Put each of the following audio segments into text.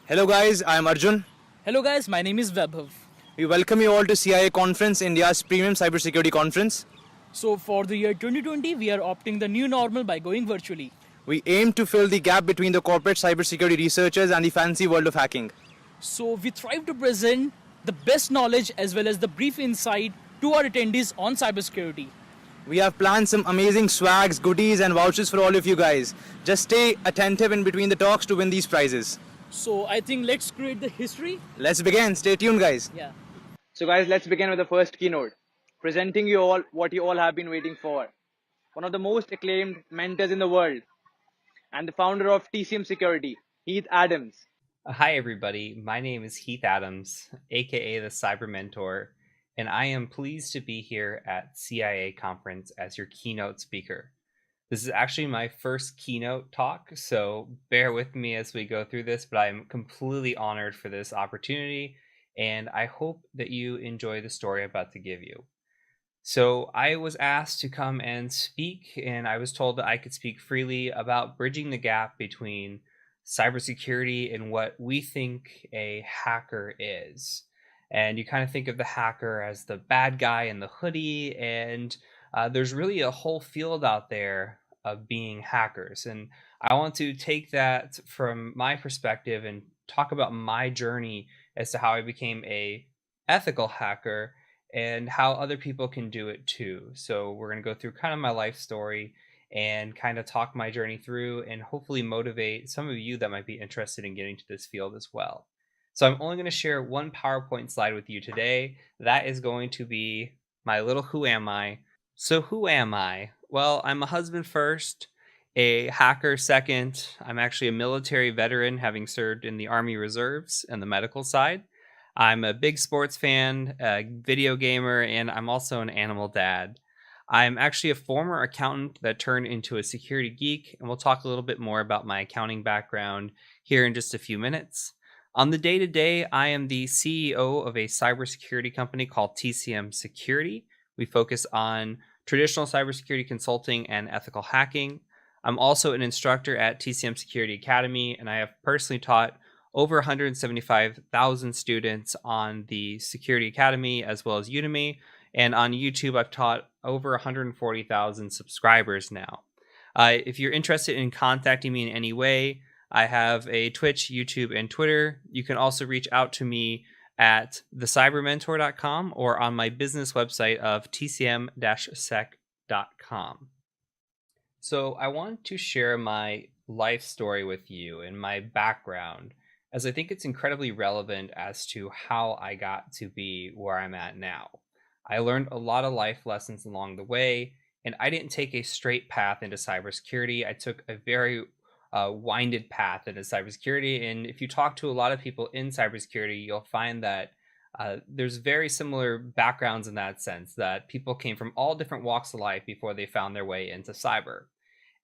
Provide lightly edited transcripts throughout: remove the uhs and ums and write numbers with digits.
Hello guys, I am Arjun. Hello guys, my name is Vaibhav. We welcome you all to CIA Conference, India's premium cybersecurity conference. So for the year 2020, we are opting the new normal by going virtually. We aim to fill the gap between the corporate cybersecurity researchers and the fancy world of hacking. So we strive to present the best knowledge as well as the brief insight to our attendees on cybersecurity. We have planned some amazing swags, goodies and vouchers for all of you guys. Just stay attentive in between the talks to win these prizes. So I think let's create the history. Let's begin. Stay tuned guys. Yeah. So guys, let's begin with the first keynote. Presenting you all what you all have been waiting for. One of the most acclaimed mentors in the world and the founder of TCM Security, Heath Adams. Hi, everybody. My name is Heath Adams, aka the Cyber Mentor, and I am pleased to be here at CIA Conference as your keynote speaker. This is actually my first keynote talk, so bear with me as we go through this, but I'm completely honored for this opportunity, and I hope that you enjoy the story I'm about to give you. So I was asked to come and speak, and I was told that I could speak freely about bridging the gap between cybersecurity and what we think a hacker is. And you kind of think of the hacker as the bad guy in the hoodie, and there's really a whole field out there of being hackers. And I want to take that from my perspective and talk about my journey as to how I became a ethical hacker and how other people can do it too. So we're going to go through kind of my life story and kind of talk my journey through and hopefully motivate some of you that might be interested in getting to this field as well. So I'm only going to share one PowerPoint slide with you today. That is going to be my little who am I. So who am I? Well, I'm a husband first, a hacker second. I'm actually a military veteran, having served in the Army Reserves and the medical side. I'm a big sports fan, a video gamer, and I'm also an animal dad. I'm actually a former accountant that turned into a security geek, and we'll talk a little bit more about my accounting background here in just a few minutes. On the day-to-day, I am the CEO of a cybersecurity company called TCM Security. We focus on traditional cybersecurity consulting and ethical hacking. I'm also an instructor at TCM Security Academy, and I have personally taught over 175,000 students on the Security Academy as well as Udemy. And on YouTube, I've taught over 140,000 subscribers now. If you're interested in contacting me in any way, I have a Twitch, YouTube, and Twitter. You can also reach out to me at thecybermentor.com or on my business website of tcm-sec.com. So I want to share my life story with you and my background, as I think it's incredibly relevant as to how I got to be where I'm at now. I learned a lot of life lessons along the way, and I didn't take a straight path into cybersecurity. I took a very winded path into cybersecurity. And if you talk to a lot of people in cybersecurity, you'll find that there's very similar backgrounds in that sense, that people came from all different walks of life before they found their way into cyber.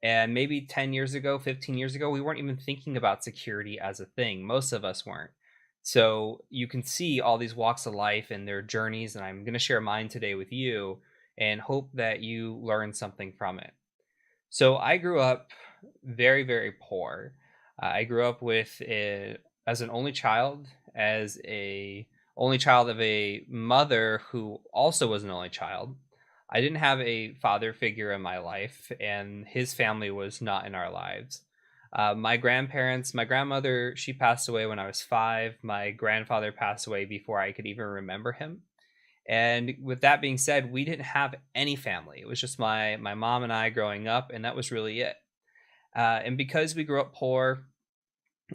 And maybe 10 years ago, 15 years ago, we weren't even thinking about security as a thing. Most of us weren't. So you can see all these walks of life and their journeys, and I'm going to share mine today with you and hope that you learn something from it. So I grew up very, very poor. I grew up as an only child, as a only child of a mother who also was an only child. I didn't have a father figure in my life, and his family was not in our lives. My grandmother, she passed away when I was 5. My grandfather passed away before I could even remember him. And with that being said, we didn't have any family. It was just my mom and I growing up, and that was really it. And because we grew up poor,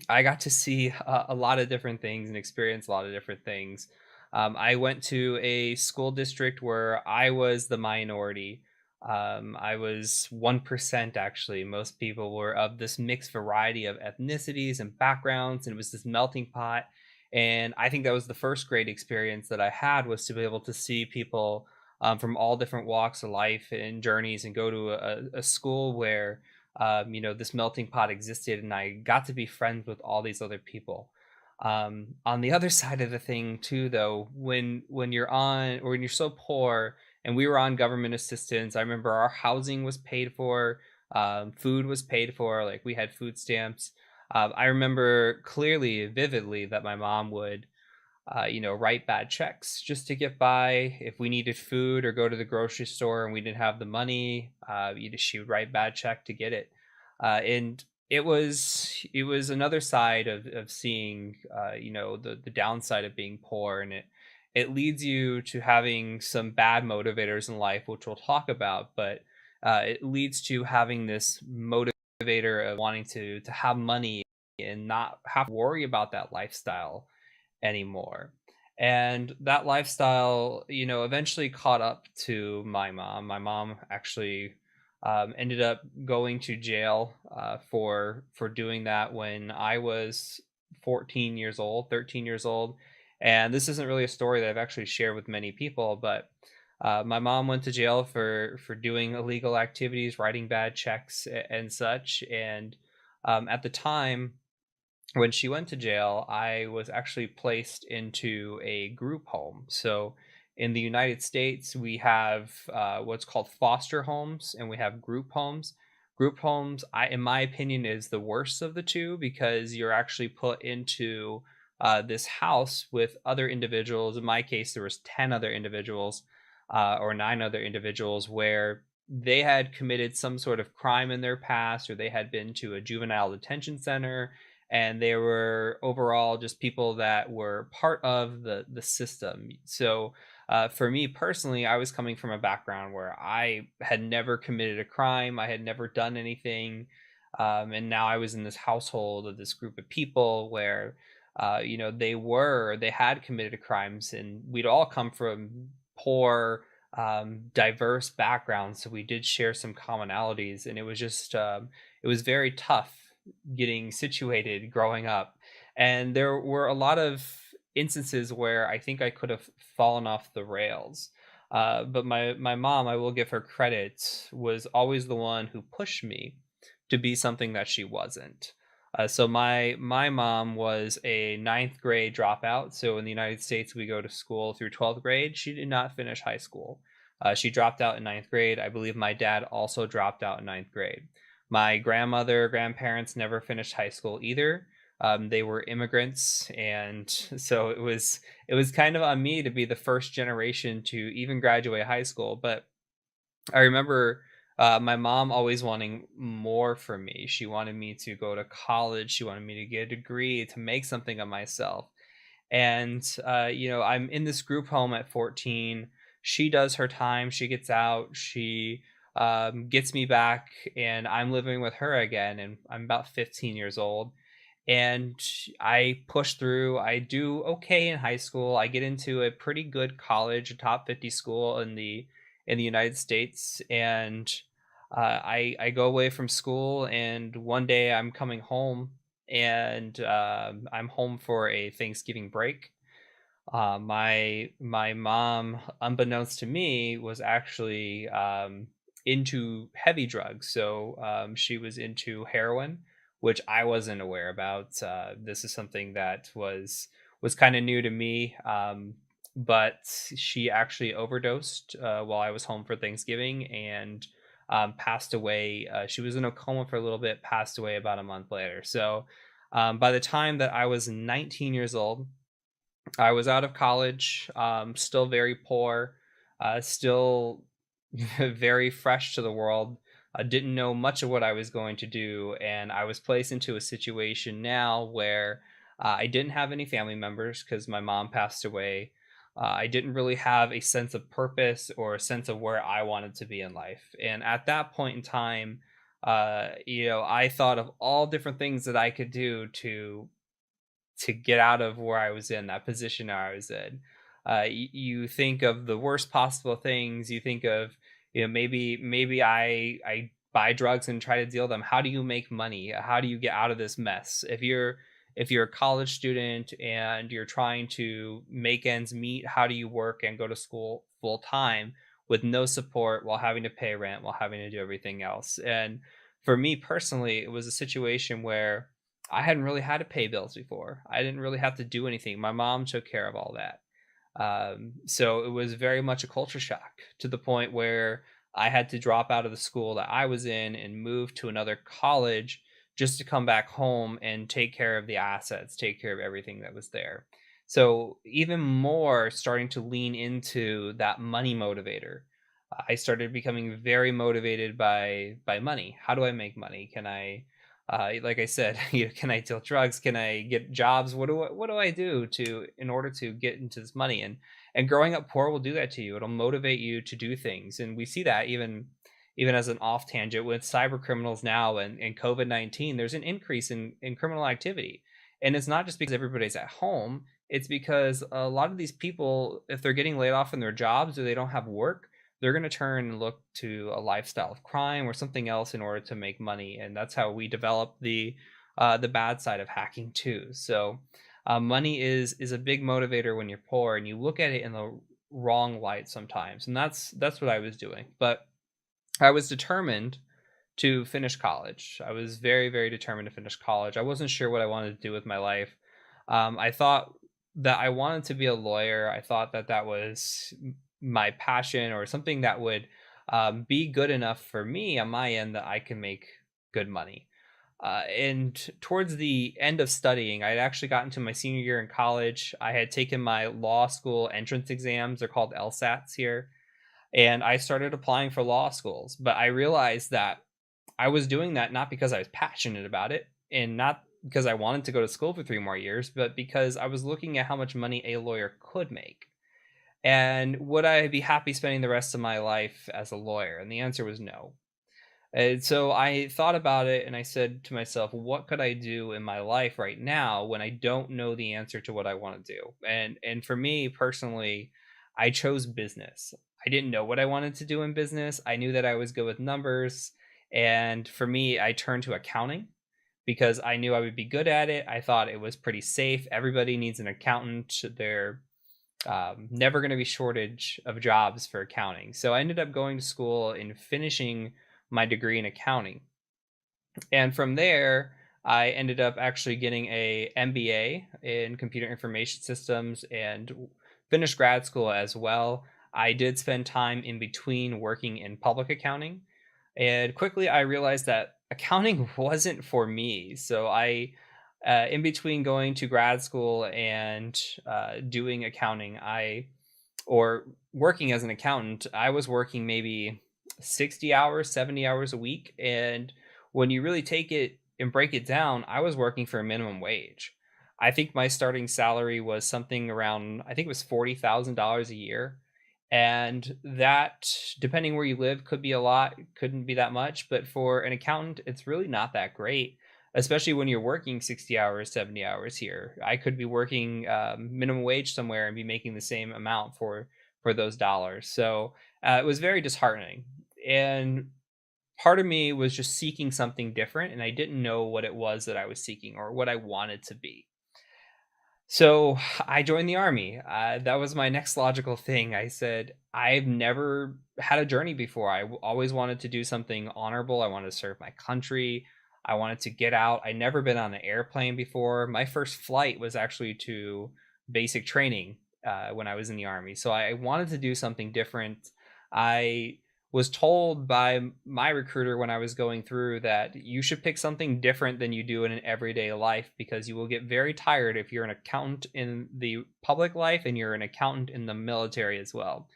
I got to see a lot of different things and experience a lot of different things. I went to a school district where I was the minority. I was 1% actually. Most people were of this mixed variety of ethnicities and backgrounds, and it was this melting pot. And I think that was the first great experience that I had, was to be able to see people from all different walks of life and journeys, and go to a school where this melting pot existed, and I got to be friends with all these other people. On the other side of the thing too, though, when you're so poor, and we were on government assistance, I remember our housing was paid for, food was paid for, like we had food stamps. I remember clearly, vividly, that my mom would write bad checks just to get by. If we needed food or go to the grocery store and we didn't have the money, she would write bad check to get it. And it was another side of seeing the downside of being poor, and it leads you to having some bad motivators in life, which we'll talk about, but it leads to having this motivator of wanting to have money and not have to worry about that lifestyle anymore. And that lifestyle, eventually caught up to my mom. My mom actually ended up going to jail for doing that when I was 14 years old, 13 years old. And this isn't really a story that I've actually shared with many people, but my mom went to jail for doing illegal activities, writing bad checks and such. And at the time, when she went to jail, I was actually placed into a group home. So in the United States, we have what's called foster homes, and we have group homes. Group homes, in my opinion, is the worst of the two because you're actually put into this house with other individuals. In my case, there was 10 other individuals or 9 other individuals where they had committed some sort of crime in their past, or they had been to a juvenile detention center, and they were overall just people that were part of the system. So for me personally, I was coming from a background where I had never committed a crime, I had never done anything, and now I was in this household of this group of people where they had committed crimes, and we'd all come from poor, diverse backgrounds, so we did share some commonalities, and it was very tough getting situated growing up. And there were a lot of instances where I think I could have fallen off the rails. But my mom, I will give her credit, was always the one who pushed me to be something that she wasn't. So my mom was a ninth grade dropout. So in the United States, we go to school through 12th grade. She did not finish high school. She dropped out in ninth grade. I believe my dad also dropped out in ninth grade. My grandparents never finished high school either. They were immigrants, and so it was kind of on me to be the first generation to even graduate high school. But I remember my mom always wanting more for me. She wanted me to go to college. She wanted me to get a degree, to make something of myself. And I'm in this group home at 14. She does her time, she gets out, she gets me back, and I'm living with her again, and I'm about 15 years old. And I push through. I do okay in high school. I get into a pretty good college, a top 50 school in the United States. And I go away from school, and one day I'm coming home, and I'm home for a Thanksgiving break. My mom, unbeknownst to me, was actually into heavy drugs. So she was into heroin, which I wasn't aware about. This is something that was kind of new to me. But she actually overdosed while I was home for Thanksgiving, and passed away. She was in a coma for a little bit, passed away about a month later. So by the time that I was 19 years old, I was out of college, still very poor, still very fresh to the world. I didn't know much of what I was going to do, and I was placed into a situation now where I didn't have any family members because my mom passed away. I didn't really have a sense of purpose or a sense of where I wanted to be in life. And at that point in time, I thought of all different things that I could do to get out of where I was in, that position I was in. You think of the worst possible things. You think of, maybe I buy drugs and try to deal them. How do you make money? How do you get out of this mess? If you're a college student and you're trying to make ends meet, how do you work and go to school full time with no support while having to pay rent, while having to do everything else? And for me personally, it was a situation where I hadn't really had to pay bills before. I didn't really have to do anything. My mom took care of all that. So it was very much a culture shock, to the point where I had to drop out of the school that I was in and move to another college just to come back home and take care of the assets, take care of everything that was there. So even more starting to lean into that money motivator. I started becoming very motivated by money. How do I make money? Can I, like I said, can I deal drugs? Can I get jobs? What do I do to in order to get into this money? And growing up poor will do that to you. It'll motivate you to do things, and we see that even as an off tangent with cyber criminals now and COVID-19. There's an increase in criminal activity, and it's not just because everybody's at home. It's because a lot of these people, if they're getting laid off in their jobs or they don't have work, they're going to turn and look to a lifestyle of crime or something else in order to make money, and that's how we develop the bad side of hacking too. So money is a big motivator when you're poor, and you look at it in the wrong light sometimes, and that's what I was doing. But I was determined to finish college. I was very, very determined to finish college. I wasn't sure what I wanted to do with my life. I thought that I wanted to be a lawyer. I thought that that was my passion, or something that would be good enough for me on my end that I can make good money. And towards the end of studying, I had actually gotten to my senior year in college. I had taken my law school entrance exams. They're called LSATs here. And I started applying for law schools. But I realized that I was doing that not because I was passionate about it, and not because I wanted to go to school for 3 more years, but because I was looking at how much money a lawyer could make. And would I be happy spending the rest of my life as a lawyer? And the answer was no. And so I thought about it and I said to myself, what could I do in my life right now when I don't know the answer to what I want to do? And for me personally, I chose business. I didn't know what I wanted to do in business. I knew that I was good with numbers. And for me, I turned to accounting because I knew I would be good at it. I thought it was pretty safe. Everybody needs an accountant. They're never going to be shortage of jobs for accounting. So I ended up going to school and finishing my degree in accounting. And from there, I ended up actually getting a MBA in computer information systems and finished grad school as well. I did spend time in between working in public accounting, and quickly I realized that accounting wasn't for me. So in between going to grad school and doing accounting, or working as an accountant, I was working maybe 60 hours, 70 hours a week. And when you really take it and break it down, I was working for a minimum wage. I think my starting salary was something around, I think it was $40,000 a year. And that, depending where you live, could be a lot, couldn't be that much. But for an accountant, it's really not that great, especially when you're working 60 hours, 70 hours here. I could be working minimum wage somewhere and be making the same amount for those dollars. So it was very disheartening. And part of me was just seeking something different, and I didn't know what it was that I was seeking or what I wanted to be. So I joined the army. That was my next logical thing. I said, I've never had a journey before. Always wanted to do something honorable. I wanted to serve my country. I wanted to get out. I'd never been on an airplane before. My first flight was actually to basic training when I was in the army. So I wanted to do something different. I was told by my recruiter when I was going through that you should pick something different than you do in an everyday life, because you will get very tired if you're an accountant in the public life and you're an accountant in the military as well.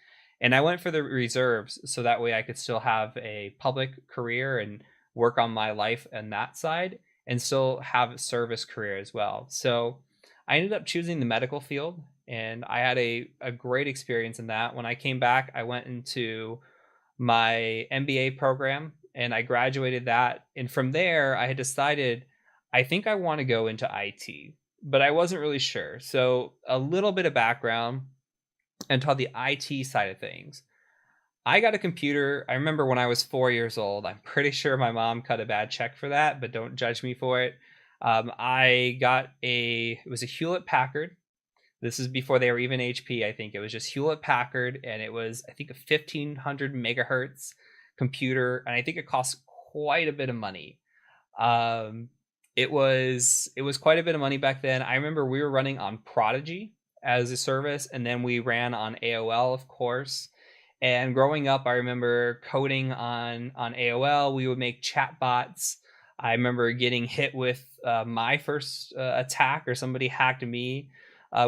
And I went for the reserves so that way I could still have a public career and work on my life and that side, and still have a service career as well. So I ended up choosing the medical field, and I had a great experience in that. When I came back, I went into my MBA program and I graduated that. And from there, I had decided I think I want to go into IT, but I wasn't really sure. So, a little bit of background into the IT side of things. I got a computer. I remember when I was 4 years old. I'm pretty sure my mom cut a bad check for that, but don't judge me for it. I got it was a Hewlett Packard. This is before they were even HP. I think it was just Hewlett Packard, and it was, I think, a 1500 megahertz computer, and I think it cost quite a bit of money. Um, it was quite a bit of money back then. I remember we were running on Prodigy as a service, and then we ran on AOL, of course. And growing up, I remember coding on AOL. We would make chat bots. I remember getting hit with my first attack, or somebody hacked me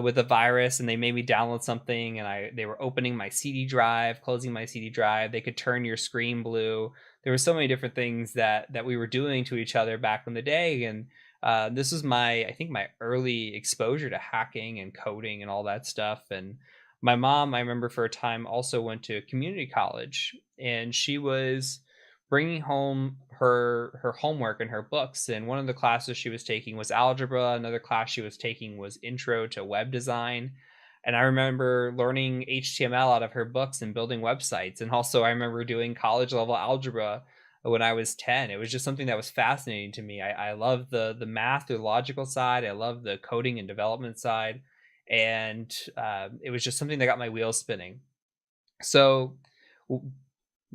with a virus, and they made me download something, and they were opening my CD drive, closing my CD drive. They could turn your screen blue. There were so many different things that we were doing to each other back in the day, and this was I think my early exposure to hacking and coding and all that stuff. And my mom, I remember, for a time also went to community college, and she was bringing home her homework and her books, and one of the classes she was taking was algebra. Another class she was taking was intro to web design, and I remember learning HTML out of her books and building websites. And also I remember doing college level algebra when I was 10. It was just something that was fascinating to me. I love the math, the logical side. I love the coding and development side, and it was just something that got my wheels spinning. So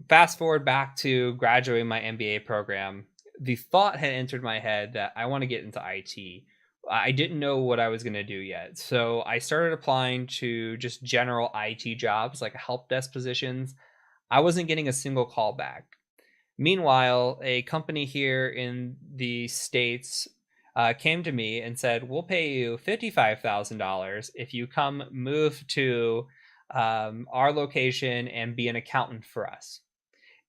fast forward back to graduating my MBA program, the thought had entered my head that I want to get into IT. I didn't know what I was going to do yet. So I started applying to just general IT jobs, like help desk positions. I wasn't getting a single call back. Meanwhile, a company here in the States came to me and said, "We'll pay you $55,000 if you come move to our location and be an accountant for us."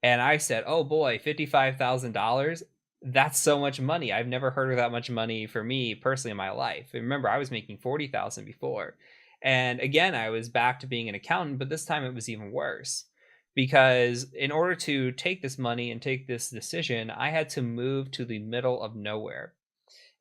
And I said, "Oh boy, $55,000? That's so much money. I've never heard of that much money for me personally in my life." And remember, I was making 40,000 before. And again, I was back to being an accountant, but this time it was even worse. Because in order to take this money and take this decision, I had to move to the middle of nowhere.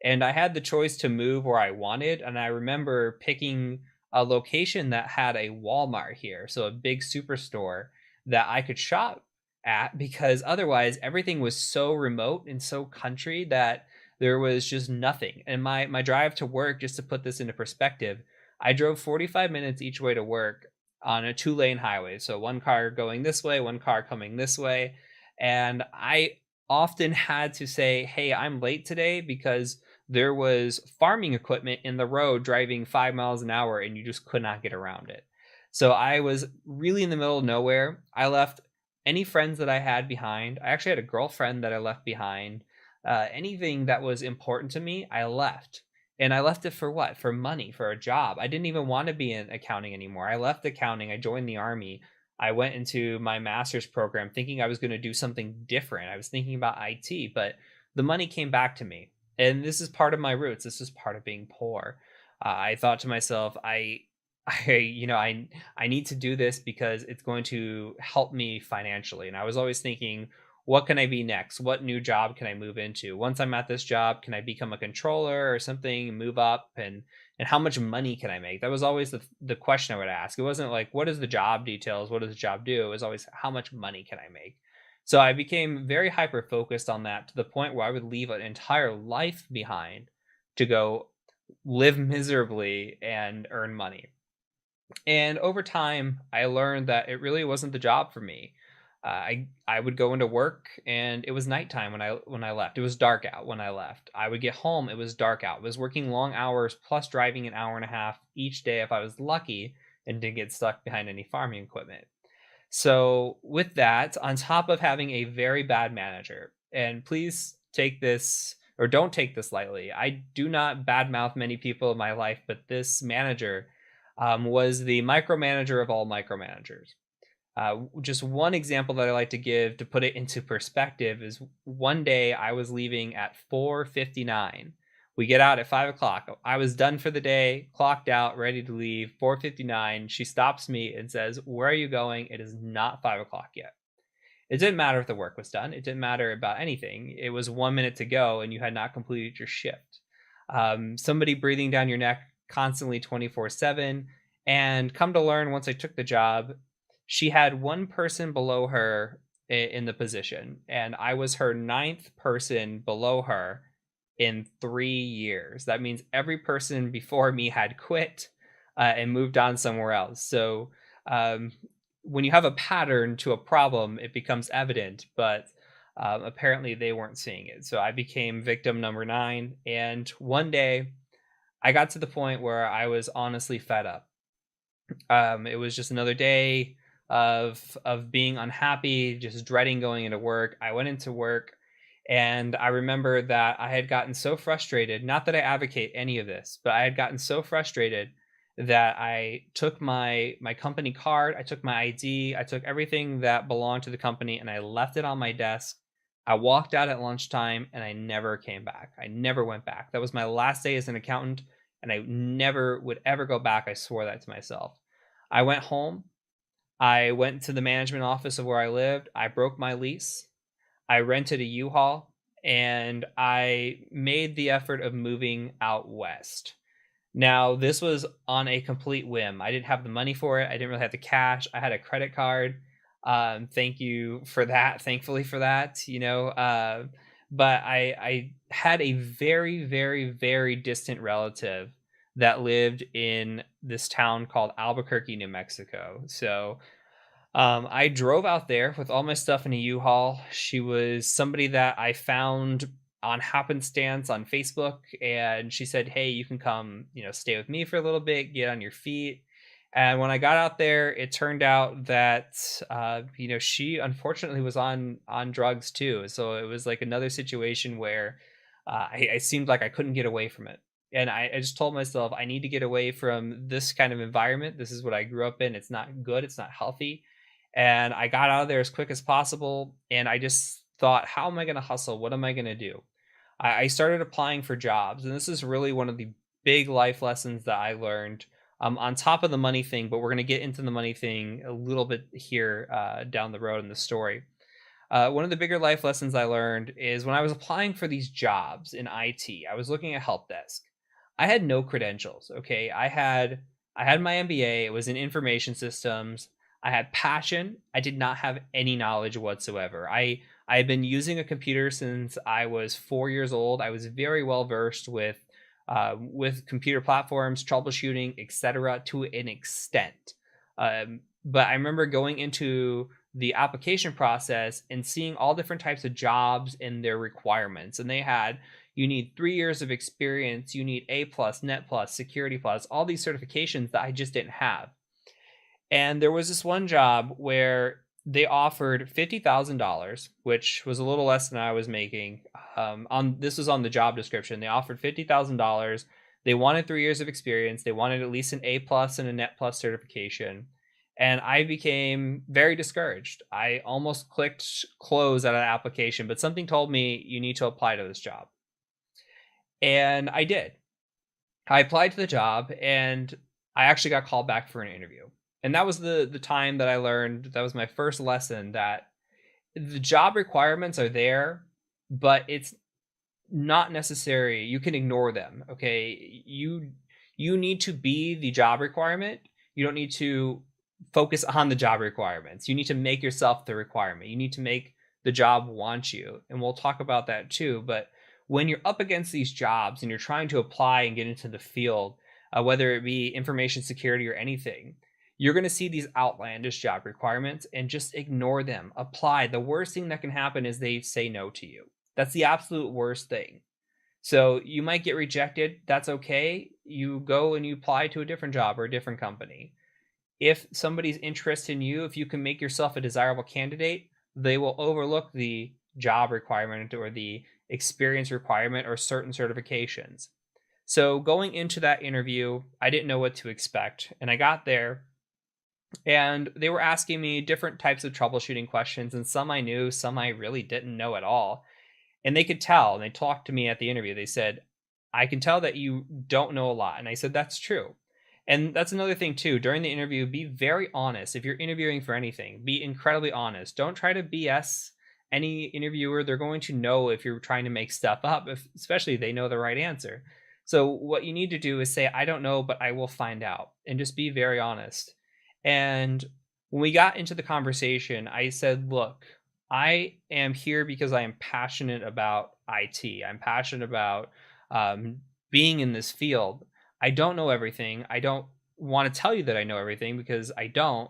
And I had the choice to move where I wanted. And I remember picking a location that had a Walmart here, so a big superstore that I could shop at, because otherwise everything was so remote and so country that there was just nothing. And my drive to work, just to put this into perspective, I drove 45 minutes each way to work on a 2-lane highway. So one car going this way, one car coming this way. And I often had to say, "Hey, I'm late today," because there was farming equipment in the road driving 5 miles an hour and you just could not get around it. So I was really in the middle of nowhere. I left any friends that I had behind. I actually had a girlfriend that I left behind. Anything that was important to me, I left. And I left it for what? For money, for a job. I didn't even want to be in accounting anymore. I left accounting. I joined the Army. I went into my master's program thinking I was going to do something different. I was thinking about IT, but the money came back to me. And this is part of my roots. This is part of being poor. I thought to myself, I need to do this because it's going to help me financially. And I was always thinking, what can I be next? What new job can I move into? Once I'm at this job, can I become a controller or something, move up, and how much money can I make? That was always the question I would ask. It wasn't like, what is the job details? What does the job do? It was always, how much money can I make? So I became very hyper focused on that, to the point where I would leave an entire life behind to go live miserably and earn money. And over time, I learned that it really wasn't the job for me. I would go into work and it was nighttime when I left. It was dark out when I left. I would get home, it was dark out. I was working long hours plus driving an hour and a half each day if I was lucky and didn't get stuck behind any farming equipment. So with that, on top of having a very bad manager, and please take this or don't take this lightly, I do not badmouth many people in my life, but this manager was the micromanager of all micromanagers. Just one example that I like to give to put it into perspective is, one day I was leaving at 4:59. We get out at 5 o'clock. I was done for the day, clocked out, ready to leave. 4:59. She stops me and says, "Where are you going? It is not 5 o'clock yet." It didn't matter if the work was done. It didn't matter about anything. It was 1 minute to go and you had not completed your shift. Somebody breathing down your neck constantly 24/7. And come to learn, once I took the job, she had one person below her in the position, and I was her ninth person below her in 3 years. That means every person before me had quit and moved on somewhere else. So um, when you have a pattern to a problem, it becomes evident, but apparently they weren't seeing it. So I became victim number 9. And one day I got to the point where I was honestly fed up. It was just another day of being unhappy, just dreading going into work. I went into work And I remember that I had gotten so frustrated, not that I advocate any of this, but I had gotten so frustrated that I took my company card, I took my ID, I took everything that belonged to the company and I left it on my desk. I walked out at lunchtime and I never came back. I never went back. That was my last day as an accountant and I never would ever go back. I swore that to myself. I went home. I went to the management office of where I lived. I broke my lease. I rented a U-Haul and I made the effort of moving out west. Now, this was on a complete whim. I didn't have the money for it. I didn't really have the cash. I had a credit card. Thank you for that. Thankfully for that, but I had a very, very, very distant relative that lived in this town called Albuquerque, New Mexico. So I drove out there with all my stuff in a U-Haul. She was somebody that I found on happenstance on Facebook, and she said, "Hey, you can come, stay with me for a little bit, get on your feet." And when I got out there, it turned out that she unfortunately was on drugs too. So it was like another situation where I seemed like I couldn't get away from it. And I just told myself, I need to get away from this kind of environment. This is what I grew up in. It's not good. It's not healthy. And I got out of there as quick as possible. And I just thought, how am I going to hustle? What am I going to do? I started applying for jobs. And this is really one of the big life lessons that I learned on top of the money thing. But we're going to get into the money thing a little bit here down the road in the story. One of the bigger life lessons I learned is when I was applying for these jobs in IT, I was looking at help desk. I had no credentials. Okay. I had my MBA. It was in information systems. I had passion. I did not have any knowledge whatsoever. I had been using a computer since I was 4 years old. I was very well versed with computer platforms, troubleshooting, etc. to an extent. But I remember going into the application process and seeing all different types of jobs and their requirements, and they had, you need 3 years of experience, you need A plus, Net plus, Security plus, all these certifications that I just didn't have. And there was this one job where they offered $50,000, which was a little less than I was making. This was on the job description. They offered $50,000. They wanted 3 years of experience. They wanted at least an A plus and a Net plus certification. And I became very discouraged. I almost clicked close at an application, but something told me you need to apply to this job. And I did. I applied to the job and I actually got called back for an interview. And that was the time that I learned, that was my first lesson, that the job requirements are there, but it's not necessary. You can ignore them. Okay. You need to be the job requirement. You don't need to focus on the job requirements. You need to make yourself the requirement. You need to make the job want you. And we'll talk about that too. But when you're up against these jobs and you're trying to apply and get into the field, whether it be information security or anything, you're going to see these outlandish job requirements and just ignore them. Apply. The worst thing that can happen is they say no to you. That's the absolute worst thing. So you might get rejected. That's okay. You go and you apply to a different job or a different company. If somebody's interested in you, if you can make yourself a desirable candidate, they will overlook the job requirement or the experience requirement or certain certifications. So going into that interview, I didn't know what to expect. And I got there and they were asking me different types of troubleshooting questions. And some I knew, some I really didn't know at all. And they could tell, and they talked to me at the interview. They said, "I can tell that you don't know a lot." And I said, "That's true." And that's another thing too. During the interview, be very honest. If you're interviewing for anything, be incredibly honest. Don't try to BS any interviewer. They're going to know if you're trying to make stuff up, especially if they know the right answer. So what you need to do is say, "I don't know, but I will find out," and just be very honest. And when we got into the conversation, I said, "Look, I am here because I am passionate about IT. I'm passionate about being in this field. I don't know everything. I don't want to tell you that I know everything because I don't.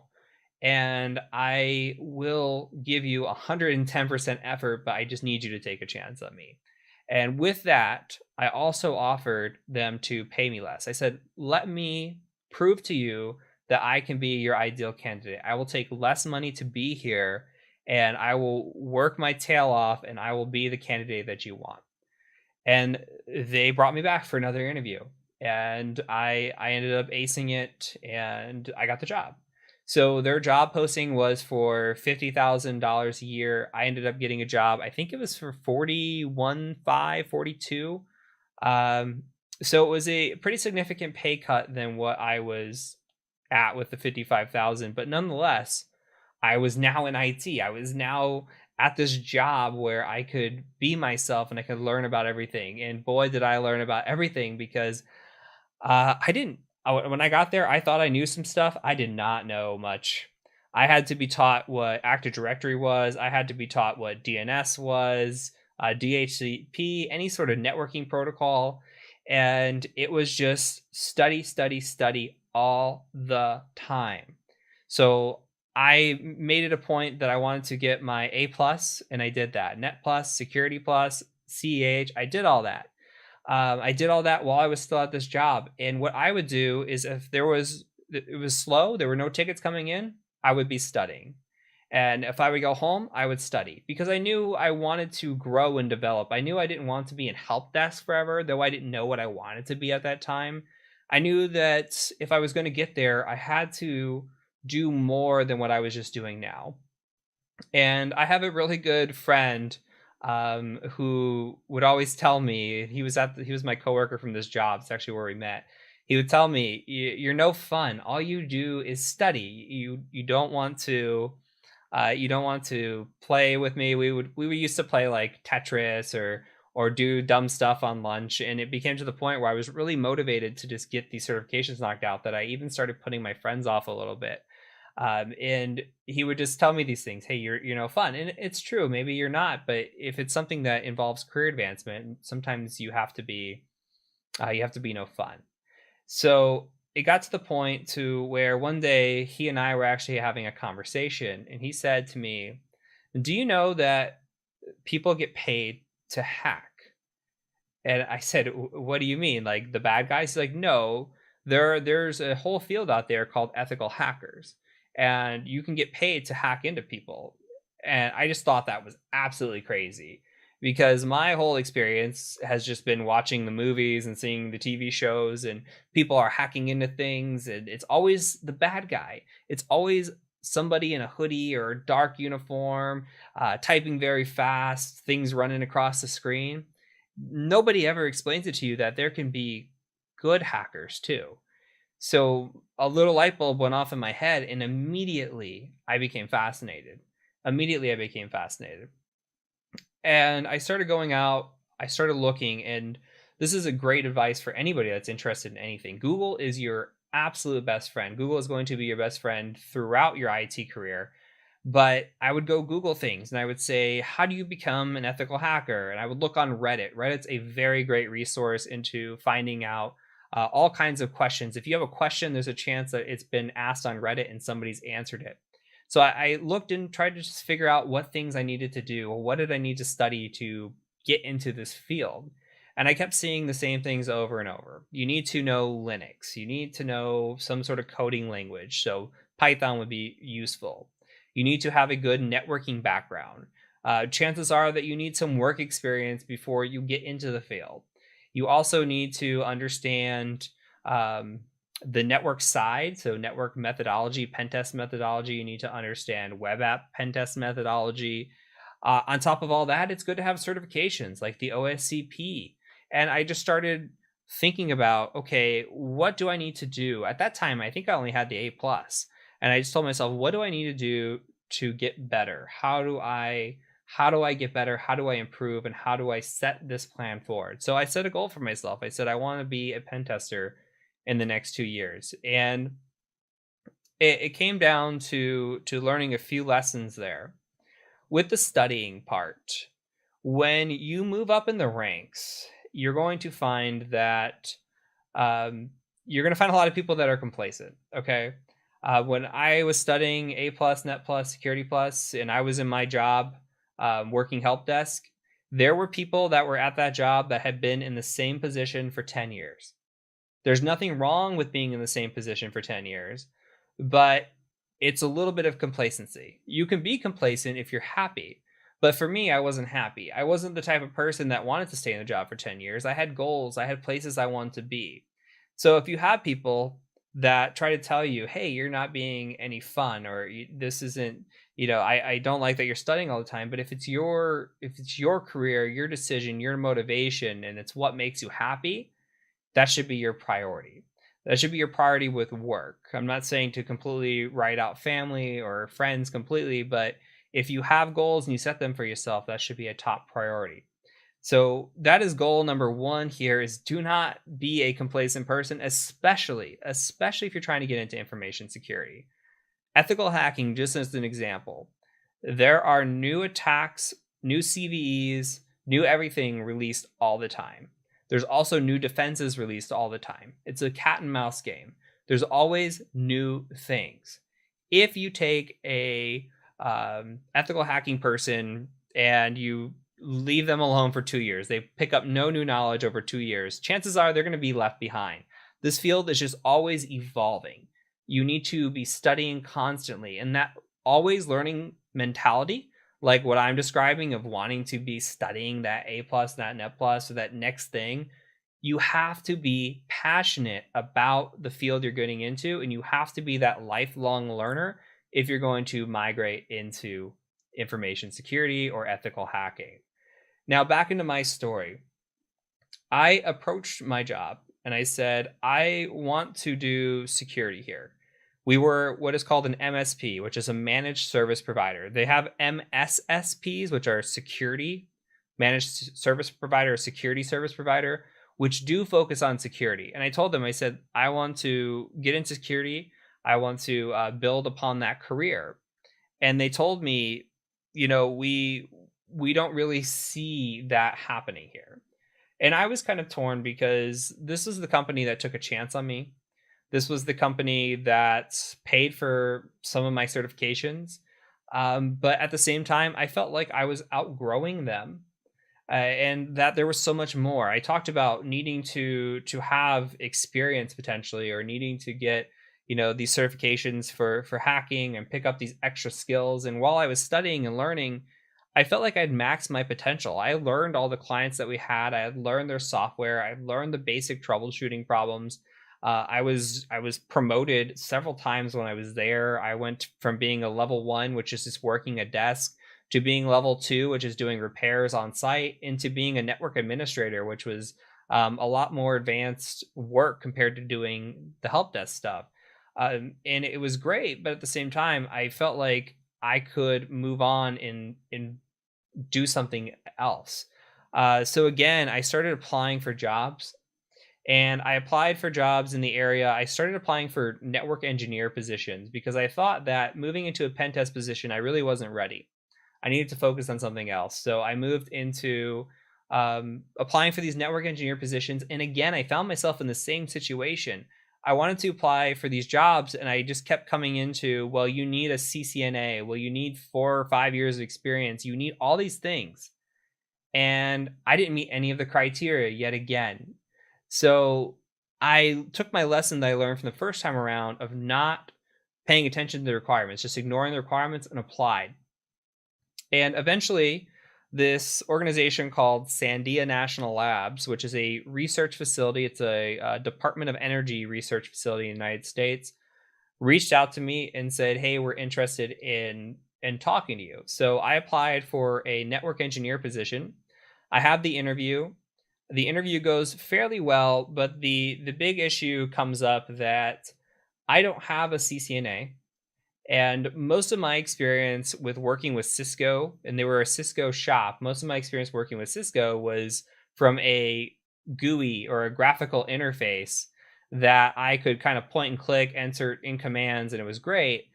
And I will give you 110% effort, but I just need you to take a chance on me." And with that, I also offered them to pay me less. I said, "Let me prove to you that I can be your ideal candidate. I will take less money to be here and I will work my tail off, and I will be the candidate that you want. And they brought me back for another interview, and I ended up acing it, and I got the job. So their job posting was for $50,000 a year. I ended up getting a job. I think it was for 41.5, 42. So it was a pretty significant pay cut than what I was at with the 55,000, but nonetheless, I was now in IT. I was now at this job where I could be myself and I could learn about everything. And boy, did I learn about everything, because I didn't. When I got there, I thought I knew some stuff. I did not know much. I had to be taught what Active Directory was. I had to be taught what DNS was, DHCP, any sort of networking protocol. And it was just study, study, study all the time. So I made it a point that I wanted to get my A plus, and I did that. Net plus, Security plus, CEH. I did all that. I did all that while I was still at this job. And what I would do is, if it was slow, there were no tickets coming in, I would be studying. And if I would go home, I would study, because I knew I wanted to grow and develop. I knew I didn't want to be in help desk forever, though I didn't know what I wanted to be at that time. I knew that if I was going to get there, I had to do more than what I was just doing now. And I have a really good friend who would always tell me, he was my coworker from this job. It's actually where we met. He would tell me, "You're no fun. All you do is study. You don't want to play with me." We used to play like Tetris or do dumb stuff on lunch, and it became to the point where I was really motivated to just get these certifications knocked out that I even started putting my friends off a little bit. And he would just tell me these things. Hey, you're no fun. And it's true. Maybe you're not, but if it's something that involves career advancement, sometimes you have to be no fun. So it got to the point to where one day he and I were actually having a conversation, and he said to me, "Do you know that people get paid to hack?" And I said, "What do you mean? Like the bad guys?" He's like, "No, there's a whole field out there called ethical hackers, and you can get paid to hack into people." And I just thought that was absolutely crazy, because my whole experience has just been watching the movies and seeing the TV shows, and people are hacking into things, and it's always the bad guy. It's always somebody in a hoodie or a dark uniform, typing very fast, things running across the screen. Nobody ever explains it to you that there can be good hackers too. So a little light bulb went off in my head, and immediately I became fascinated. And I started going out, I started looking, and this is a great advice for anybody that's interested in anything. Google is your absolute best friend. Google is going to be your best friend throughout your IT career. But I would go Google things, and I would say, how do you become an ethical hacker? And I would look on Reddit. Reddit's a very great resource into finding out all kinds of questions. If you have a question, there's a chance that it's been asked on Reddit and somebody's answered it. So I looked and tried to just figure out what things I needed to do, or what did I need to study to get into this field. And I kept seeing the same things over and over. You need to know Linux. You need to know some sort of coding language. So Python would be useful. You need to have a good networking background. Chances are that you need some work experience before you get into the field. You also need to understand the network side, so network methodology, pen test methodology. You need to understand web app pen test methodology. On top of all that, it's good to have certifications like the OSCP. And I just started thinking about, okay, what do I need to do? At that time, I think I only had the A plus. And I just told myself, what do I need to do to get better? How do I get better? How do I improve? And how do I set this plan forward? So I set a goal for myself. I said, I want to be a pen tester in the next 2 years. And it came down to learning a few lessons there. With the studying part, when you move up in the ranks, you're going to find that you're going to find a lot of people that are complacent. Okay. When I was studying A plus, Net plus, Security plus, and I was in my job working help desk, there were people that were at that job that had been in the same position for 10 years. There's nothing wrong with being in the same position for 10 years, but it's a little bit of complacency. You can be complacent if you're happy. But for me, I wasn't happy. I wasn't the type of person that wanted to stay in the job for 10 years. I had goals, I had places I wanted to be. So if you have people that try to tell you, hey, you're not being any fun, or this isn't, I don't like that you're studying all the time. But if it's your career, your decision, your motivation, and it's what makes you happy, that should be your priority. That should be your priority with work. I'm not saying to completely write out family or friends completely, but if you have goals and you set them for yourself, that should be a top priority. So that is goal number one here, is do not be a complacent person, especially if you're trying to get into information security. Ethical hacking, just as an example, there are new attacks, new CVEs, new everything released all the time. There's also new defenses released all the time. It's a cat and mouse game. There's always new things. If you take a ethical hacking person and you leave them alone for 2 years, they pick up no new knowledge over 2 years, chances are they're going to be left behind. This field is just always evolving. You need to be studying constantly, and that always learning mentality, like what I'm describing of wanting to be studying that A plus, that net plus, or that next thing, you have to be passionate about the field you're getting into, and you have to be that lifelong learner if you're going to migrate into information security or ethical hacking. Now, back into my story. I approached my job and I said, I want to do security here. We were what is called an MSP, which is a managed service provider. They have MSSPs, which are security, managed service provider, or security service provider, which do focus on security. And I told them, I said, I want to get into security. I want to build upon that career. And they told me, we don't really see that happening here. And I was kind of torn because this is the company that took a chance on me. This was the company that paid for some of my certifications. But at the same time, I felt like I was outgrowing them, and that there was so much more. I talked about needing to have experience potentially, or needing to get these certifications for hacking and pick up these extra skills. And while I was studying and learning, I felt like I'd maxed my potential. I learned all the clients that we had. I had learned their software. I had learned the basic troubleshooting problems. I was promoted several times when I was there. I went from being a level 1, which is just working a desk, to being level 2, which is doing repairs on site, into being a network administrator, which was a lot more advanced work compared to doing the help desk stuff. And it was great, but at the same time, I felt like I could move on and do something else. So again, I started applying for jobs. And I applied for jobs in the area. I started applying for network engineer positions because I thought that moving into a pen test position, I really wasn't ready. I needed to focus on something else. So I moved into applying for these network engineer positions. And again, I found myself in the same situation. I wanted to apply for these jobs, and I just kept coming into, well, you need a CCNA. Well, you need 4 or 5 years of experience. You need all these things. And I didn't meet any of the criteria yet again. So I took my lesson that I learned from the first time around of not paying attention to the requirements, just ignoring the requirements, and applied. And eventually, this organization called Sandia National Labs, which is a research facility, it's a Department of Energy research facility in the United States, reached out to me and said, hey, we're interested in talking to you. So I applied for a network engineer position. I have the interview. The interview goes fairly well, but the big issue comes up that I don't have a CCNA. And most of my experience with working with Cisco, and they were a Cisco shop, most of my experience working with Cisco was from a GUI, or a graphical interface, that I could kind of point and click, enter in commands, and it was great.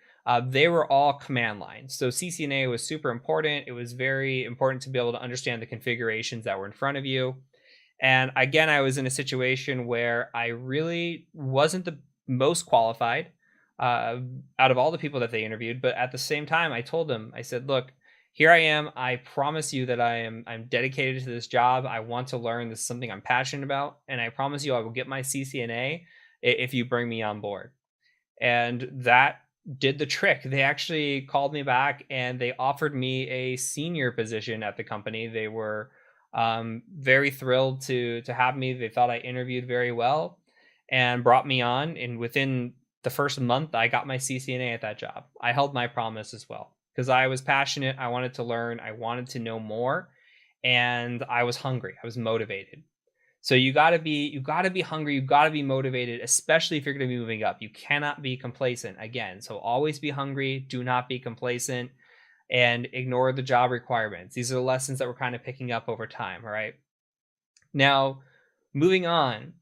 They were all command lines. So CCNA was super important. It was very important to be able to understand the configurations that were in front of you. And again, I was in a situation where I really wasn't the most qualified out of all the people that they interviewed. But at the same time, I told them, I said, look, here I am. I promise you that I'm dedicated to this job. I want to learn. This is something I'm passionate about. And I promise you I will get my CCNA if you bring me on board. And that did the trick. They actually called me back and they offered me a senior position at the company. They were very thrilled to have me. They thought I interviewed very well and brought me on. And within the first month, I got my CCNA at that job. I held my promise as well because I was passionate. I wanted to learn. I wanted to know more, and I was hungry. I was motivated. So you gotta be hungry, you gotta be motivated, especially if you're gonna be moving up. You cannot be complacent again. So always be hungry, do not be complacent, and ignore the job requirements. These are the lessons that we're kind of picking up over time. All right. Now, moving on,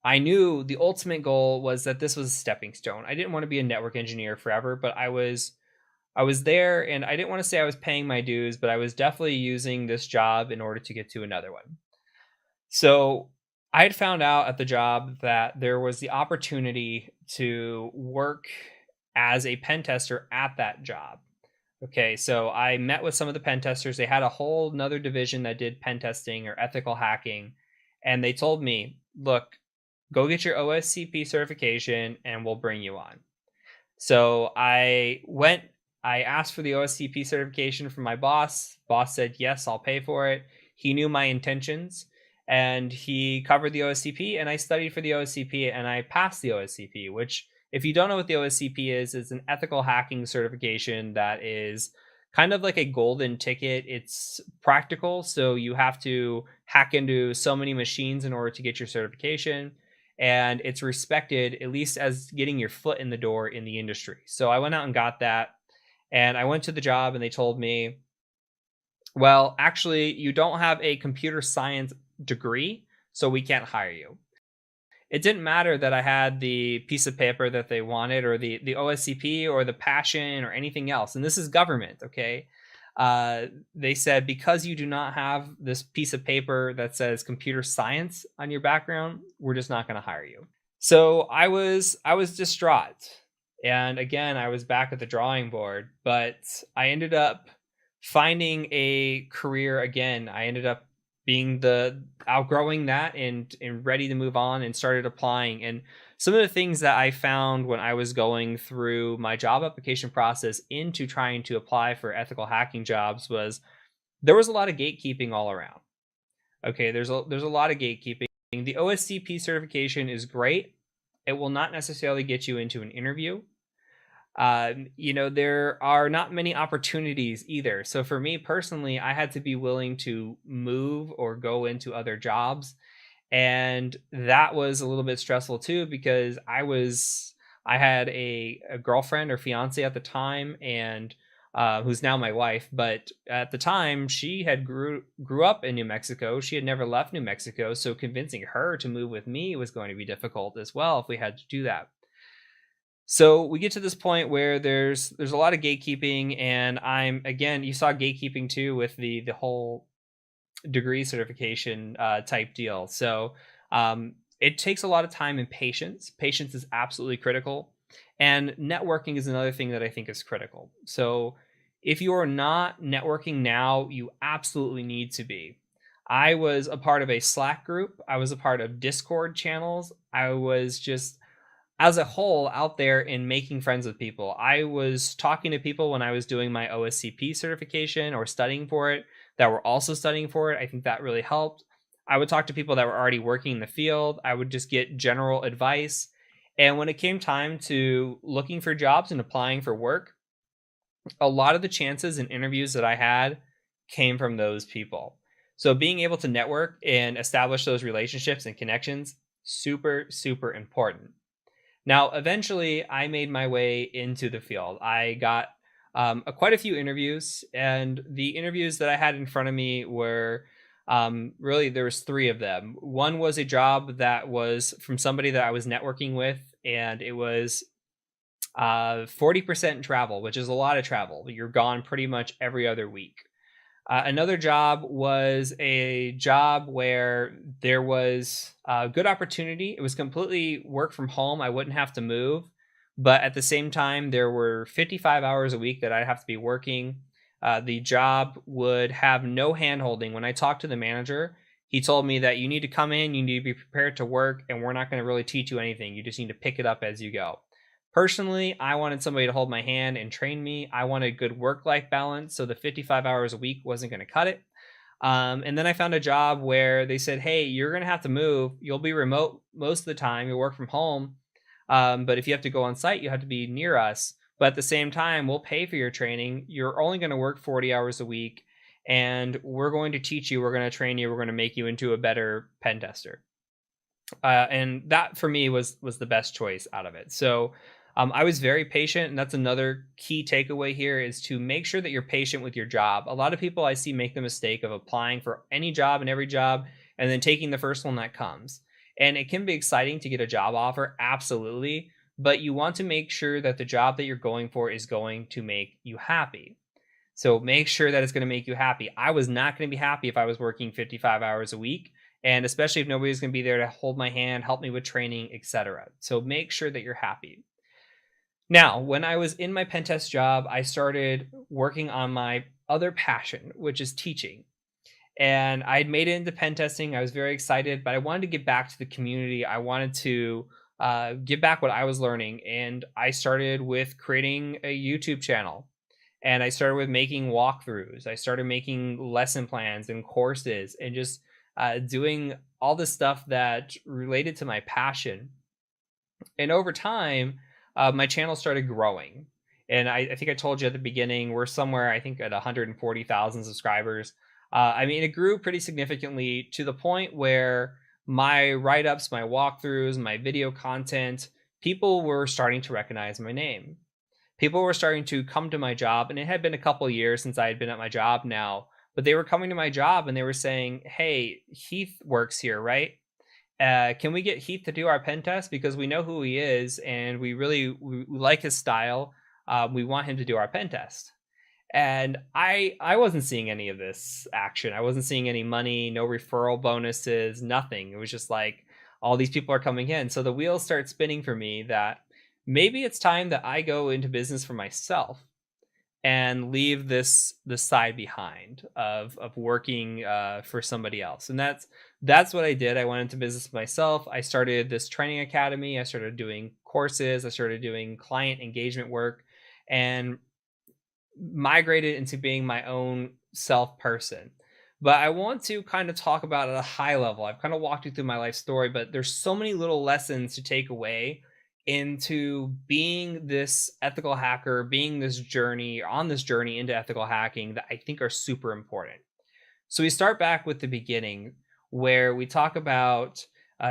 I knew the ultimate goal was that this was a stepping stone. I didn't want to be a network engineer forever, but I was there, and I didn't want to say I was paying my dues, but I was definitely using this job in order to get to another one. So I had found out at the job that there was the opportunity to work as a pen tester at that job. Okay, so I met with some of the pen testers. They had a whole nother division that did pen testing or ethical hacking. And they told me, look, go get your OSCP certification and we'll bring you on. So I asked for the OSCP certification from my boss. Boss said, yes, I'll pay for it. He knew my intentions and he covered the OSCP, and I studied for the OSCP and I passed the OSCP, which, if you don't know what the OSCP is, it's an ethical hacking certification that is kind of like a golden ticket. It's practical, so you have to hack into so many machines in order to get your certification, and it's respected at least as getting your foot in the door in the industry. So I went out and got that, and I went to the job and they told me, well, actually, you don't have a computer science degree, so we can't hire you. It didn't matter that I had the piece of paper that they wanted, or the OSCP, or the passion, or anything else. And this is government, okay? They said, because you do not have this piece of paper that says computer science on your background, we're just not going to hire you. So I was distraught. And again, I was back at the drawing board, but I ended up finding a career again. I ended up being outgrowing that and ready to move on, and started applying. And some of the things that I found when I was going through my job application process into trying to apply for ethical hacking jobs was there was a lot of gatekeeping all around. Okay, there's a lot of gatekeeping. The OSCP certification is great. It will not necessarily get you into an interview. There are not many opportunities either. So for me personally, I had to be willing to move or go into other jobs. And that was a little bit stressful too, because I had a girlfriend or fiance at the time, and who's now my wife. But at the time, she had grew up in New Mexico. She had never left New Mexico. So convincing her to move with me was going to be difficult as well if we had to do that. So we get to this point where there's a lot of gatekeeping, and you saw gatekeeping too with the whole degree certification type deal. So it takes a lot of time and patience. Patience is absolutely critical, and networking is another thing that I think is critical. So if you are not networking now, you absolutely need to be. I was a part of a Slack group. I was a part of Discord channels. I was just, as a whole, out there and making friends with people. I was talking to people when I was doing my OSCP certification or studying for it that were also studying for it. I think that really helped. I would talk to people that were already working in the field. I would just get general advice. And when it came time to looking for jobs and applying for work, a lot of the chances and interviews that I had came from those people. So being able to network and establish those relationships and connections, super, super important. Now, eventually, I made my way into the field. I got quite a few interviews, and the interviews that I had in front of me were really, there was three of them. One was a job that was from somebody that I was networking with, and it was 40% travel, which is a lot of travel. You're gone pretty much every other week. Another job was a job where there was a good opportunity. It was completely work from home. I wouldn't have to move. But at the same time, there were 55 hours a week that I'd have to be working. The job would have no handholding. When I talked to the manager, he told me that you need to come in, you need to be prepared to work, and we're not going to really teach you anything. You just need to pick it up as you go. Personally, I wanted somebody to hold my hand and train me. I wanted good work-life balance, so the 55 hours a week wasn't going to cut it. And then I found a job where they said, hey, you're going to have to move. You'll be remote most of the time. You'll work from home. But if you have to go on site, you have to be near us. But at the same time, we'll pay for your training. You're only going to work 40 hours a week. And we're going to teach you. We're going to train you. We're going to make you into a better pen tester. And that for me was the best choice out of it. So I was very patient, and that's another key takeaway here is to make sure that you're patient with your job. A lot of people I see make the mistake of applying for any job and every job and then taking the first one that comes. And it can be exciting to get a job offer, absolutely, but you want to make sure that the job that you're going for is going to make you happy. So make sure that it's going to make you happy. I was not going to be happy if I was working 55 hours a week, and especially if nobody's going to be there to hold my hand, help me with training, etc. So make sure that you're happy. Now, when I was in my pen test job, I started working on my other passion, which is teaching. And I had made it into pen testing. I was very excited, but I wanted to give back to the community. I wanted to give back what I was learning. And I started with creating a YouTube channel. And I started with making walkthroughs. I started making lesson plans and courses and just doing all the stuff that related to my passion. And over time, my channel started growing. And I think I told you at the beginning, we're somewhere, I think, at 140,000 subscribers. I mean, it grew pretty significantly to the point where my write-ups, my walkthroughs, my video content, people were starting to recognize my name. People were starting to come to my job, and it had been a couple of years since I had been at my job now, but they were coming to my job and they were saying, hey, Heath works here, right? Can we get Heath to do our pen test? Because we know who he is and we like his style. We want him to do our pen test. And I wasn't seeing any of this action. I wasn't seeing any money, no referral bonuses, nothing. It was just like all these people are coming in. So the wheels start spinning for me that maybe it's time that I go into business for myself and leave this side behind of working for somebody else. And that's what I did. I went into business myself. I started this training academy. I started doing courses. I started doing client engagement work and migrated into being my own self person. But I want to kind of talk about it at a high level. I've kind of walked you through my life story, but there's so many little lessons to take away into being this ethical hacker, being this journey into ethical hacking that I think are super important. So we start back with the beginning where we talk about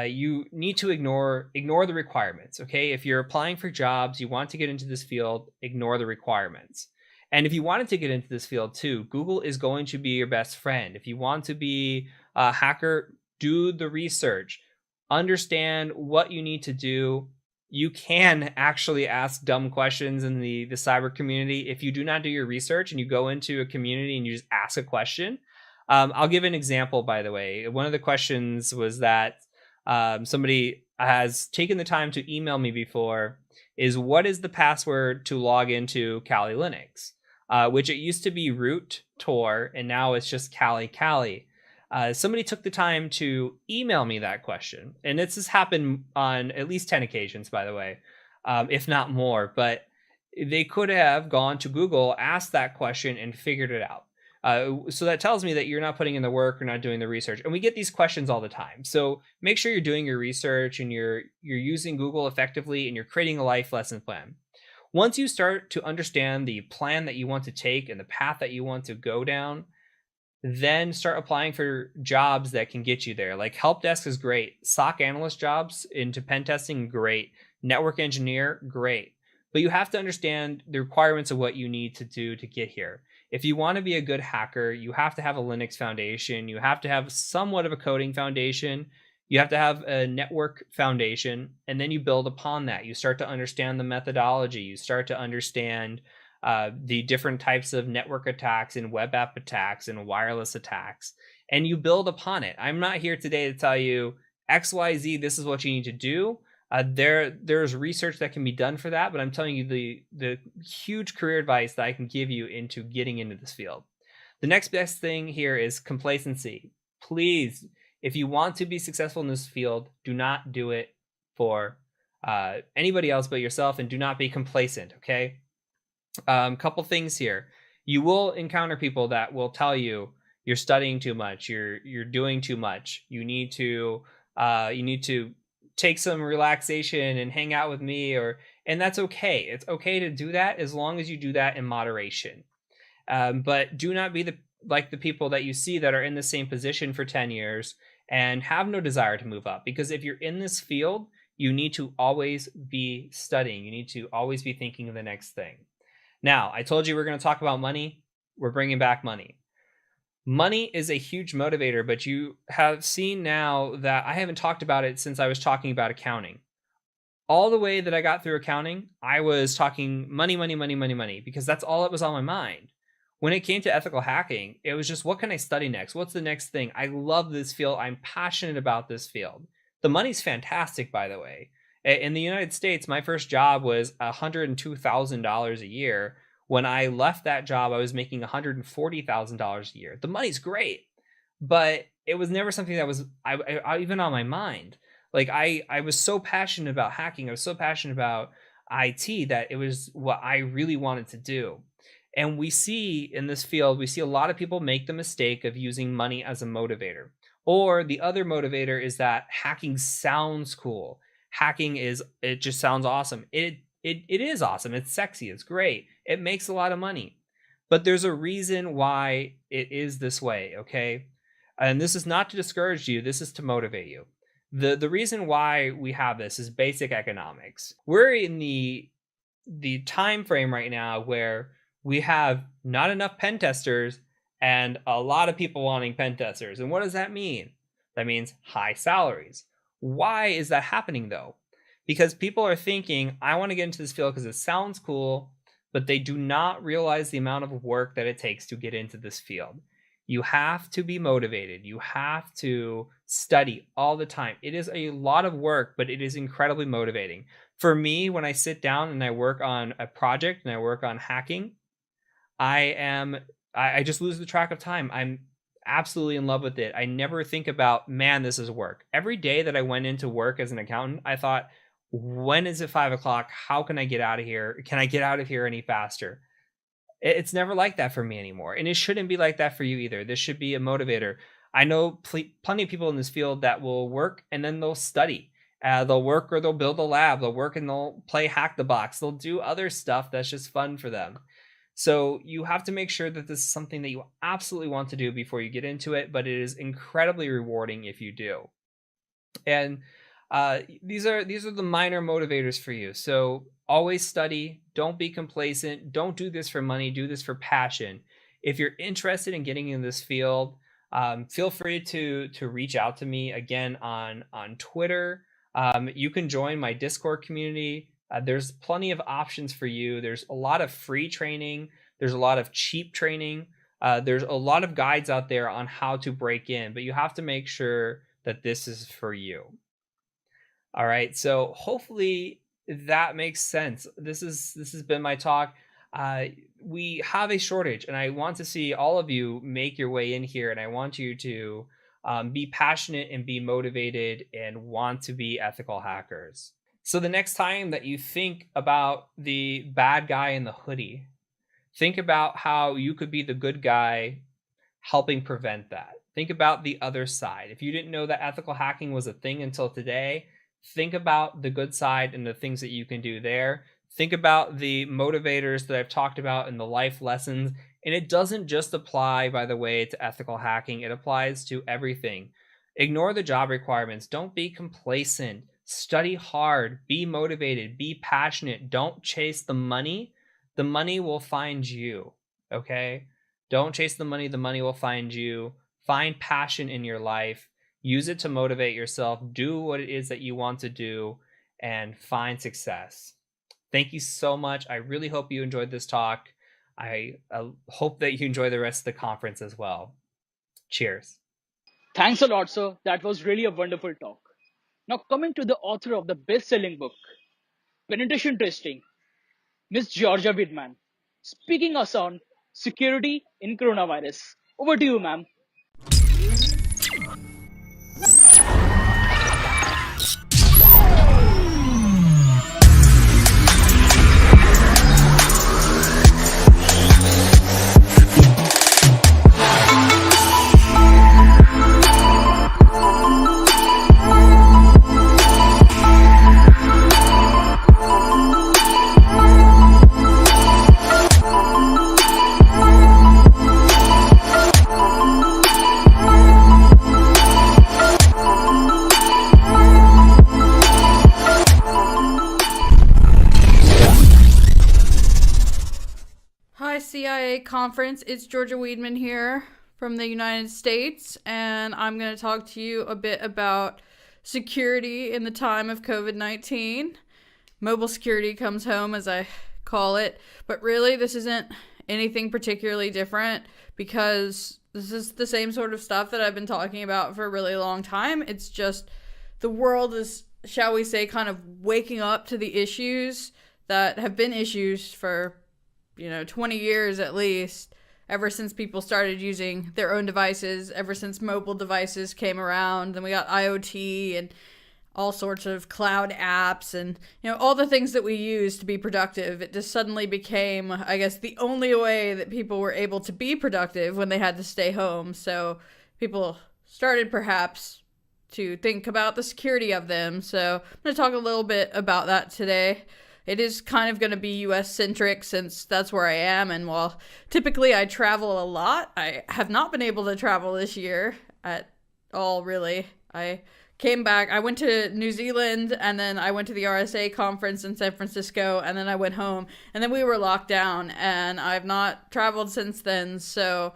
you need to ignore the requirements. Okay, if you're applying for jobs, you want to get into this field, ignore the requirements. And if you wanted to get into this field too, Google is going to be your best friend. If you want to be a hacker, do the research, understand what you need to do. You can actually ask dumb questions in the cyber community. If you do not do your research and you go into a community and you just ask a question, I'll give an example, by the way. One of the questions was that somebody has taken the time to email me before is what is the password to log into Kali Linux? Which it used to be root Tor, and now it's just Kali. Somebody took the time to email me that question. And this has happened on at least 10 occasions, by the way, if not more. But they could have gone to Google, asked that question, and figured it out. So that tells me that you're not putting in the work or not doing the research. And we get these questions all the time. So make sure you're doing your research and you're using Google effectively and you're creating a life lesson plan. Once you start to understand the plan that you want to take and the path that you want to go down, then start applying for jobs that can get you there. Like help desk is great. SOC analyst jobs into pen testing, great. Network engineer, great. But you have to understand the requirements of what you need to do to get here. If you want to be a good hacker, you have to have a Linux foundation. You have to have somewhat of a coding foundation. You have to have a network foundation, and then you build upon that. You start to understand the methodology. You start to understand the different types of network attacks and web app attacks and wireless attacks, and you build upon it. I'm not here today to tell you XYZ, this is what you need to do. There's research that can be done for that, but I'm telling you the huge career advice that I can give you into getting into this field. The next best thing here is complacency. Please, if you want to be successful in this field, do not do it for anybody else but yourself, and do not be complacent. Okay. Couple things here. You will encounter people that will tell you you're studying too much, you're doing too much. You need to take some relaxation and hang out with me, and that's okay. It's okay to do that as long as you do that in moderation. But do not be like the people that you see that are in the same position for 10 years and have no desire to move up. Because if you're in this field, you need to always be studying. You need to always be thinking of the next thing. Now, I told you we're going to talk about money. We're bringing back money. Money is a huge motivator, but you have seen now that I haven't talked about it since I was talking about accounting. All the way that I got through accounting, I was talking money, money, money, money, money, because that's all that was on my mind. When it came to ethical hacking, it was just, what can I study next? What's the next thing? I love this field. I'm passionate about this field. The money's fantastic, by the way. In the United States, my first job was $102,000 a year. When I left that job, I was making $140,000 a year. The money's great, but it was never something that was even on my mind. Like I was so passionate about hacking. I was so passionate about IT that it was what I really wanted to do. And we see in this field, we see a lot of people make the mistake of using money as a motivator. Or the other motivator is that hacking sounds cool. It just sounds awesome. It is awesome. It's sexy. It's great. It makes a lot of money. But there's a reason why it is this way, okay? And this is not to discourage you. This is to motivate you. The reason why we have this is basic economics. We're in the time frame right now where we have not enough pen testers and a lot of people wanting pen testers. And what does that mean? That means high salaries. Why is that happening though? Because people are thinking, I want to get into this field because it sounds cool, but they do not realize the amount of work that it takes to get into this field. You have to be motivated. You have to study all the time. It is a lot of work, but it is incredibly motivating. For me, when I sit down and I work on a project and I work on hacking, I just lose the track of time. I'm absolutely in love with it. I never think about, man, this is work. Every day that I went into work as an accountant, I thought, when is it 5 o'clock? How can I get out of here? Can I get out of here any faster? It's never like that for me anymore. And it shouldn't be like that for you either. This should be a motivator. I know plenty of people in this field that will work and then they'll study. They'll work or they'll build a lab. They'll work and they'll play Hack the Box. They'll do other stuff that's just fun for them. So you have to make sure that this is something that you absolutely want to do before you get into it, but it is incredibly rewarding if you do. And these are the minor motivators for you. So always study. Don't be complacent. Don't do this for money. Do this for passion. If you're interested in getting in this field, feel free to reach out to me again on Twitter. You can join my Discord community. There's plenty of options for you. There's a lot of free training. There's a lot of cheap training. There's a lot of guides out there on how to break in, but you have to make sure that this is for you. All right. So hopefully that makes sense. This has been my talk. We have a shortage, and I want to see all of you make your way in here, and I want you to be passionate and be motivated and want to be ethical hackers. So the next time that you think about the bad guy in the hoodie, think about how you could be the good guy helping prevent that. Think about the other side. If you didn't know that ethical hacking was a thing until today, think about the good side and the things that you can do there. Think about the motivators that I've talked about and the life lessons. And it doesn't just apply, by the way, to ethical hacking. It applies to everything. Ignore the job requirements. Don't be complacent. Study hard. Be motivated. Be passionate. Don't chase the money. The money will find you. Okay? Don't chase the money. The money will find you. Find passion in your life. Use it to motivate yourself. Do what it is that you want to do and find success. Thank you so much. I really hope you enjoyed this talk. I hope that you enjoy the rest of the conference as well. Cheers. Thanks a lot, sir. That was really a wonderful talk. Now, coming to the author of the best-selling book, Penetration Testing, Miss Georgia Weidman, speaking us on security in coronavirus. Over to you, ma'am. CIA conference. It's Georgia Weidman here from the United States, and I'm going to talk to you a bit about security in the time of COVID-19. Mobile security comes home, as I call it, but really this isn't anything particularly different because this is the same sort of stuff that I've been talking about for a really long time. It's just the world is, shall we say, kind of waking up to the issues that have been issues for 20 years at least, ever since people started using their own devices, ever since mobile devices came around. Then we got IoT and all sorts of cloud apps and, all the things that we use to be productive. It just suddenly became, I guess, the only way that people were able to be productive when they had to stay home. So people started perhaps to think about the security of them. So I'm going to talk a little bit about that today. It is kind of going to be US-centric since that's where I am, and while typically I travel a lot, I have not been able to travel this year at all, really. I came back, I went to New Zealand, and then I went to the RSA conference in San Francisco, and then I went home, and then we were locked down, and I've not traveled since then, so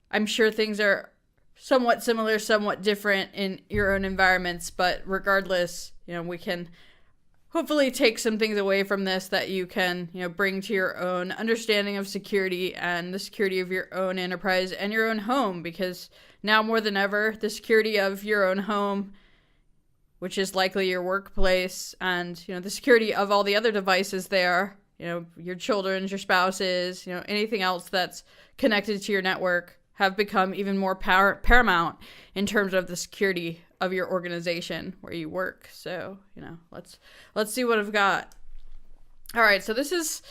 I'm sure things are somewhat similar, somewhat different in your own environments, but regardless, we can hopefully take some things away from this that you can, bring to your own understanding of security and the security of your own enterprise and your own home, because now more than ever, the security of your own home, which is likely your workplace, and, the security of all the other devices there, your children, your spouses, anything else that's connected to your network, have become even more paramount in terms of the security of your organization where you work. So, let's see what I've got. All right, so this is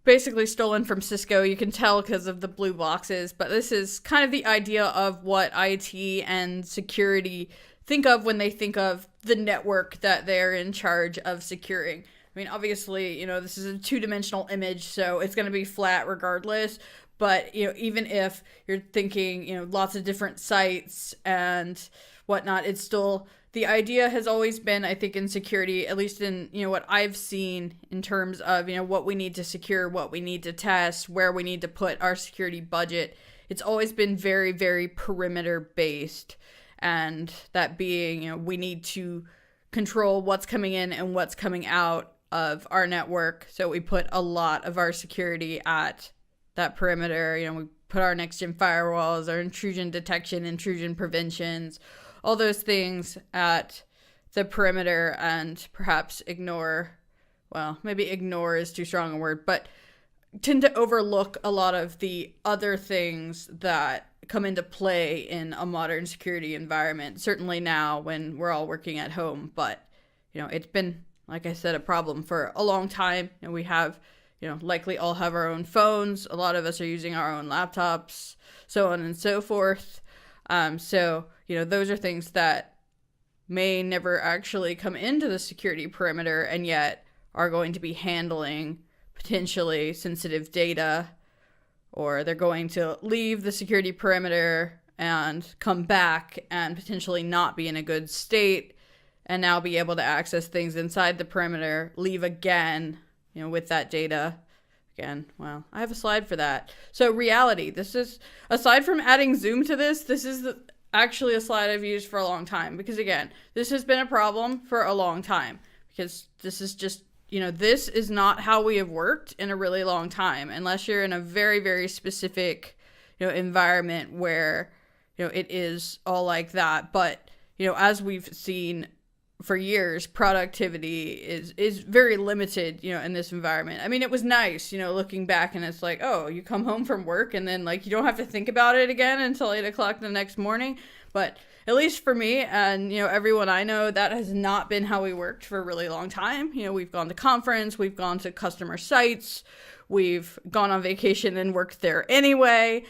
basically stolen from Cisco. You can tell because of the blue boxes, but this is kind of the idea of what IT and security think of when they think of the network that they're in charge of securing. I mean, obviously, this is a two-dimensional image, so it's going to be flat regardless. But, even if you're thinking, lots of different sites and whatnot, it's still, the idea has always been, I think, in security, at least in, what I've seen in terms of, what we need to secure, what we need to test, where we need to put our security budget. It's always been very, very perimeter based. And that being, we need to control what's coming in and what's coming out of our network. So we put a lot of our security at that perimeter. We put our next-gen firewalls, our intrusion detection, intrusion preventions, all those things at the perimeter, and perhaps maybe ignore is too strong a word, but tend to overlook a lot of the other things that come into play in a modern security environment. Certainly now when we're all working at home, but it's been, like I said, a problem for a long time, and we have likely all have our own phones. A lot of us are using our own laptops, so on and so forth. So, those are things that may never actually come into the security perimeter and yet are going to be handling potentially sensitive data, or they're going to leave the security perimeter and come back and potentially not be in a good state and now be able to access things inside the perimeter, leave again, with that data. Again, well, I have a slide for that. So reality, this is, aside from adding zoom to this is actually a slide I've used for a long time, because again, this has been a problem for a long time, because this is just, this is not how we have worked in a really long time, unless you're in a very, very specific, environment where, it is all like that. But, as we've seen for years, productivity is very limited, in this environment. I mean, it was nice, looking back, and it's like, oh, you come home from work and then you don't have to think about it again until 8 o'clock the next morning. But at least for me and, everyone I know, that has not been how we worked for a really long time. We've gone to conference, we've gone to customer sites, we've gone on vacation and worked there anyway.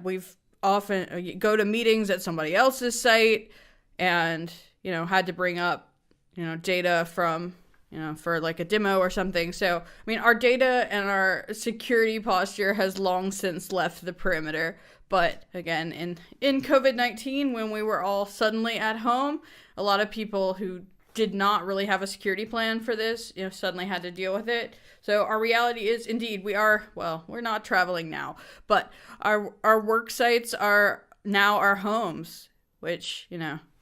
We've often go to meetings at somebody else's site and, had to bring up, data from, for a demo or something. So, I mean, our data and our security posture has long since left the perimeter. But again, in COVID-19, when we were all suddenly at home, a lot of people who did not really have a security plan for this, suddenly had to deal with it. So our reality is, indeed, we're not traveling now, but our work sites are now our homes, which,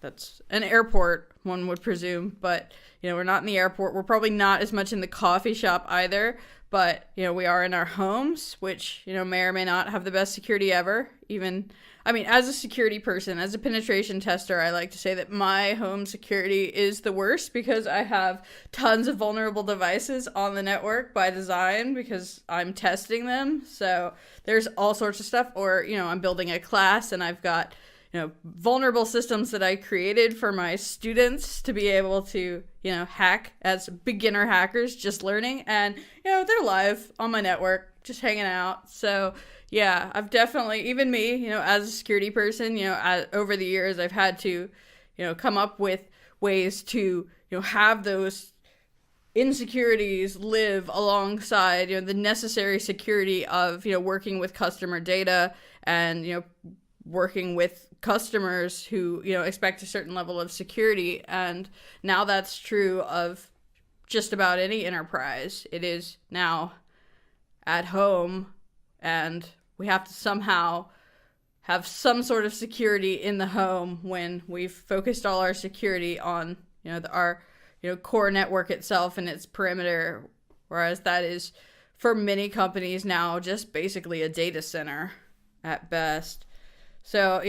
that's an airport, one would presume, but, we're not in the airport. We're probably not as much in the coffee shop either, but, we are in our homes, which, may or may not have the best security ever. As a security person, as a penetration tester, I like to say that my home security is the worst because I have tons of vulnerable devices on the network by design because I'm testing them. So there's all sorts of stuff. Or, I'm building a class and I've got, vulnerable systems that I created for my students to be able to, hack as beginner hackers, just learning. And, they're live on my network, just hanging out. So yeah, I've definitely, even me, as a security person, over the years, I've had to, come up with ways to, have those insecurities live alongside, the necessary security of, working with customer data and, working with customers who, expect a certain level of security. And now that's true of just about any enterprise. It is now at home, and we have to somehow have some sort of security in the home when we've focused all our security on, our core network itself and its perimeter, whereas that is for many companies now just basically a data center at best. So,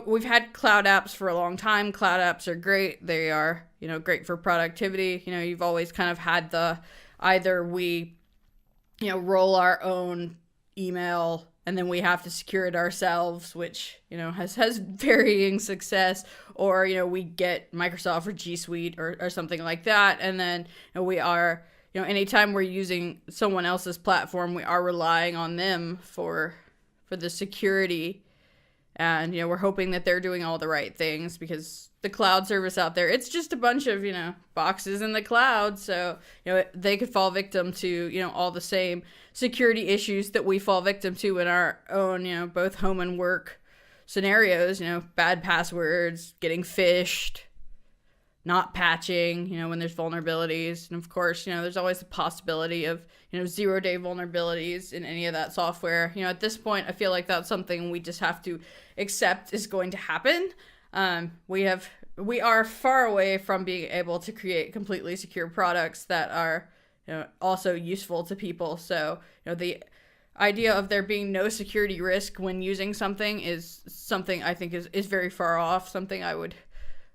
we've had cloud apps for a long time. Cloud apps are great. They are, great for productivity. You've always kind of had either we, roll our own email and then we have to secure it ourselves, which, has varying success, or, we get Microsoft or G Suite or something like that. And then we are, anytime we're using someone else's platform, we are relying on them for the security. And, we're hoping that they're doing all the right things because the cloud service out there, it's just a bunch of, boxes in the cloud. So, they could fall victim to, all the same security issues that we fall victim to in our own, both home and work scenarios, bad passwords, getting phished, not patching, when there's vulnerabilities. And of course, there's always the possibility of, 0-day vulnerabilities in any of that software. At this point, I feel like that's something we just have to accept is going to happen. We are far away from being able to create completely secure products that are, also useful to people. So, the idea of there being no security risk when using something is something I think is very far off, something I would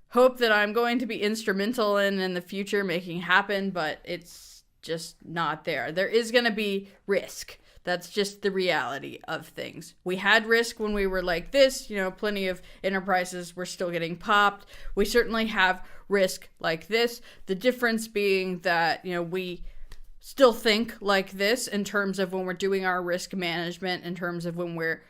hope that I'm going to be instrumental in the future making happen, but it's just not there. There is going to be risk. That's just the reality of things. We had risk when we were like this, plenty of enterprises were still getting popped. We certainly have risk like this. The difference being that, we still think like this in terms of when we're doing our risk management, in terms of when we're,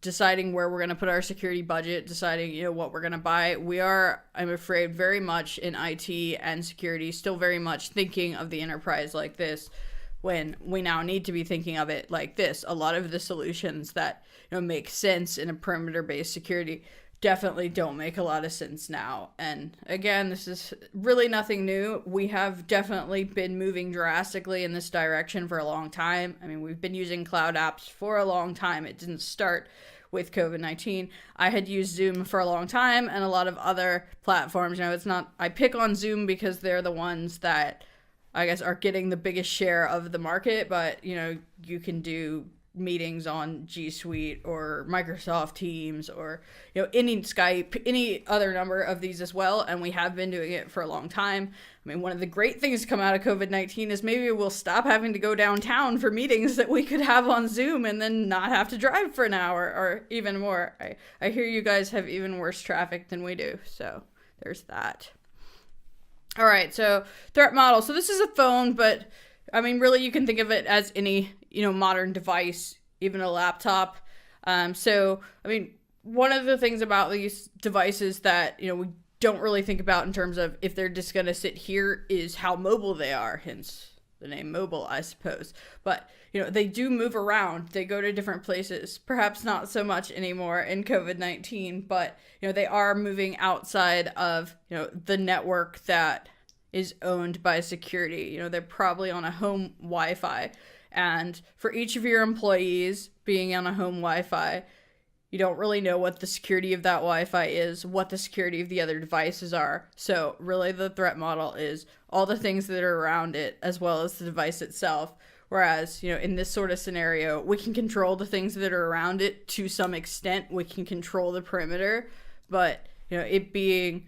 deciding where we're going to put our security budget, deciding, what we're going to buy. We are, I'm afraid, very much in IT and security, still very much thinking of the enterprise like this, when we now need to be thinking of it like this. A lot of the solutions that, make sense in a perimeter-based security definitely don't make a lot of sense now. And again, this is really nothing new. We have definitely been moving drastically in this direction for a long time. We've been using cloud apps for a long time. It didn't start with COVID-19. I had used Zoom for a long time and a lot of other platforms. I pick on Zoom because they're the ones that I guess are getting the biggest share of the market, but you can do meetings on G Suite or Microsoft Teams or any Skype, any other number of these as well, and we have been doing it for a long time. One of the great things to come out of COVID-19 is maybe we'll stop having to go downtown for meetings that we could have on Zoom and then not have to drive for an hour or even more. I hear you guys have even worse traffic than we do, so there's that. All right, so threat model. So this is a phone, but really you can think of it as any, modern device, even a laptop. One of the things about these devices that, we don't really think about in terms of if they're just going to sit here is how mobile they are, hence the name mobile, I suppose. But, they do move around. They go to different places, perhaps not so much anymore in COVID-19, but, they are moving outside of, the network that is owned by security. You know, they're probably on a home Wi-Fi. And for each of your employees being on a home Wi-Fi, you don't really know what the security of that Wi-Fi is, what the security of the other devices are. So really the threat model is all the things that are around it as well as the device itself. Whereas, you know, in this sort of scenario, we can control the things that are around it to some extent. We can control the perimeter, but, you know, it being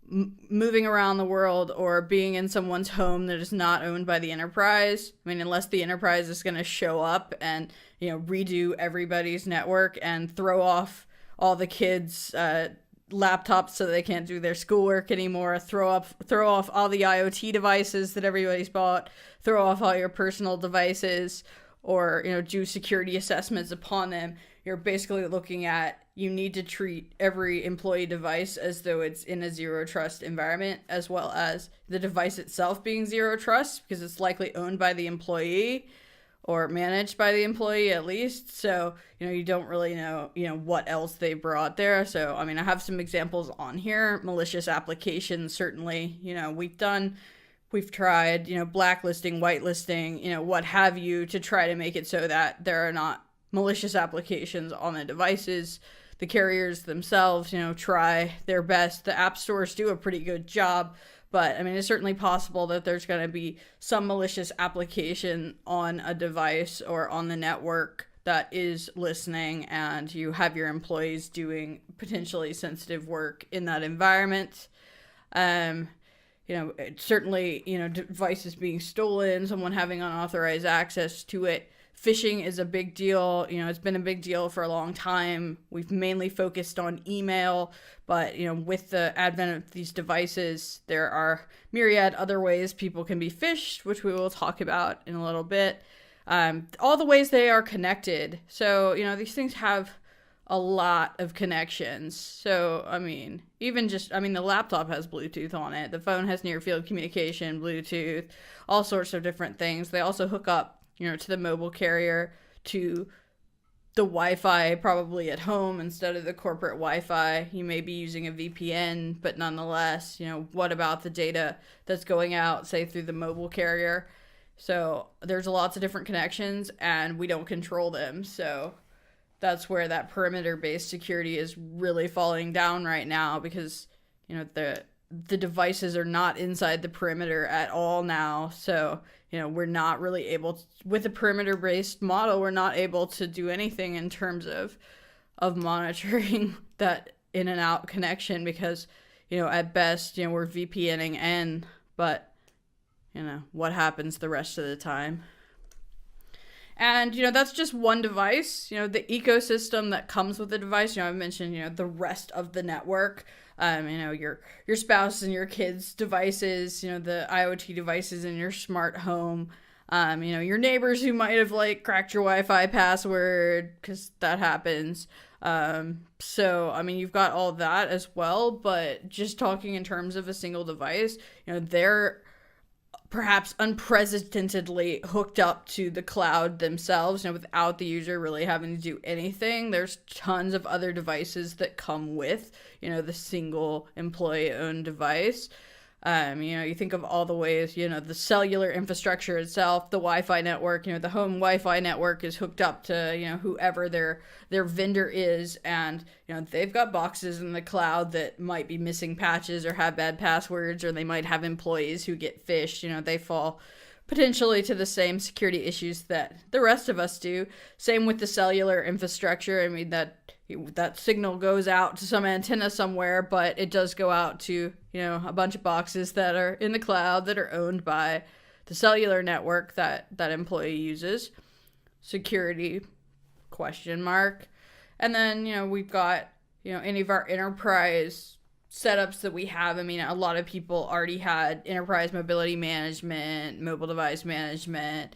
moving around the world or being in someone's home that is not owned by the enterprise. I mean, unless the enterprise is going to show up and, you know, redo everybody's network and throw off all the kids' laptops so they can't do their schoolwork anymore, throw off all the IoT devices that everybody's bought, throw off all your personal devices, or, you know, do security assessments upon them. You're basically looking at, you need to treat every employee device as though it's in a zero trust environment, as well as the device itself being zero trust because it's likely owned by the employee or managed by the employee at least. So, you know, you don't really know, you know, what else they brought there. So, I mean, I have some examples on here. Malicious applications, certainly, you know, we've tried, you know, blacklisting, whitelisting, you know, what have you, to try to make it so that there are not malicious applications on the devices. The carriers themselves, you know, try their best. The app stores do a pretty good job, but I mean, it's certainly possible that there's going to be some malicious application on a device or on the network that is listening, and you have your employees doing potentially sensitive work in that environment. You know, certainly, you know, devices being stolen, someone having unauthorized access to it. Phishing is a big deal. You know, it's been a big deal for a long time. We've mainly focused on email, but, you know, with the advent of these devices, there are myriad other ways people can be phished, which we will talk about in a little bit. All the ways they are connected. So, you know, these things have a lot of connections. So, I mean, even just, I mean, the laptop has Bluetooth on it. The phone has near field communication, Bluetooth, all sorts of different things. They also hook up, you know, to the mobile carrier, to the Wi-Fi probably at home instead of the corporate Wi-Fi. You may be using a VPN, but nonetheless, you know, what about the data that's going out, say, through the mobile carrier? So there's lots of different connections, and we don't control them. So that's where that perimeter-based security is really falling down right now, because, you know, the devices are not inside the perimeter at all now. So, you know, we're not really able to, with a perimeter-based model, we're not able to do anything in terms of monitoring that in and out connection, because, you know, at best, you know, we're VPNing in, but, you know, what happens the rest of the time? And, you know, that's just one device. You know, the ecosystem that comes with the device, you know, I've mentioned, you know, the rest of the network, you know, your spouse and your kids' devices, you know, the IoT devices in your smart home, you know, your neighbors who might have, like, cracked your Wi-Fi password, because that happens. So, I mean, you've got all that as well, but just talking in terms of a single device, you know, they're perhaps unprecedentedly hooked up to the cloud themselves, you know, without the user really having to do anything. There's tons of other devices that come with, you know, the single employee-owned device. You know, you think of all the ways, you know, the cellular infrastructure itself, the Wi-Fi network, you know, the home Wi-Fi network is hooked up to, you know, whoever their vendor is, and, you know, they've got boxes in the cloud that might be missing patches or have bad passwords, or they might have employees who get phished. You know, they fall potentially to the same security issues that the rest of us do. Same with the cellular infrastructure. I mean, that signal goes out to some antenna somewhere, but it does go out to, you know, a bunch of boxes that are in the cloud that are owned by the cellular network that employee uses. Security, question mark. And then, you know, we've got, you know, any of our enterprise setups that we have. I mean, a lot of people already had enterprise mobility management, mobile device management,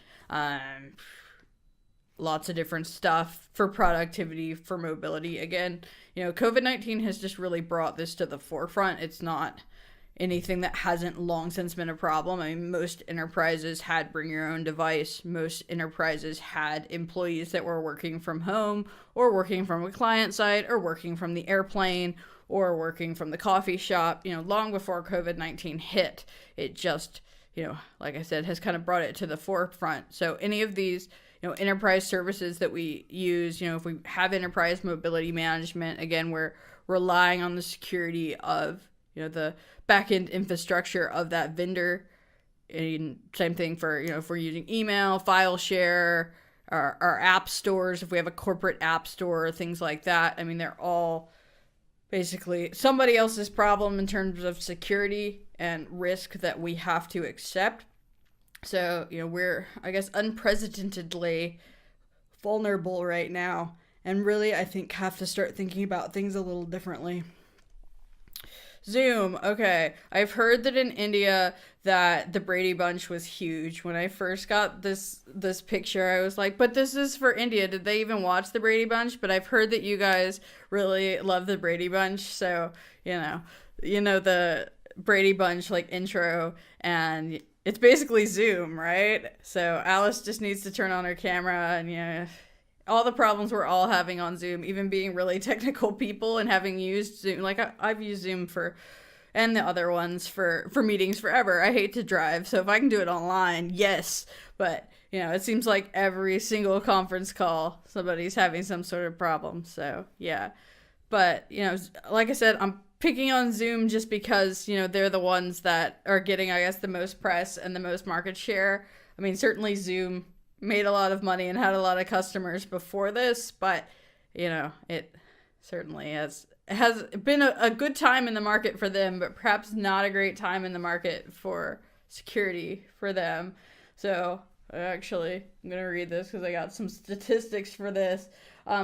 lots of different stuff for productivity, for mobility. Again, you know, COVID-19 has just really brought this to the forefront. It's not anything that hasn't long since been a problem. I mean, most enterprises had bring your own device. Most enterprises had employees that were working from home, or working from a client site, or working from the airplane, or working from the coffee shop, long before COVID-19 hit. It just, like I said, has kind of brought it to the forefront. So any of these, enterprise services that we use, if we have enterprise mobility management, again, we're relying on the security of, the backend infrastructure of that vendor. And same thing for, if we're using email, file share, our app stores, if we have a corporate app store, things like that. I mean, they're all basically somebody else's problem in terms of security and risk that we have to accept. So, we're, I guess, unprecedentedly vulnerable right now. And really, I think, have to start thinking about things a little differently. Zoom. Okay. I've heard that in India that the Brady Bunch was huge. When I first got this picture, I was like, but this is for India. Did they even watch the Brady Bunch? But I've heard that you guys really love the Brady Bunch. So, the Brady Bunch intro, and it's basically Zoom, right? So Alice just needs to turn on her camera, and all the problems we're all having on Zoom, even being really technical people and having used Zoom. I've used Zoom and the other ones for meetings forever. I hate to drive, so if I can do it online, yes. But, it seems like every single conference call, somebody's having some sort of problem. So, yeah. But, like I said, I'm picking on Zoom just because, they're the ones that are getting, I guess, the most press and the most market share. I mean, certainly Zoom made a lot of money and had a lot of customers before this, but it certainly has been a good time in the market for them, but perhaps not a great time in the market for security for them. So actually, I'm going to read this because I got some statistics for this.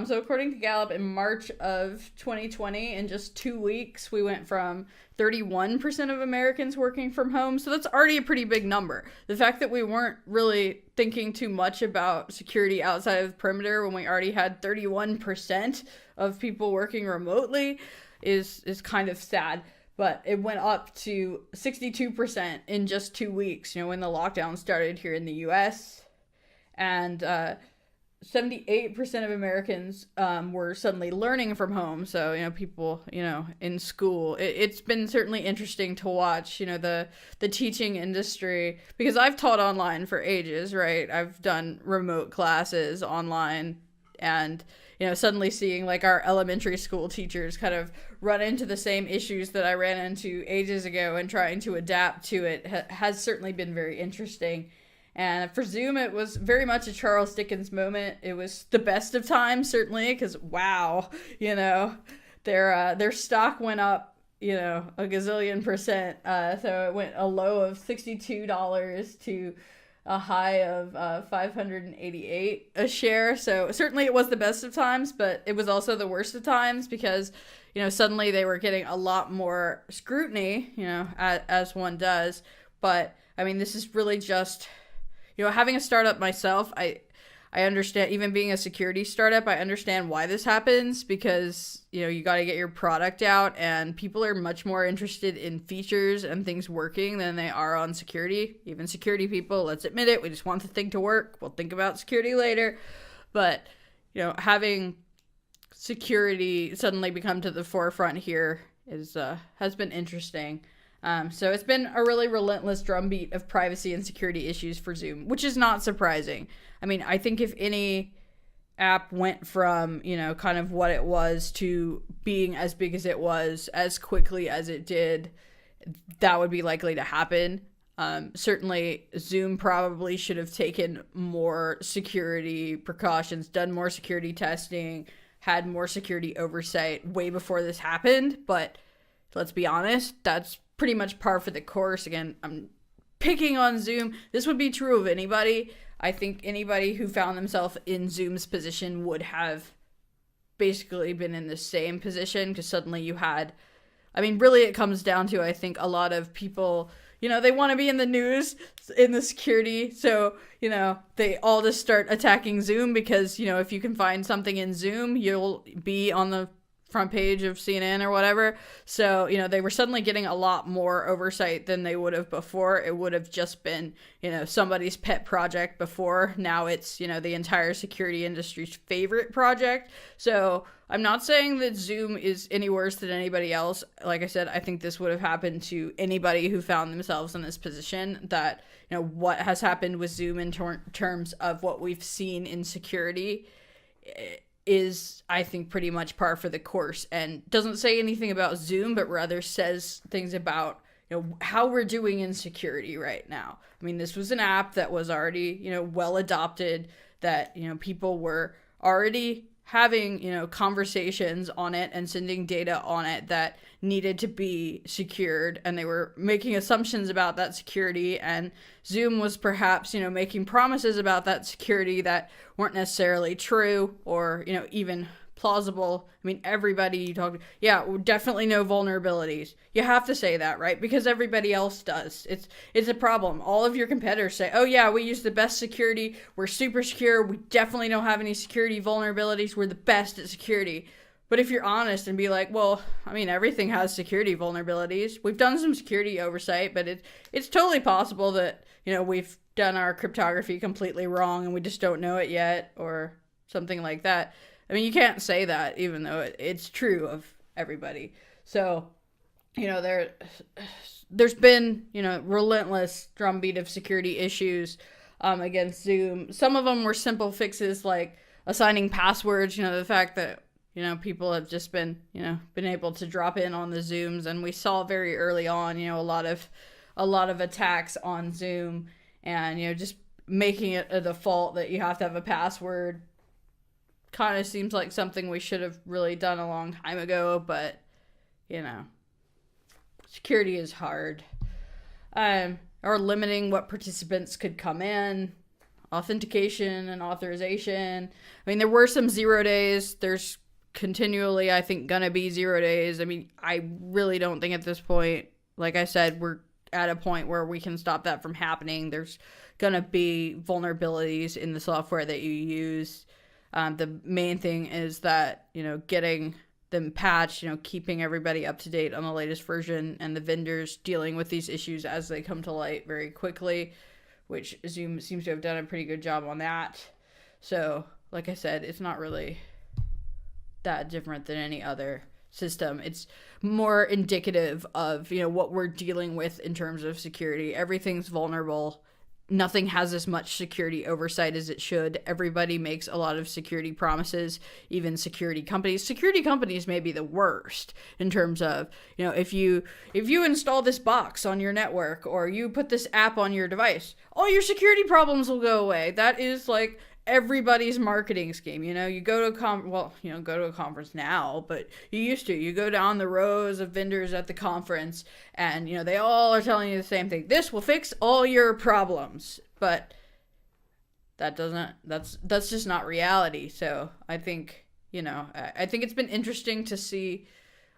So according to Gallup, in March of 2020, in just 2 weeks, we went from 31% of Americans working from home. So that's already a pretty big number. The fact that we weren't really thinking too much about security outside of the perimeter when we already had 31% of people working remotely is kind of sad. But it went up to 62% in just 2 weeks, when the lockdown started here in the US. And 78% of Americans were suddenly learning from home. So, people, in school. It's been certainly interesting to watch, the teaching industry, because I've taught online for ages, right? I've done remote classes online, and, suddenly seeing our elementary school teachers kind of run into the same issues that I ran into ages ago and trying to adapt to it has certainly been very interesting. And for Zoom, it was very much a Charles Dickens moment. It was the best of times, certainly, because wow, their stock went up, a gazillion percent. So it went a low of $62 to a high of $588 a share. So certainly it was the best of times, but it was also the worst of times because, suddenly they were getting a lot more scrutiny, as one does. But I mean, this is really just, having a startup myself, I understand, even being a security startup, I understand why this happens because, you got to get your product out, and people are much more interested in features and things working than they are on security. Even security people, let's admit it, we just want the thing to work. We'll think about security later. But, having security suddenly become to the forefront here has been interesting. So it's been a really relentless drumbeat of privacy and security issues for Zoom, which is not surprising. I mean, I think if any app went from, kind of what it was to being as big as it was as quickly as it did, that would be likely to happen. Certainly Zoom probably should have taken more security precautions, done more security testing, had more security oversight way before this happened. But let's be honest, that's pretty much par for the course. Again, I'm picking on Zoom. This would be true of anybody. I think anybody who found themselves in Zoom's position would have basically been in the same position, because suddenly you had, I mean, really it comes down to, I think, a lot of people, they want to be in the news, in the security, so, they all just start attacking Zoom because, if you can find something in Zoom, you'll be on the front page of CNN or whatever. So, you know, they were suddenly getting a lot more oversight than they would have before. It would have just been, you know, somebody's pet project before. Now it's, you know, the entire security industry's favorite project. So I'm not saying that Zoom is any worse than anybody else. Like I said, I think this would have happened to anybody who found themselves in this position. That, you know, what has happened with Zoom in terms of what we've seen in security is, I think, pretty much par for the course, and doesn't say anything about Zoom, but rather says things about, you know, how we're doing in security right now. I mean, this was an app that was already, you know, well adopted, that, you know, people were already having, you know, conversations on it and sending data on it that needed to be secured, and they were making assumptions about that security, and Zoom was perhaps, you know, making promises about that security that weren't necessarily true or, you know, even plausible. I mean, everybody you talk to, yeah, definitely no vulnerabilities. You have to say that, right? Because everybody else does. It's a problem. All of your competitors say, oh yeah, we use the best security. We're super secure. We definitely don't have any security vulnerabilities. We're the best at security. But if you're honest and be like, well, I mean, everything has security vulnerabilities. We've done some security oversight, but it's totally possible that, you know, we've done our cryptography completely wrong and we just don't know it yet, or something like that. I mean, you can't say that, even though it's true of everybody. So, you know, there's been, you know, relentless drumbeat of security issues against Zoom. Some of them were simple fixes like assigning passwords, you know, the fact that, you know, people have just been able to drop in on the Zooms, and we saw very early on, you know, a lot of attacks on Zoom, and, you know, just making it a default that you have to have a password kind of seems like something we should have really done a long time ago, but, you know, security is hard. Or limiting what participants could come in, authentication and authorization. I mean, there were some 0 days. There's continually, I think, gonna be 0 days. I mean, I really don't think at this point, like I said, we're at a point where we can stop that from happening. There's gonna be vulnerabilities in the software that you use. The main thing is that, you know, getting them patched, you know, keeping everybody up to date on the latest version, and the vendors dealing with these issues as they come to light very quickly, which Zoom seems to have done a pretty good job on that. So, like I said, it's not really that different than any other system. It's more indicative of, you know, what we're dealing with in terms of security. Everything's vulnerable. Nothing has as much security oversight as it should. Everybody makes a lot of security promises, even security companies. Security companies may be the worst in terms of, you know, if you install this box on your network, or you put this app on your device, all your security problems will go away. That is like everybody's marketing scheme. You know, you go to go to a conference now, but you go down the rows of vendors at the conference, and, you know, they all are telling you the same thing. This will fix all your problems, but that's just not reality. So I think, you know, I think it's been interesting to see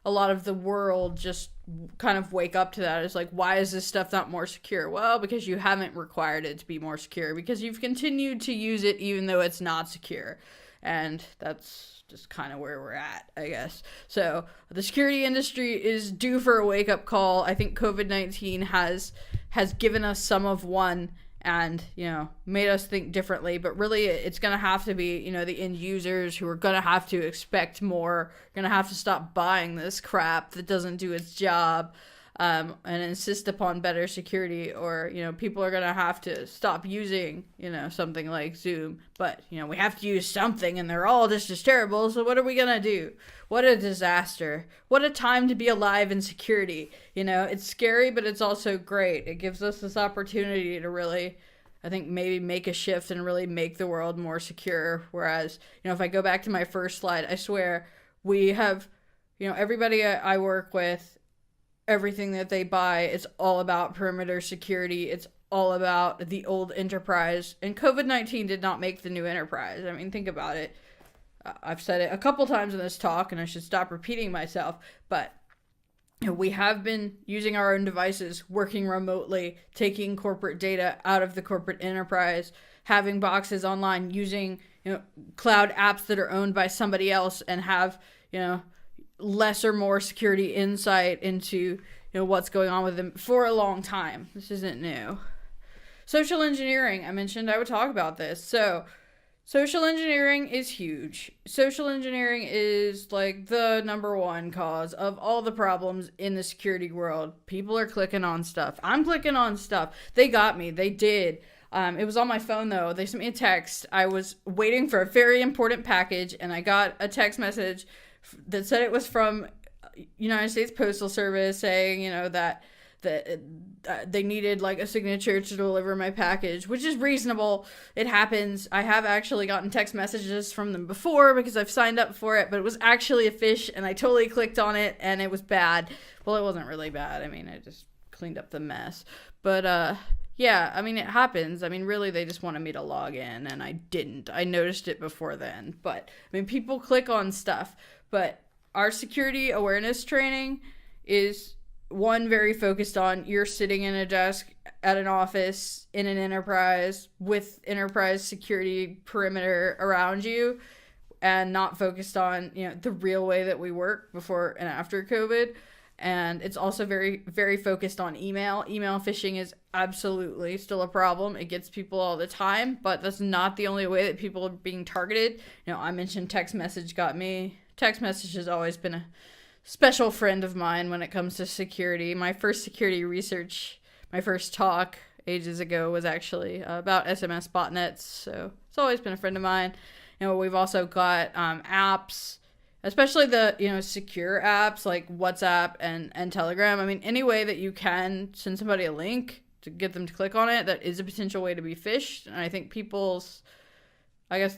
a lot of the world just kind of wake up to that. It's like, why is this stuff not more secure? Well, because you haven't required it to be more secure, because you've continued to use it even though it's not secure. And that's just kind of where we're at, I guess. So the security industry is due for a wake-up call. I think COVID-19 has given us some of one, and, you know, made us think differently. But really, it's going to have to be, you know, the end users who are going to have to expect more, going to have to stop buying this crap that doesn't do its job, and insist upon better security, or, you know, people are going to have to stop using, you know, something like Zoom. But, you know, we have to use something, and they're all just as terrible, so what are we going to do? What a disaster. What a time to be alive in security. You know, it's scary, but it's also great. It gives us this opportunity to really, I think, maybe make a shift and really make the world more secure. Whereas, you know, if I go back to my first slide, I swear we have, you know, everybody I work with, everything that they buy, it's all about perimeter security. It's all about the old enterprise. And COVID-19 did not make the new enterprise. I mean, think about it. I've said it a couple times in this talk, and I should stop repeating myself, but, you know, we have been using our own devices, working remotely, taking corporate data out of the corporate enterprise, having boxes online, using, you know, cloud apps that are owned by somebody else, and have, you know, less or more security insight into what's going on with them for a long time. This isn't new. Social engineering, I mentioned I would talk about this. So social engineering is huge. Social engineering is like the number one cause of all the problems in the security world. People are clicking on stuff. I'm clicking on stuff. They got me. They did. It was on my phone though. They sent me a text. I was waiting for a very important package and I got a text message that said it was from United States Postal Service saying, that they needed like a signature to deliver my package, which is reasonable. It happens. I have actually gotten text messages from them before because I've signed up for it, but it was actually a fish and I totally clicked on it and it was bad. Well, it wasn't really bad. I mean, I just cleaned up the mess. But yeah, I mean, it happens. I mean, really, they just wanted me to log in and I didn't. I noticed it before then. But I mean, people click on stuff. But our security awareness training is one, very focused on you're sitting in a desk at an office in an enterprise with enterprise security perimeter around you and not focused on, the real way that we work before and after COVID. And it's also very, very focused on email. Email phishing is absolutely still a problem. It gets people all the time, but that's not the only way that people are being targeted. I mentioned text message got me. Text message has always been a special friend of mine when it comes to security. My first security research, my first talk ages ago was actually about SMS botnets. So it's always been a friend of mine. We've also got apps, especially the, secure apps like WhatsApp and Telegram. I mean, any way that you can send somebody a link to get them to click on it, that is a potential way to be phished. And I think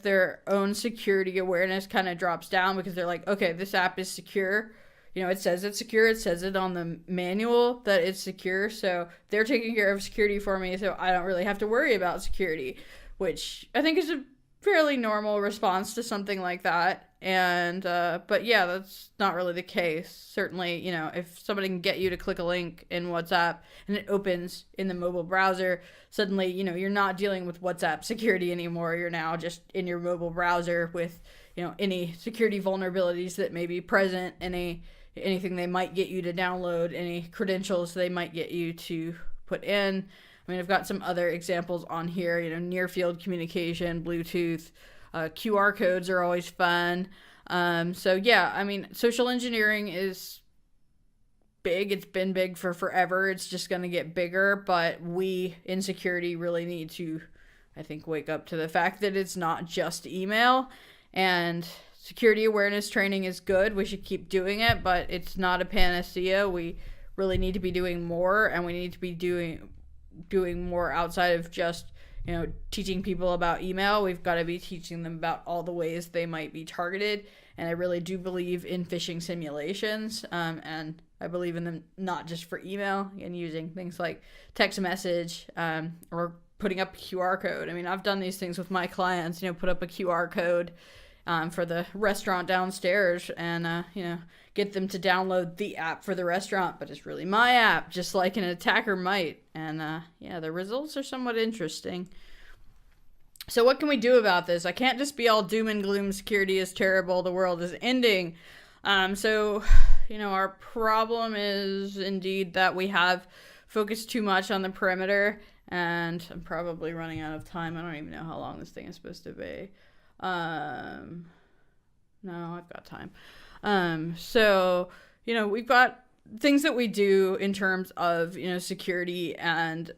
their own security awareness kind of drops down because they're like, okay, this app is secure. It says it's secure. It says it on the manual that it's secure. So they're taking care of security for me. So I don't really have to worry about security, which I think is a fairly normal response to something like that. And, but yeah, that's not really the case. Certainly, if somebody can get you to click a link in WhatsApp and it opens in the mobile browser, suddenly, you're not dealing with WhatsApp security anymore. You're now just in your mobile browser with, any security vulnerabilities that may be present, anything they might get you to download, any credentials they might get you to put in. I mean, I've got some other examples on here, near field communication, Bluetooth, QR codes are always fun. So yeah, I mean, social engineering is big. It's been big for forever. It's just going to get bigger, but we in security really need to, I think, wake up to the fact that it's not just email. And security awareness training is good. We should keep doing it, but it's not a panacea. We really need to be doing more, and we need to be doing more outside of just, teaching people about email. We've got to be teaching them about all the ways they might be targeted. And I really do believe in phishing simulations. And I believe in them not just for email and using things like text message, or putting up a QR code. I mean, I've done these things with my clients, put up a QR code for the restaurant downstairs and, get them to download the app for the restaurant, but it's really my app, just like an attacker might. And, the results are somewhat interesting. So what can we do about this? I can't just be all doom and gloom, security is terrible, the world is ending. So, our problem is indeed that we have focused too much on the perimeter, and I'm probably running out of time. I don't even know how long this thing is supposed to be. No, I've got time. So, we've got things that we do in terms of, security, and,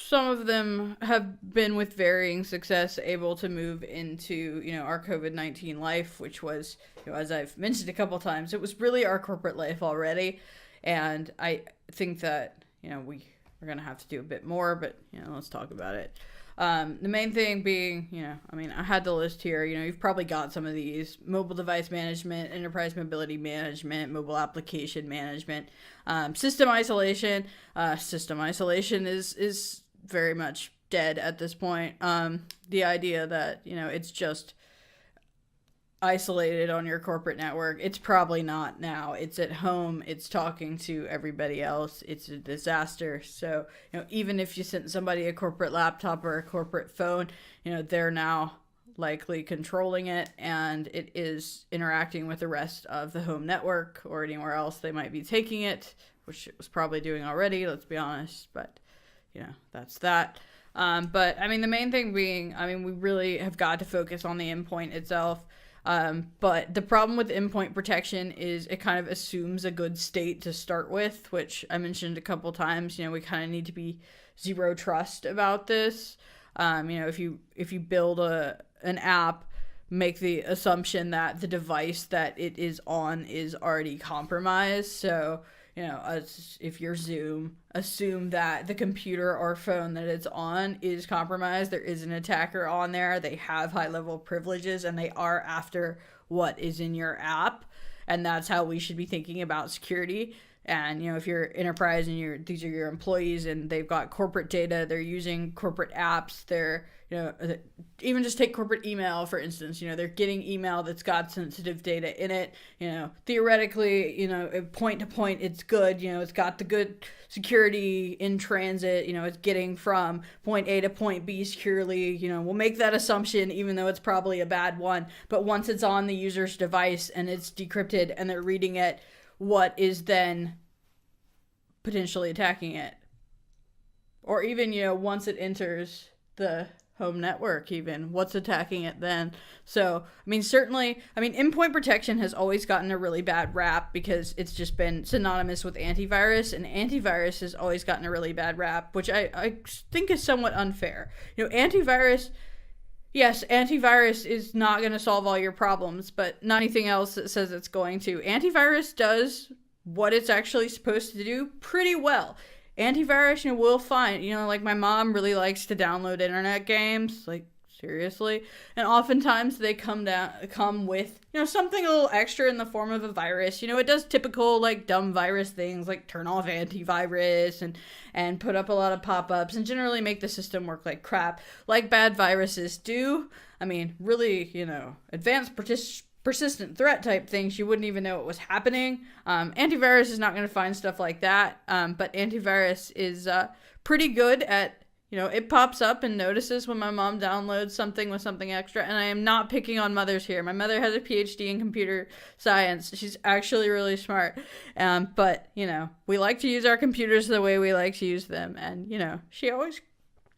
some of them have been with varying success able to move into, our COVID-19 life, which was, as I've mentioned a couple times, it was really our corporate life already. And I think that, we are going to have to do a bit more, but, let's talk about it. The main thing being, I had the list here, you've probably got some of these: mobile device management, enterprise mobility management, mobile application management, system isolation. System isolation is very much dead at this point. The idea that, it's just isolated on your corporate network, it's probably not now. It's at home, it's talking to everybody else, it's a disaster. So, even if you sent somebody a corporate laptop or a corporate phone, they're now likely controlling it, and it is interacting with the rest of the home network or anywhere else they might be taking it, which it was probably doing already, let's be honest, but that's that. But I mean, the main thing being, I mean, we really have got to focus on the endpoint itself. But the problem with endpoint protection is it kind of assumes a good state to start with, which I mentioned a couple times. We kind of need to be zero trust about this. If you build an app, make the assumption that the device that it is on is already compromised. So, if you're Zoom, assume that the computer or phone that it's on is compromised. There is an attacker on there. They have high-level privileges, and they are after what is in your app. And that's how we should be thinking about security. And, if you're enterprise and these are your employees and they've got corporate data, they're using corporate apps, they're, even just take corporate email, for instance, they're getting email that's got sensitive data in it, theoretically, point to point, it's good, it's got the good security in transit, it's getting from point A to point B securely, we'll make that assumption, even though it's probably a bad one. But once it's on the user's device and it's decrypted and they're reading it, what is then potentially attacking it? Or even, once it enters the home network, even, what's attacking it then? So, certainly, endpoint protection has always gotten a really bad rap because it's just been synonymous with antivirus, and antivirus has always gotten a really bad rap, which I think is somewhat unfair. Antivirus... Yes, antivirus is not going to solve all your problems, but not anything else that says it's going to. Antivirus does what it's actually supposed to do pretty well. Antivirus, will find, like my mom really likes to download internet games, like seriously, and oftentimes they come with, something a little extra in the form of a virus. It does typical, like, dumb virus things, like turn off antivirus and put up a lot of pop-ups and generally make the system work like crap, like bad viruses do. Really, advanced persistent threat type things, you wouldn't even know it was happening. Antivirus is not going to find stuff like that, but antivirus is pretty good at, it pops up and notices when my mom downloads something with something extra. And I am not picking on mothers here. My mother has a PhD in computer science. She's actually really smart. But, we like to use our computers the way we like to use them. And, she always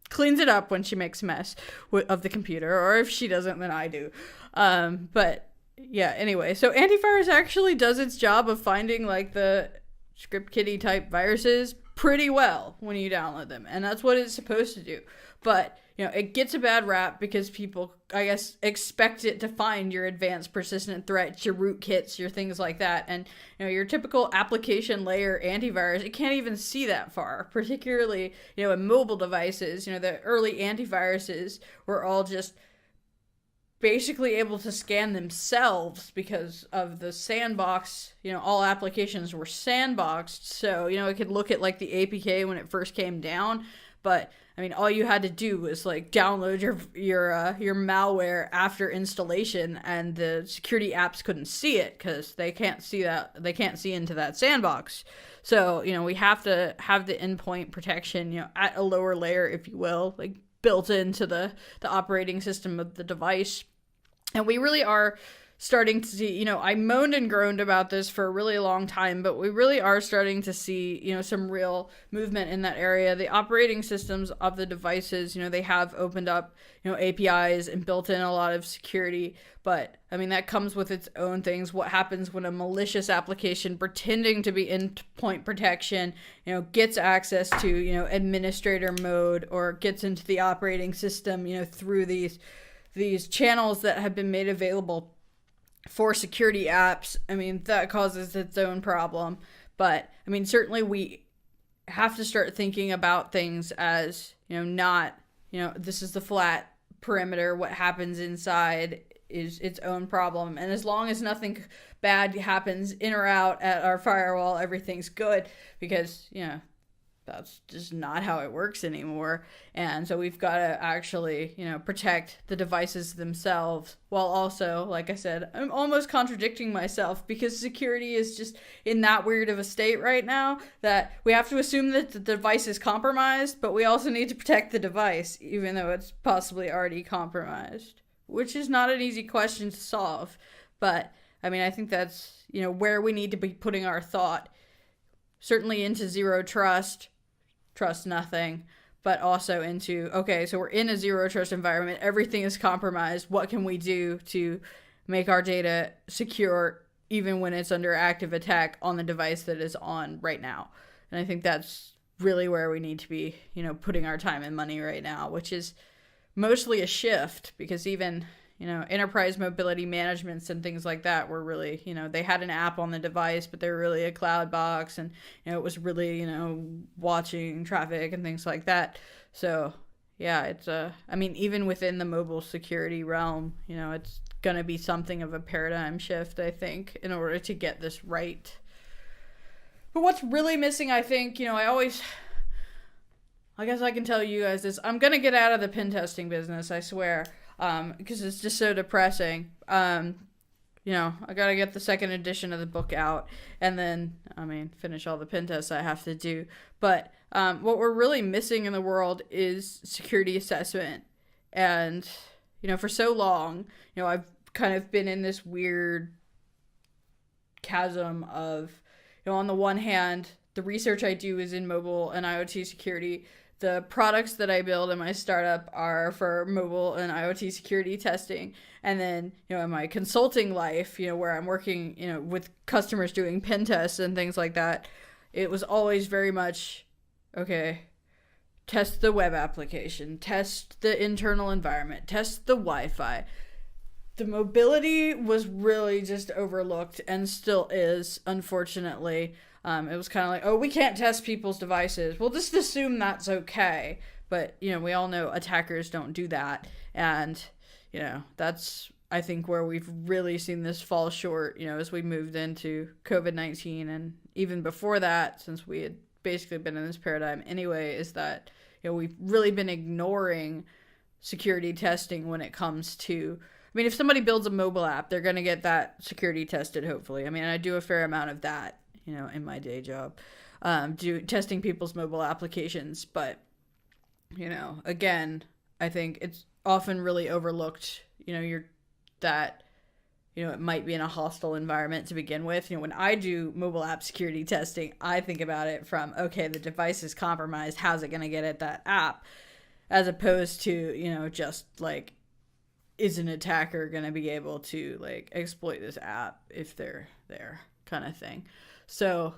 cleans it up when she makes a mess of the computer. Or if she doesn't, then I do. But, yeah, anyway. So antivirus actually does its job of finding, like, the script kiddie type viruses pretty well when you download them, and that's what it's supposed to do. But it gets a bad rap because people, I guess, expect it to find your advanced persistent threats, your rootkits, your things like that. And your typical application layer antivirus, it can't even see that far, particularly in mobile devices. The early antiviruses were all just basically able to scan themselves because of the sandbox. All applications were sandboxed, so it could look at like the APK when it first came down, but all you had to do was like download your malware after installation, and the security apps couldn't see it because they can't see into that sandbox. So we have to have the endpoint protection at a lower layer, if you will, like built into the operating system of the device. And we really are starting to see, I moaned and groaned about this for a really long time, but we really are starting to see, some real movement in that area. The operating systems of the devices, they have opened up, APIs and built in a lot of security, but that comes with its own things. What happens when a malicious application pretending to be endpoint protection, gets access to, administrator mode, or gets into the operating system, through these channels that have been made available for security apps. That causes its own problem. But certainly we have to start thinking about things as, not, this is the flat perimeter. What happens inside is its own problem. And as long as nothing bad happens in or out at our firewall, everything's good, because, that's just not how it works anymore. And so we've got to actually, protect the devices themselves, while also, like I said, I'm almost contradicting myself, because security is just in that weird of a state right now that we have to assume that the device is compromised, but we also need to protect the device, even though it's possibly already compromised. which is not an easy question to solve. But, I mean, I think that's, where we need to be putting our thought. Certainly into zero trust nothing, but also into, okay, so we're in a zero trust environment. Everything is compromised. What can we do to make our data secure even when it's under active attack on the device that is on right now? And I think that's really where we need to be, putting our time and money right now, which is mostly a shift, because even, enterprise mobility managements and things like that were really, they had an app on the device, but they were really a cloud box, and, it was really, watching traffic and things like that. So yeah, it's even within the mobile security realm, it's going to be something of a paradigm shift, I think, in order to get this right. But what's really missing, I think, I guess I can tell you guys this. I'm going to get out of the pen testing business, I swear, because it's just so depressing. I got to get the second edition of the book out and then, finish all the pen tests I have to do. But what we're really missing in the world is security assessment. And, for so long, I've kind of been in this weird chasm of, on the one hand, the research I do is in mobile and IoT security. The products that I build in my startup are for mobile and IoT security testing. And then, in my consulting life, where I'm working, with customers doing pen tests and things like that, it was always very much, okay, test the web application, test the internal environment, test the Wi-Fi. The mobility was really just overlooked and still is, unfortunately. It was kind of like, oh, we can't test people's devices. We'll just assume that's okay. But, we all know attackers don't do that. And, that's, I think, where we've really seen this fall short, as we moved into COVID-19. And even before that, since we had basically been in this paradigm anyway, is that, we've really been ignoring security testing when it comes to, if somebody builds a mobile app, they're going to get that security tested, hopefully. I do a fair amount of that, in my day job, testing people's mobile applications. But, again, I think it's often really overlooked, it might be in a hostile environment to begin with. When I do mobile app security testing, I think about it from, okay, the device is compromised. How's it going to get at that app? As opposed to, just like, is an attacker going to be able to exploit this app if they're there, kind of thing. So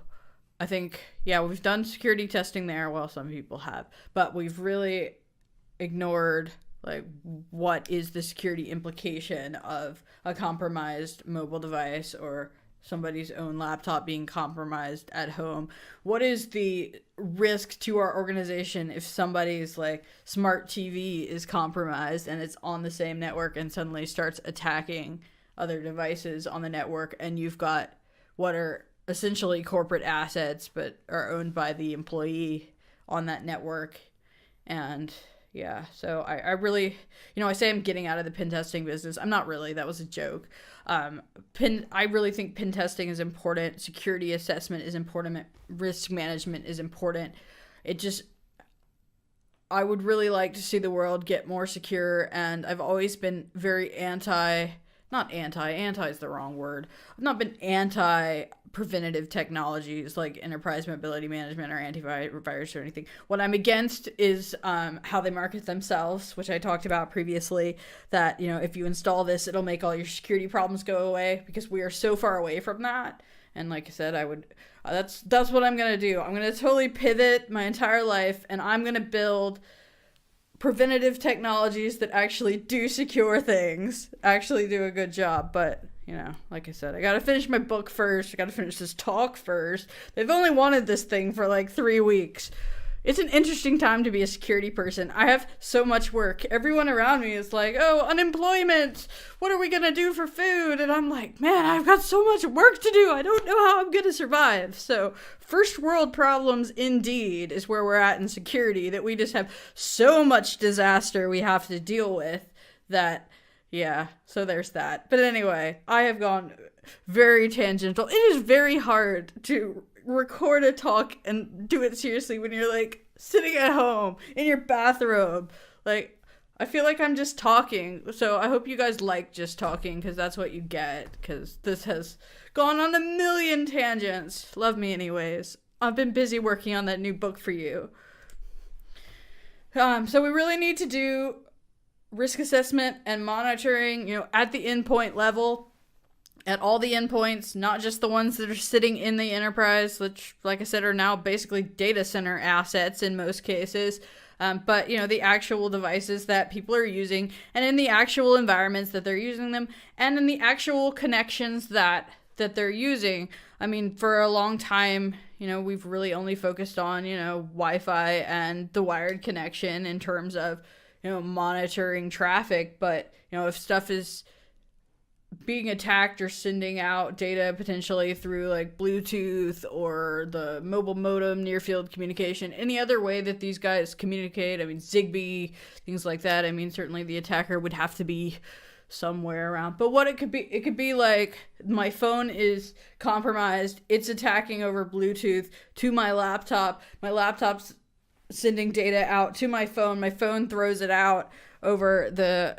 I think, we've done security testing there. Well, some people have, but we've really ignored what is the security implication of a compromised mobile device or somebody's own laptop being compromised at home. What is the risk to our organization if somebody's smart TV is compromised and it's on the same network and suddenly starts attacking other devices on the network, and you've got what are essentially corporate assets but are owned by the employee on that network? And so I really, I say I'm getting out of the pen testing business. I'm not really. That was a joke. I really think pen testing is important. Security assessment is important. Risk management is important. I would really like to see the world get more secure, and I've always been very anti is the wrong word. I've not been anti-preventative technologies like enterprise mobility management or antivirus or anything. What I'm against is how they market themselves, which I talked about previously, that, if you install this, it'll make all your security problems go away, because we are so far away from that. And like I said, that's what I'm going to do. I'm going to totally pivot my entire life, and I'm going to build preventative technologies that actually do secure things, actually do a good job. But, like I said, I got to finish my book first. I got to finish this talk first. They've only wanted this thing for 3 weeks. It's an interesting time to be a security person. I have so much work. Everyone around me is like, oh, unemployment. What are we going to do for food? And I'm like, man, I've got so much work to do. I don't know how I'm going to survive. So first world problems indeed is where we're at in security, that we just have so much disaster we have to deal with that, so there's that. But anyway, I have gone very tangential. It is very hard to record a talk and do it seriously when you're sitting at home in your bathrobe. I feel like I'm just talking, so I hope you guys like just talking, because that's what you get, because this has gone on a million tangents. Love me anyways. I've been busy working on that new book for you. So we really need to do risk assessment and monitoring, at the endpoint level, at all the endpoints, not just the ones that are sitting in the enterprise, which, like I said, are now basically data center assets in most cases. But, the actual devices that people are using, and in the actual environments that they're using them, and in the actual connections that they're using. I mean, for a long time, we've really only focused on, Wi-Fi and the wired connection in terms of, monitoring traffic. But, if stuff is being attacked or sending out data potentially through like Bluetooth or the mobile modem, near field communication, any other way that these guys communicate, I mean, Zigbee, things like that. I mean, certainly the attacker would have to be somewhere around. But what it could be like, my phone is compromised, it's attacking over Bluetooth to my laptop's sending data out to my phone throws it out over the,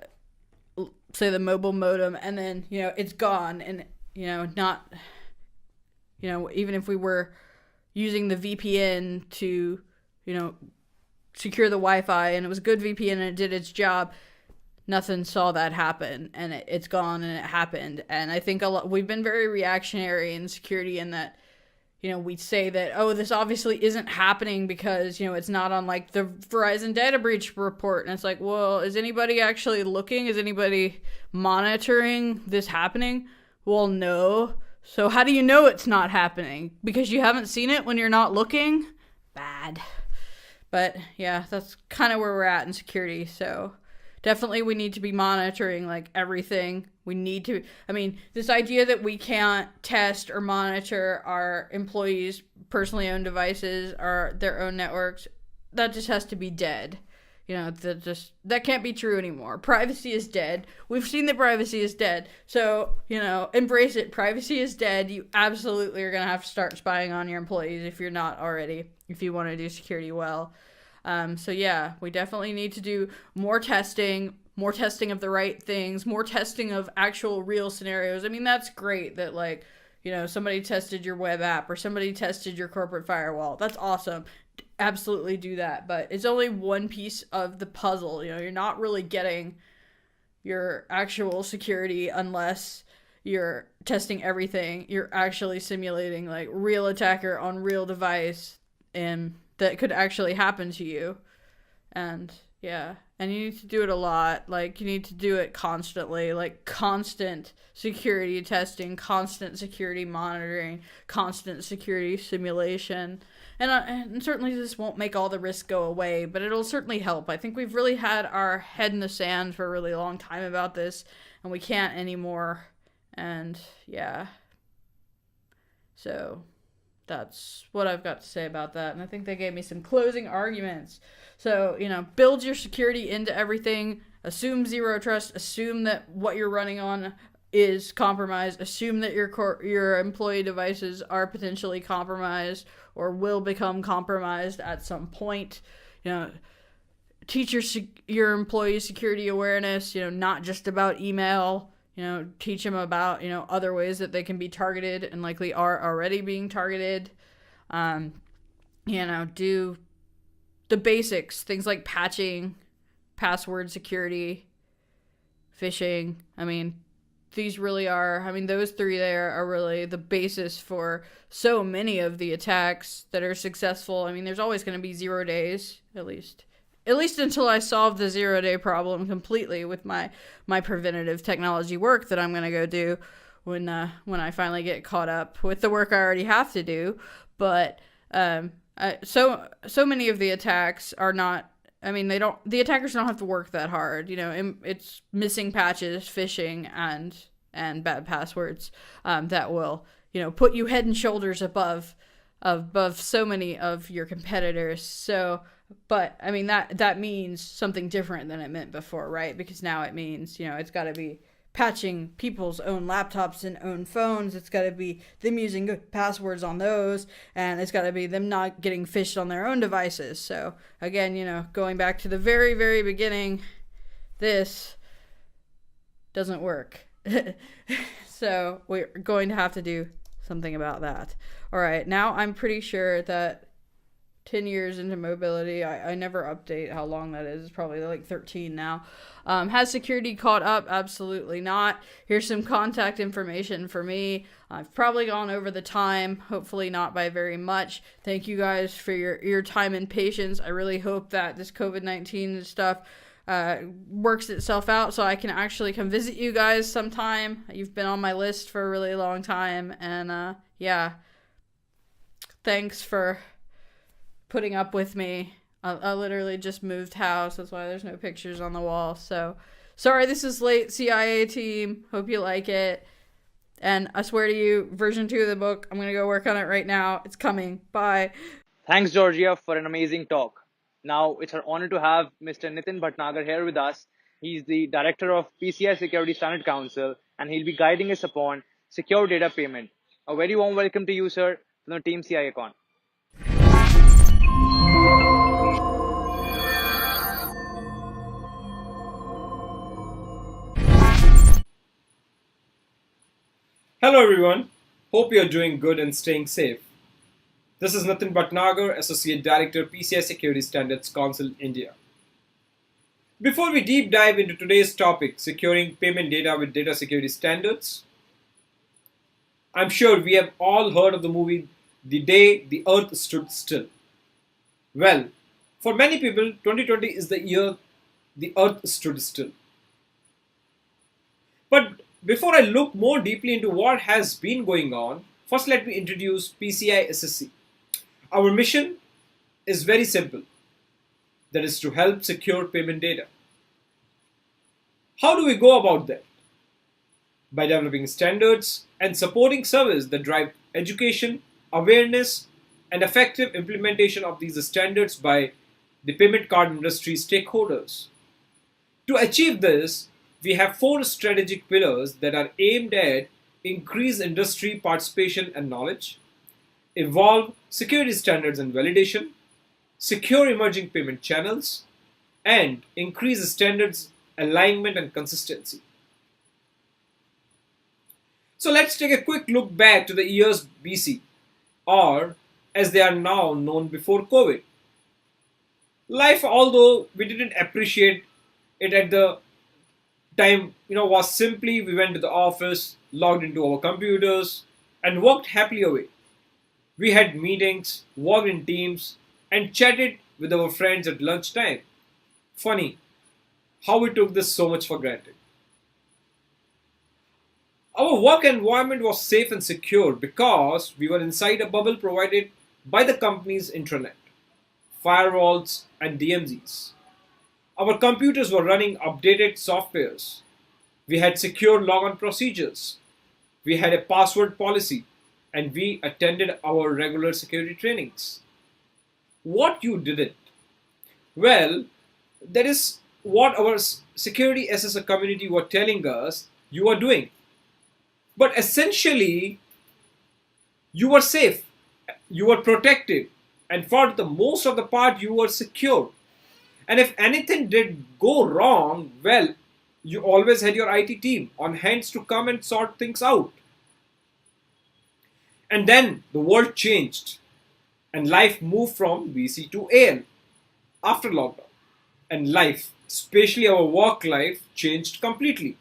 say, the mobile modem, and then it's gone. And not, even if we were using the VPN to secure the Wi-Fi, and it was a good VPN and it did its job, nothing saw that happen, and it's gone, and it happened. And I think we've been very reactionary in security in that we say that, oh, this obviously isn't happening because, it's not on like the Verizon data breach report. And it's like, well, is anybody actually looking? Is anybody monitoring this happening? Well, no. So how do you know it's not happening? Because you haven't seen it when you're not looking? Bad. But yeah, that's kind of where we're at in security. So definitely we need to be monitoring like everything. We need to, this idea that we can't test or monitor our employees' personally owned devices or their own networks, that just has to be dead. That can't be true anymore. Privacy is dead. We've seen that privacy is dead. So, embrace it. Privacy is dead. You absolutely are going to have to start spying on your employees if you're not already, if you want to do security well. So yeah, we definitely need to do more testing of the right things, more testing of actual real scenarios. I mean, that's great that somebody tested your web app or somebody tested your corporate firewall. That's awesome. Absolutely do that. But it's only one piece of the puzzle. You're not really getting your actual security unless you're testing everything. You're actually simulating like real attacker on real device, and that could actually happen to you. And yeah, and you need to do it a lot. Like, you need to do it constantly, like constant security testing, constant security monitoring, constant security simulation. And certainly this won't make all the risks go away, but it'll certainly help. I think we've really had our head in the sand for a really long time about this, and we can't anymore. And yeah, so that's what I've got to say about that. And I think they gave me some closing arguments. So, build your security into everything. Assume zero trust. Assume that what you're running on is compromised. Assume that your employee devices are potentially compromised or will become compromised at some point. Teach your employees security awareness, not just about email. Teach them about, other ways that they can be targeted and likely are already being targeted. Do the basics, things like patching, password security, phishing. These really are, those three there are really the basis for so many of the attacks that are successful. There's always going to be 0 days, at least until I solve the 0 day problem completely with my preventative technology work that I'm going to go do when I finally get caught up with the work I already have to do. But so many of the attacks are not, the attackers don't have to work that hard. It's missing patches, phishing, and bad passwords that will, put you head and shoulders above so many of your competitors. So, but that means something different than it meant before, right? Because now it means, it's got to be patching people's own laptops and own phones. It's got to be them using good passwords on those, and it's got to be them not getting phished on their own devices. So again, going back to the very, very beginning, this doesn't work. So we're going to have to do something about that. All right, now I'm pretty sure that 10 years into mobility, I never update how long that is. It's probably like 13 now. Has security caught up? Absolutely not. Here's some contact information for me. I've probably gone over the time, hopefully not by very much. Thank you guys for your time and patience. I really hope that this COVID-19 stuff works itself out so I can actually come visit you guys sometime. You've been on my list for a really long time, and yeah, thanks for putting up with me. I literally just moved house. That's why there's no pictures on the wall. So sorry this is late, CIA team. Hope you like it. And I swear to you, version 2 of the book, I'm going to go work on it right now. It's coming. Bye. Thanks, Georgia, for an amazing talk. Now, it's our honor to have Mr. Nitin Bhatnagar here with us. He's the director of PCI Security Standard Council, and he'll be guiding us upon secure data payment. A very warm welcome to you, sir, from the Team CIA Con. Hello everyone, hope you are doing good and staying safe. This is Nitin Bhatnagar, Associate Director, PCI Security Standards Council, India. Before we deep dive into today's topic, securing payment data with data security standards, I'm sure we have all heard of the movie The Day the Earth Stood Still. Well, for many people, 2020 is the year the Earth stood still. But before I look more deeply into what has been going on, first let me introduce PCI SSC. Our mission is very simple. That is to help secure payment data. How do we go about that? By developing standards and supporting services that drive education, awareness, and effective implementation of these standards by the payment card industry stakeholders. To achieve this, we have 4 strategic pillars that are aimed at increase industry participation and knowledge, evolve security standards and validation, secure emerging payment channels, and increase standards alignment and consistency. So let's take a quick look back to the years BC, or as they are now known before COVID. Life, although we didn't appreciate it at the time, was simply we went to the office, logged into our computers, and worked happily away. We had meetings, worked in teams, and chatted with our friends at lunchtime. Funny how we took this so much for granted. Our work environment was safe and secure because we were inside a bubble provided by the company's intranet, firewalls, and DMZs. Our computers were running updated softwares. We had secure logon procedures. We had a password policy, and we attended our regular security trainings. What you didn't? Well, that is what our security assessor community were telling us you are doing. But essentially, you were safe, you were protected, and for the most of the part, you were secure. And if anything did go wrong, well, you always had your IT team on hands to come and sort things out. And then the world changed, and life moved from VC to AL after lockdown. And life, especially our work life, changed completely.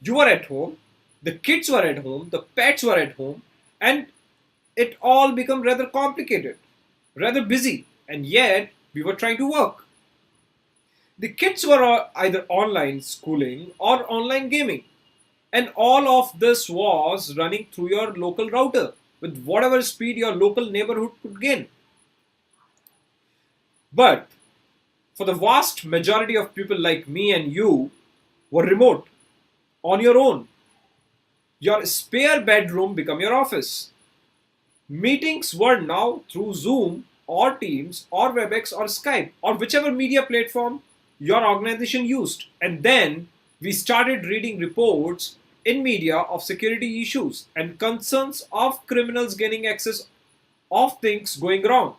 You were at home, the kids were at home, the pets were at home, and it all became rather complicated, rather busy, and yet we were trying to work. The kids were either online schooling or online gaming, and all of this was running through your local router with whatever speed your local neighborhood could gain. But for the vast majority of people like me and you were remote, on your own. Your spare bedroom became your office. Meetings were now through Zoom or Teams or WebEx or Skype or whichever media platform your organization used. And then we started reading reports in media of security issues and concerns of criminals gaining access of things going wrong.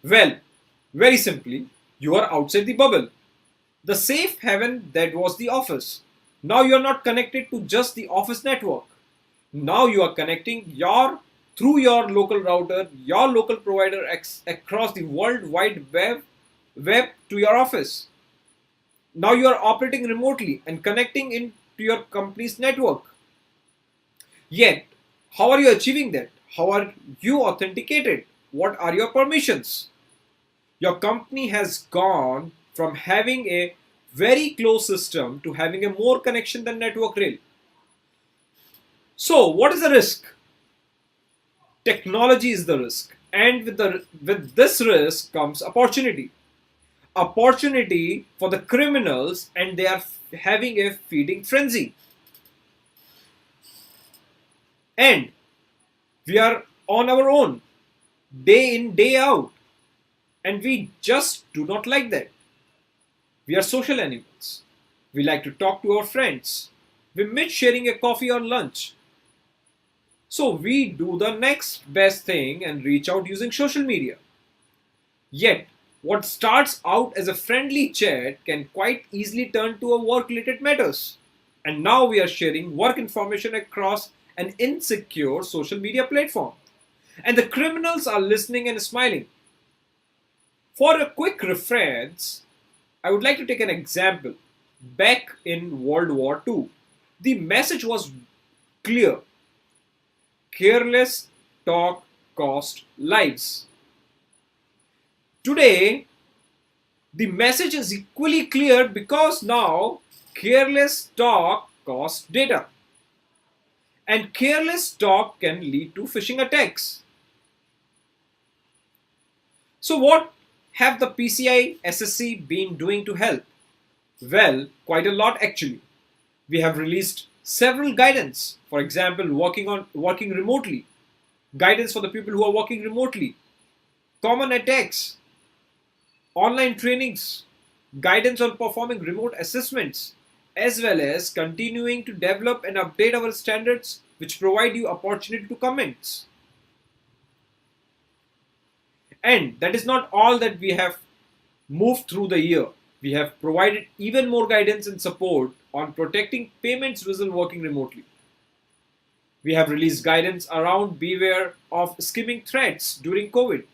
Well, very simply, you are outside the bubble. The safe haven that was the office. Now you are not connected to just the office network. Now you are connecting through your local router, your local provider across the world wide web to your office. Now you are operating remotely and connecting into your company's network. Yet, how are you achieving that? How are you authenticated? What are your permissions? Your company has gone from having a very close system to having a more connection than network rail. So, what is the risk? Technology is the risk, and with this risk comes opportunity. Opportunity for the criminals, and they are having a feeding frenzy. And we are on our own, day in, day out, and we just do not like that. We are social animals. We like to talk to our friends. We miss sharing a coffee or lunch. So we do the next best thing and reach out using social media. Yet, what starts out as a friendly chat can quite easily turn to a work-related matters. And now we are sharing work information across an insecure social media platform. And the criminals are listening and smiling. For a quick reference, I would like to take an example. Back in World War II, the message was clear. Careless talk cost lives. Today, the message is equally clear because now careless talk costs data. And careless talk can lead to phishing attacks. So what have the PCI SSC been doing to help? Well, quite a lot actually. We have released several guidance. For example, working remotely. Guidance for the people who are working remotely. Common attacks. Online trainings. Guidance on performing remote assessments. As well as continuing to develop and update our standards which provide you opportunity to comments. And that is not all that we have moved through the year. We have provided even more guidance and support on protecting payments while working remotely. We have released guidance around beware of skimming threats during COVID.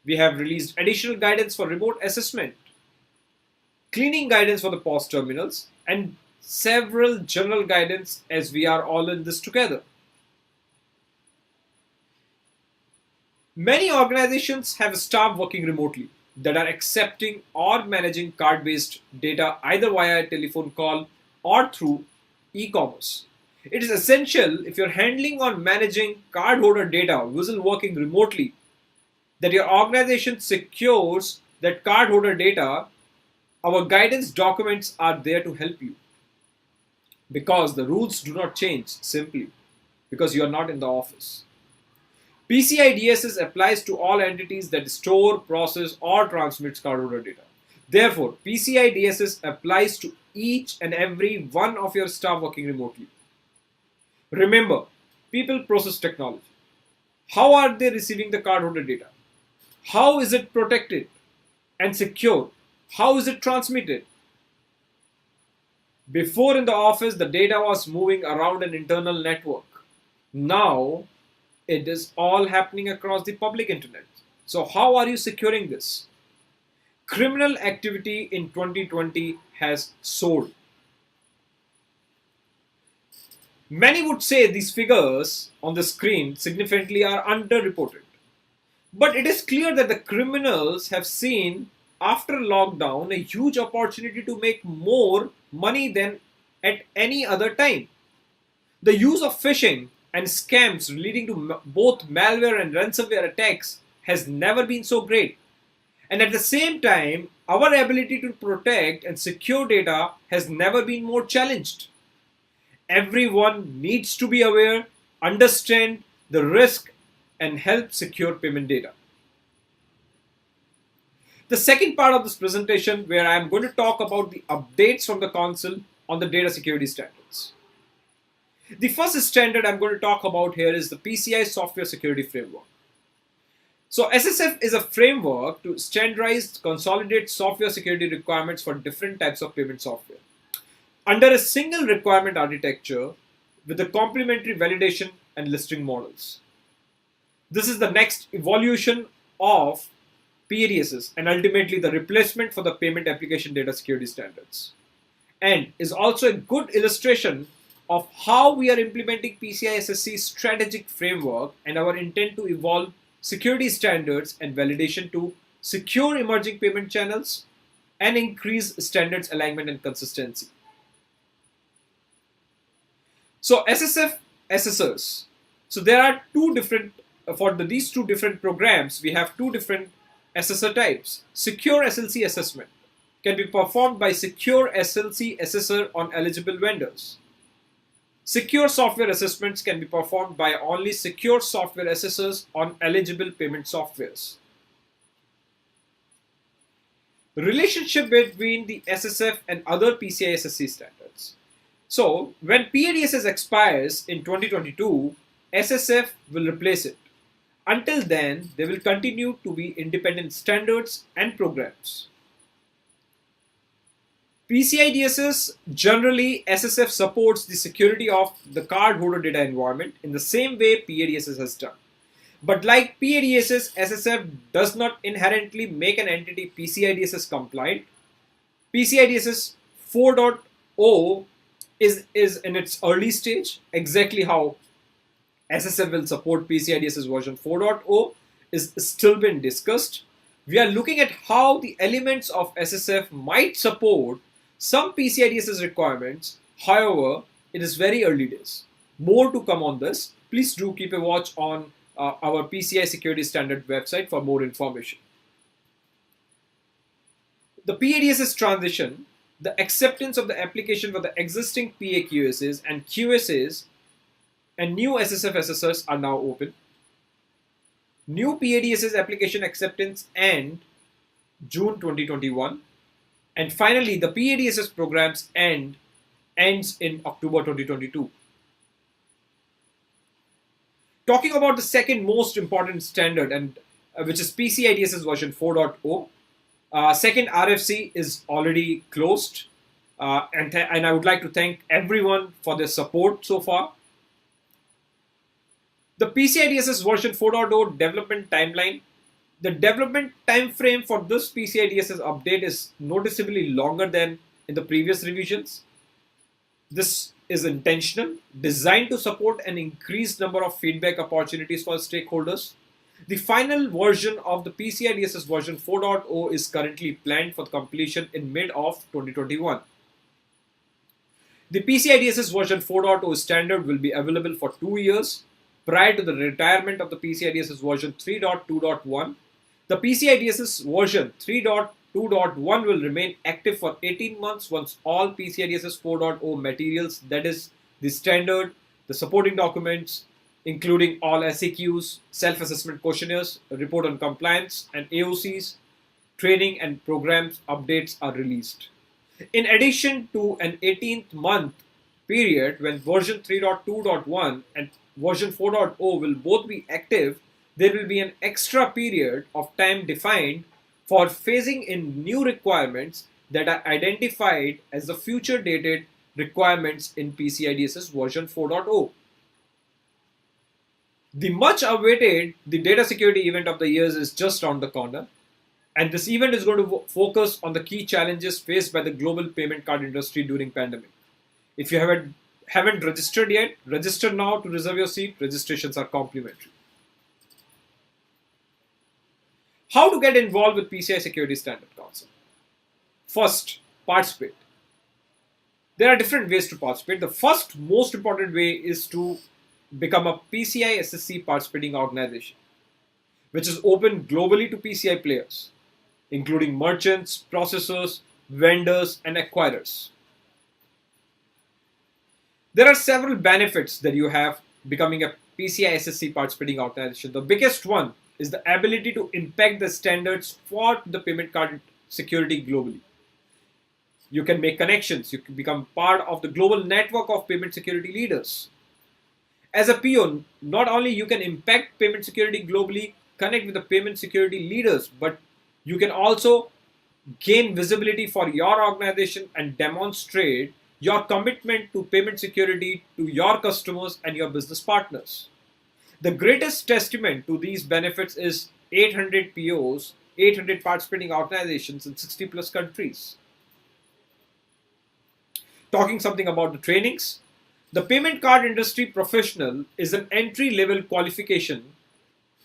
We have released additional guidance for remote assessment, cleaning guidance for the POS terminals, and several general guidance as we are all in this together. Many organizations have staff working remotely that are accepting or managing card-based data either via a telephone call or through e-commerce. It is essential if you're handling or managing cardholder data while working remotely that your organization secures that cardholder data. Our guidance documents are there to help you because the rules do not change simply because you are not in the office. PCI DSS applies to all entities that store, process, or transmits cardholder data. Therefore, PCI DSS applies to each and every one of your staff working remotely. Remember, people process technology. How are they receiving the cardholder data? How is it protected and secure? How is it transmitted? Before in the office, the data was moving around an internal network. Now, it is all happening across the public internet. So how are you securing this? Criminal activity in 2020 has soared. Many would say these figures on the screen significantly are underreported. But it is clear that the criminals have seen after lockdown a huge opportunity to make more money than at any other time. The use of phishing and scams leading to both malware and ransomware attacks has never been so great. And at the same time, our ability to protect and secure data has never been more challenged. Everyone needs to be aware, understand the risk, and help secure payment data. The second part of this presentation, where I am going to talk about the updates from the Council on the data security standards. The first standard I'm going to talk about here is the PCI Software Security Framework. So SSF is a framework to standardize, consolidate software security requirements for different types of payment software under a single requirement architecture with the complementary validation and listing models. This is the next evolution of PDSs and ultimately the replacement for the payment application data security standards, and is also a good illustration of how we are implementing PCI SSC strategic framework and our intent to evolve security standards and validation to secure emerging payment channels and increase standards alignment and consistency. So SSF assessors. So there are two different, these two different programs, we have two different assessor types. Secure SLC assessment can be performed by secure SLC assessor on eligible vendors. Secure software assessments can be performed by only secure software assessors on eligible payment softwares. The relationship between the SSF and other PCI SSC standards. So, when PADSS expires in 2022, SSF will replace it. Until then, they will continue to be independent standards and programs. PCI DSS, generally SSF supports the security of the cardholder data environment in the same way PADSS has done. But like PADSS, SSF does not inherently make an entity PCI DSS compliant. PCI DSS 4.0 is in its early stage. Exactly how SSF will support PCI DSS version 4.0 is still being discussed. We are looking at how the elements of SSF might support some PCI DSS requirements. However, it is very early days. More to come on this. Please do keep a watch on our PCI security standard website for more information. The PADSS transition, the acceptance of the application for the existing PAQSs and QSs and new SSF assessors are now open. New PADSS application acceptance end June 2021. And finally, the PADSS programs ends in October 2022. Talking about the second most important standard, and which is PCI DSS version 4.0. Second RFC is already closed, and I would like to thank everyone for their support so far. The PCI DSS version 4.0 development timeline. The development time frame for this PCI DSS update is noticeably longer than in the previous revisions. This is intentional, designed to support an increased number of feedback opportunities for stakeholders. The final version of the PCI DSS version 4.0 is currently planned for completion in mid of 2021. The PCI DSS version 4.0 standard will be available for 2 years prior to the retirement of the PCI DSS version 3.2.1. The PCI DSS version 3.2.1 will remain active for 18 months once all PCI DSS 4.0 materials, that is the standard, the supporting documents, including all SAQs, self-assessment questionnaires, report on compliance, and AOCs, training and programs updates are released. In addition to an 18th month period when version 3.2.1 and version 4.0 will both be active, there will be an extra period of time defined for phasing in new requirements that are identified as the future dated requirements in PCI DSS version 4.0. The much awaited data security event of the years is just around the corner, and this event is going to focus on the key challenges faced by the global payment card industry during pandemic. If you haven't registered yet, register now to reserve your seat. Registrations are complimentary. How to get involved with PCI Security Standard Council? First, participate. There are different ways to participate. The first most important way is to become a PCI SSC participating organization, which is open globally to PCI players, including merchants, processors, vendors, and acquirers. There are several benefits that you have becoming a PCI SSC participating organization. The biggest one is the ability to impact the standards for the payment card security globally. You can make connections. You can become part of the global network of payment security leaders. As a PO, not only you can impact payment security globally, connect with the payment security leaders, but you can also gain visibility for your organization and demonstrate your commitment to payment security to your customers and your business partners. The greatest testament to these benefits is 800 POs, 800 participating organizations in 60 plus countries. Talking something about the trainings, the payment card industry professional is an entry level qualification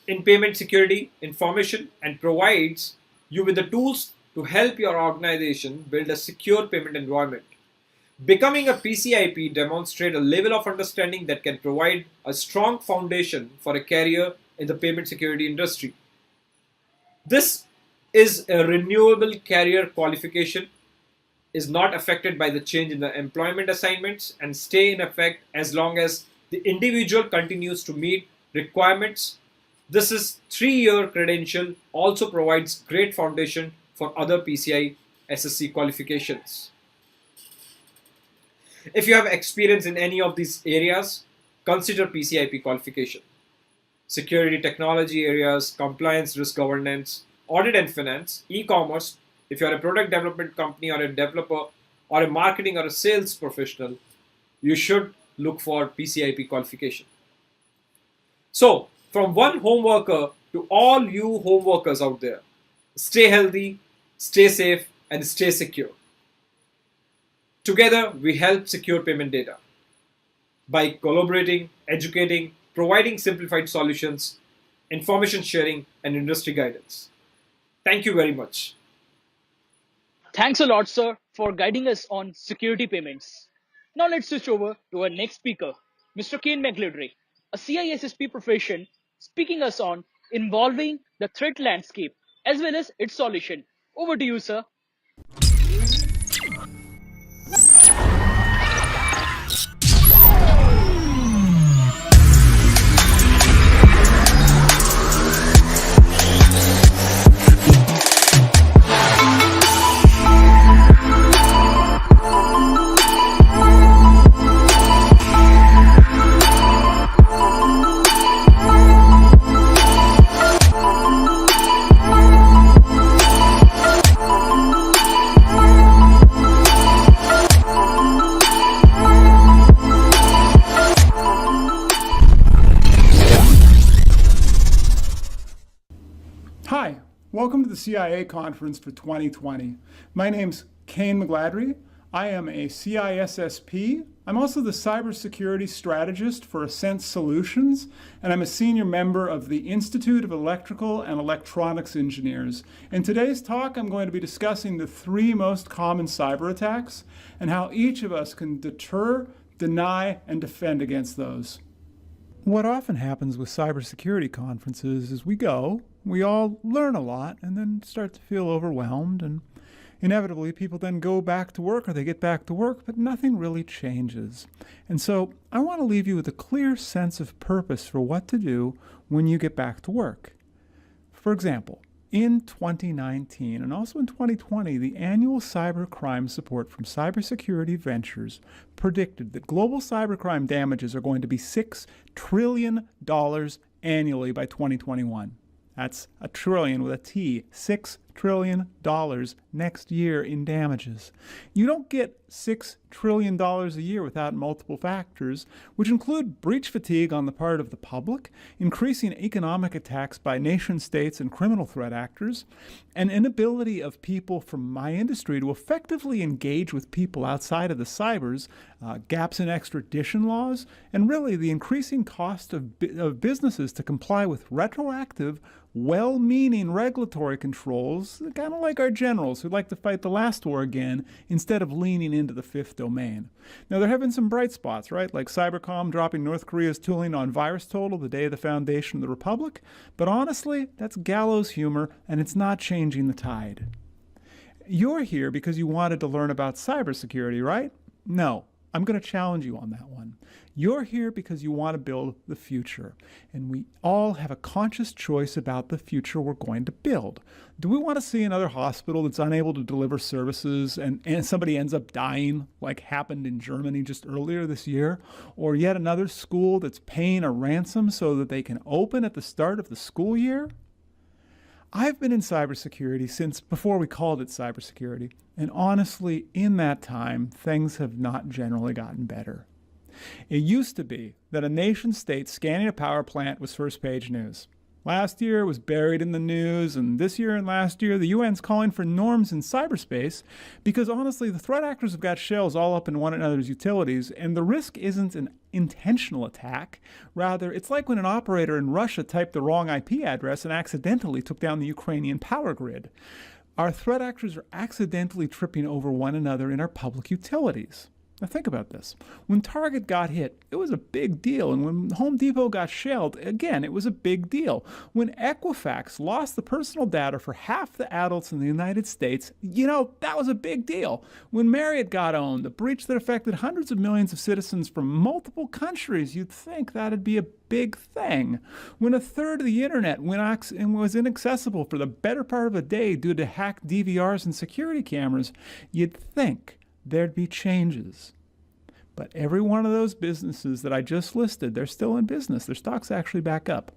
in payment security information and provides you with the tools to help your organization build a secure payment environment. Becoming a PCIP demonstrates a level of understanding that can provide a strong foundation for a career in the payment security industry. This is a renewable career qualification, is not affected by the change in the employment assignments, and stay in effect as long as the individual continues to meet requirements. This is 3-year credential, also provides great foundation for other PCI SSC qualifications. If you have experience in any of these areas, consider PCIP qualification. Security technology areas, compliance, risk governance, audit and finance, e-commerce. If you are a product development company or a developer or a marketing or a sales professional, you should look for PCIP qualification. So, from one home worker to all you home workers out there, stay healthy, stay safe, and stay secure. Together, we help secure payment data by collaborating, educating, providing simplified solutions, information sharing, and industry guidance. Thank you very much. Thanks a lot, sir, for guiding us on security payments. Now let's switch over to our next speaker, Mr. Kayne McGladrey, a CISSP profession, speaking us on involving the threat landscape as well as its solution. Over to you, sir. Hi, welcome to the CIA conference for 2020. My name's Kayne McGladrey. I am a CISSP. I'm also the cybersecurity strategist for Ascent Solutions, and I'm a senior member of the Institute of Electrical and Electronics Engineers. In today's talk, I'm going to be discussing the 3 most common cyber attacks and how each of us can deter, deny, and defend against those. What often happens with cybersecurity conferences is we all learn a lot and then start to feel overwhelmed, and inevitably people then go back to work or they get back to work, but nothing really changes. And so I want to leave you with a clear sense of purpose for what to do when you get back to work. For example, in 2019 and also in 2020, the annual cybercrime support from Cybersecurity Ventures predicted that global cybercrime damages are going to be $6 trillion annually by 2021. That's a trillion with a T, $6 trillion next year in damages. You don't get $6 trillion a year without multiple factors, which include breach fatigue on the part of the public, increasing economic attacks by nation states and criminal threat actors, an inability of people from my industry to effectively engage with people outside of the cybers, gaps in extradition laws, and really the increasing cost of businesses to comply with retroactive, well-meaning regulatory controls, kind of like our generals who like to fight the last war again instead of leaning into the 5th domain. Now, there have been some bright spots, right? Like Cybercom dropping North Korea's tooling on VirusTotal the day of the foundation of the Republic. But honestly, that's gallows humor, and it's not changing the tide. You're here because you wanted to learn about cybersecurity, right? No. I'm going to challenge you on that one. You're here because you want to build the future, and we all have a conscious choice about the future we're going to build. Do we want to see another hospital that's unable to deliver services and somebody ends up dying, like happened in Germany just earlier this year? Or yet another school that's paying a ransom so that they can open at the start of the school year? I've been in cybersecurity since before we called it cybersecurity, and honestly, in that time, things have not generally gotten better. It used to be that a nation state scanning a power plant was first page news. Last year it was buried in the news, and this year and last year the UN's calling for norms in cyberspace because honestly the threat actors have got shells all up in one another's utilities, and the risk isn't an intentional attack. Rather, it's like when an operator in Russia typed the wrong IP address and accidentally took down the Ukrainian power grid. Our threat actors are accidentally tripping over one another in our public utilities. Now think about this. When Target got hit, it was a big deal. And when Home Depot got shelled, again, it was a big deal. When Equifax lost the personal data for half the adults in the United States, that was a big deal. When Marriott got owned, a breach that affected hundreds of millions of citizens from multiple countries, you'd think that'd be a big thing. When a third of the internet was inaccessible for the better part of a day due to hacked DVRs and security cameras, you'd think there'd be changes. But every one of those businesses that I just listed, they're still in business. Their stock's actually back up.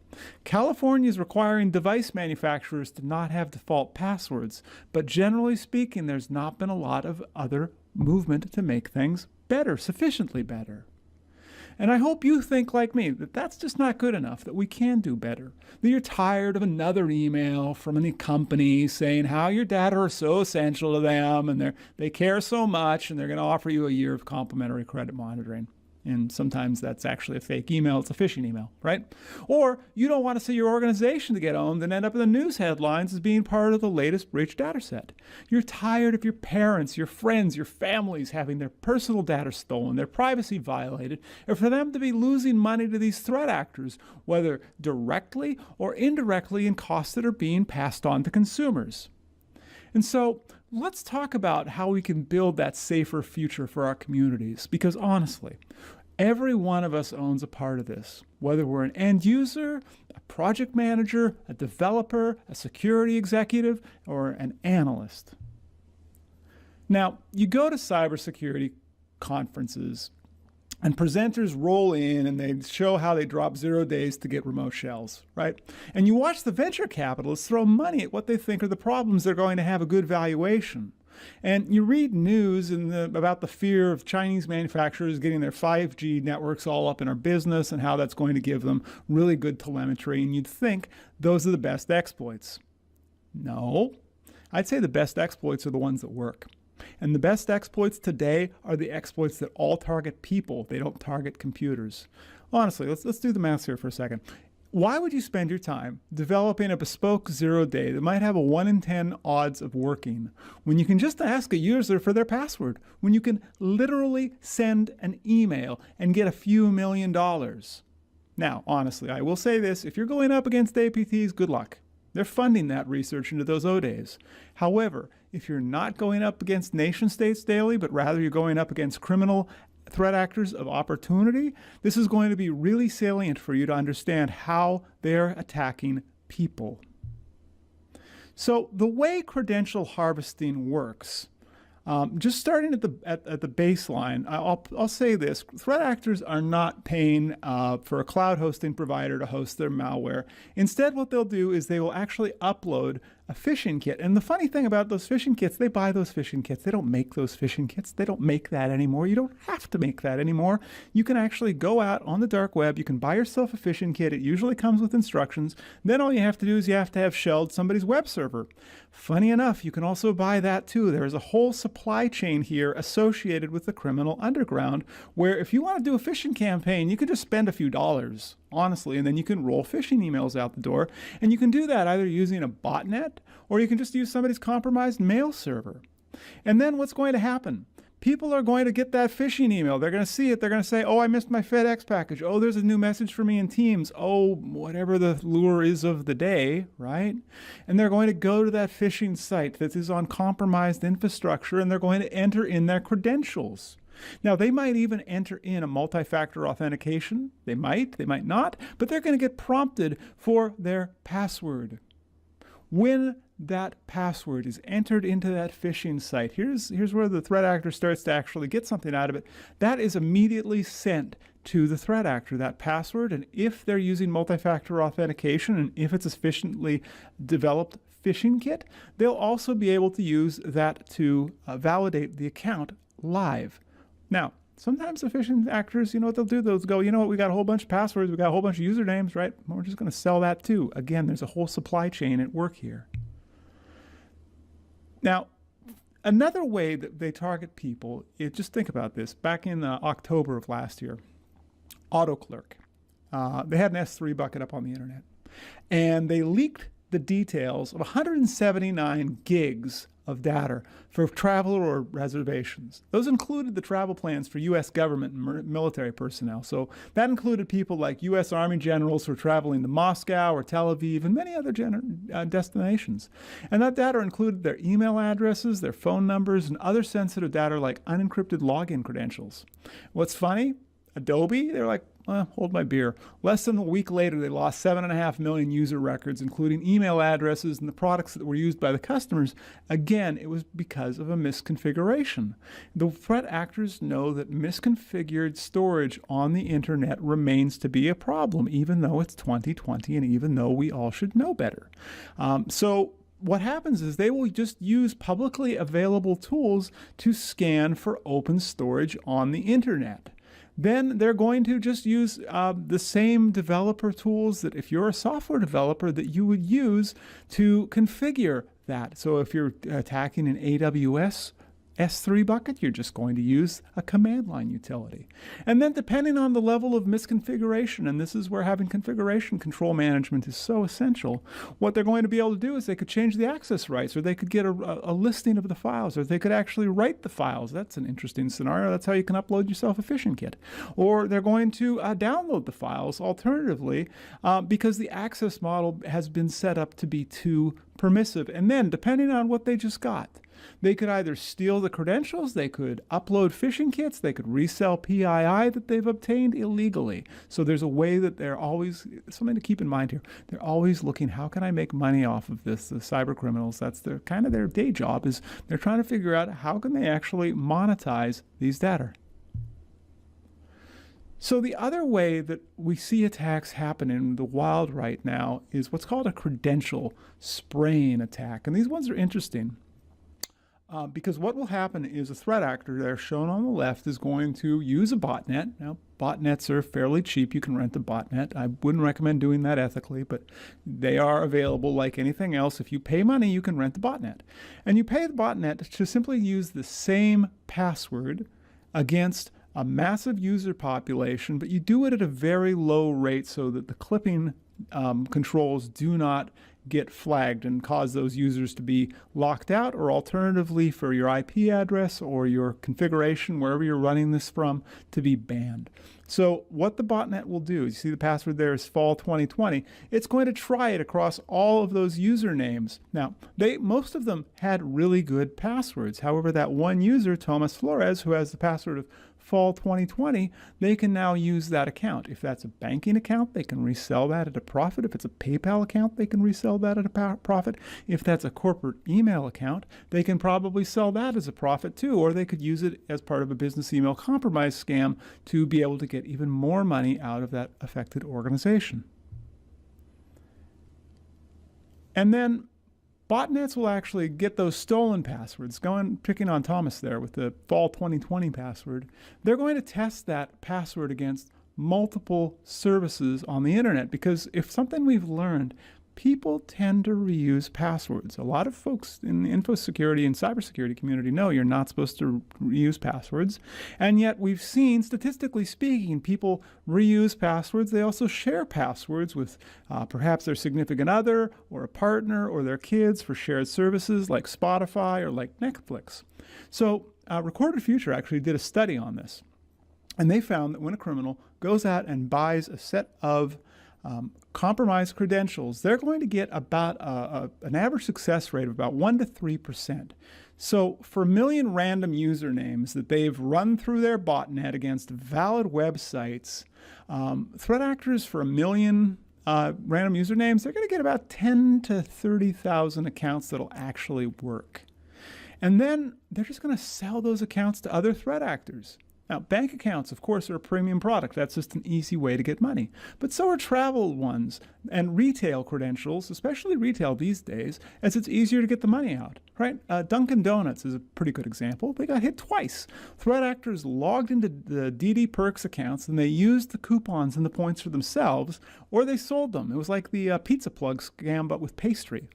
California is requiring device manufacturers to not have default passwords, but generally speaking, there's not been a lot of other movement to make things better, sufficiently better. And I hope you think like me, that that's just not good enough, that we can do better. That you're tired of another email from any company saying how your data are so essential to them and they care so much and they're going to offer you a year of complimentary credit monitoring. And sometimes that's actually a fake email. It's a phishing email, right? Or you don't want to see your organization to get owned and end up in the news headlines as being part of the latest breach data set. You're tired of your parents, your friends, your families having their personal data stolen, their privacy violated, or for them to be losing money to these threat actors, whether directly or indirectly in costs that are being passed on to consumers. And so let's talk about how we can build that safer future for our communities, because honestly, every one of us owns a part of this, whether we're an end user, a project manager, a developer, a security executive, or an analyst. Now, you go to cybersecurity conferences and presenters roll in and they show how they drop 0 days to get remote shells, right? And you watch the venture capitalists throw money at what they think are the problems they're going to have a good valuation. And you read news about the fear of Chinese manufacturers getting their 5G networks all up in our business and how that's going to give them really good telemetry. And you'd think those are the best exploits. No, I'd say the best exploits are the ones that work. And the best exploits today are the exploits that all target people. They don't target computers. Honestly, let's do the math here for a second. Why would you spend your time developing a bespoke 0 day that might have a 1 in 10 odds of working when you can just ask a user for their password, when you can literally send an email and get a few $1,000,000? Now, honestly, I will say this, if you're going up against APTs, good luck. They're funding that research into those O-days. However, if you're not going up against nation states daily, but rather you're going up against criminal threat actors of opportunity, this is going to be really salient for you to understand how they're attacking people. So the way credential harvesting works, just starting at the baseline, I'll say this. Threat actors are not paying for a cloud hosting provider to host their malware. Instead, what they'll do is they will actually upload a phishing kit. And the funny thing about those phishing kits, they buy those phishing kits. They don't make those phishing kits. They don't make that anymore. You don't have to make that anymore. You can actually go out on the dark web. You can buy yourself a phishing kit. It usually comes with instructions. Then all you have to do is you have to have shelled somebody's web server. Funny enough, you can also buy that too. There is a whole supply chain here associated with the criminal underground where if you want to do a phishing campaign, you can just spend a few dollars, honestly, and then you can roll phishing emails out the door. And you can do that either using a botnet or you can just use somebody's compromised mail server. And then what's going to happen? People are going to get that phishing email. They're going to see it. They're going to say, oh, I missed my FedEx package. Oh, there's a new message for me in Teams. Oh, whatever the lure is of the day, right? And they're going to go to that phishing site that is on compromised infrastructure, and they're going to enter in their credentials. Now, they might even enter in a multi-factor authentication. They might not, but they're going to get prompted for their password. When that password is entered into that phishing site, here's where the threat actor starts to actually get something out of it. That is immediately sent to the threat actor, that password, and if they're using multi-factor authentication and if it's a sufficiently developed phishing kit, they'll also be able to use that to validate the account live. Now, sometimes the phishing actors, you know what they'll do? They'll go, you know what, we got a whole bunch of passwords, we got a whole bunch of usernames, right? We're just going to sell that too. Again, there's a whole supply chain at work here. Now, another way that they target people is, just think about this. Back in October of last year, AutoClerk, they had an S3 bucket up on the internet, and they leaked the details of 179 gigs of data for travel or reservations. Those included the travel plans for U.S. government and military personnel. So that included people like U.S. Army generals who are traveling to Moscow or Tel Aviv and many other destinations. And that data included their email addresses, their phone numbers, and other sensitive data like unencrypted login credentials. What's funny? Adobe, they're like, hold my beer. Less than a week later, they lost 7.5 million user records, including email addresses and the products that were used by the customers. Again, it was because of a misconfiguration. The threat actors know that misconfigured storage on the internet remains to be a problem, even though it's 2020 and even though we all should know better. So what happens is they will just use publicly available tools to scan for open storage on the internet. Then they're going to just use the same developer tools that if you're a software developer that you would use to configure that. So if you're attacking an AWS S3 bucket, you're just going to use a command line utility. And then depending on the level of misconfiguration, and this is where having configuration control management is so essential, what they're going to be able to do is they could change the access rights, or they could get a listing of the files, or they could actually write the files. That's an interesting scenario. That's how you can upload yourself a phishing kit. Or they're going to download the files alternatively because the access model has been set up to be too permissive. And then depending on what they just got, they could either steal the credentials, they could upload phishing kits, they could resell PII that they've obtained illegally. So there's a way that they're always, something to keep in mind here, they're always looking, how can I make money off of this? The cyber criminals, that's their kind of their day job, is they're trying to figure out how can they actually monetize these data. So the other way that we see attacks happen in the wild right now is what's called a credential spraying attack. And these ones are interesting. Because what will happen is a threat actor there shown on the left is going to use a botnet. Now, botnets are fairly cheap. You can rent a botnet. I wouldn't recommend doing that ethically, but they are available like anything else. If you pay money, you can rent a botnet. And you pay the botnet to simply use the same password against a massive user population, but you do it at a very low rate so that the clipping controls do not get flagged and cause those users to be locked out, or alternatively for your IP address or your configuration, wherever you're running this from, to be banned. So what the botnet will do, you see the password there is fall 2020, it's going to try it across all of those usernames. Now, most of them had really good passwords. However, that one user, Thomas Flores, who has the password of fall 2020, they can now use that account. If that's a banking account, they can resell that at a profit. If it's a PayPal account, they can resell that at a profit. If that's a corporate email account, they can probably sell that as a profit too, or they could use it as part of a business email compromise scam to be able to get even more money out of that affected organization. And then botnets will actually get those stolen passwords, picking on Thomas there with the fall 2020 password. They're going to test that password against multiple services on the internet, because if something we've learned, people tend to reuse passwords. A lot of folks in the infosecurity and cybersecurity community know you're not supposed to reuse passwords. And yet we've seen, statistically speaking, people reuse passwords. They also share passwords with perhaps their significant other or a partner or their kids for shared services like Spotify or like Netflix. So Recorded Future actually did a study on this. And they found that when a criminal goes out and buys a set of compromised credentials, they're going to get about an average success rate of about 1 to 3%. So for 1 million random usernames that they've run through their botnet against valid websites, threat actors for 1 million random usernames, they're going to get about 10 to 30,000 accounts that'll actually work. And then they're just going to sell those accounts to other threat actors. Now, bank accounts, of course, are a premium product. That's just an easy way to get money. But so are travel ones and retail credentials, especially retail these days, as it's easier to get the money out, right? Dunkin' Donuts is a pretty good example. They got hit twice. Threat actors logged into the DD Perks accounts and they used the coupons and the points for themselves, or they sold them. It was like the pizza plug scam, but with pastry.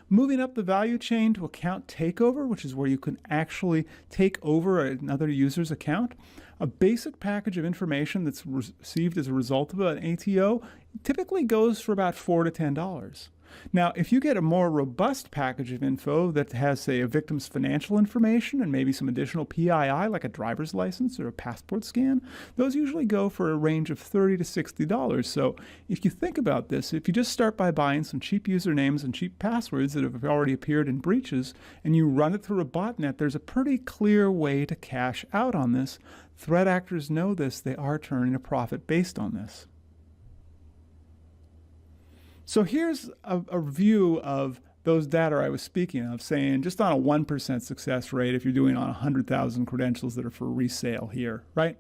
Moving up the value chain to account takeover, which is where you can actually take over another user's account. A basic package of information that's received as a result of an ATO typically goes for about $4 to $10. Now, if you get a more robust package of info that has, say, a victim's financial information and maybe some additional PII, like a driver's license or a passport scan, those usually go for a range of $30 to $60. So if you think about this, if you just start by buying some cheap usernames and cheap passwords that have already appeared in breaches, and you run it through a botnet, there's a pretty clear way to cash out on this. Threat actors know this. They are turning a profit based on this. So here's a view of those data I was speaking of, saying just on a 1% success rate if you're doing on 100,000 credentials that are for resale here, right?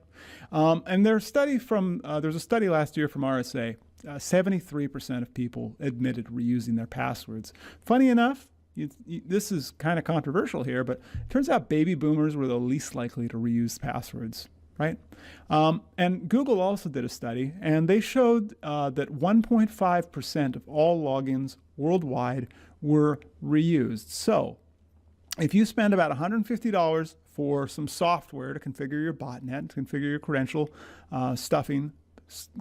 And there's a study last year from RSA. 73% of people admitted reusing their passwords. Funny enough, this is kind of controversial here, but it turns out baby boomers were the least likely to reuse passwords. Right? And Google also did a study, and they showed that 1.5% of all logins worldwide were reused. So if you spend about $150 for some software to configure your botnet, to configure your credential stuffing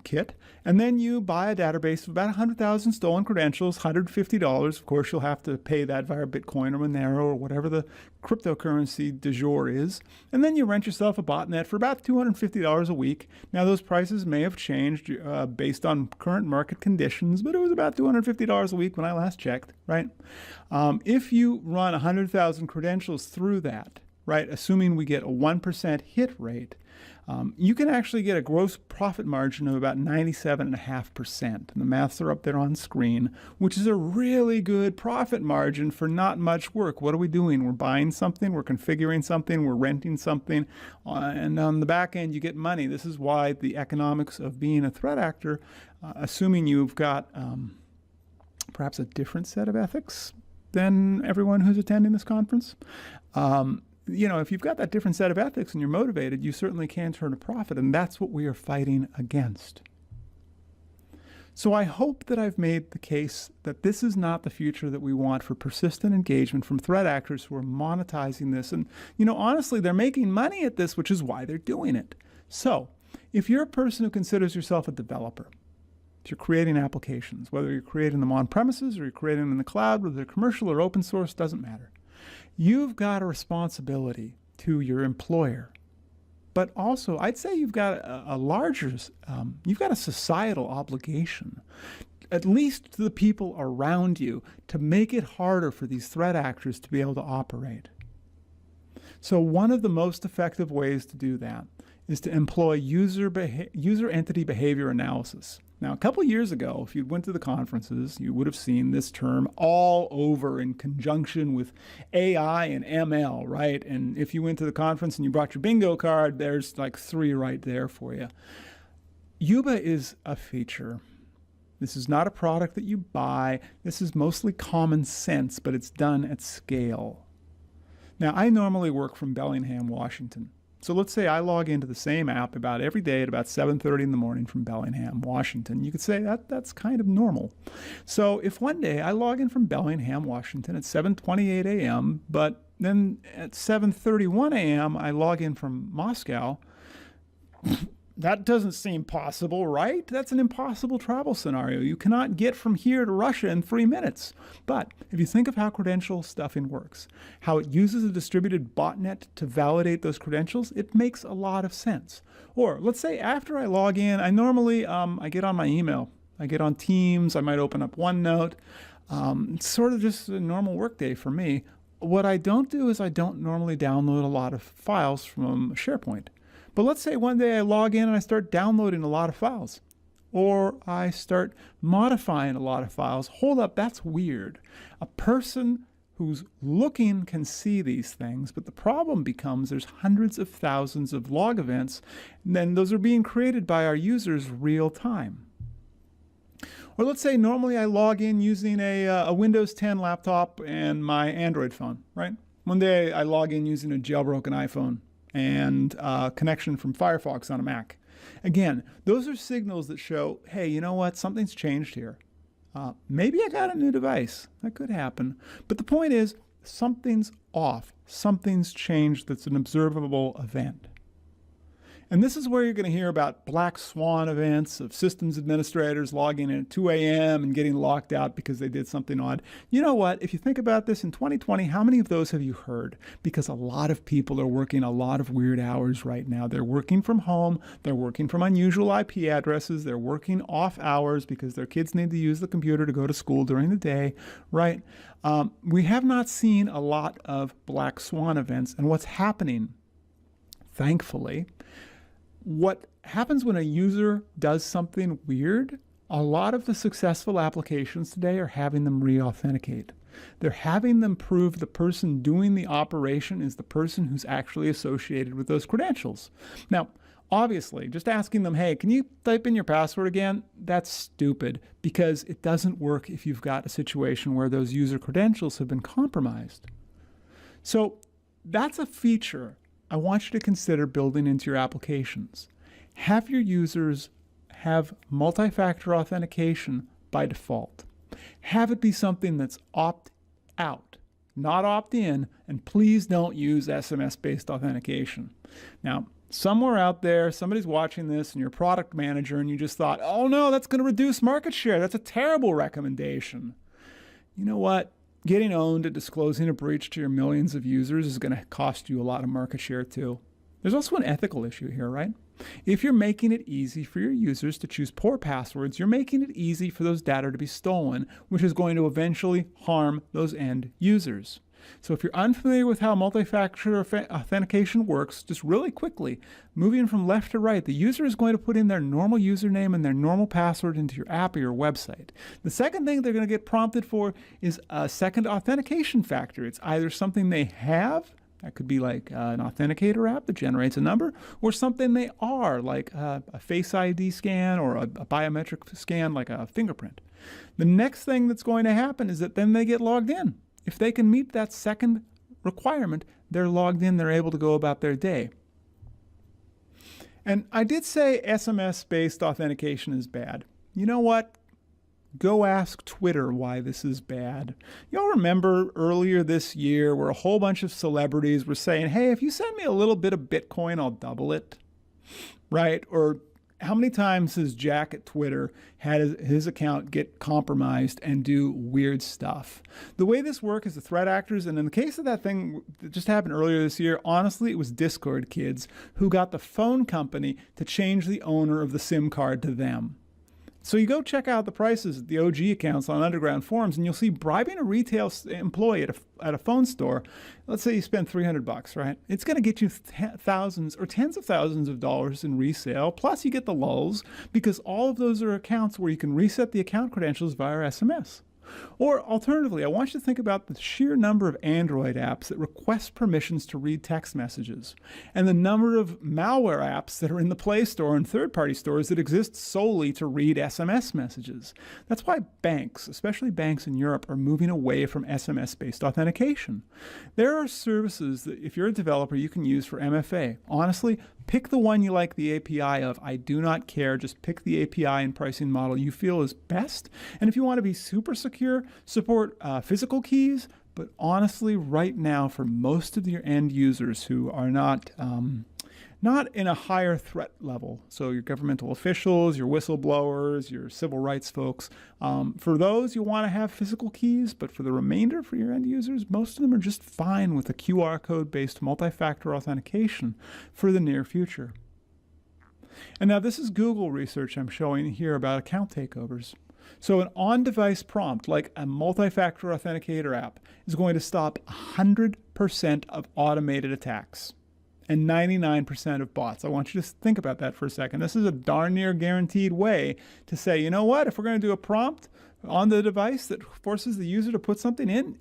kit, and then you buy a database of about 100,000 stolen credentials, $150. Of course, you'll have to pay that via Bitcoin or Monero or whatever the cryptocurrency du jour is. And then you rent yourself a botnet for about $250 a week. Now, those prices may have changed based on current market conditions, but it was about $250 a week when I last checked, right? If you run 100,000 credentials through that, right, assuming we get a 1% hit rate, you can actually get a gross profit margin of about 97.5%. And the maths are up there on screen, which is a really good profit margin for not much work. What are we doing? We're buying something, we're configuring something, we're renting something, and on the back end you get money. This is why the economics of being a threat actor, assuming you've got perhaps a different set of ethics than everyone who's attending this conference, if you've got that different set of ethics and you're motivated, you certainly can turn a profit, and that's what we are fighting against. So I hope that I've made the case that this is not the future that we want for persistent engagement from threat actors who are monetizing this. And, honestly, they're making money at this, which is why they're doing it. So if you're a person who considers yourself a developer, if you're creating applications, whether you're creating them on premises or you're creating them in the cloud, whether they're commercial or open source, doesn't matter. You've got a responsibility to your employer, but also I'd say you've got you've got a societal obligation, at least to the people around you, to make it harder for these threat actors to be able to operate. So one of the most effective ways to do that is to employ user entity behavior analysis. Now, a couple years ago, if you went to the conferences, you would have seen this term all over in conjunction with AI and ML, right? And if you went to the conference and you brought your bingo card, there's like 3 right there for you. Yuba is a feature. This is not a product that you buy. This is mostly common sense, but it's done at scale. Now, I normally work from Bellingham, Washington. So let's say I log into the same app about every day at about 7:30 in the morning from Bellingham, Washington. You could say that's kind of normal. So if one day I log in from Bellingham, Washington at 7:28 a.m., but then at 7:31 a.m. I log in from Moscow, that doesn't seem possible, right? That's an impossible travel scenario. You cannot get from here to Russia in 3 minutes. But if you think of how credential stuffing works, how it uses a distributed botnet to validate those credentials, it makes a lot of sense. Or let's say after I log in, I normally I get on my email. I get on Teams. I might open up OneNote. It's sort of just a normal workday for me. What I don't do is I don't normally download a lot of files from SharePoint. But let's say one day I log in and I start downloading a lot of files, or I start modifying a lot of files. Hold up, that's weird. A person who's looking can see these things, but the problem becomes there's hundreds of thousands of log events, and then those are being created by our users real time. Or let's say normally I log in using a Windows 10 laptop and my Android phone, right? One day I log in using a jailbroken iPhone and a connection from Firefox on a Mac. Again, those are signals that show, hey, you know what? Something's changed here. Maybe I got a new device. That could happen. But the point is, something's off. Something's changed that's an observable event. And this is where you're going to hear about black swan events of systems administrators logging in at 2 a.m. and getting locked out because they did something odd. You know what? If you think about this in 2020, how many of those have you heard? Because a lot of people are working a lot of weird hours right now. They're working from home. They're working from unusual IP addresses. They're working off hours because their kids need to use the computer to go to school during the day, right? We have not seen a lot of black swan events. And what's happening, thankfully, what happens when a user does something weird, a lot of the successful applications today are having them re-authenticate. They're having them prove the person doing the operation is the person who's actually associated with those credentials. Now, obviously, just asking them, hey, can you type in your password again? That's stupid because it doesn't work if you've got a situation where those user credentials have been compromised. So that's a feature I want you to consider building into your applications. Have your users have multi-factor authentication by default. Have it be something that's opt-out, not opt-in, and please don't use SMS-based authentication. Now, somewhere out there, somebody's watching this and you're a product manager and you just thought, oh no, that's going to reduce market share. That's a terrible recommendation. You know what? Getting owned and disclosing a breach to your millions of users is going to cost you a lot of market share too. There's also an ethical issue here, right? If you're making it easy for your users to choose poor passwords, you're making it easy for those data to be stolen, which is going to eventually harm those end users. So if you're unfamiliar with how multi-factor authentication works, just really quickly, moving from left to right, the user is going to put in their normal username and their normal password into your app or your website. The second thing they're going to get prompted for is a second authentication factor. It's either something they have, that could be like an authenticator app that generates a number, or something they are, like a Face ID scan or a biometric scan like a fingerprint. The next thing that's going to happen is that then they get logged in. If they can meet that second requirement, they're logged in, they're able to go about their day. And I did say SMS-based authentication is bad. You know what? Go ask Twitter why this is bad. Y'all remember earlier this year where a whole bunch of celebrities were saying, hey, if you send me a little bit of Bitcoin, I'll double it, right? Or how many times has Jack at Twitter had his account get compromised and do weird stuff? The way this works is the threat actors, and in the case of that thing that just happened earlier this year, honestly, it was Discord kids who got the phone company to change the owner of the SIM card to them. So you go check out the prices at the OG accounts on underground forums, and you'll see bribing a retail employee at a phone store. Let's say you spend $300, right? It's going to get you thousands or tens of thousands of dollars in resale. Plus, you get the lulls because all of those are accounts where you can reset the account credentials via SMS. Or alternatively, I want you to think about the sheer number of Android apps that request permissions to read text messages, and the number of malware apps that are in the Play Store and third-party stores that exist solely to read SMS messages. That's why banks, especially banks in Europe, are moving away from SMS-based authentication. There are services that, if you're a developer, you can use for MFA. Honestly, pick the one you like the API of. I do not care. Just pick the API and pricing model you feel is best. And if you want to be super secure, support physical keys. But honestly, right now, for most of your end users who are not in a higher threat level, so your governmental officials, your whistleblowers, your civil rights folks, for those you want to have physical keys, but for the remainder, for your end users, most of them are just fine with a QR code-based multi-factor authentication for the near future. And now this is Google research I'm showing here about account takeovers. So an on-device prompt, like a multi-factor authenticator app, is going to stop 100% of automated attacks and 99% of bots. I want you to think about that for a second. This is a darn near guaranteed way to say, you know what, if we're going to do a prompt, on the device that forces the user to put something in,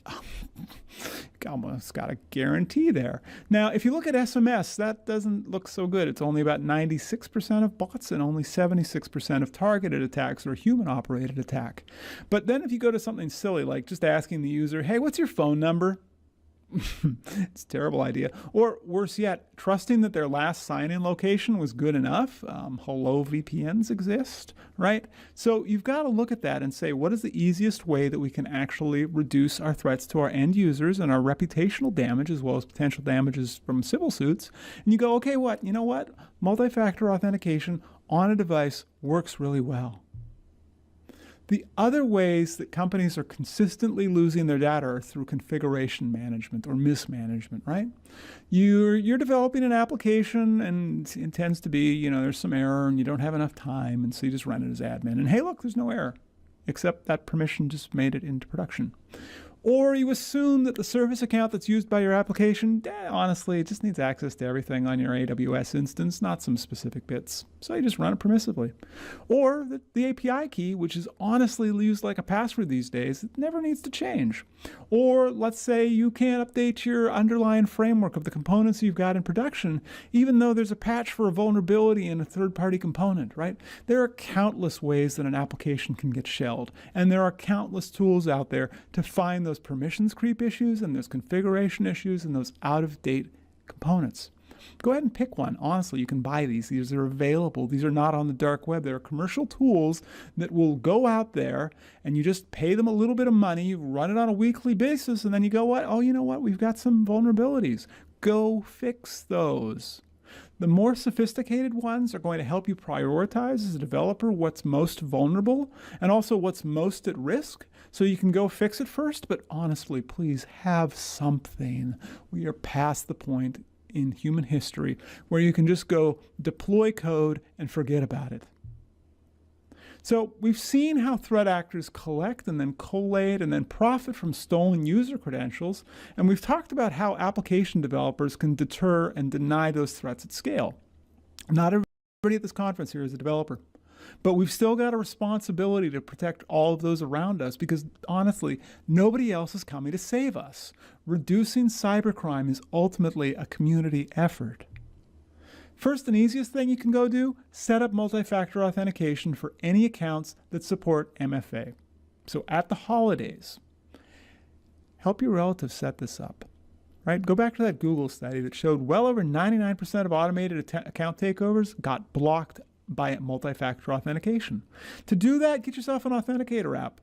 almost got a guarantee there. Now, if you look at SMS, that doesn't look so good. It's only about 96% of bots and only 76% of targeted attacks or human-operated attack. But then if you go to something silly like just asking the user, hey, what's your phone number? It's a terrible idea. Or worse yet, trusting that their last sign-in location was good enough. Hello VPNs exist, right? So you've got to look at that and say, what is the easiest way that we can actually reduce our threats to our end users and our reputational damage as well as potential damages from civil suits? And you go, okay, you know what? Multi-factor authentication on a device works really well. The other ways that companies are consistently losing their data are through configuration management or mismanagement, right? You're developing an application and it tends to be, there's some error and you don't have enough time, and so you just run it as admin. And hey, look, there's no error, except that permission just made it into production. Or you assume that the service account that's used by your application, honestly, it just needs access to everything on your AWS instance, not some specific bits. So you just run it permissively. Or the API key, which is honestly used like a password these days, it never needs to change. Or let's say you can't update your underlying framework of the components you've got in production, even though there's a patch for a vulnerability in a third-party component, right? There are countless ways that an application can get shelled, and there are countless tools out there to find those permissions creep issues and those configuration issues and those out-of-date components. Go ahead and pick one. Honestly, you can buy these. These are available. These are not on the dark web. They're commercial tools that will go out there and you just pay them a little bit of money. You run it on a weekly basis and then you go, what? Oh, you know what? We've got some vulnerabilities. Go fix those. The more sophisticated ones are going to help you prioritize as a developer what's most vulnerable and also what's most at risk, so you can go fix it first. But honestly, please have something. We are past the point in human history where you can just go deploy code and forget about it. So we've seen how threat actors collect and then collate and then profit from stolen user credentials, and we've talked about how application developers can deter and deny those threats at scale. Not everybody at this conference here is a developer, but we've still got a responsibility to protect all of those around us because, honestly, nobody else is coming to save us. Reducing cybercrime is ultimately a community effort. First and easiest thing you can go do, set up multi-factor authentication for any accounts that support MFA. So at the holidays, help your relatives set this up. Right? Go back to that Google study that showed well over 99% of automated account takeovers got blocked by multi-factor authentication. To do that, get yourself an authenticator app.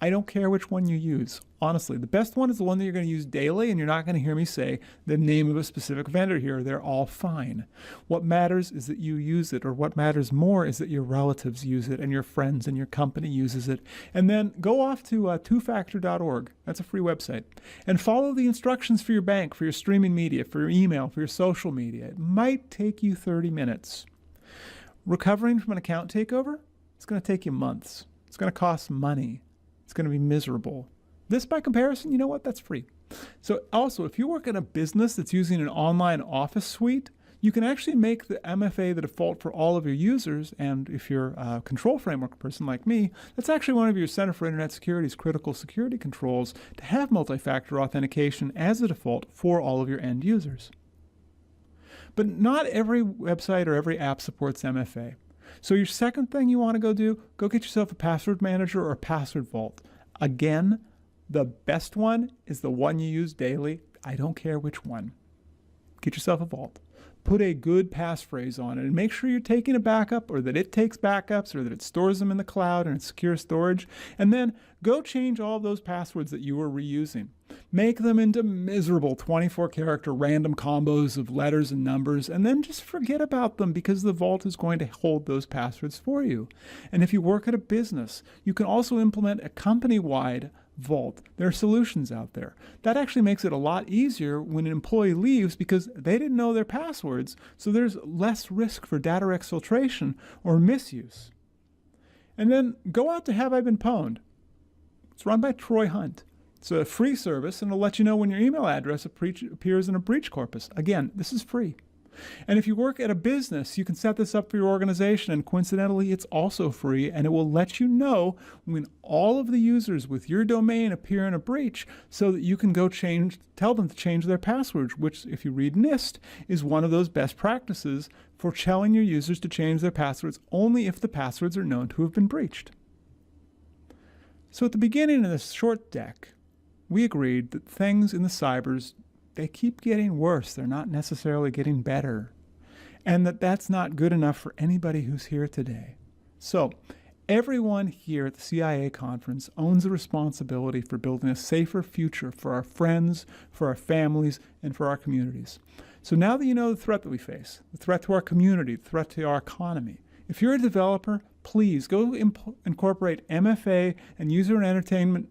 I don't care which one you use. Honestly, the best one is the one that you're going to use daily, and you're not going to hear me say the name of a specific vendor here. They're all fine. What matters is that you use it, or what matters more is that your relatives use it and your friends and your company uses it. And then go off to twofactor.org. That's a free website. And follow the instructions for your bank, for your streaming media, for your email, for your social media. It might take you 30 minutes. Recovering from an account takeover, it's going to take you months. It's going to cost money. It's going to be miserable. This, by comparison, you know what? That's free. So also, if you work in a business that's using an online office suite, you can actually make the MFA the default for all of your users. And if you're a control framework person like me, that's actually one of your Center for Internet Security's critical security controls to have multi-factor authentication as a default for all of your end users. But not every website or every app supports MFA. So your second thing you want to go do, go get yourself a password manager or a password vault. Again, the best one is the one you use daily. I don't care which one. Get yourself a vault. Put a good passphrase on it and make sure you're taking a backup or that it takes backups or that it stores them in the cloud and it's secure storage. And then go change all of those passwords that you were reusing. Make them into miserable 24-character random combos of letters and numbers, and then just forget about them because the vault is going to hold those passwords for you. And if you work at a business, you can also implement a company-wide vault. There are solutions out there. That actually makes it a lot easier when an employee leaves because they didn't know their passwords, so there's less risk for data exfiltration or misuse. And then go out to Have I Been Pwned. It's run by Troy Hunt. It's a free service, and it'll let you know when your email address appears in a breach corpus. Again, this is free. And if you work at a business, you can set this up for your organization, and coincidentally, it's also free, and it will let you know when all of the users with your domain appear in a breach so that you can go tell them to change their passwords, which, if you read NIST, is one of those best practices for telling your users to change their passwords only if the passwords are known to have been breached. So at the beginning of this short deck, we agreed that things in the cybers, they keep getting worse. They're not necessarily getting better. And that's not good enough for anybody who's here today. So everyone here at the CIA conference owns a responsibility for building a safer future for our friends, for our families, and for our communities. So now that you know the threat that we face, the threat to our community, the threat to our economy, if you're a developer, please go incorporate MFA and user and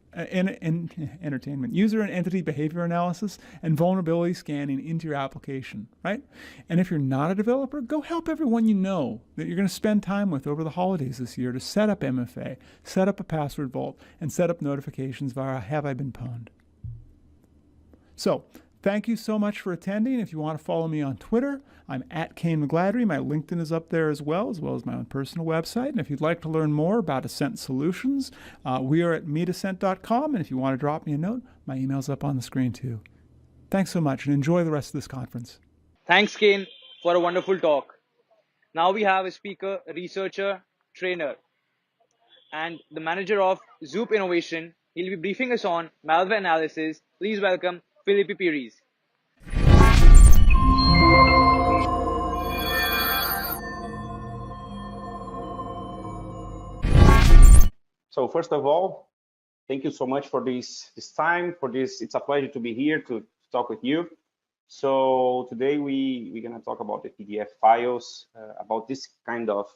user and entity behavior analysis and vulnerability scanning into your application, right? And if you're not a developer, go help everyone you know that you're going to spend time with over the holidays this year to set up MFA, set up a password vault, and set up notifications via Have I Been Pwned. So, thank you so much for attending. If you want to follow me on Twitter, I'm at Kayne McGladrey. My LinkedIn is up there as well as my own personal website. And if you'd like to learn more about Ascent Solutions, we are at meetascent.com. And if you want to drop me a note, my email's up on the screen too. Thanks so much and enjoy the rest of this conference. Thanks, Kayne, for a wonderful talk. Now we have a speaker, researcher, trainer, and the manager of Zoop Innovation. He'll be briefing us on malware analysis. Please welcome Filipi Pires. So first of all, thank you so much for this time, for this. It's a pleasure to be here to talk with you. So today we're going to talk about the PDF files, about this kind of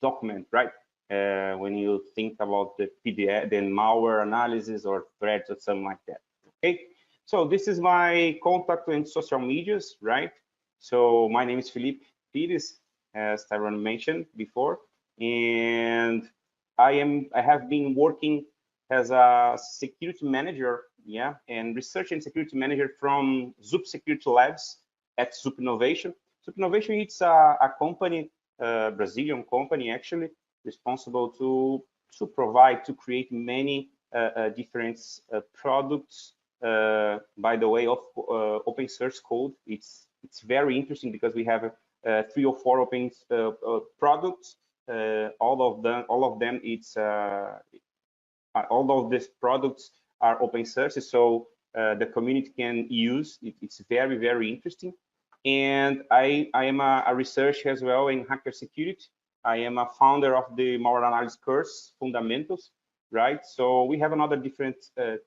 document, right? When you think about the PDF, then malware analysis or threats or something like that. Okay. So this is my contact in social medias, right? So my name is Filipi Pires, as Tyrone mentioned before, and I have been working as a security manager, and research and security manager from Zoop Security Labs at Zoop Innovation. Zoop Innovation, it's a company, Brazilian company actually, responsible to create many different products. By the way, of open source code. It's very interesting because we have 3 or 4 open products. All of these products are open source, so the community can use it. It's very, very interesting. And I am a researcher as well in hacker security. I am a founder of the malware analysis course fundamentals, right? So we have another different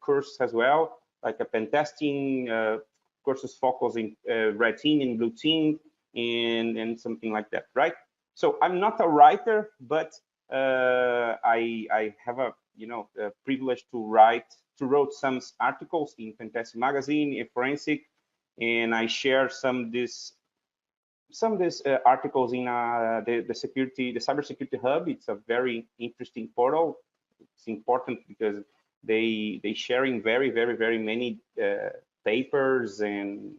course as well, like a pen testing courses focusing red team and blue team and something like that, right? So I'm not a writer, but I have a privilege to write some articles in Pentesting magazine, in Forensic, and I share some of these articles in the cybersecurity hub. It's a very interesting portal. It's important because they sharing very, very, very many papers and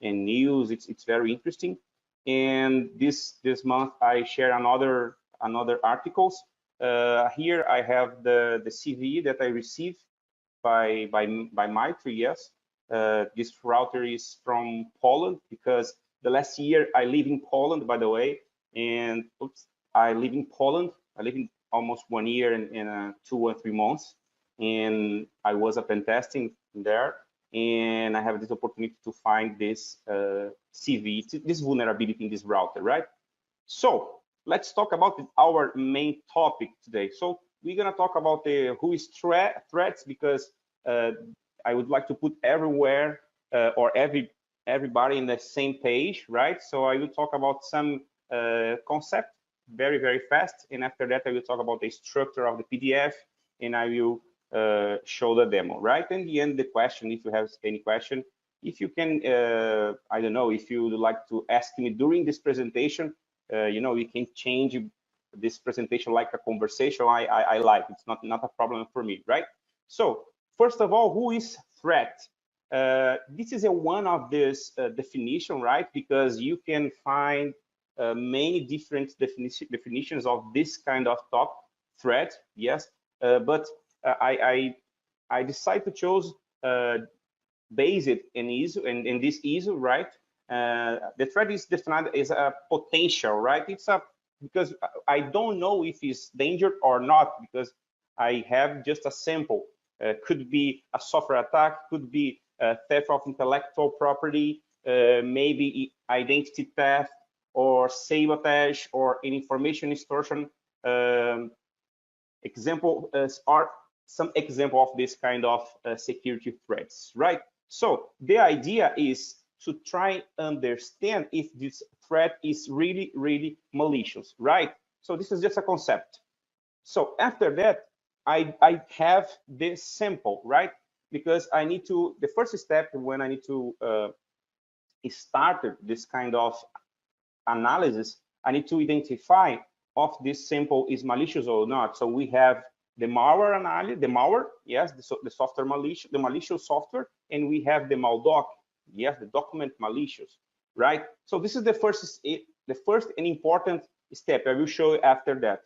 and news. It's very interesting. And this month I share another articles. Here I have the CV that I received by Maitri. Yes, this router is from Poland because the last year I live in Poland, by the way, and I live in Poland. I live in almost 1 year and 2 or 3 months, and I was a pen testing there. And I have this opportunity to find this CV, this vulnerability in this router, right? So let's talk about our main topic today. So we're gonna talk about who is threats, because I would like to put everywhere or everybody in the same page, right? So I will talk about some concept very, very fast, and after that I will talk about the structure of the PDF, and I will show the demo, right? And the end, the question, if you have any question, if you can, I don't know, if you would like to ask me during this presentation, you can change this presentation like a conversation. I like, it's not a problem for me, right? So first of all, who is threat? This is one of this definition, right? Because you can find many different definitions of this kind of top threat, yes. But I decided to choose based in ISO, in this ISO, right? The threat is defined as a potential, right? It's a, because I don't know if it's dangerous or not, because I have just a sample. Could be a software attack, could be theft of intellectual property, maybe identity theft, or sabotage, or information extortion. Example are some example of this kind of security threats, right? So the idea is to try understand if this threat is really, really malicious, right? So this is just a concept. So after that, I have this sample, right? Because I need to, the first step when I need to start this kind of analysis, I need to identify if this sample is malicious or not. So we have the malware analysis, the malware, yes, the software malicious, the malicious software, and we have the maldoc, yes, the document malicious, right? So this is the first and important step. I will show you after that.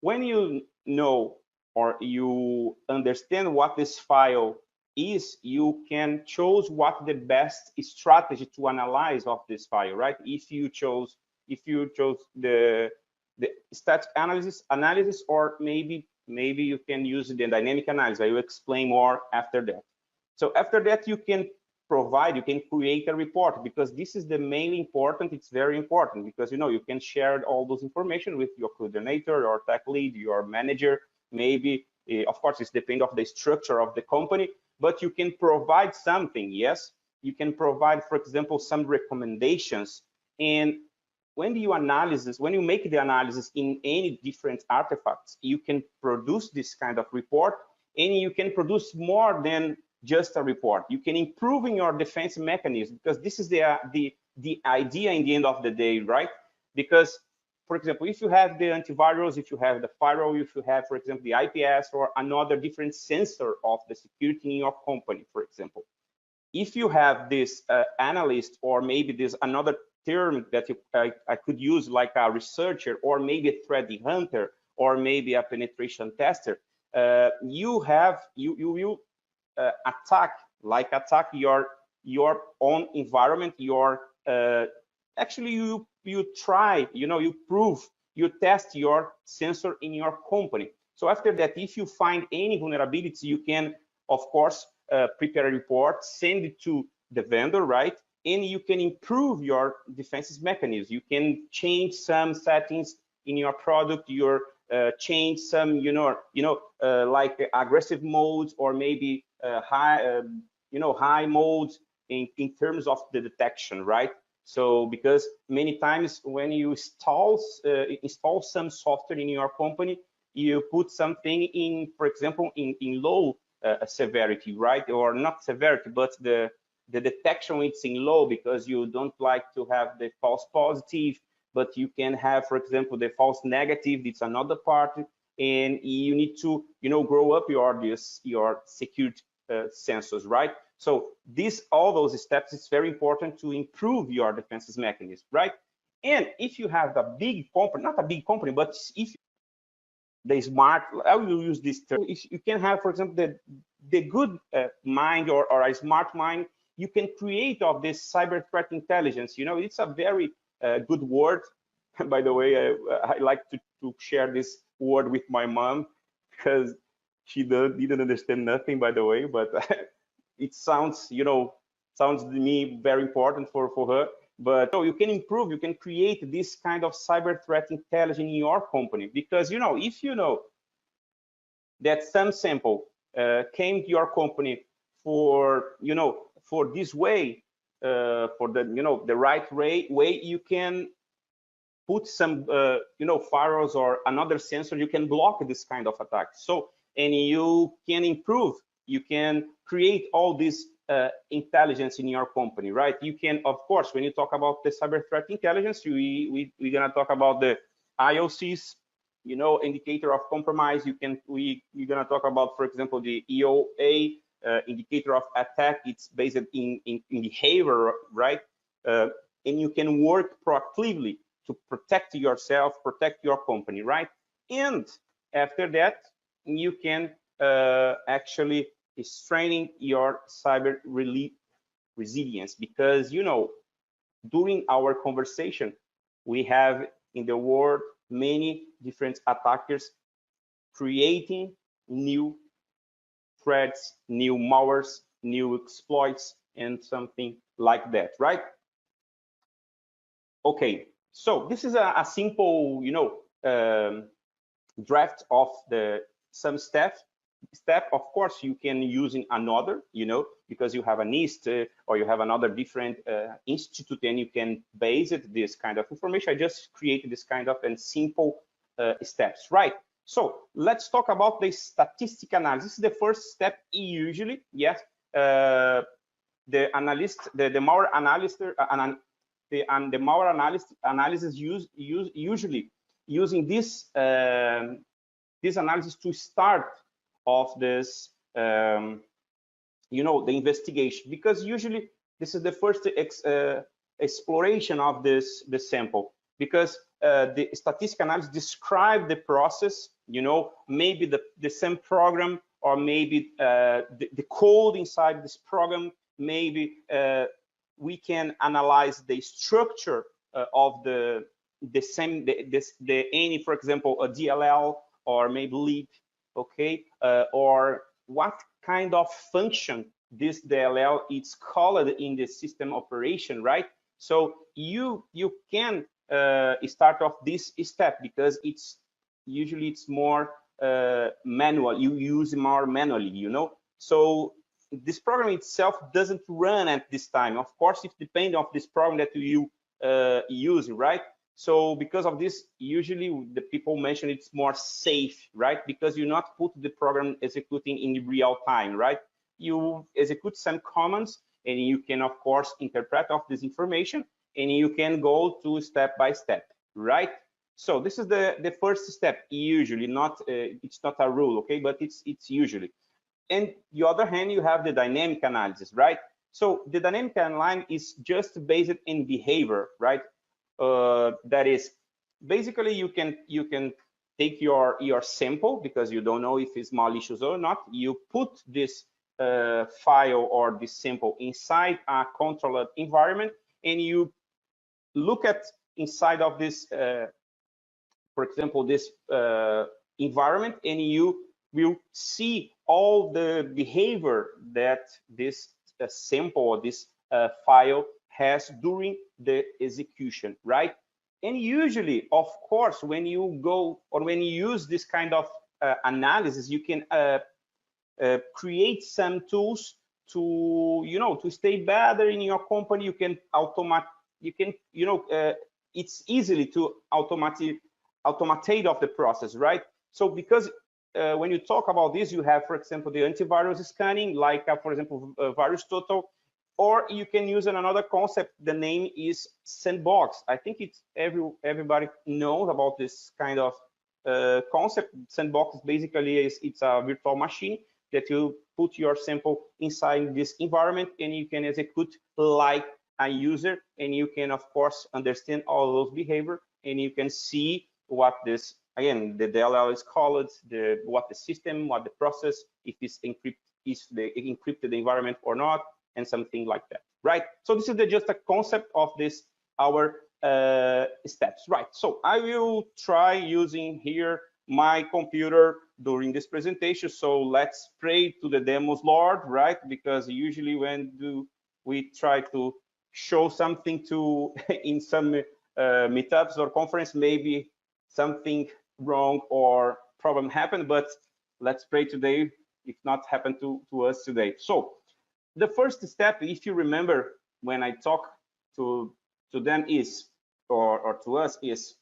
When you know or you understand what this file is, you can choose what the best strategy to analyze of this file, right? If you chose the static analysis, or maybe you can use the dynamic analysis. I will explain more after that. So after that, you can create a report, because this is the main important. It's very important because you can share all those information with your coordinator, your tech lead, your manager. Maybe of course it's depend of the structure of the company, but you can provide something. Yes, you can provide, for example, some recommendations. And when you make the analysis in any different artifacts, you can produce this kind of report, and you can produce more than just a report. You can improve in your defense mechanism, because this is the idea in the end of the day, right? Because, for example, if you have the antivirus, if you have the firewall, if you have, for example, the IPS or another different sensor of the security in your company, for example, if you have this analyst, or maybe there's another term that I could use, like a researcher, or maybe a threat hunter, or maybe a penetration tester, you will attack your own environment. Actually you try, you test your sensor in your company. So after that, if you find any vulnerability, you can, of course, prepare a report, send it to the vendor, right? And you can improve your defenses mechanism. You can change some settings in your product, change some, like aggressive modes, or maybe high modes in terms of the detection, right? So because many times when you install some software in your company, you put something in, for example, in low severity, right? Or not severity, but the detection it's in low, because you don't like to have the false positive, but you can have, for example, the false negative. It's another part, and you need to, grow up your security sensors, right? So all those steps, it's very important to improve your defenses mechanism, right? And if you have a big company, not a big company, but if the smart, I will use this term, if you can have, for example, the good mind, or a smart mind, you can create of this cyber threat intelligence. It's a very good word. By the way, I like to share this word with my mom, because she didn't understand nothing, by the way, but it sounds to me very important for her. But you can improve, you can create this kind of cyber threat intelligence in your company, because if you know that some sample came to your company for this way, for the right way, you can put some firewalls or another sensor. You can block this kind of attack. So, and you can improve, you can create all this intelligence in your company, right? You can, of course, when you talk about the cyber threat intelligence, we're gonna talk about the IOCs, indicator of compromise. We're gonna talk about, for example, the EOA, indicator of attack, it's based in behavior, right? And you can work proactively to protect yourself, protect your company, right? And after that, you can actually strengthen your cyber resilience, because, you know, during our conversation, we have in the world many different attackers creating new threats, new malwares, new exploits, and something like that, right? Okay, so this is a simple, you know, draft of the some step. Of course, you can use in another, you know, because you have a NIST or you have another different institute, and you can base it this kind of information. I just created this kind of and simple steps, right? So let's talk about the statistic analysis. This is the first step usually. Yes, the analyst, the malware analyst, the malware analysis usually using this this analysis to start of this, you know, the investigation, because usually this is the first exploration of this sample, because the statistical analysis describe the process, you know, maybe the same program, or maybe the code inside this program, maybe we can analyze the structure of the any, for example, a DLL, or maybe leak, okay, or what kind of function this DLL is called in the system operation, right? So you can start off this step, because it's usually more manual. You use more manually, you know. So this program itself doesn't run at this time. Of course, it depends on this program that you use, right? So because of this, usually the people mention it's more safe, right? Because you not put the program executing in real time, right? You execute some commands, and you can, of course, interpret of this information, and you can go to step by step, right? So this is the first step, usually. Not it's not a rule, okay, but it's usually. And the other hand, you have the dynamic analysis, right? So the dynamic analysis is just based in behavior, right? That is, basically you can take your sample, because you don't know if it's malicious or not. You put this file or this sample inside a controlled environment, and you look at inside of this, for example, this environment, and you will see all the behavior that this sample or this file has during the execution, right? And usually, of course, when you go or when you use this kind of analysis, you can create some tools to, you know, to stay better in your company. You can you know, it's easily to automate of the process, right? So because when you talk about this, you have, for example, the antivirus scanning, like for example, Virus Total, or you can use another concept. The name is sandbox. I think it's everybody knows about this kind of concept. Sandbox basically it's a virtual machine that you put your sample inside this environment, and you can execute like a user, and you can, of course, understand all those behavior, and you can see what this, again, the DLL is called, what the system, what the process, if it's the encrypted environment or not, and something like that, right? So this is just a concept of this, our steps, right? So I will try using here my computer during this presentation. So let's pray to the demos Lord, right? Because usually when we try to show something to in some meetups or conference, maybe something wrong or problem happened, but let's pray today if not happen to us today. So the first step, if you remember when I talk to them is, or to us is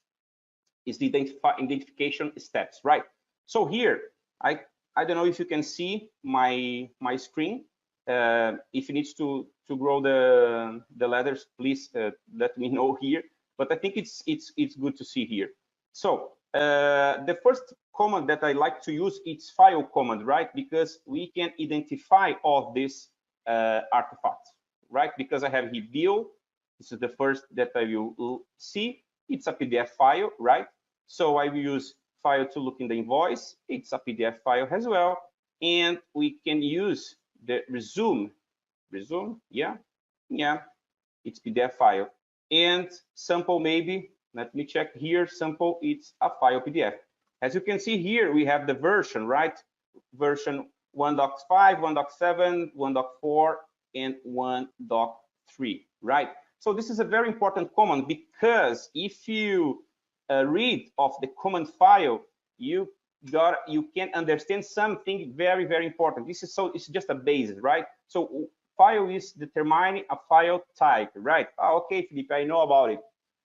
the identification steps, right? So here, I don't know if you can see my screen. If you need to grow the letters, please let me know here. But I think it's good to see here. So The first command that I like to use is file command, right? Because we can identify all these artifacts, right? Because I have here view. This is the first that I will see. It's a PDF file, right? So I will use file to look in the invoice. It's a PDF file as well. And we can use the resume. Resume, yeah, it's PDF file. And sample maybe, let me check here, sample, it's a file PDF. As you can see here, we have the version, right? Version 1.5, 1.7, 1.4, and 1.3, right? So this is a very important command because if you read of the command file, you can understand something very, very important. This is so it's just a basis, right? So file is determining a file type, right? Oh, okay, Filipi, I know about it.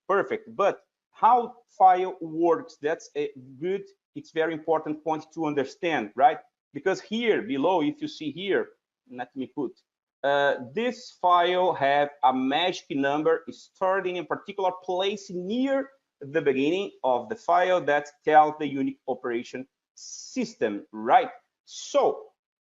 Perfect. But how file works, that's a good, it's very important point to understand, right? Because here below, if you see here, let me put, this file have a magic number stored in a particular place near the beginning of the file that tells the unique operation system, right? So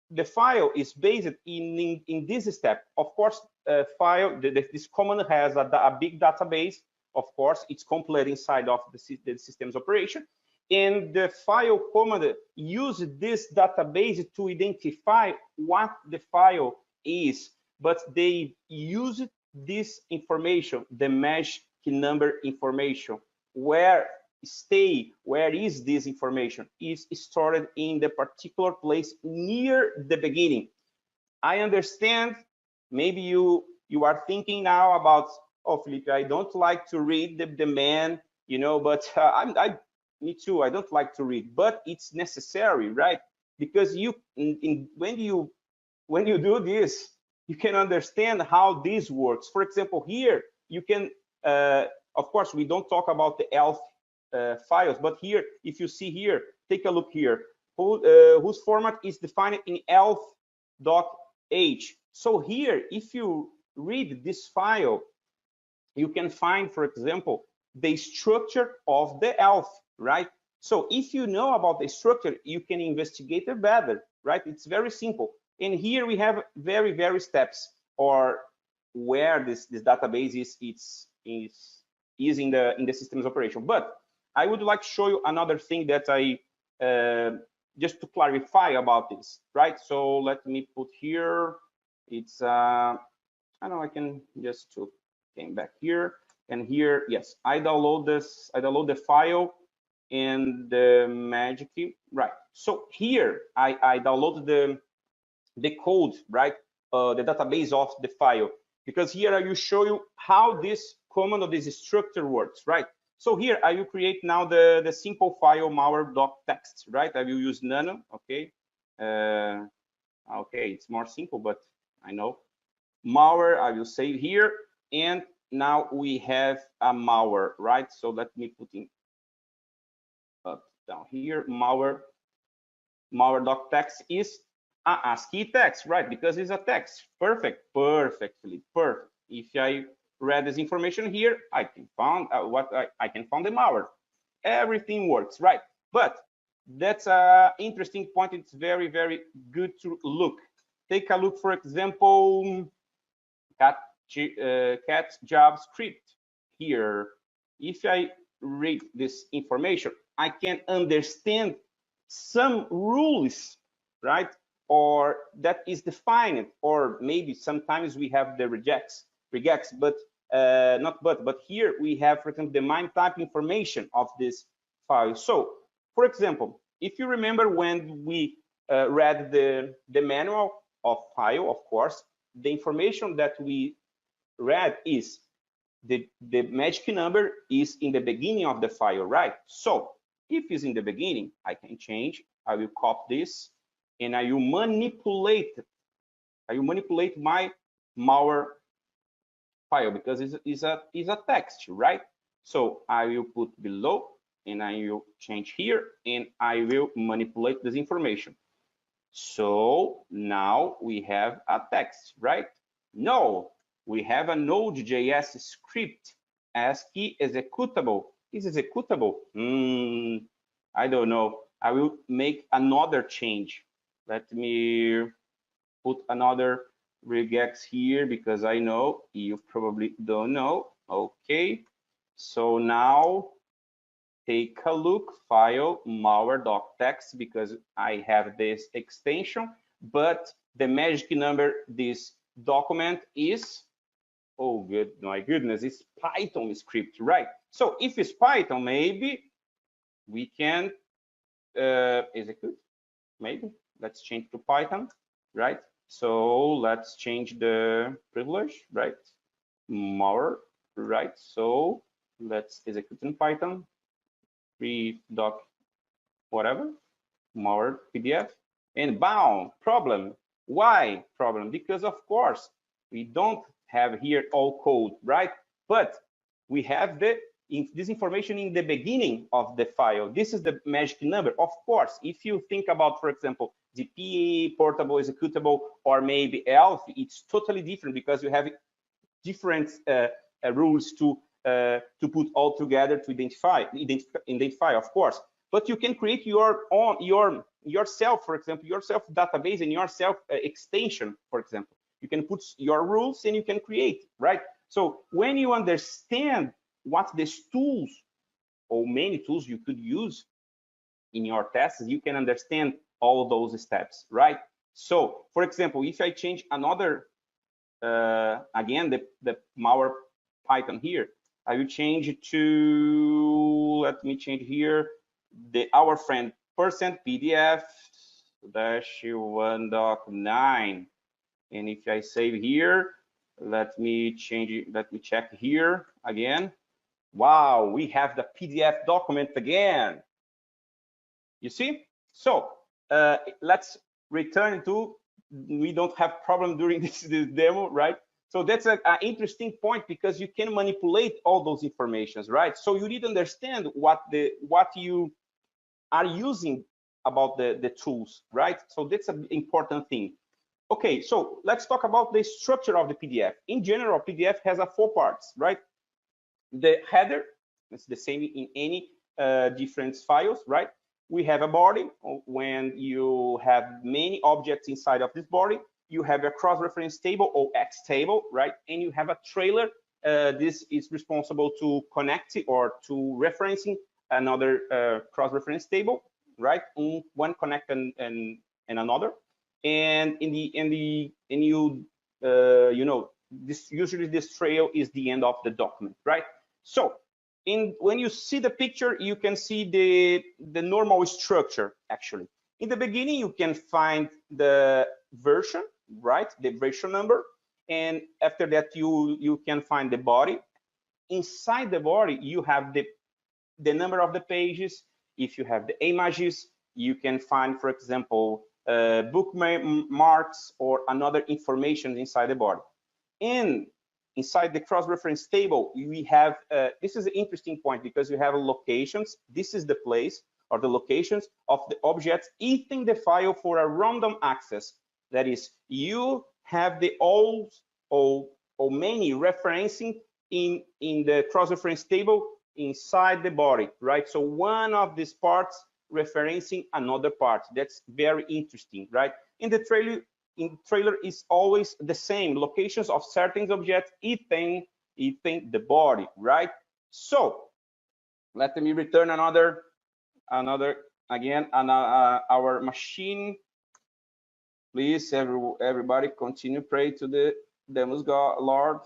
the file is based in this step. Of course, this command has a big database. Of course, it's complete inside of the system's operation. And the file command uses this database to identify what the file is, but they use this information, the mesh key number information, where is this information is stored in the particular place near the beginning. I understand maybe you are thinking now about, oh, Filipi, I don't like to read the man, you know, but me too, I don't like to read, but it's necessary, right? Because when you do this, you can understand how this works. For example, here you can, of course, we don't talk about the ELF files, but here, if you see here, take a look here, whose format is defined in elf.h. So here, if you read this file, you can find, for example, the structure of the ELF, right? So if you know about the structure, you can investigate it better, right? It's very simple. And here we have very steps, or where this database is in the system's operation. But I would like to show you another thing that I just to clarify about this, right? So let me put here. It's I know I can just came back here, and here, yes, I download this. I download the file and the magic key, right? So here I download the code, right? The database of the file, because here I will show you how this command or this structure works, right? So here I will create now the simple file malware.txt, right? I will use nano, okay? Okay, it's more simple, but I know. Malware, I will save here, and now we have a malware, right? So let me put in down here, malware.txt is a ASCII text, right? Because it's a text. Perfectly perfect. If I read this information here, I can find I can find the malware. Everything works, right? But that's an interesting point. It's very good to look. Take a look, for example, cat JavaScript here. If I read this information, I can understand some rules, right? Or that is defined, or maybe sometimes we have the regex, but but here we have, for example, the MIME type information of this file. So, for example, if you remember when we read the manual of file, of course, the information that we read is the magic number is in the beginning of the file, right? So if it's in the beginning, I can change. I will copy this, and I will manipulate. I will manipulate my malware file because it's a text, right? So I will put below, and I will change here, and I will manipulate this information. So now we have a text, right? No, we have a Node.js script ASCII executable. Is executable? I don't know. I will make another change. Let me put another regex here because I know you probably don't know. Okay, so now take a look, file malware.txt because I have this extension, but the magic number this document is, oh good, my goodness, it's Python script, right? So if it's Python, maybe we can execute, maybe. Let's change to Python, right? So let's change the privilege, right? More, right? So let's execute in Python, free doc, whatever, more PDF, and boom, problem. Why problem? Because of course we don't have here all code, right? But we have this information in the beginning of the file. This is the magic number. Of course, if you think about, for example, the PA, portable executable, or maybe ELF, it's totally different because you have different rules to put all together to identify, of course. But you can create your own, yourself, for example, yourself database and yourself extension, for example. You can put your rules and you can create, right? So when you understand what these tools or many tools you could use in your tests, you can understand all those steps, right? So, for example, if I change another, again, the malware Python here, I will change it to, let me change here, our friend %pdf -1.9. And if I save here, let me change it, let me check here again. Wow, we have the PDF document again. You see? So let's return to, we don't have problem during this demo, right? So that's an interesting point because you can manipulate all those informations, right? So you need to understand what you are using about the tools, right? So that's an important thing. Okay, so let's talk about the structure of the PDF. In general, PDF has 4 parts, right? The header, it's the same in any different files, right? We have a body. When you have many objects inside of this body, you have a cross-reference table or X table, right? And you have a trailer. This is responsible to connect or to referencing another cross-reference table, right? One connect and another. And you know, usually this trail is the end of the document, right? So when you see the picture, you can see the normal structure actually. In the beginning, you can find the version, right? The version number. And after that, you can find the body. Inside the body, you have the number of the pages. If you have the images, you can find, for example, bookmarks or another information inside the body. And inside the cross-reference table, we have, this is an interesting point because you have locations. This is the place or the locations of the objects eating the file for a random access. That is, you have the all or many referencing in the cross-reference table inside the body, right? So one of these parts referencing another part. That's very interesting, right? In the trailer is always the same locations of certain objects eating the body, right? So let me return another again our machine. Please, everybody, continue pray to the demos God, Lord,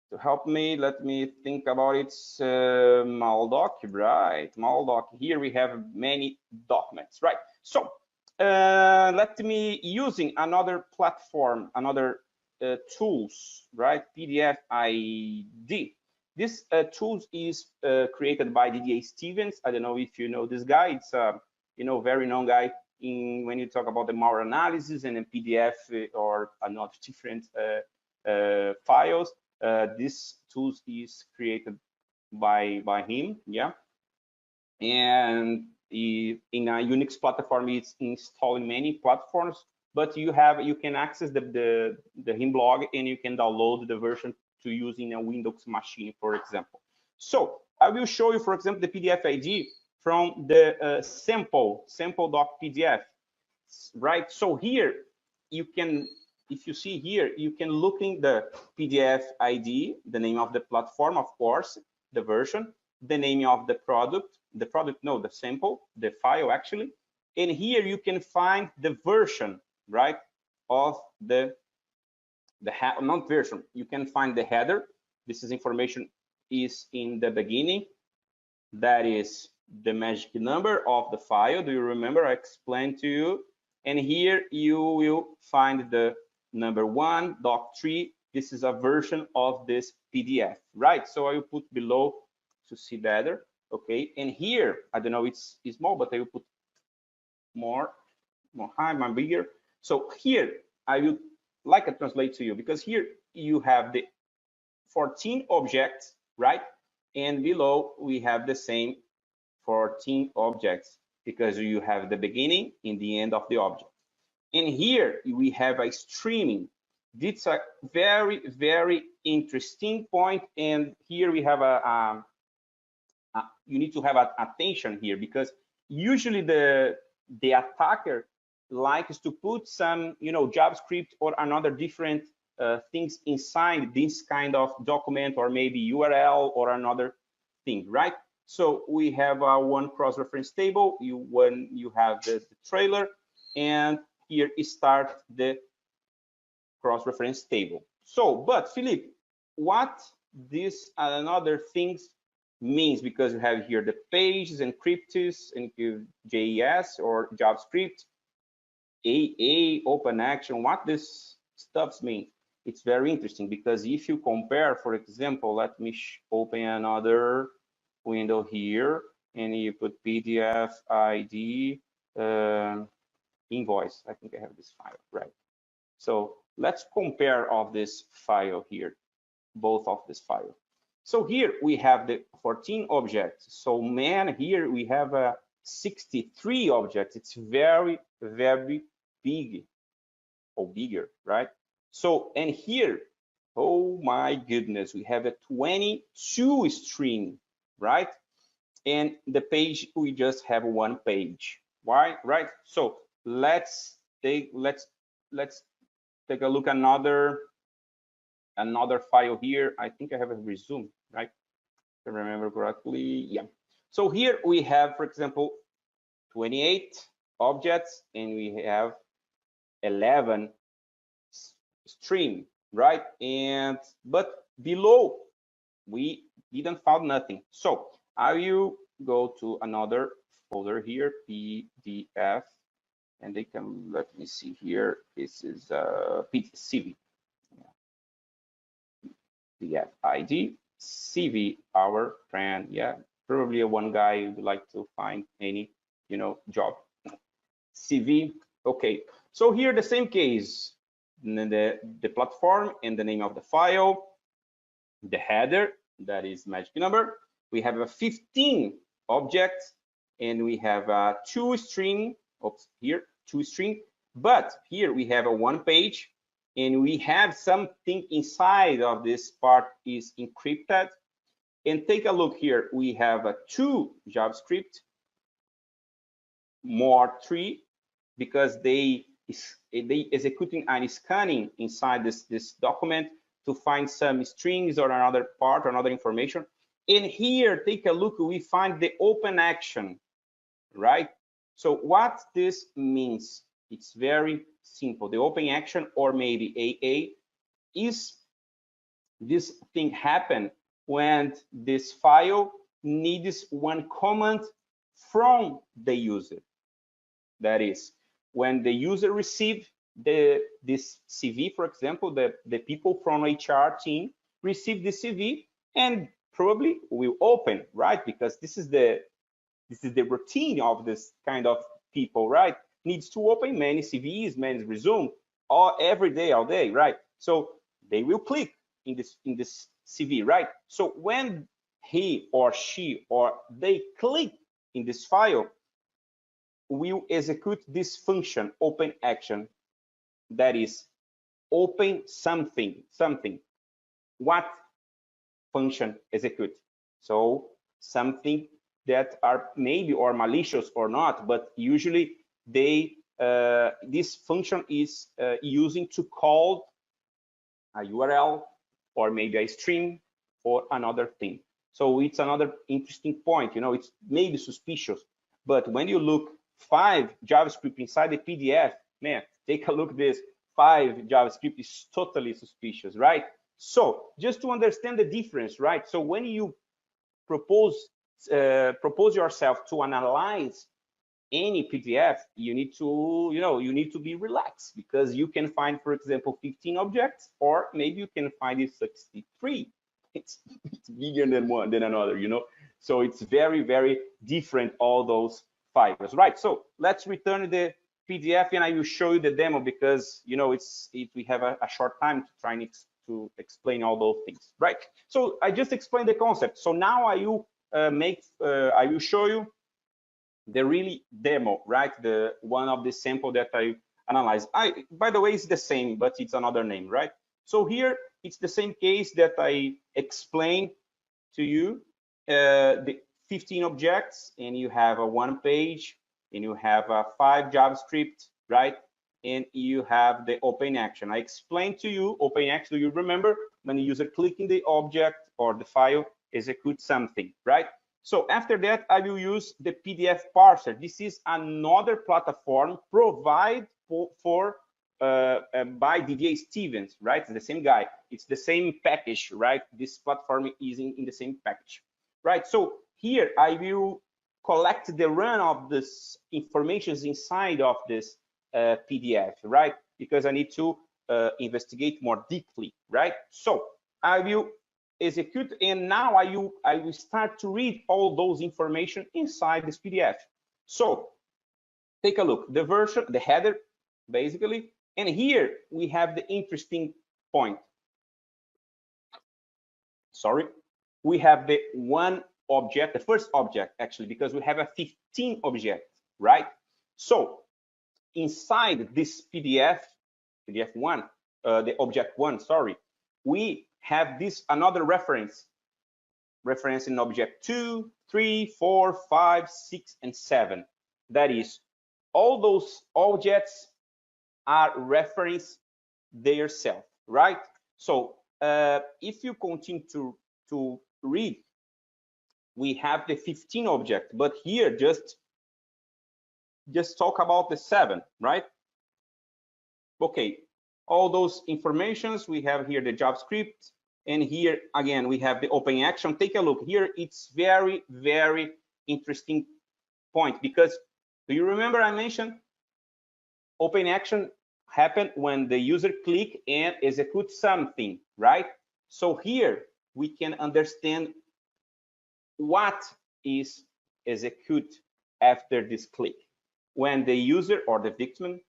to help me. Let me think about it. Maldoc, right? Maldoc. Here we have many documents, right? So let me using another platform, another tools, right? PDF ID. This tools is created by Didier Stevens. I don't know if you know this guy. It's very known guy when you talk about the malware analysis and in PDF or another different files. This tools is created by him, yeah. And in a Unix platform, it's installed in many platforms, but you can access the him blog and you can download the version to use in a Windows machine, for example. So I will show you, for example, the PDF ID from the sample.pdf, right? So here you can, if you see here, you can look in the PDF ID, the name of the platform, of course, the version, the name of the product, no, the sample, the file actually. And here you can find the version, right, of the not version, you can find the header. This is information is in the beginning. That is the magic number of the file. Do you remember I explained to you? And here you will find the number 1, doc3. This is a version of this PDF, right? So I will put below to see better, okay? And here, I don't know, it's small, but I will put more high, more bigger. So here, I will like to translate to you, because here you have the 14 objects, right? And below we have the same 14 objects, because you have the beginning and the end of the object. And here we have a streaming. This is a very, very interesting point. And here we have you need to have attention here, because usually the attacker likes to put some, you know, JavaScript or another different things inside this kind of document, or maybe URL or another thing, right? So we have one cross-reference table. When you have the trailer, and here is start the cross-reference table. So, but Filipe, what this and other things means, because you have here the pages and crypts and JS or JavaScript, AA, open action, what this stuff means. It's very interesting, because if you compare, for example, let me open another window here, and you put PDF ID invoice. I think I have this file, right? So let's compare of this file here, both of this file. So here we have the 14 objects. So man, here we have 63 objects. It's very, very big, or bigger, right? So, and here, oh my goodness, we have a 22 string, right? And the page, we just have one page. Why? Right? So let's take a look another file here. I think I have a resume, right? If I remember correctly. Yeah. So here we have, for example, 28 objects, and we have 11 string, right? And but below we didn't found nothing. So I will go to another folder here, PDF, and they can, let me see here. This is CV. PDF ID, CV, our friend. Yeah, probably one guy would like to find any, you know, job. CV. Okay. So here the same case, the platform and the name of the file, the header, that is magic number. We have a 15 objects, and we have two string. Oops, here 2 string. But here we have a 1 page, and we have something inside of this part is encrypted. And take a look here. We have a 2 JavaScript, more 3, because they executing and scanning inside this document to find some strings or another part or another information. And here, take a look, we find the open action, right? So what this means, it's very simple. The open action, or maybe AA, is this thing happen when this file needs one command from the user. That is, when the user receive this CV, for example, the people from HR team receive the CV and probably will open, right? Because this is the routine of this kind of people, right? Needs to open many CVs, many resume, every day, all day, right? So they will click in this CV, right? So when he or she or they click in this file, will execute this function, open action, that is open something. What function execute? So something that are maybe or malicious or not, but usually they this function is using to call a URL or maybe a stream or another thing. So it's another interesting point. You know, it's maybe suspicious, but when you look 5 JavaScript inside the PDF, man, take a look at this. 5 JavaScript is totally suspicious, right? So just to understand the difference, right? So when you propose yourself to analyze any PDF, you need to be relaxed, because you can find, for example, 15 objects, or maybe you can find it 63. It's bigger than another, you know. So it's very, very different, all those files, right? So let's return the PDF, and I will show you the demo, because you know we have a short time to try to explain all those things, right? So I just explained the concept. So now I will show you the really demo, right? The one of the sample that I analyzed. By the way, it's the same, but it's another name, right? So here it's the same case that I explained to you, the 15 objects, and you have a 1 page, and you have a 5 JavaScript, right? And you have the open action. I explained to you open action. Do you remember when the user clicking the object or the file execute something, right? So after that, I will use the PDF parser. This is another platform provided by DDA Stevens, right? It's the same guy. It's the same package, right? This platform is in the same package, right? So here I will collect the run of this information inside of this PDF, right? Because I need to investigate more deeply, right? So I will execute, and now I will start to read all those information inside this PDF. So take a look, the version, the header, basically, and here we have the interesting point. Sorry, we have the one object, the first object actually, because we have a 15 object, right? So inside this PDF1, the object 1, sorry, we have this another reference in object 2, 3, 4, 5, 6, and 7. That is, all those objects are reference their self, right? So if you continue to read, we have the 15 object, but here just talk about the 7, right? Okay, all those informations, we have here the JavaScript, and here again we have the open action. Take a look here. It's very, very interesting point, because do you remember I mentioned open action happen when the user click and execute something, right? So here we can understand what is execute after this click. When the user or the victim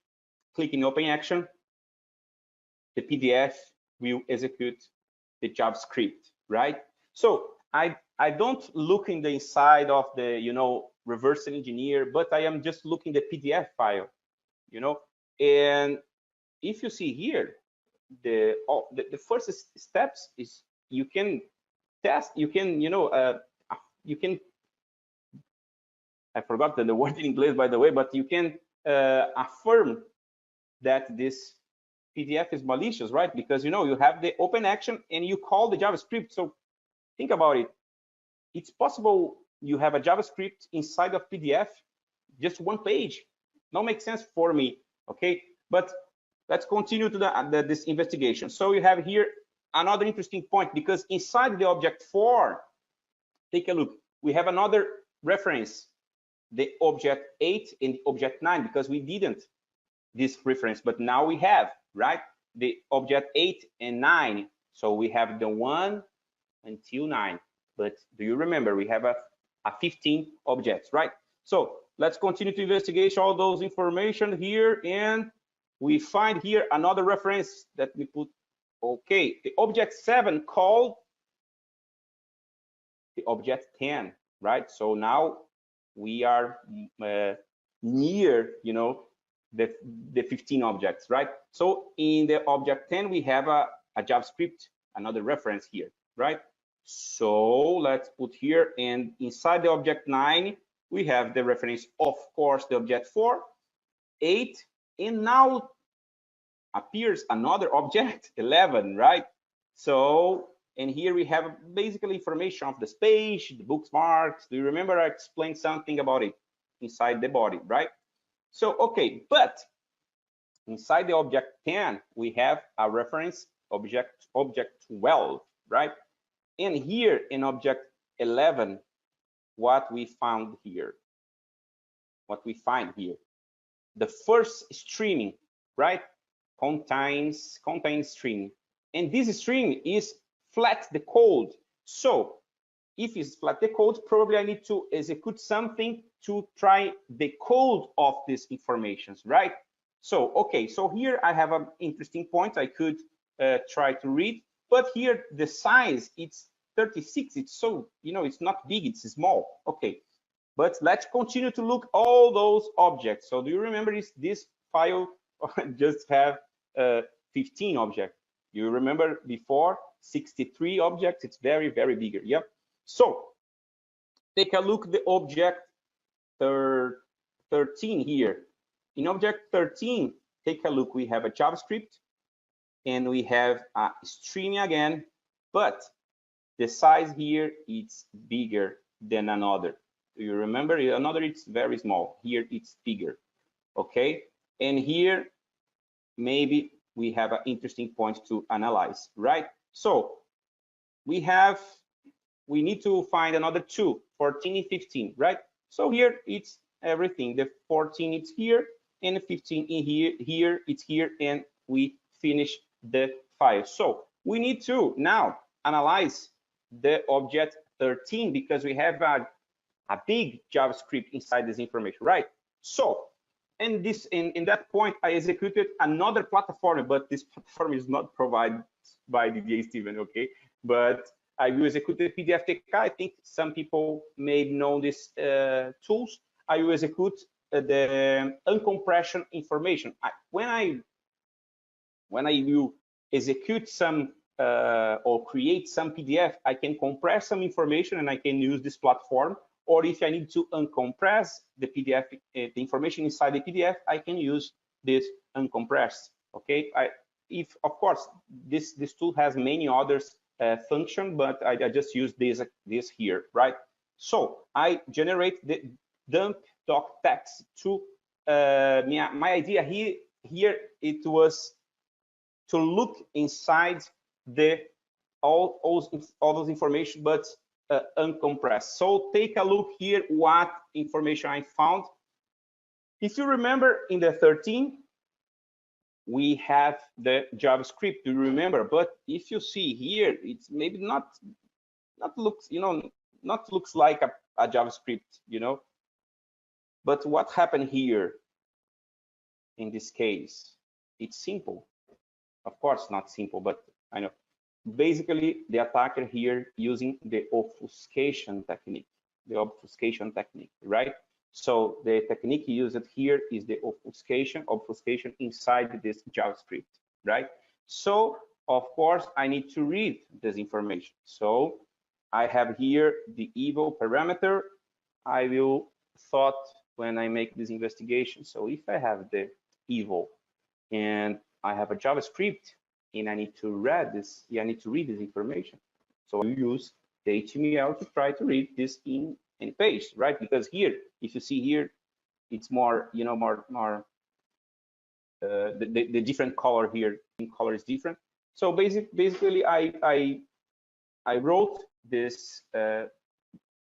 click in open action, the PDF will execute the JavaScript, right? So I don't look in the inside of the, you know, reverse engineer, but I am just looking the PDF file, you know. And if you see here, the first steps is you can test, you can, you know, you can, I forgot the word in English, by the way, but you can affirm that this PDF is malicious, right? Because, you know, you have the open action and you call the JavaScript. So think about it. It's possible you have a JavaScript inside of PDF, just 1 page. No makes sense for me, okay? But let's continue to this investigation. So you have here another interesting point, because inside the object 4, take a look. We have another reference, the object 8 and the object 9, because we didn't this reference, but now we have, right? The object 8 and 9. So we have the 1 until 9. But do you remember we have a 15 objects, right? So let's continue to investigate all those information here, and we find here another reference that we put. Okay, the object 7 called the object 10, right? So now we are near, you know, the 15 objects, right? So in the object 10, we have a JavaScript, another reference here, right? So let's put here, and inside the object 9, we have the reference, of course, the object 4, 8, and now appears another object, 11, right? So, and here we have basically information of the space, the bookmarks. Do you remember I explained something about it inside the body, right? So, okay, but inside the object 10, we have a reference object 12, right? And here in object 11, what we found here, what we find here, the first streaming, right, contains string, and this string is flat the code. So if it's flat the code, probably I need to execute something to try the code of these informations, right? So okay, so here I have an interesting point I could try to read, but here the size, it's 36. It's so, it's not big, it's small. Okay, but let's continue to look all those objects. So do you remember this file just have 15 objects? You remember before 63 objects? It's very, very bigger. Yep. So take a look at the object 13 here. In object 13, take a look. We have a JavaScript and we have a string again, but the size here is bigger than another. Do you remember? Another, it's very small. Here it's bigger. Okay, and here maybe we have an interesting point to analyze, right? So we need to find another two, 14 and 15, right? So here it's everything. The 14 it's here, and 15 in here it's here, and we finish the file. So we need to now analyze the object 13 because we have a big JavaScript inside this information, right? So, and this in that point, I executed another platform, but this platform is not provided by DJ Steven, okay? But I will execute the PDFTK. I think some people may know these tools. I will execute the uncompression information. When I will execute some or create some PDF, I can compress some information and I can use this platform. Or if I need to uncompress the PDF, the information inside the PDF, I can use this uncompressed. Okay, if of course this tool has many others function, but I just use this here, right? So I generate the dump doc text to my idea here it was to look inside the all those information, but uncompressed. So take a look here what information I found. If you remember in the 13, we have the JavaScript, do you remember? But if you see here, it's maybe not looks, not looks like a JavaScript, But what happened here in this case? It's simple. Of course, not simple, but I know. Basically, the attacker here using the obfuscation technique, right? So the technique used here is the obfuscation inside this JavaScript, right? So of course, I need to read this information. So I have here the evil parameter. I will thought when I make this investigation. So if I have the evil and I have a JavaScript and I need to read this, I need to read this information. So you use the HTML to try to read this in any page, right? Because here, if you see here, it's more, the different color here, color is different. So basically, I wrote this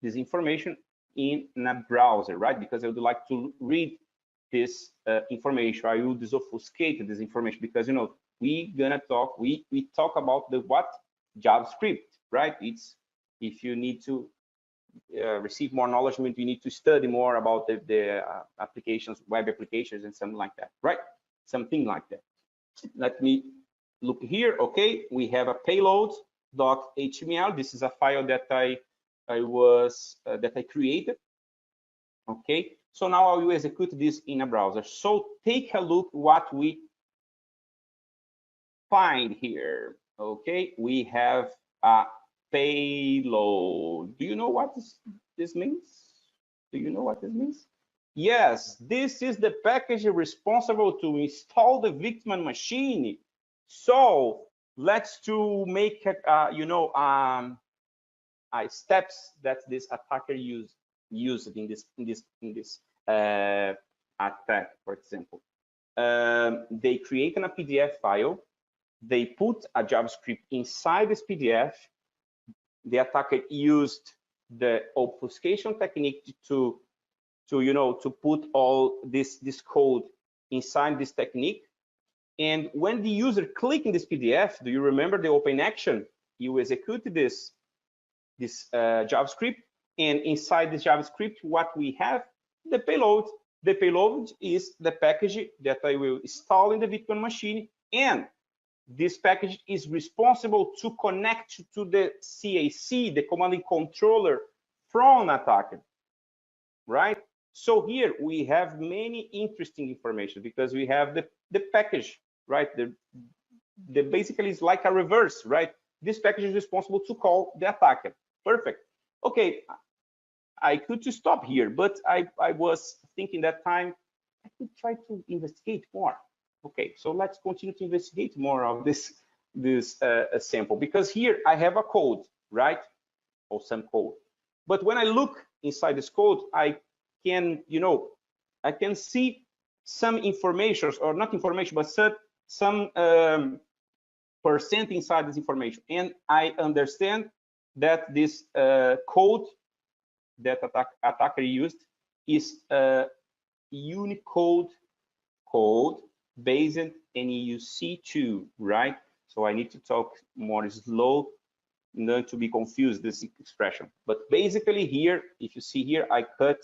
this information in a browser, right? Because I would like to read this information. I will disobfuscate this information because we talk about the what JavaScript, right? It's if you need to receive more knowledge, you need to study more about the applications, web applications, and something like that, right? Something like that. Let me look here. Okay, we have a payload.html. This is a file that I created. Okay, so now I will execute this in a browser. So take a look what we find here. Okay, we have a payload. Do you know what this means? Do you know what this means? Yes, this is the package responsible to install the victim machine. So let's to make steps that this attacker used in this attack, for example. They create a PDF file. They put a JavaScript inside this PDF. The attacker used the obfuscation technique to put all this code inside this technique. And when the user click in this PDF, do you remember the open action? You execute this JavaScript, and inside this JavaScript, what we have? The payload. The payload is the package that I will install in the victim machine, and this package is responsible to connect to the CAC, the command and controller from an attacker, right? So here we have many interesting information because we have the package, right? The basically is like a reverse, right? This package is responsible to call the attacker. Perfect. Okay, I could just stop here, but I was thinking that time I could try to investigate more. Okay, so let's continue to investigate more of this sample, because here I have a code, right? Or some code. But when I look inside this code, I can see some information, or not information, but some percent inside this information, and I understand that this code that attacker used is Unicode code based in EUC2, right? So I need to talk more slow, not to be confused this expression. But basically here, if you see here, I cut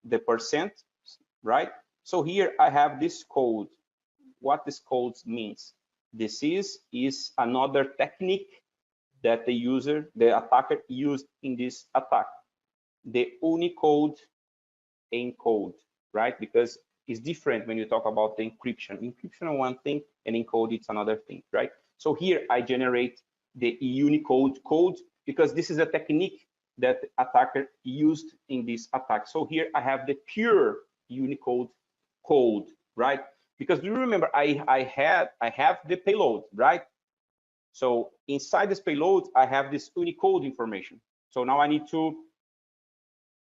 the percent, right? So here I have this code. What this code means? This is another technique that the attacker used in this attack. The Unicode encode, right? Because it's different when you talk about the encryption. Encryption is one thing, and encode it's another thing, right? So here I generate the Unicode code because this is a technique that the attacker used in this attack. So here I have the pure Unicode code, right? Because do you remember I have the payload, right? So inside this payload I have this Unicode information. So now I need to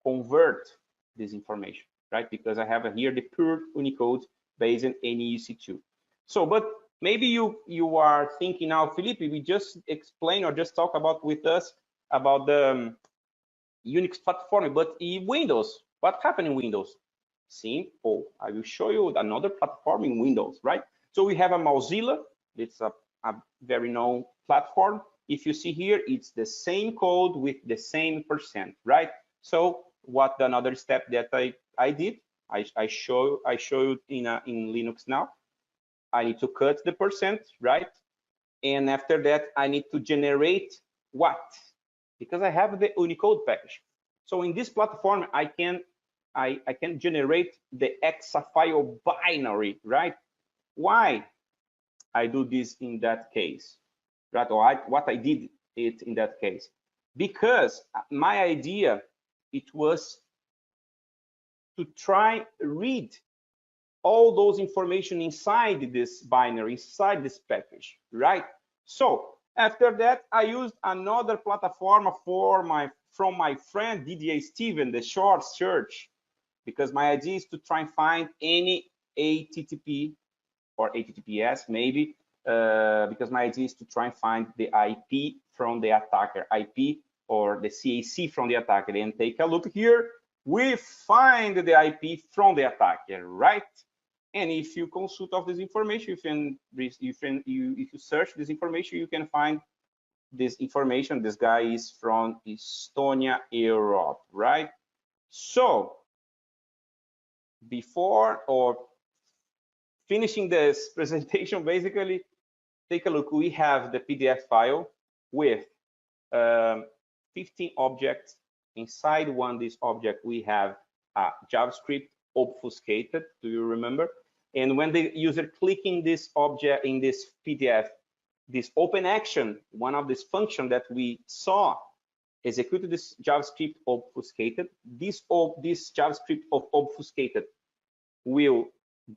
convert this information, right? Because I have here the pure Unicode based in NEUC2. So, but maybe you are thinking now, Filipi, we just explain or just talk about with us about the Unix platform, but in Windows, what happened in Windows? Simple. I will show you another platform in Windows, right? So we have a Mozilla. It's a very known platform. If you see here, it's the same code with the same percent, right? So what another step that I did, I show you in Linux now. I need to cut the percent, right? And after that, I need to generate what? Because I have the Unicode package. So in this platform, I can generate the exa file binary, right? Why I do this in that case, right? Or what I did it in that case? Because my idea, it was to try read all those information inside this binary, inside this package, right? So after that, I used another platform from my friend Didier Steven, the short search, because my idea is to try and find any HTTP or HTTPS maybe, because my idea is to try and find the IP from the attacker, IP or the CAC from the attacker. And take a look here, we find the IP from the attacker, right? And if you consult of this information, if you search this information, you can find this information. This guy is from Estonia, Europe, right? So before or finishing this presentation, basically, take a look. We have the PDF file with 15 objects. Inside this object, we have a JavaScript obfuscated. Do you remember? And when the user clicking this object in this PDF, this open action, one of these functions that we saw, executed this JavaScript obfuscated. This JavaScript obfuscated will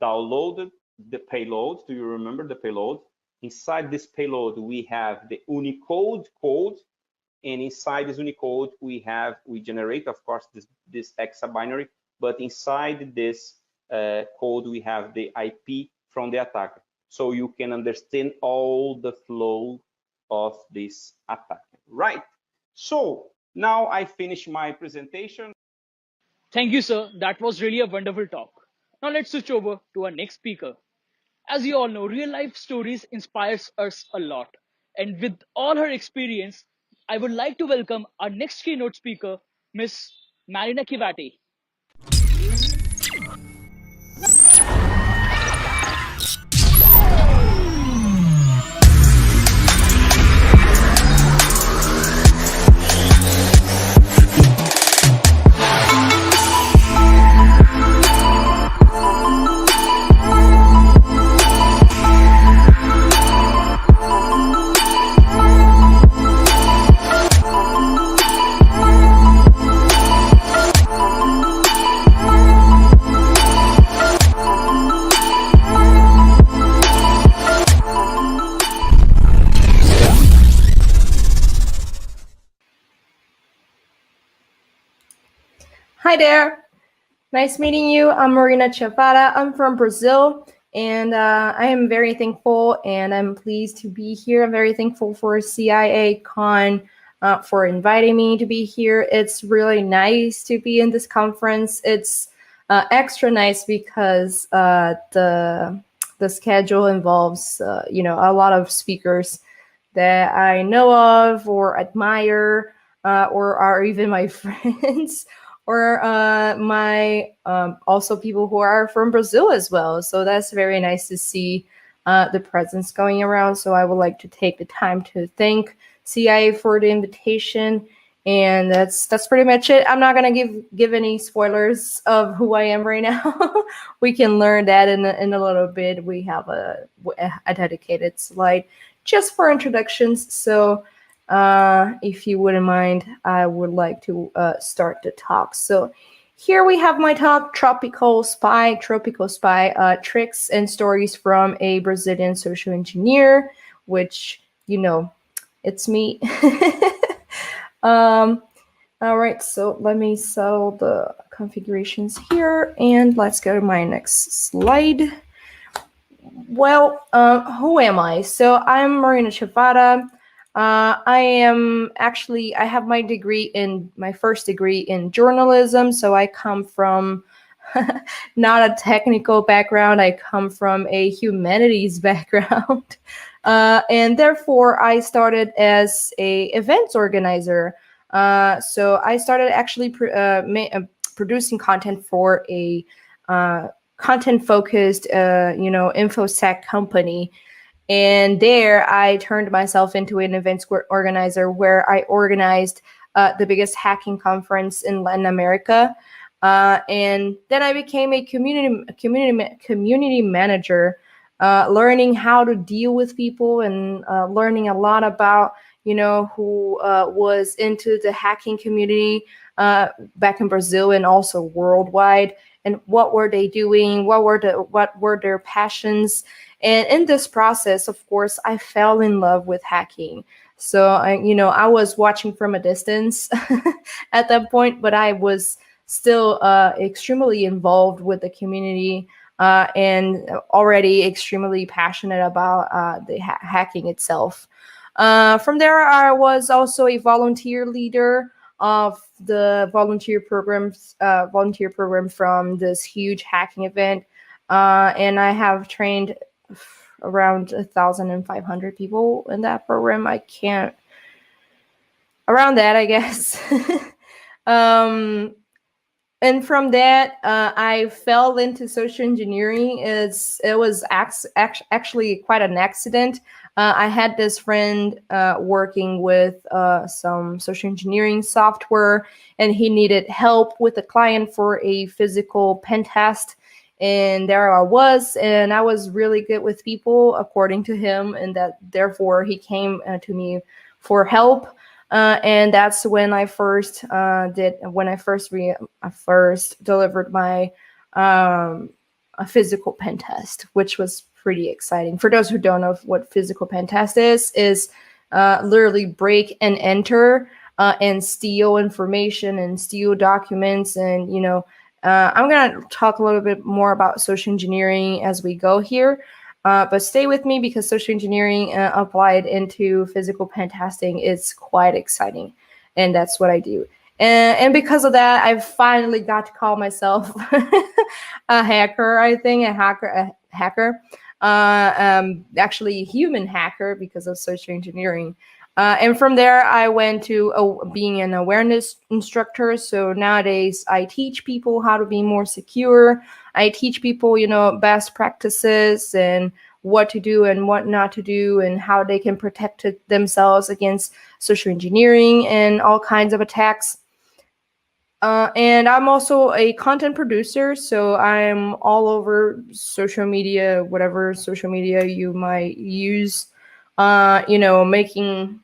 download the payload. Do you remember the payload? Inside this payload, we have the Unicode code, and inside this Unicode, we generate, of course, this hexa binary, but inside this code, we have the IP from the attacker. So you can understand all the flow of this attack, right? So now I finish my presentation. Thank you, sir. That was really a wonderful talk. Now let's switch over to our next speaker. As you all know, real life stories inspires us a lot. And with all her experience, I would like to welcome our next keynote speaker, Miss Marina Ciavatta. Hi there. Nice meeting you. I'm Marina Ciavatta. I'm from Brazil, and I am very thankful and I'm pleased to be here. I'm very thankful for CIA Con for inviting me to be here. It's really nice to be in this conference. It's extra nice because the schedule involves a lot of speakers that I know of or admire or are even my friends. Or my also people who are from Brazil as well. So that's very nice to see the presence going around. So I would like to take the time to thank CIA for the invitation. And that's pretty much it. I'm not gonna give any spoilers of who I am right now. We can learn that in a little bit. We have a dedicated slide just for introductions. So if you wouldn't mind, I would like to start the talk. So here we have my talk, Tropical Spy, Tricks and Stories from a Brazilian Social Engineer, which, it's me. All right, so let me settle the configurations here and let's go to my next slide. Well, who am I? So I'm Marina Ciavatta. I have my first degree in journalism. So I come from not a technical background. I come from a humanities background. And therefore I started as a events organizer. So I started actually producing content for a content-focused, infosec company. And there I turned myself into an events organizer where I organized the biggest hacking conference in Latin America. And then I became a community manager, learning how to deal with people and learning a lot about, who was into the hacking community back in Brazil and also worldwide, and what were they doing, what were their passions. And in this process, of course, I fell in love with hacking. So, I was watching from a distance at that point, but I was still extremely involved with the community and already extremely passionate about the hacking itself. From there, I was also a volunteer leader of the volunteer program from this huge hacking event. And I have trained around 1,500 people in that program. Around that, I guess. And from that, I fell into social engineering. It was actually quite an accident. I had this friend working with some social engineering software, and he needed help with a client for a physical pen test. And there I was, and I was really good with people, according to him, and that therefore he came to me for help. And that's when I first delivered my a physical pen test, which was pretty exciting. For those who don't know what physical pen test is literally break and enter and steal information and steal documents. And, you know, I'm going to talk a little bit more about social engineering as we go here. But stay with me, because social engineering applied into physical pen testing is quite exciting. And that's what I do. And because of that, I finally got to call myself a hacker, I think, a hacker. Actually a human hacker, because of social engineering. And from there, I went to being an awareness instructor. So nowadays, I teach people how to be more secure. I teach people, you know, best practices and what to do and what not to do, and how they can protect themselves against social engineering and all kinds of attacks. And I'm also a content producer, so I'm all over social media, whatever social media you might use, you know, making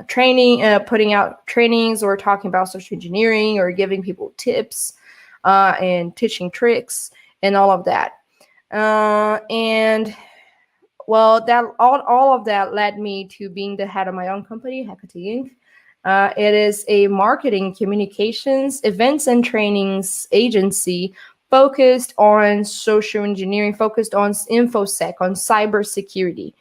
training, putting out trainings, or talking about social engineering, or giving people tips and teaching tricks and all of that. And well, that all of that led me to being the head of my own company, Hacktivists. It is a marketing, communications, events, and trainings agency focused on social engineering, focused on infosec, on cybersecurity.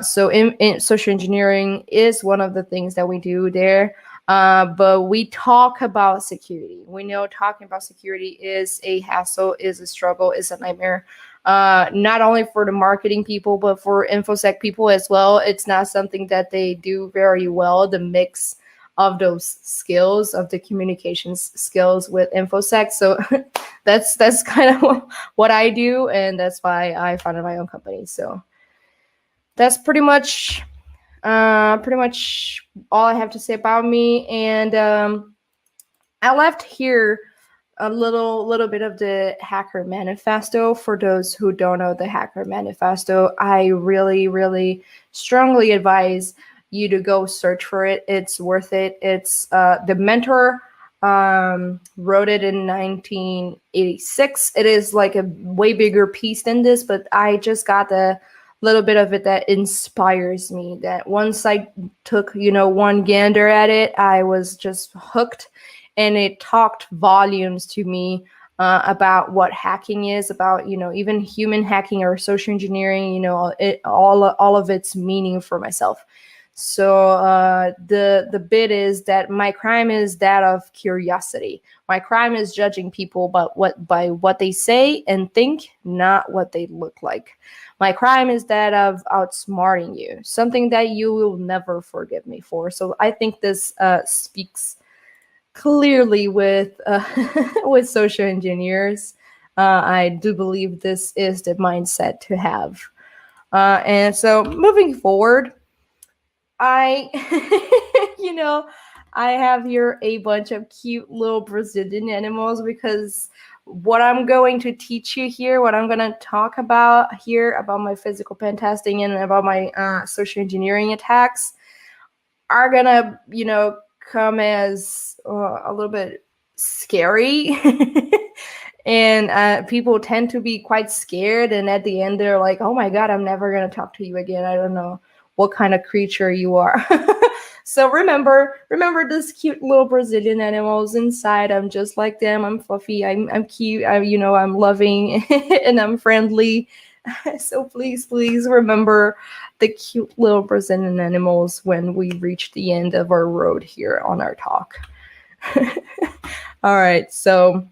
So in social engineering is one of the things that we do there. But we talk about security. We know talking about security is a hassle, is a struggle, is a nightmare. Not only for the marketing people, but for infosec people as well. It's not something that they do very well, the mix of those skills, of the communications skills with infosec. So that's kind of what I do, and that's why I founded my own company. So that's pretty much all I have to say about me. And I left here a little bit of the Hacker Manifesto. For those who don't know the Hacker Manifesto, I really, really strongly advise you to go search for it. It's worth it. It's the mentor wrote it in 1986. It is like a way bigger piece than this, but I just got the little bit of it that inspires me. That once I took, you know, one gander at it, I was just hooked. And it talked volumes to me about what hacking is, about, you know, even human hacking or social engineering, you know, all of its meaning for myself. So the bit is that my crime is that of curiosity. My crime is judging people by what they say and think, not what they look like. My crime is that of outsmarting you, something that you will never forgive me for. So I think this speaks clearly with with social engineers. I do believe this is the mindset to have. And so moving forward, I you know, I have here a bunch of cute little Brazilian animals, because what I'm going to teach you here, what I'm going to talk about here about my physical pen testing and about my social engineering attacks are gonna, you know, come as a little bit scary. And people tend to be quite scared, and at the end they're like, oh my god, I'm never gonna talk to you again. I don't know what kind of creature you are. So remember this cute little Brazilian animals. Inside, I'm just like them. I'm fluffy, I'm cute, you know, I'm loving and I'm friendly. So please remember the cute little Brazilian animals when we reach the end of our road here on our talk. All right, so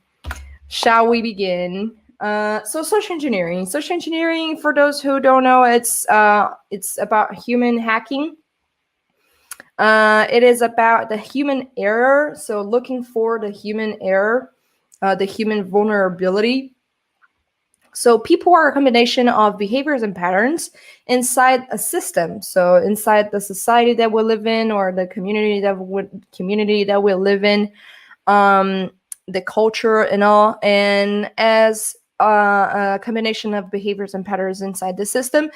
shall we begin? So social engineering. Social engineering, for those who don't know, it's about human hacking. It is about the human error. So looking for the human error, the human vulnerability. So people are a combination of behaviors and patterns inside a system. So inside the society that we live in, or the community that we live in, the culture and all. And as a combination of behaviors and patterns inside the system,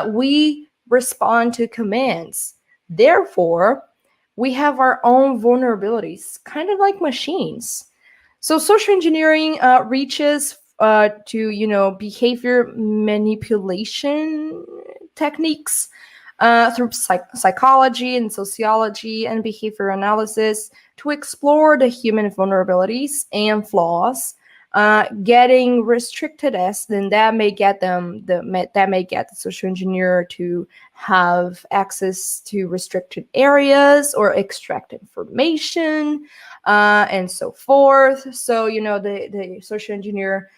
we respond to commands. Therefore, we have our own vulnerabilities, kind of like machines. So social engineering reaches to behavior manipulation techniques through psychology and sociology and behavior analysis to explore the human vulnerabilities and flaws. Getting restricted as, then that may get the social engineer to have access to restricted areas or extract information, and so forth. So the social engineer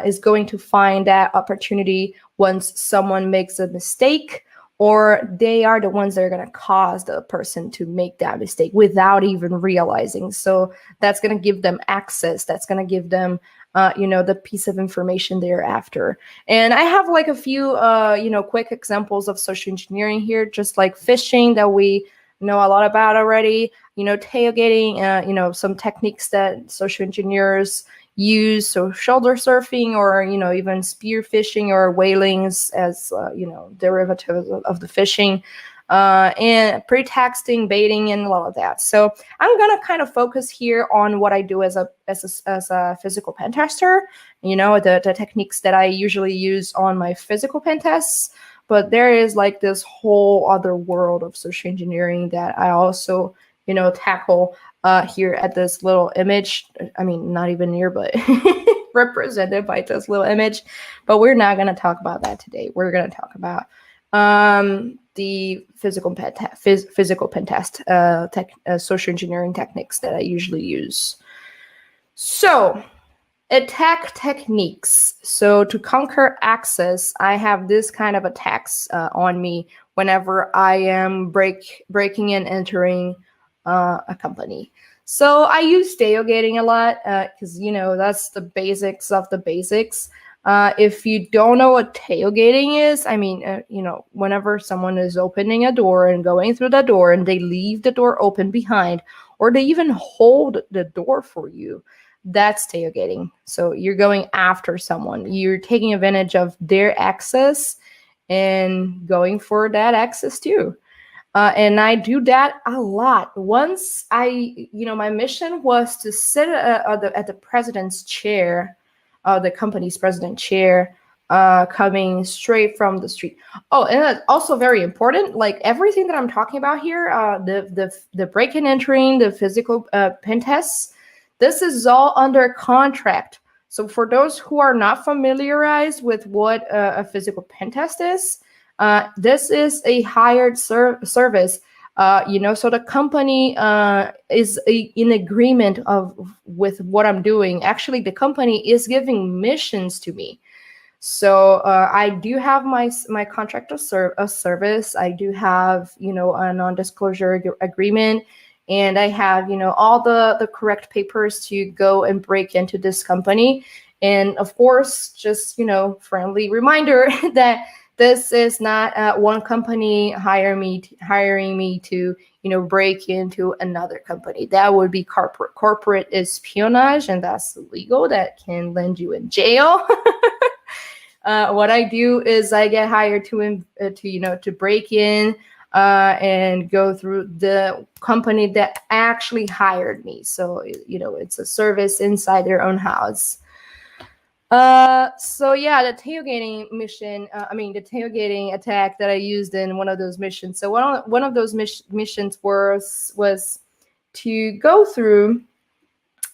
is going to find that opportunity once someone makes a mistake, or they are the ones that are going to cause the person to make that mistake without even realizing. So that's going to give them access. That's going to give them, the piece of information they're after. And I have like a few, quick examples of social engineering here, just like phishing that we know a lot about already, tailgating, some techniques that social engineers use, so shoulder surfing, or even spear phishing or whalings as derivatives of the phishing, and pretexting, baiting, and a lot of that. So I'm gonna kind of focus here on what I do as a physical pen tester, the techniques that I usually use on my physical pen tests. But there is like this whole other world of social engineering that I also tackle here at this little image. I mean, not even near, but represented by this little image. But we're not going to talk about that today. We're going to talk about the physical pen test social engineering techniques that I usually use. So, attack techniques. So to conquer access, I have this kind of attacks on me whenever I am breaking and entering a company. So I use tailgating a lot because that's the basics of the basics. If you don't know what tailgating is, I mean, whenever someone is opening a door and going through the door and they leave the door open behind, or they even hold the door for you, that's tailgating. So you're going after someone. You're taking advantage of their access and going for that access too. And I do that a lot. Once my mission was to sit at the president's chair, the company's president chair, coming straight from the street. Oh, and also very important, like everything that I'm talking about here, the break and entering, the physical pen tests, this is all under contract. So for those who are not familiarized with what a physical pen test is, this is a hired service. So the company is in agreement with what I'm doing. Actually, the company is giving missions to me. So I do have my contract of service. I do have a non-disclosure agreement, and I have all the correct papers to go and break into this company. And of course, just friendly reminder that this is not one company hiring me to break into another company. That would be corporate espionage, and that's illegal. That can land you in jail. What I do is I get hired to break in and go through the company that actually hired me. So it's a service inside their own house. So yeah, the tailgating mission, the tailgating attack that I used in one of those missions. So one of those missions was to go through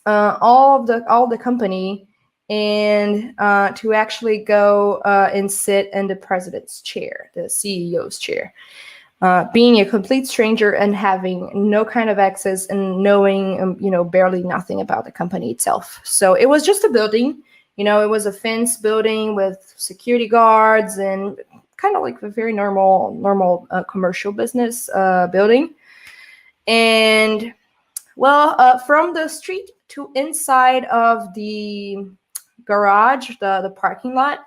all the company and to actually go and sit in the president's chair, the CEO's chair. Being a complete stranger and having no kind of access and knowing barely nothing about the company itself. So it was just a building. It was a fence building with security guards and kind of like a very normal commercial business building. And from the street to inside of the garage, the parking lot,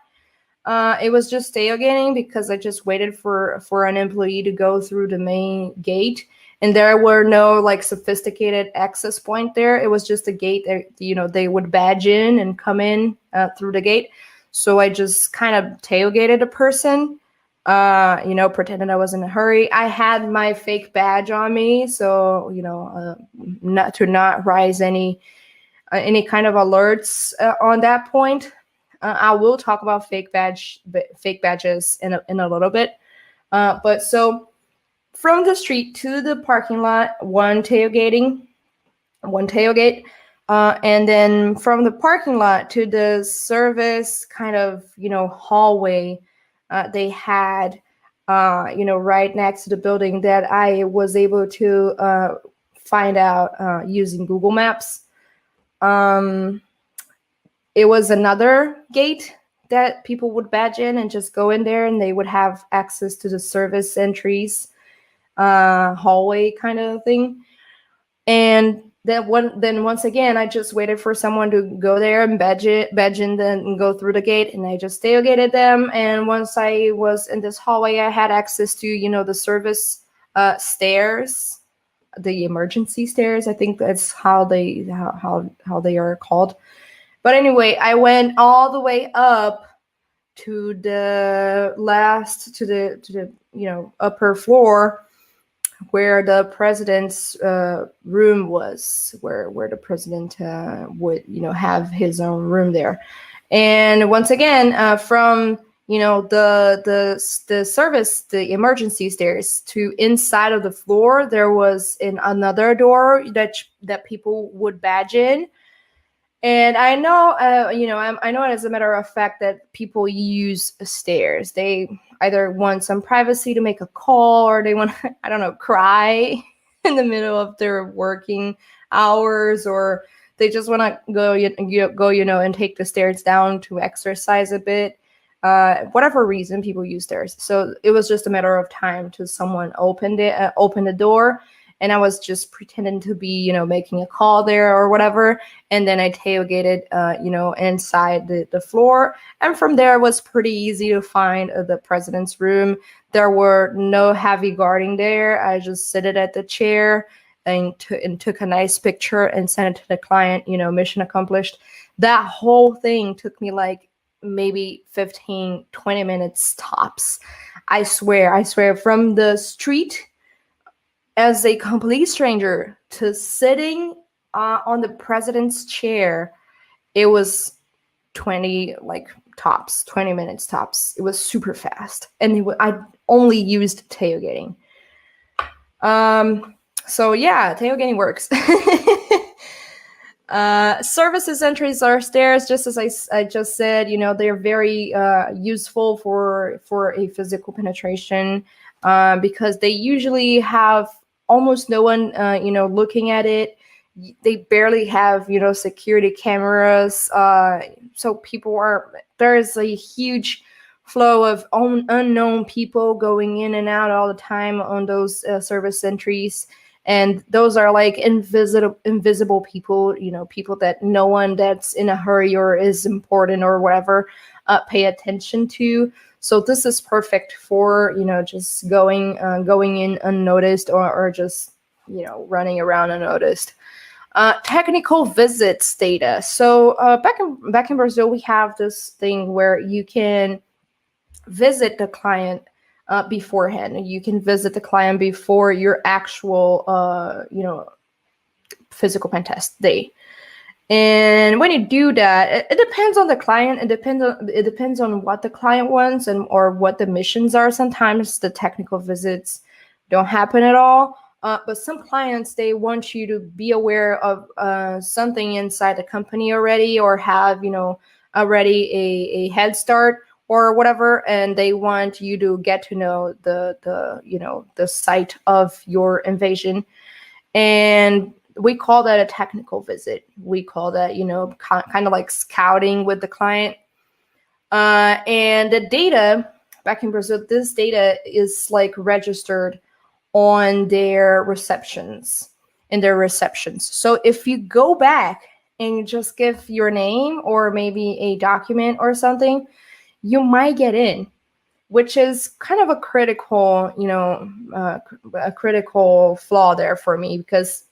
it was just tailgating because I just waited for an employee to go through the main gate. and there were no like sophisticated access point there. It was just a gate that, you know, they would badge in and come in through the gate. So I just kind of tailgated a person, you know, pretended I was in a hurry. I had my fake badge on me, so, you know, not rise any kind of alerts on that point. I will talk about fake badges in a little bit. But so from the street to the parking lot, one tailgate, and then from the parking lot to the service kind of, you know, hallway they had, you know, right next to the building that I was able to find out using Google Maps. It was another gate that people would badge in and just go in there, and they would have access to the service entries, hallway kind of thing. And then once again, I just waited for someone to go there and badge in, then go through the gate, and I just tailgated them. And once I was in this hallway, I had access to, you know, the service stairs, the emergency stairs. I think that's how they are called. But anyway, I went all the way up to the you know, upper floor, where the president's room was, where the president would, you know, have his own room there. And once again, from, you know, the service, the emergency stairs to inside of the floor, there was another door that people would badge in. And I know, you know, I know as a matter of fact that people use stairs. They either want some privacy to make a call, or they want, I don't know, cry in the middle of their working hours, or they just want to go, you know, and take the stairs down to exercise a bit. Whatever reason, people use stairs. So it was just a matter of time till someone opened the door. And I was just pretending to be, you know, making a call there or whatever. And then I tailgated, you know, inside the floor. And from there, it was pretty easy to find the president's room. There were no heavy guarding there. I just seated at the chair and took a nice picture and sent it to the client, you know, mission accomplished. That whole thing took me like maybe 15, 20 minutes tops. I swear, from the street as a complete stranger to sitting on the president's chair, it was 20 minutes tops. It was super fast. And I only used tailgating. So yeah, tailgating works. Services entries are stairs, just as I just said, you know, they're very useful for a physical penetration, because they usually have almost no one, you know, looking at it. They barely have, you know, security cameras. So there's a huge flow of unknown people going in and out all the time on those service entries. And those are like invisible people, you know, people that no one that's in a hurry or is important or whatever pay attention to. So this is perfect for, you know, just going in unnoticed, or just, you know, running around unnoticed. Technical visits data. So back in Brazil, we have this thing where you can visit the client beforehand. You can visit the client before your actual, you know, physical pen test day. And when you do that, it depends on the client. It depends on what the client wants or what the missions are. Sometimes the technical visits don't happen at all. But some clients, they want you to be aware of something inside the company already, or have, you know, already a head start or whatever, and they want you to get to know the site of your invasion. And we call that a technical visit. We call that, you know, kind of like scouting with the client. And the data back in Brazil, this data is like registered on their receptions, So if you go back and you just give your name or maybe a document or something, you might get in. which is kind of a critical, a critical flaw there for me, because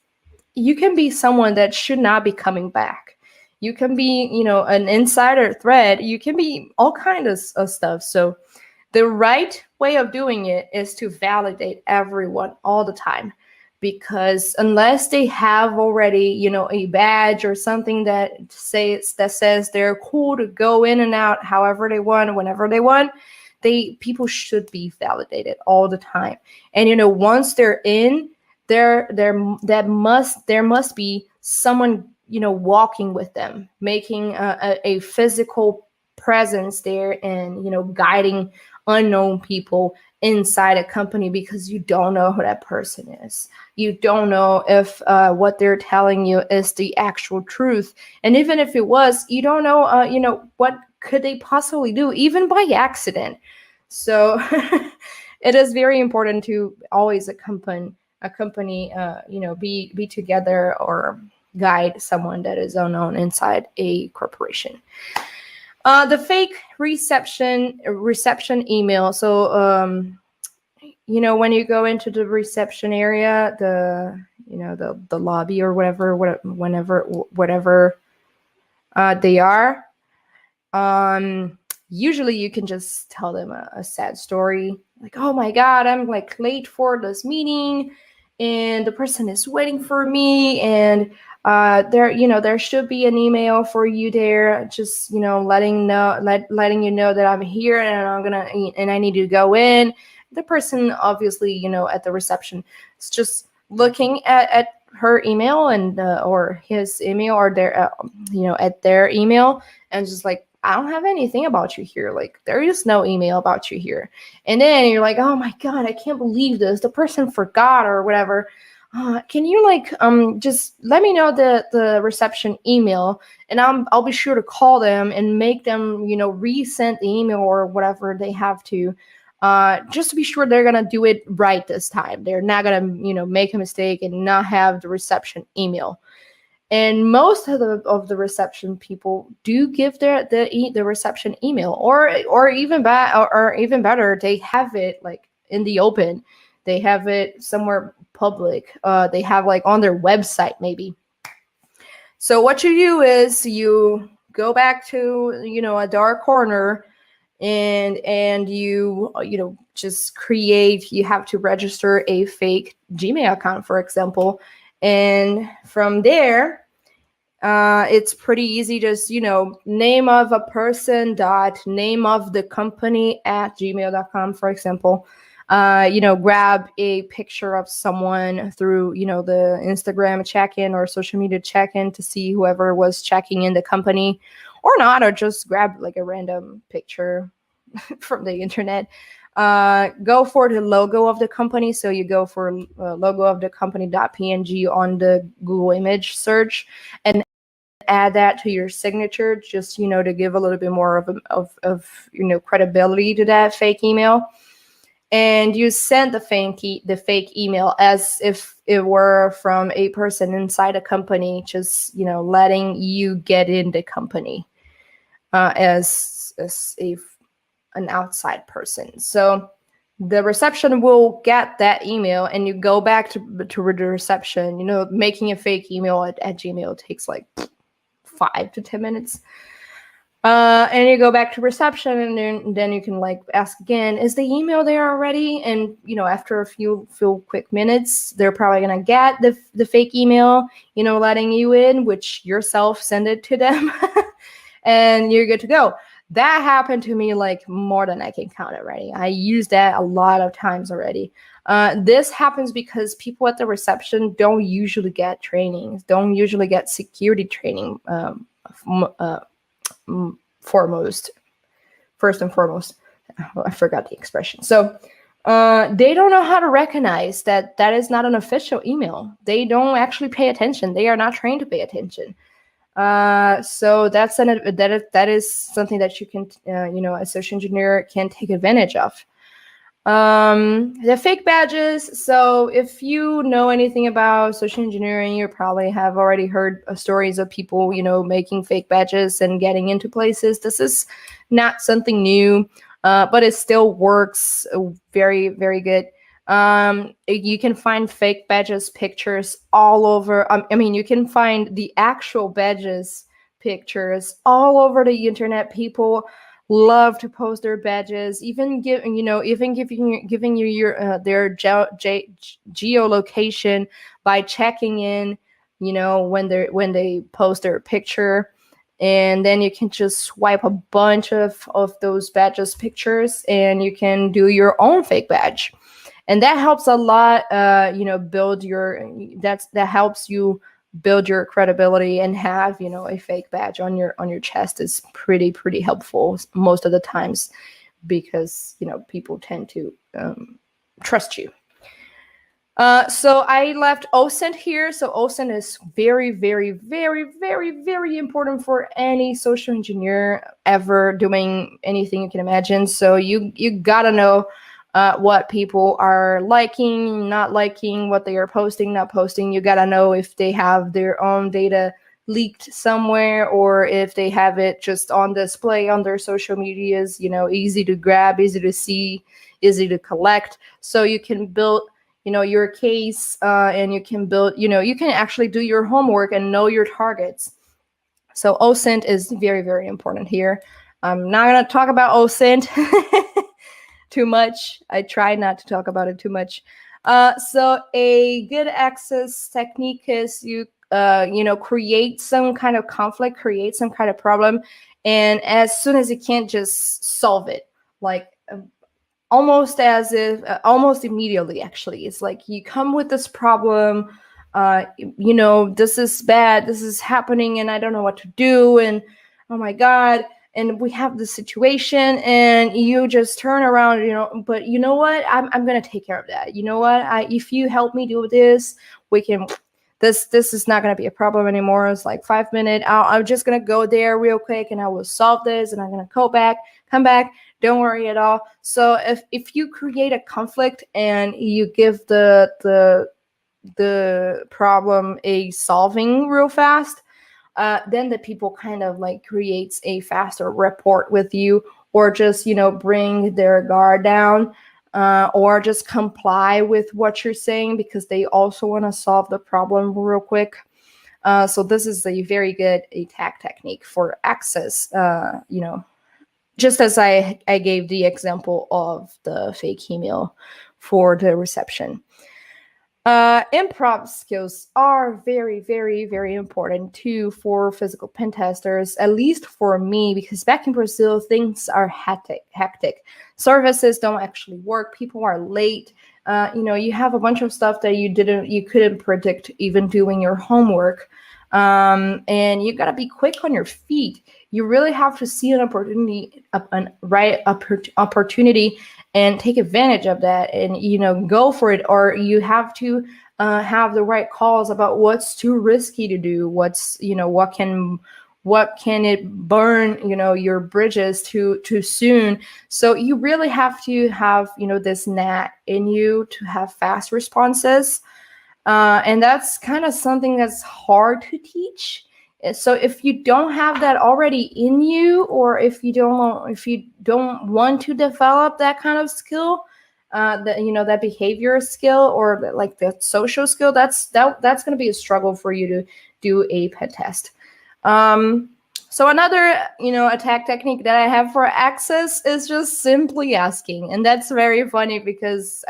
you can be someone that should not be coming back. You can be, an insider threat. You can be all kinds of stuff. So the right way of doing it is to validate everyone all the time, because unless they have already, a badge or something that says they're cool to go in and out however they want, whenever they want, people should be validated all the time. And once they're in, there must be someone walking with them, making a physical presence there, and guiding unknown people inside a company, because you don't know who that person is. You don't know if what they're telling you is the actual truth, and even if it was, you don't know what could they possibly do, even by accident. So it is very important to always accompany be together or guide someone that is unknown inside a corporation. The fake reception email. So when you go into the reception area, the lobby or whatever they are, usually you can just tell them a sad story, like, oh my God, I'm like late for this meeting and the person is waiting for me, and there should be an email for you there, just letting you know that I'm here and I need to go in. The person obviously at the reception is just looking at her email and or his email, or their at their email, and just like, I don't have anything about you here. Like, there is no email about you here. And then you're like, oh my God, I can't believe this. The person forgot or whatever. Can you just let me know the reception email, and I'll be sure to call them and make them resend the email or whatever they have to, just to be sure they're gonna do it right this time. They're not gonna make a mistake and not have the reception email. And most of the reception people do give the reception email, or even better, they have it like in the open. They have it somewhere public. They have like on their website maybe. So what you do is you go back to a dark corner, and you just create. You have to register a fake Gmail account, for example. And from there, it's pretty easy. Just, name of a person dot name of the company at gmail.com, for example. Grab a picture of someone through, the Instagram check-in or social media check-in to see whoever was checking in the company or not, or just grab like a random picture from the internet. Go for the logo of the company. So you go for logo of the company.png on the Google image search and add that to your signature, just, to give a little bit more of credibility to that fake email. And you send the fake email as if it were from a person inside a company, just, letting you get in the company as an outside person. So the reception will get that email, and you go back to the reception. Making a fake email at Gmail takes like 5 to 10 minutes. And you go back to reception, and then you can like ask again, is the email there already? And after a few quick minutes, they're probably gonna get the fake email, letting you in, which yourself send it to them, and you're good to go. That happened to me like more than I can count already. I used that a lot of times already. This happens because people at the reception don't usually get trainings, don't usually get security training. First and foremost, I forgot the expression. So they don't know how to recognize that is not an official email. They don't actually pay attention. They are not trained to pay attention. So that is something that you can, a social engineer can take advantage of. The fake badges. So if you know anything about social engineering, you probably have already heard stories of people, making fake badges and getting into places. This is not something new. but it still works very, very good. You can find fake badges pictures all over. I mean, you can find the actual badges pictures all over the internet. People love to post their badges, even giving you your their geolocation by checking in, when they post their picture. And then you can just swipe a bunch of those badges pictures, and you can do your own fake badge. And that helps a lot, build that helps you build your credibility, and have, a fake badge on your chest is pretty helpful most of the times, because, people tend to trust you. So I left OSCE here. So OSCE is very, very, very, very, very important for any social engineer ever doing anything you can imagine. So you gotta know what people are liking, not liking, what they are posting, not posting. You gotta know if they have their own data leaked somewhere, or if they have it just on display on their social medias, easy to grab, easy to see, easy to collect. So you can build your case, and you can build, you can actually do your homework and know your targets. So OSCE is very, very important here. I'm not going to talk about OSCE too much. I try not to talk about it too much. So a good access technique is you create some kind of conflict, create some kind of problem, and as soon as you can, just solve it. Like, almost immediately, actually. It's like you come with this problem, this is bad, this is happening, and I don't know what to do, and oh my God, and we have this situation, and you just turn around, but you know what? I'm going to take care of that. You know what? If you help me do this, we can... This is not going to be a problem anymore. It's like 5 minutes. I'm just going to go there real quick, and I will solve this, and I'm going to come back. Don't worry at all. So if you create a conflict and you give the problem a solving real fast, then the people kind of like creates a faster rapport with you, or just, bring their guard down. Or just comply with what you're saying, because they also want to solve the problem real quick. So this is a very good attack technique for access, just as I gave the example of the fake email for the reception. Improv skills are very, very, very important too for physical pen testers, at least for me, because back in Brazil, things are hectic. Services don't actually work. People are late. You have a bunch of stuff that you couldn't predict even doing your homework. And you gotta be quick on your feet. You really have to see an opportunity, opportunity, and take advantage of that, and go for it. Or you have to have the right calls about what's too risky to do, what's what can it burn your bridges too soon. So you really have to have this knack in you to have fast responses, and that's kind of something that's hard to teach. So if you don't have that already in you, or if you don't want to develop that kind of skill, that behavior skill, or like the social skill, that's going to be a struggle for you to do a pen test. So another attack technique that I have for access is just simply asking, and that's very funny because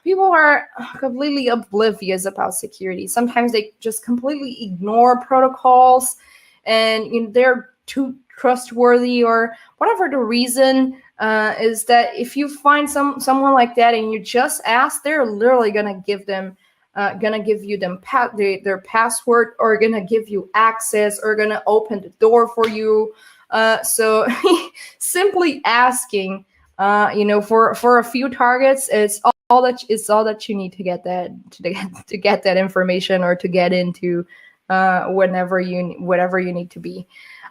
people are completely oblivious about security. Sometimes they just completely ignore protocols, and they're too trustworthy, or whatever the reason is. That if you find someone like that and you just ask, they're literally gonna give you their password, or gonna give you access, or gonna open the door for you. So simply asking, for a few targets, it's all that you need to get that information, or to get into whatever you need to be.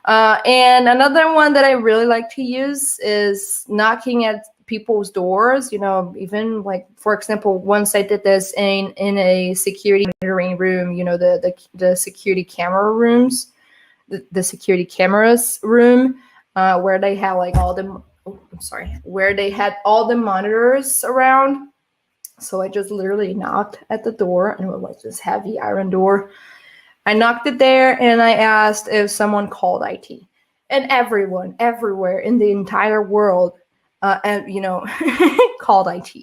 And another one that I really like to use is knocking at people's doors. Even like, for example, once I did this in a security monitoring room. The security camera rooms, the security cameras room, where they have like all the where they had all the monitors around. So I just literally knocked at the door, and it was like this heavy iron door. I knocked it there, and I asked if someone called IT. And everyone, everywhere in the entire world, called IT.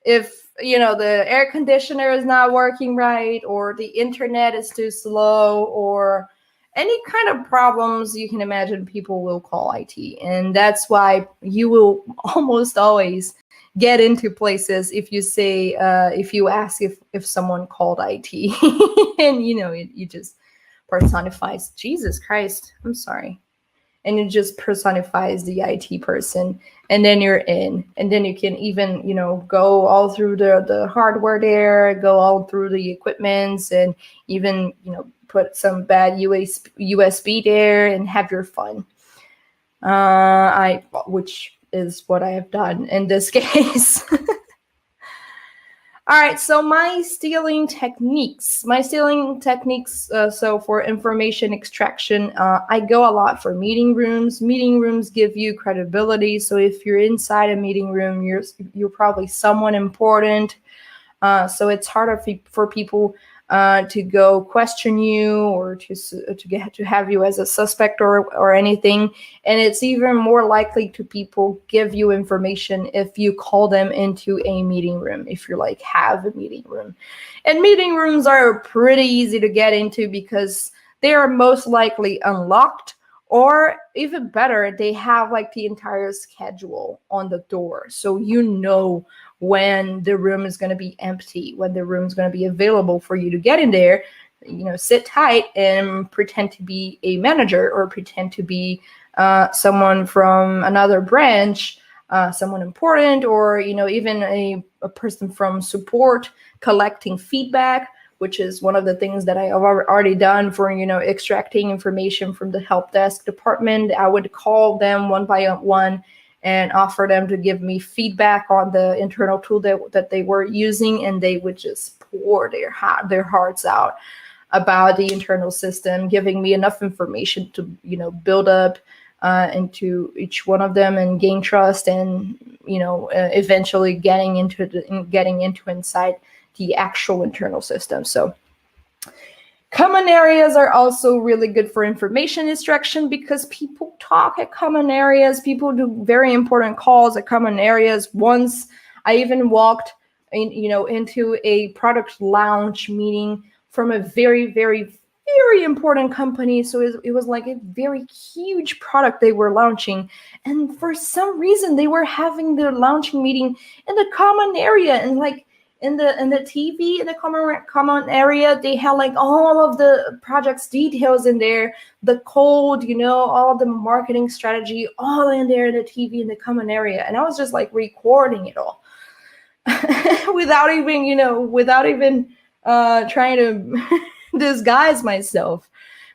If, the air conditioner is not working right, or the internet is too slow, or any kind of problems you can imagine, people will call IT. And that's why you will almost always get into places if you say, if you ask if someone called IT. And, you just personifies, Jesus Christ, I'm sorry. And it just personifies the IT person, and then you're in. And then you can even, go all through the hardware there, go all through the equipments, and even, put some bad USB there and have your fun. Which is what I have done in this case. All right, so my stealing techniques. So for information extraction, I go a lot for meeting rooms. Meeting rooms give you credibility. So if you're inside a meeting room, you're probably someone important. So it's harder for people to go question you, or to have you as a suspect or anything. And it's even more likely to people give you information if you call them into a meeting room, if you have a meeting room. And meeting rooms are pretty easy to get into because they are most likely unlocked, or even better, they have the entire schedule on the door. So when the room is going to be empty, when the room is going to be available for you to get in there. Sit tight and pretend to be a manager, or pretend to be someone from another branch, someone important, or even a person from support collecting feedback, which is one of the things that I have already done for extracting information from the help desk department. I would call them one by one and offer them to give me feedback on the internal tool that they were using, and they would just pour their hearts out about the internal system, giving me enough information to build up into each one of them and gain trust, and eventually getting into inside the actual internal system. So common areas are also really good for information extraction because people talk at common areas. People do very important calls at common areas. Once I even walked into a product launch meeting from a very, very, very important company. So it was like a very huge product they were launching. And for some reason, they were having their launching meeting in the common area, and in the TV, in the common area, they had all of the project's details in there, the code, all of the marketing strategy, all in there in the TV in the common area. And I was just recording it all without even trying to disguise myself,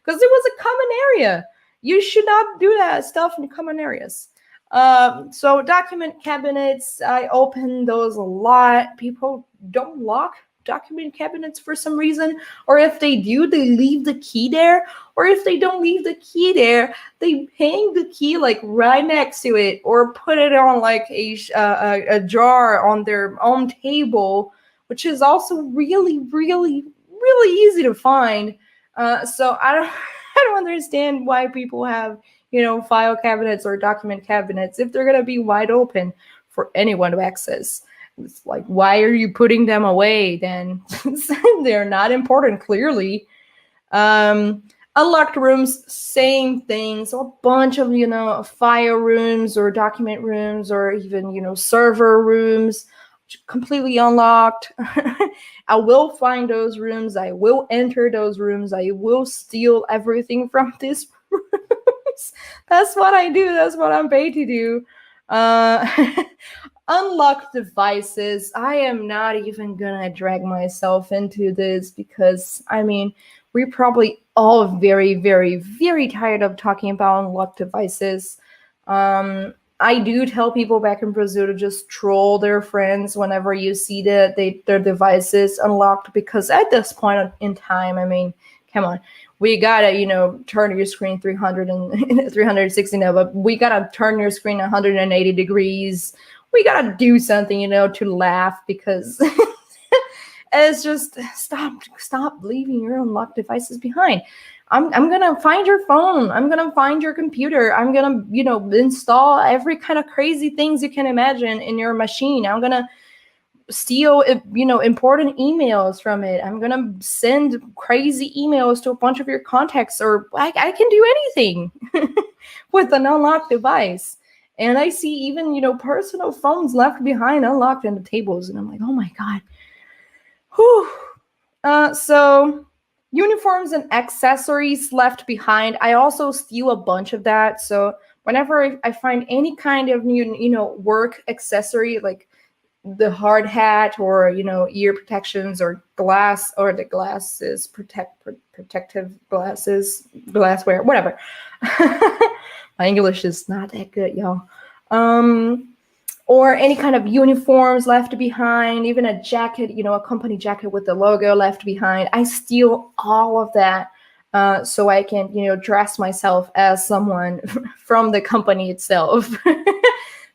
because it was a common area. You should not do that stuff in common areas. So document cabinets, I open those a lot. People don't lock document cabinets for some reason, or if they do, they leave the key there, or if they don't leave the key there, they hang the key right next to it, or put it on a jar on their own table, which is also really, really, really easy to find. So I don't understand why people have file cabinets or document cabinets if they're going to be wide open for anyone to access. It's why are you putting them away then? They're not important, clearly. Unlocked rooms, same thing. So a bunch of file rooms or document rooms, or even server rooms, completely unlocked. I will find those rooms. I will enter those rooms. I will steal everything from these rooms. That's what I do. That's what I'm paid to do. Unlocked devices. I am not even gonna drag myself into this because we're probably all very, very, very tired of talking about unlocked devices. I do tell people back in Brazil to just troll their friends whenever you see their devices unlocked, because at this point in time, come on, we gotta, you know, turn your screen 360 now, but we gotta turn your screen 180 degrees. We gotta do something, you know, to laugh, because it's just stop leaving your unlocked devices behind. I'm gonna find your phone. I'm gonna find your computer. I'm gonna, you know, install every kind of crazy things you can imagine in your machine. I'm gonna steal, you know, important emails from it. I'm gonna send crazy emails to a bunch of your contacts, or I can do anything with an unlocked device. And I see even, you know, personal phones left behind unlocked in the tables, and I'm like, oh my god. Whew. So uniforms and accessories left behind. I also steal a bunch of that. So whenever I find any kind of new, you know, work accessory, like the hard hat, or, you know, ear protections, or glass, or the glasses, protective glasses, glassware, whatever. My English is not that good, y'all. Or any kind of uniforms left behind, even a jacket, you know, a company jacket with the logo left behind. I steal all of that, so I can, you know, dress myself as someone from the company itself.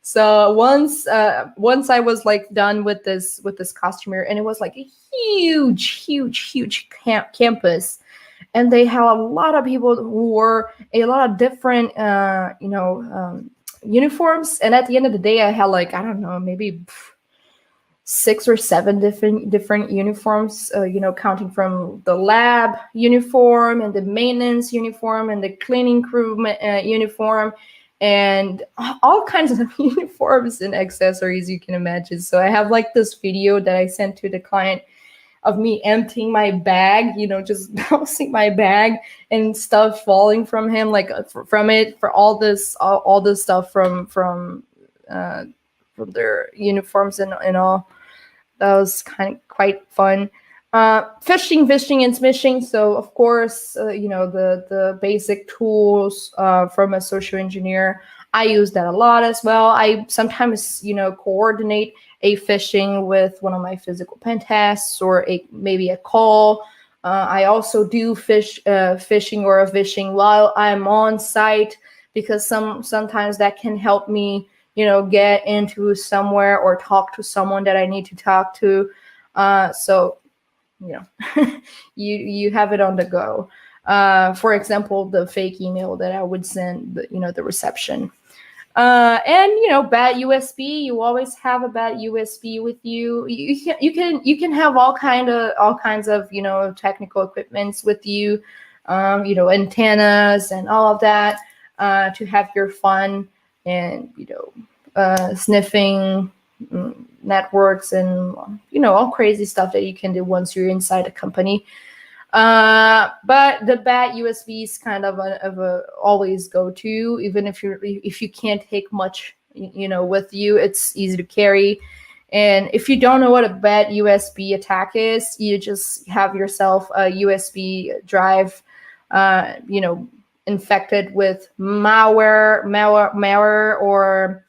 So once I was like done with this costumer, and it was like a huge campus, and they had a lot of people who wore a lot of different, uniforms. And at the end of the day, I had like, I don't know, maybe 6 or 7 different uniforms, you know, counting from the lab uniform, and the maintenance uniform, and the cleaning crew uniform, and all kinds of uniforms and accessories you can imagine. So I have like this video that I sent to the client of me emptying my bag, you know, just bouncing my bag and stuff falling from him, like from it, for all this stuff from their uniforms and all. That was quite fun. Phishing and smishing. So of course, you know, the basic tools from a social engineer. I use that a lot as well. I sometimes, you know, coordinate a phishing with one of my physical pen tests, or maybe a call. I also do phishing or a vishing while I'm on site, because sometimes that can help me, you know, get into somewhere or talk to someone that I need to talk to. So, you know, you have it on the go. For example, the fake email that I would send, you know, the reception. And, you know, bad USB. You always have a bad USB with you. You can have all kinds of, you know, technical equipments with you. You know, antennas and all of that, to have your fun, and, you know, sniffing networks, and, you know, all crazy stuff that you can do once you're inside a company. But the bad USB is kind of a always go to, even if you can't take much, you know, with you. It's easy to carry. And if you don't know what a bad USB attack is, you just have yourself a USB drive, you know, infected with malware, or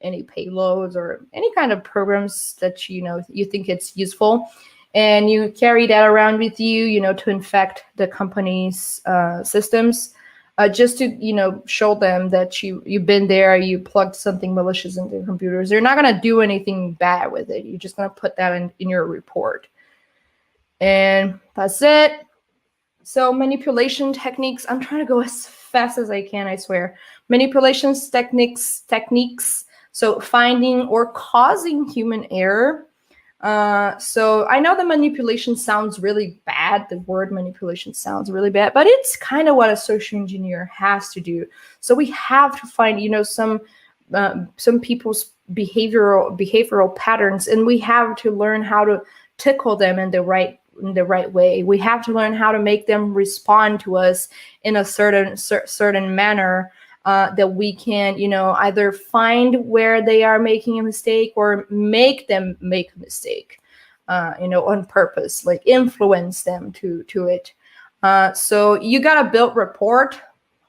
any payloads, or any kind of programs that, you know, you think it's useful. And you carry that around with you, you know, to infect the company's systems, just to, you know, show them that you've been there, you plugged something malicious into their computers. They're not going to do anything bad with it. You're just going to put that in your report. And that's it. So manipulation techniques. I'm trying to go as fast as I can, I swear. Manipulations techniques. So finding or causing human error. So I know the manipulation sounds really bad. The word manipulation sounds really bad, but it's kind of what a social engineer has to do. So we have to find, you know, some people's behavioral patterns, and we have to learn how to tickle them in the right way. We have to learn how to make them respond to us in a certain manner. That we can, you know, either find where they are making a mistake, or make them make a mistake, you know, on purpose, like influence them to it. So you got to build rapport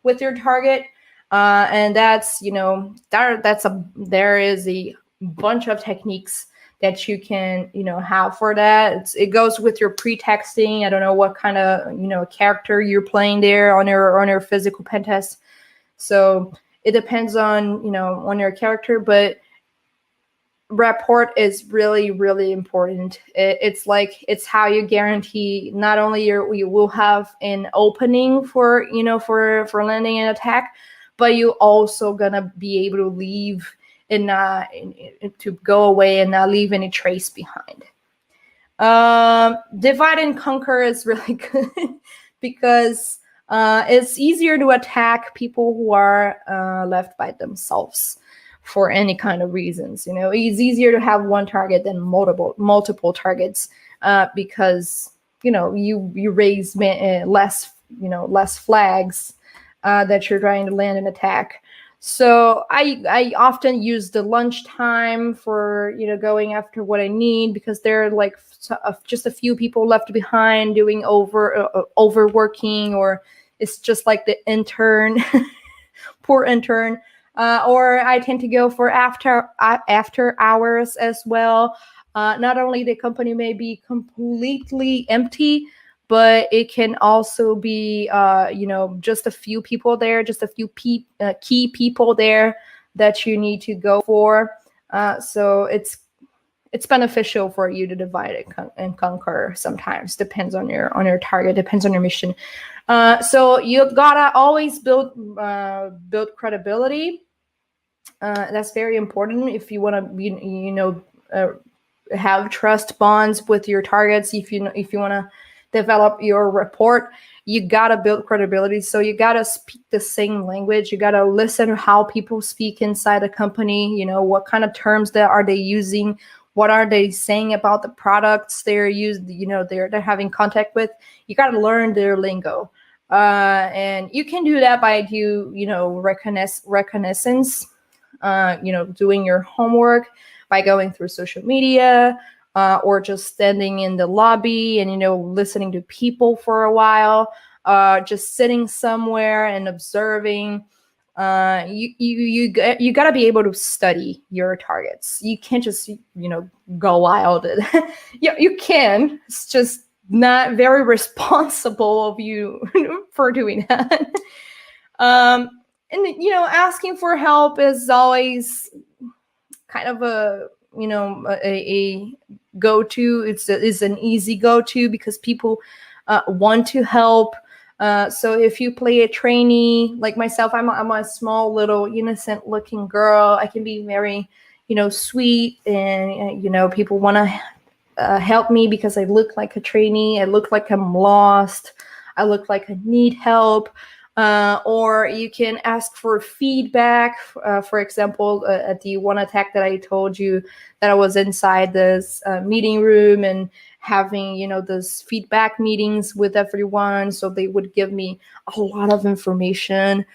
with your target. And that's, you know, there is a bunch of techniques that you can, have for that. It goes with your pretexting. I don't know what kind of, character you're playing there on your physical pen test. So it depends on, on your character, but rapport is really, really important. It's how you guarantee not only you will have an opening for, for landing an attack, but you also gonna be able to leave and to go away and not leave any trace behind. Divide and conquer is really good because it's easier to attack people who are left by themselves for any kind of reasons. It's easier to have one target than multiple targets because you raise less flags that you're trying to land an attack. So I often use the lunchtime for going after what I need, because there are like just a few people left behind doing overworking, or it's just like the intern, poor intern. Or I tend to go for after hours as well. Not only the company may be completely empty, but it can also be, just a few people there, just a few key people there that you need to go for. So it's beneficial for you to divide and conquer. Sometimes depends on your target, depends on your mission. So you gotta always build credibility. That's very important if you want to have trust bonds with your targets. If you want to develop your report, you gotta build credibility. So you gotta speak the same language. You gotta listen to how people speak inside the company. What kind of terms are they using? What are they saying about the products they're they're having contact with? You gotta learn their lingo. And you can do that by reconnaissance, doing your homework, by going through social media, or just standing in the lobby and listening to people for a while, just sitting somewhere and observing. You got to be able to study your targets. You can't just go wild. Yeah, you can. It's just not very responsible of you for doing that. And asking for help is always kind of a go-to. It's an easy go-to because people want to help. So if you play a trainee like myself, I'm a small little innocent looking girl. I can be very sweet, and people want to help me because I look like a trainee. I look like I'm lost. I look like I need help. Or you can ask for feedback. For example, at the one attack that I told you, that I was inside this meeting room and having, those feedback meetings with everyone. So they would give me a lot of information.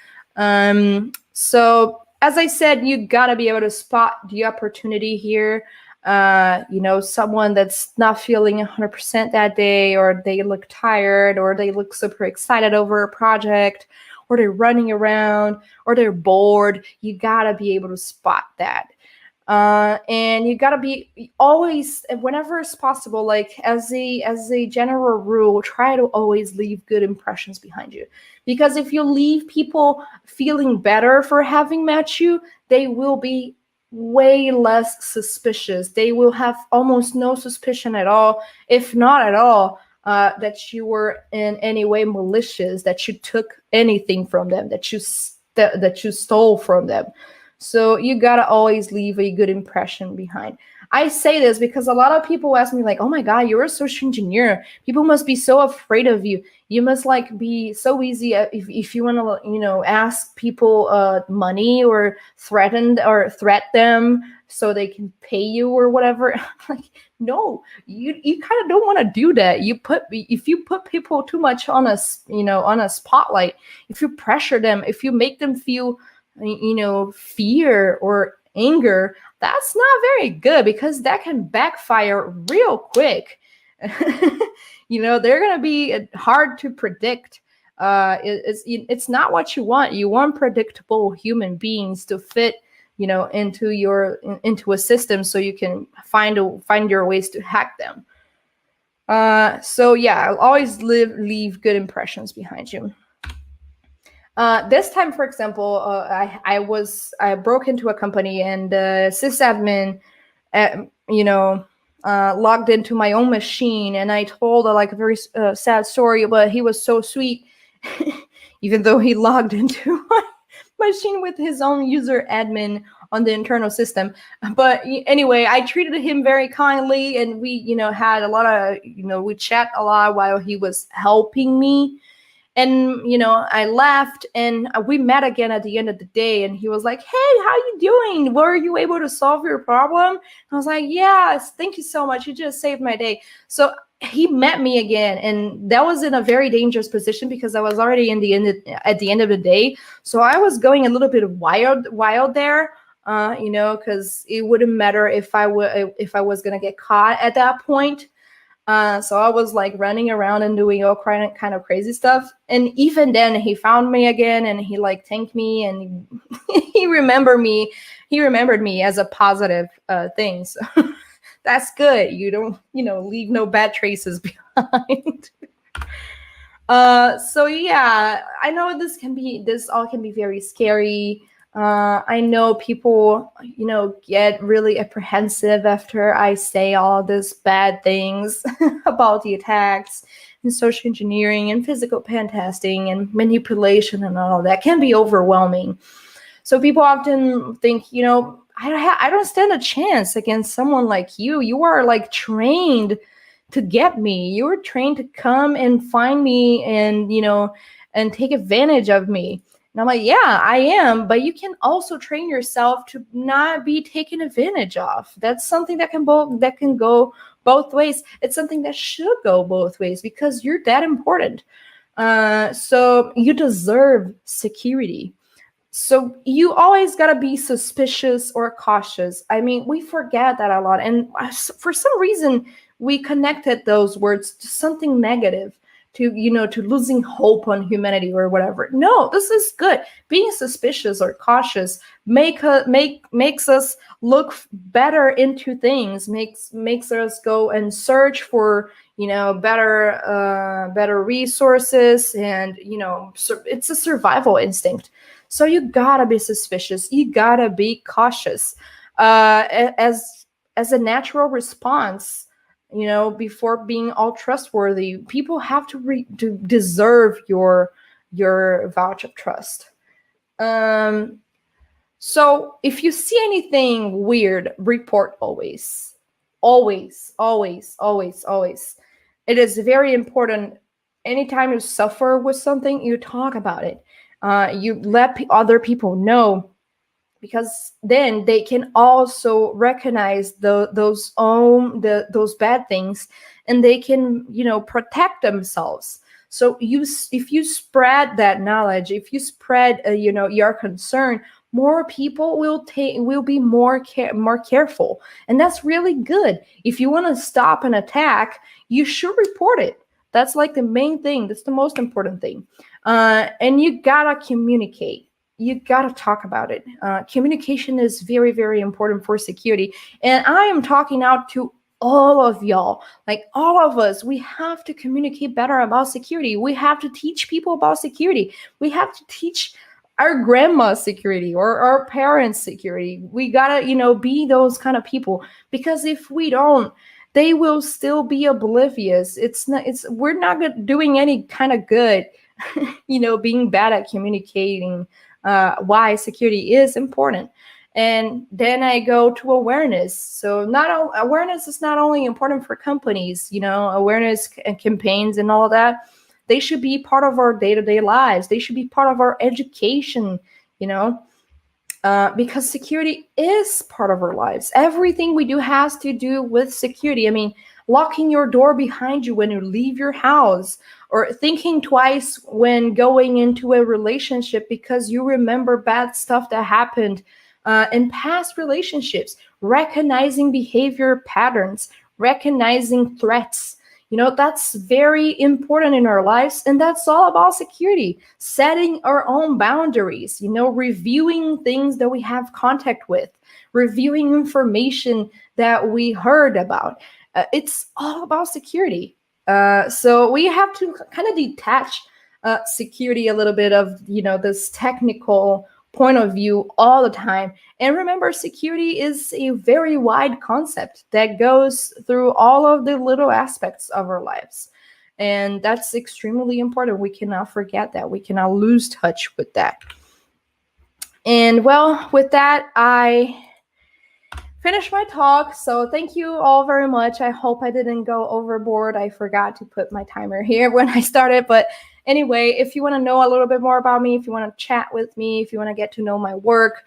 So as I said, you gotta be able to spot the opportunity here. Someone that's not feeling 100% that day, or they look tired, or they look super excited over a project, or they're running around, or they're bored. You gotta be able to spot that. And you gotta be always, whenever it's possible, like as a general rule, try to always leave good impressions behind you. Because if you leave people feeling better for having met you, they will be way less suspicious. They will have almost no suspicion at all, if not at all, that you were in any way malicious, that you took anything from them, that you stole from them. So you gotta always leave a good impression behind. I say this because a lot of people ask me like, oh my God, you're a social engineer. People must be so afraid of you. You must be so easy if you want to, ask people money or threat them so they can pay you or whatever. Like, no, you kind of don't want to do that. If you put people too much on a spotlight, if you pressure them, if you make them feel, fear or anger, that's not very good, because that can backfire real quick. They're going to be hard to predict. It's not what you want. You want predictable human beings to fit into a system so you can find your ways to hack them. So yeah, I'll always leave good impressions behind you. This time, for example, I broke into a company, and the sysadmin, logged into my own machine, and I told a very sad story, but he was so sweet, even though he logged into my machine with his own user admin on the internal system. But anyway, I treated him very kindly, and we, had a lot of, we chat a lot while he was helping me. And, I left, and we met again at the end of the day, and he was like, "Hey, how you doing? Were you able to solve your problem?" I was like, "Yes, thank you so much. You just saved my day." So he met me again, and that was in a very dangerous position because I was already at the end of the day. So I was going a little bit wild there, because it wouldn't matter if I was going to get caught at that point. So I was running around and doing all kind of crazy stuff. And even then he found me again, and he thanked me, and he remembered me as a positive thing. So that's good. You don't, leave no bad traces behind. So yeah, I know this all can be very scary. I know people, get really apprehensive after I say all these bad things about the attacks and social engineering and physical pen testing and manipulation and all that. Can be overwhelming. So people often think, I don't stand a chance against someone like you. You are trained to get me. You were trained to come and find me and, and take advantage of me. And I'm like, yeah, I am, but you can also train yourself to not be taken advantage of. That's something that can go both ways. It's something that should go both ways because you're that important. So you deserve security. So you always got to be suspicious or cautious. I mean, we forget that a lot. And for some reason, we connected those words to something negative. To losing hope on humanity or whatever. No, this is good. Being suspicious or cautious makes us look better into things. Makes us go and search for better resources, and it's a survival instinct. So you gotta be suspicious. You gotta be cautious, as a natural response. Before being all trustworthy, people have to deserve your vouch of trust. So if you see anything weird, report always. Always, always, always, always. It is very important. Anytime you suffer with something, you talk about it. You let other people know, because then they can also recognize those bad things, and they can protect themselves. So if you spread that knowledge, if you spread your concern, more people will be more careful, and that's really good. If you want to stop an attack, you should report it. That's the main thing. That's the most important thing. And you gotta communicate. You got to talk about it. Communication is very, very important for security. And I am talking out to all of y'all, all of us. We have to communicate better about security. We have to teach people about security. We have to teach our grandma's security or our parents' security. We got to, be those kind of people, because if we don't, they will still be oblivious. We're not doing any kind of good, being bad at communicating why security is important. And then I go to awareness. So awareness is not only important for companies, awareness and campaigns and all that. They should be part of our day-to-day lives. They should be part of our education, because security is part of our lives. Everything we do has to do with security. I mean, locking your door behind you when you leave your house, or thinking twice when going into a relationship because you remember bad stuff that happened in past relationships, recognizing behavior patterns, recognizing threats, That's very important in our lives, and that's all about security. Setting our own boundaries, reviewing things that we have contact with, reviewing information that we heard about. It's all about security. So we have to kind of detach security a little bit of, this technical point of view all the time. And remember, security is a very wide concept that goes through all of the little aspects of our lives. And that's extremely important. We cannot forget that. We cannot lose touch with that. And well, with that, I finished my talk. So thank you all very much. I hope I didn't go overboard. I forgot to put my timer here when I started. But anyway, if you want to know a little bit more about me, if you want to chat with me, if you want to get to know my work,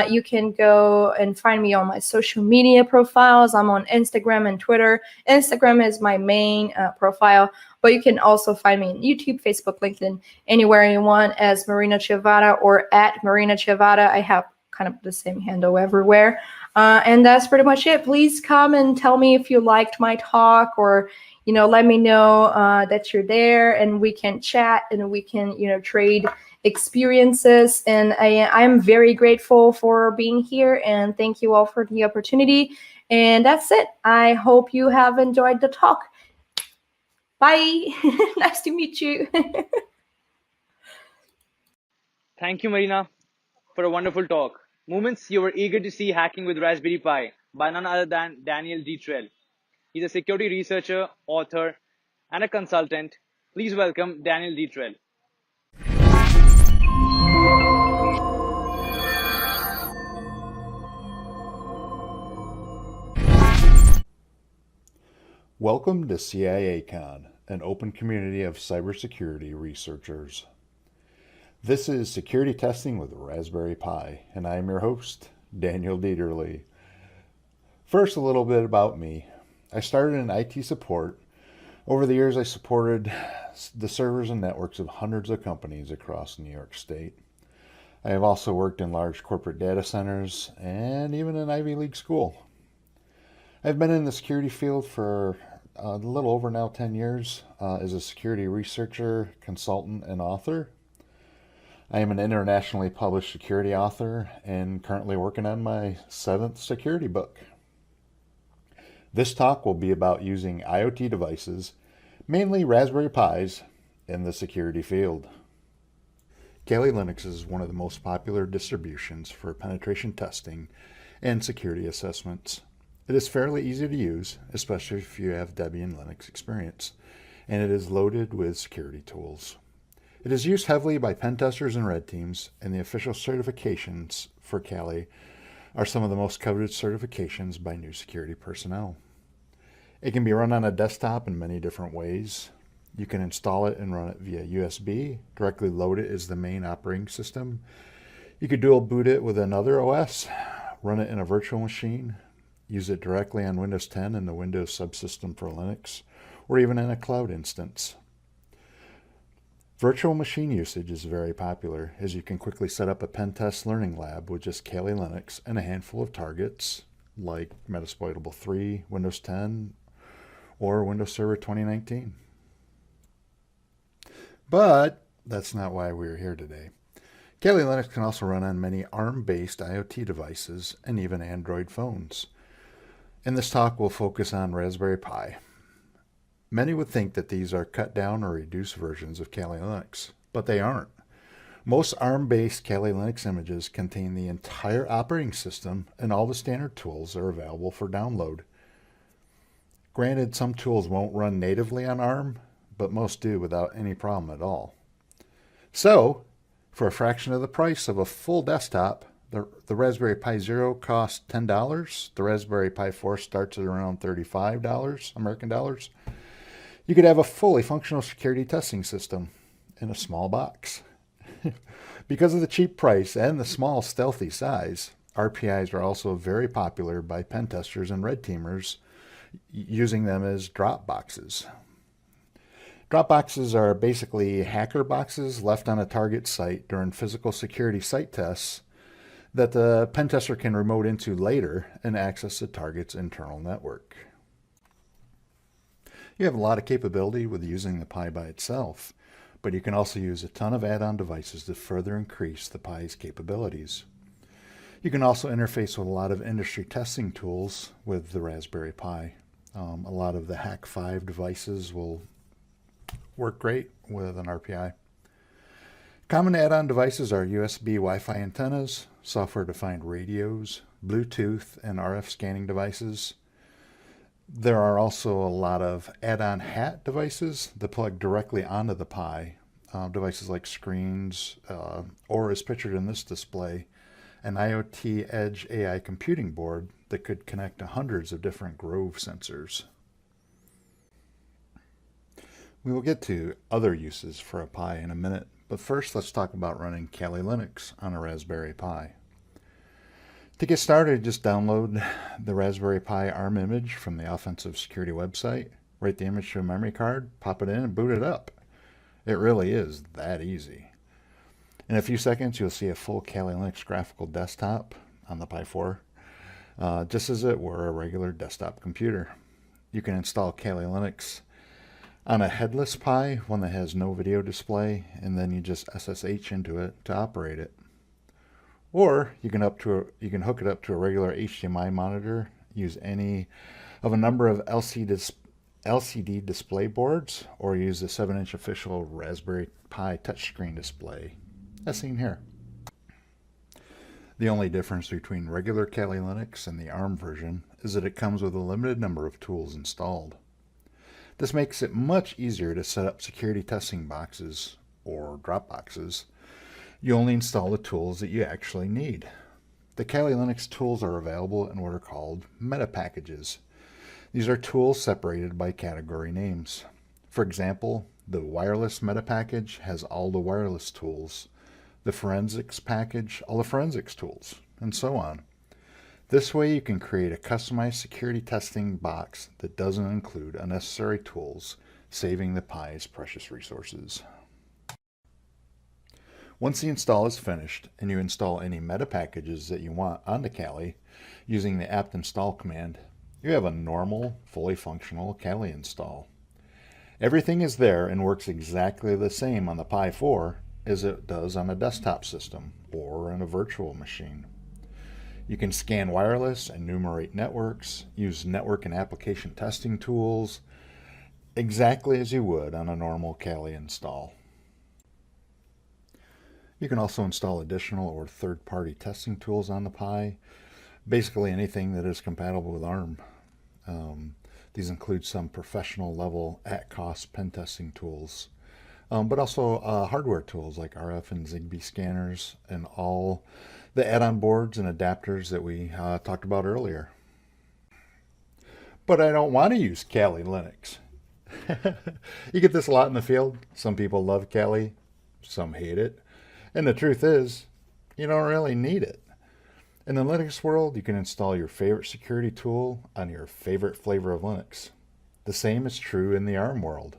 you can go and find me on my social media profiles. I'm on Instagram and Twitter. Instagram is my main profile, but you can also find me on YouTube, Facebook, LinkedIn, anywhere you want as Marina Ciavatta or at Marina Ciavatta. I have kind of the same handle everywhere. And that's pretty much it. Please come and tell me if you liked my talk, or let me know that you're there, and we can chat and we can trade experiences. And I'm very grateful for being here, and thank you all for the opportunity. And that's it. I hope you have enjoyed the talk. Bye. Nice to meet you. Thank you, Marina, for a wonderful talk. Moments you were eager to see hacking with Raspberry Pi by none other than Dieterle. He's a security researcher, author, and a consultant. Please welcome Dieterle. Welcome to CIACon, an open community of cybersecurity researchers. This is Security Testing with Raspberry Pi, and I am your host, Dieterle. First, a little bit about me. I started in IT support. Over the years, I supported the servers and networks of hundreds of companies across New York State. I have also worked in large corporate data centers and even an Ivy League school. I've been in the security field for a little over now 10 years as a security researcher, consultant, and author. I am an internationally published security author and currently working on my 7th security book. This talk will be about using IoT devices, mainly Raspberry Pis, in the security field. Kali Linux is one of the most popular distributions for penetration testing and security assessments. It is fairly easy to use, especially if you have Debian Linux experience, and it is loaded with security tools. It is used heavily by pen testers and red teams, and the official certifications for Kali are some of the most coveted certifications by new security personnel. It can be run on a desktop in many different ways. You can install it and run it via USB, directly load it as the main operating system. You could dual boot it with another OS, run it in a virtual machine, use it directly on Windows 10 and the Windows subsystem for Linux, or even in a cloud instance. Virtual machine usage is very popular, as you can quickly set up a pen test learning lab with just Kali Linux and a handful of targets like Metasploitable 3, Windows 10, or Windows Server 2019. But that's not why we're here today. Kali Linux can also run on many ARM-based IoT devices and even Android phones. In this talk, we'll focus on Raspberry Pi. Many would think that these are cut down or reduced versions of Kali Linux, but they aren't. Most ARM-based Kali Linux images contain the entire operating system, and all the standard tools are available for download. Granted, some tools won't run natively on ARM, but most do without any problem at all. So, for a fraction of the price of a full desktop, the Raspberry Pi Zero costs $10. The Raspberry Pi 4 starts at around $35 American dollars. You could have a fully functional security testing system in a small box. Because of the cheap price and the small stealthy size, RPIs are also very popular by pen testers and red teamers, using them as drop boxes. Drop boxes are basically hacker boxes left on a target site during physical security site tests that the pen tester can remote into later and access the target's internal network. You have a lot of capability with using the Pi by itself, but you can also use a ton of add-on devices to further increase the Pi's capabilities. You can also interface with a lot of industry testing tools with the Raspberry Pi. A lot of the Hack5 devices will work great with an RPI. Common add-on devices are USB Wi-Fi antennas, software-defined radios, Bluetooth, and RF scanning devices. There are also a lot of add-on hat devices that plug directly onto the Pi, devices like screens, or as pictured in this display, an IoT Edge AI computing board that could connect to hundreds of different Grove sensors. We will get to other uses for a Pi in a minute, but first let's talk about running Kali Linux on a Raspberry Pi. To get started, just download the Raspberry Pi ARM image from the Offensive Security website, write the image to a memory card, pop it in, and boot it up. It really is that easy. In a few seconds, you'll see a full Kali Linux graphical desktop on the Pi 4, just as it were a regular desktop computer. You can install Kali Linux on a headless Pi, one that has no video display, and then you just SSH into it to operate it. Or you can hook it up to a regular HDMI monitor, use any of a number of LCD display boards, or use the 7-inch official Raspberry Pi touchscreen display, as seen here. The only difference between regular Kali Linux and the ARM version is that it comes with a limited number of tools installed. This makes it much easier to set up security testing boxes, or drop boxes. You only install the tools that you actually need. The Kali Linux tools are available in what are called meta packages. These are tools separated by category names. For example, the wireless meta package has all the wireless tools, the forensics package, all the forensics tools, and so on. This way you can create a customized security testing box that doesn't include unnecessary tools, saving the Pi's precious resources. Once the install is finished and you install any meta packages that you want onto Kali using the apt install command, you have a normal, fully functional Kali install. Everything is there and works exactly the same on the Pi 4 as it does on a desktop system or in a virtual machine. You can scan wireless, enumerate networks, use network and application testing tools, exactly as you would on a normal Kali install. You can also install additional or third-party testing tools on the Pi, basically anything that is compatible with ARM. These include some professional level at-cost pen testing tools, but also hardware tools like RF and Zigbee scanners and all the add-on boards and adapters that we talked about earlier. But I don't want to use Kali Linux. You get this a lot in the field. Some people love Kali, some hate it. And the truth is, you don't really need it. In the Linux world, you can install your favorite security tool on your favorite flavor of Linux. The same is true in the ARM world.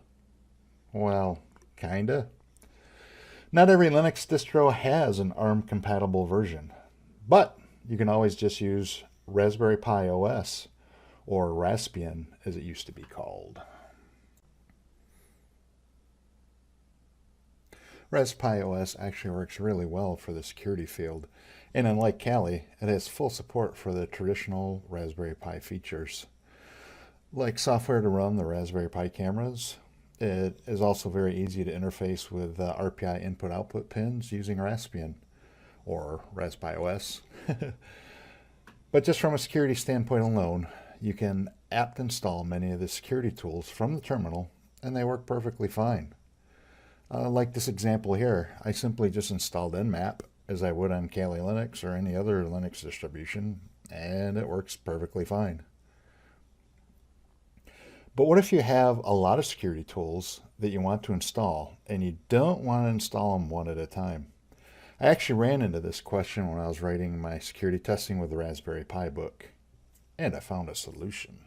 Well, kinda. Not every Linux distro has an ARM-compatible version, but you can always just use Raspberry Pi OS, or Raspbian as it used to be called. Raspberry Pi OS actually works really well for the security field, and unlike Kali, it has full support for the traditional Raspberry Pi features. Like software to run the Raspberry Pi cameras, it is also very easy to interface with RPI input-output pins using Raspbian, or Raspberry Pi OS. But just from a security standpoint alone, you can apt install many of the security tools from the terminal, and they work perfectly fine. Like this example here, I simply just installed Nmap as I would on Kali Linux or any other Linux distribution, and it works perfectly fine. But what if you have a lot of security tools that you want to install and you don't want to install them one at a time? I actually ran into this question when I was writing my security testing with the Raspberry Pi book, and I found a solution.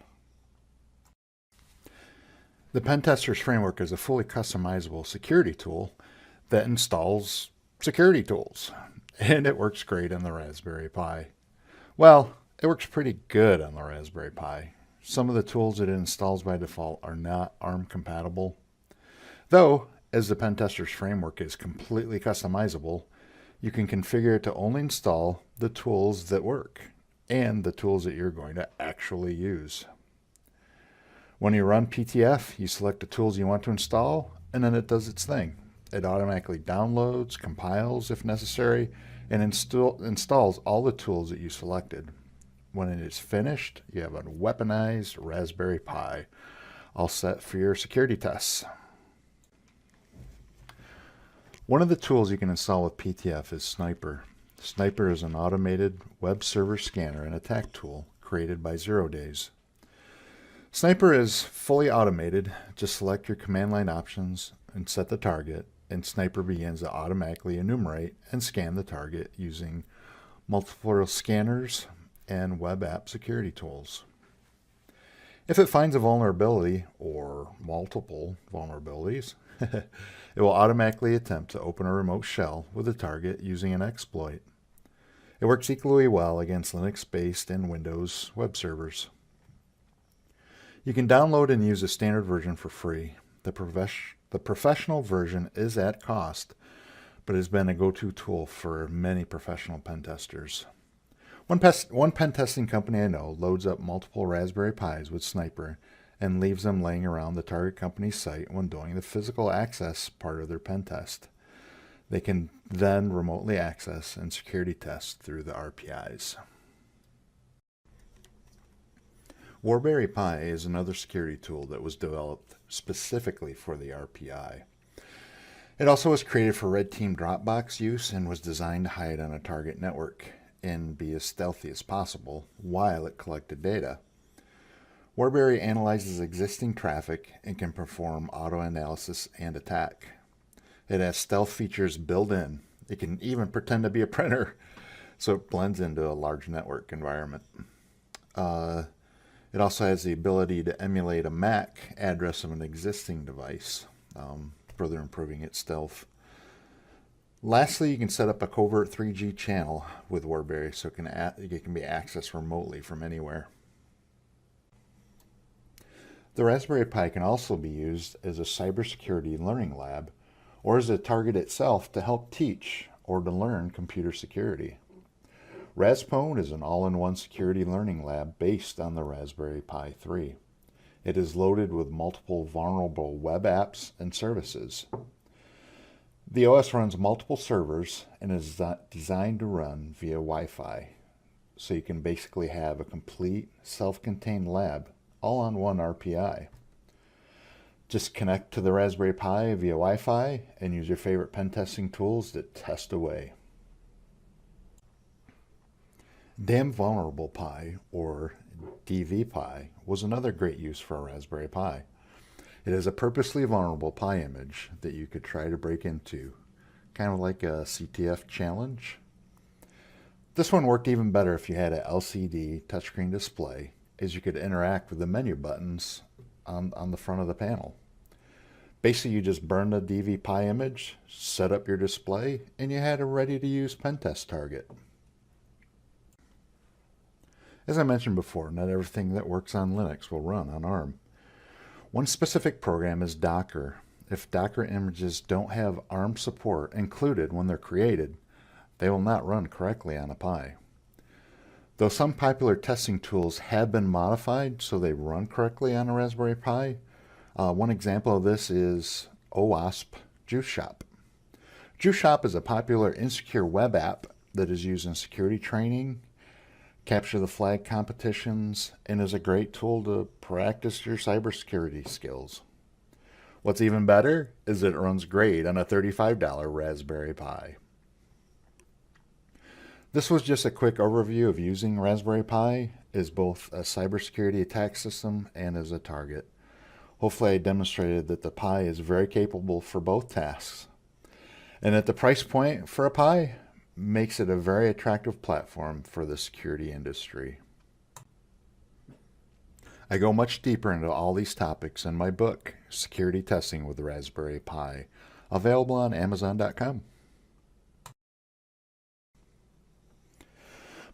The Pen Testers Framework is a fully customizable security tool that installs security tools, and it works great on the Raspberry Pi. Well, it works pretty good on the Raspberry Pi. some of the tools it installs by default are not ARM compatible. Though, as the Pentester's framework is completely customizable, you can configure it to only install the tools that work and the tools that you're going to actually use. When you run PTF, you select the tools you want to install, and then it does its thing. It automatically downloads, compiles if necessary, and installs all the tools that you selected. When it is finished, you have a weaponized Raspberry Pi, all set for your security tests. One of the tools you can install with PTF is Sniper. Sniper is an automated web server scanner and attack tool created by 0 Days. Sniper is fully automated. Just select your command line options and set the target, and Sniper begins to automatically enumerate and scan the target using multiple scanners and web app security tools. If it finds a vulnerability or multiple vulnerabilities, it will automatically attempt to open a remote shell with the target using an exploit. It works equally well against Linux-based and Windows web servers. You can download and use the standard version for free. The professional version is at cost, but has been a go-to tool for many professional pen testers. One pen testing company I know loads up multiple Raspberry Pis with Sniper and leaves them laying around the target company's site when doing the physical access part of their pen test. They can then remotely access and security test through the RPIs. Warberry Pi is another security tool that was developed specifically for the RPI. It also was created for red team Dropbox use and was designed to hide on a target network and be as stealthy as possible while it collected data. Warberry analyzes existing traffic and can perform auto-analysis and attack. It has stealth features built in. It can even pretend to be a printer, so it blends into a large network environment. It also has the ability to emulate a MAC address of an existing device, further improving its stealth. Lastly, you can set up a covert 3G channel with Warberry so it can be accessed remotely from anywhere. The Raspberry Pi can also be used as a cybersecurity learning lab or as a target itself to help teach or to learn computer security. Raspone is an all-in-one security learning lab based on the Raspberry Pi 3. It is loaded with multiple vulnerable web apps and services. The OS runs multiple servers and is designed to run via Wi-Fi, so you can basically have a complete self-contained lab all on one RPI. Just connect to the Raspberry Pi via Wi-Fi and use your favorite pen testing tools to test away. Damn Vulnerable Pi, or DVPi, was another great use for a Raspberry Pi. It is a purposely vulnerable Pi image that you could try to break into, kind of like a CTF challenge. This one worked even better if you had an LCD touchscreen display, as you could interact with the menu buttons on the front of the panel. Basically, you just burned a DVPi image, set up your display, and you had a ready-to-use pen test target. As I mentioned before, not everything that works on Linux will run on ARM. One specific program is Docker. If Docker images don't have ARM support included when they're created, they will not run correctly on a Pi. Though some popular testing tools have been modified so they run correctly on a Raspberry Pi, one example of this is OWASP Juice Shop. Juice Shop is a popular insecure web app that is used in security training, capture the flag competitions, and is a great tool to practice your cybersecurity skills. What's even better is that it runs great on a $35 Raspberry Pi. This was just a quick overview of using Raspberry Pi as both a cybersecurity attack system and as a target. Hopefully I demonstrated that the Pi is very capable for both tasks, and that the price point for a Pi makes it a very attractive platform for the security industry. I go much deeper into all these topics in my book, Security Testing with the Raspberry Pi, available on Amazon.com.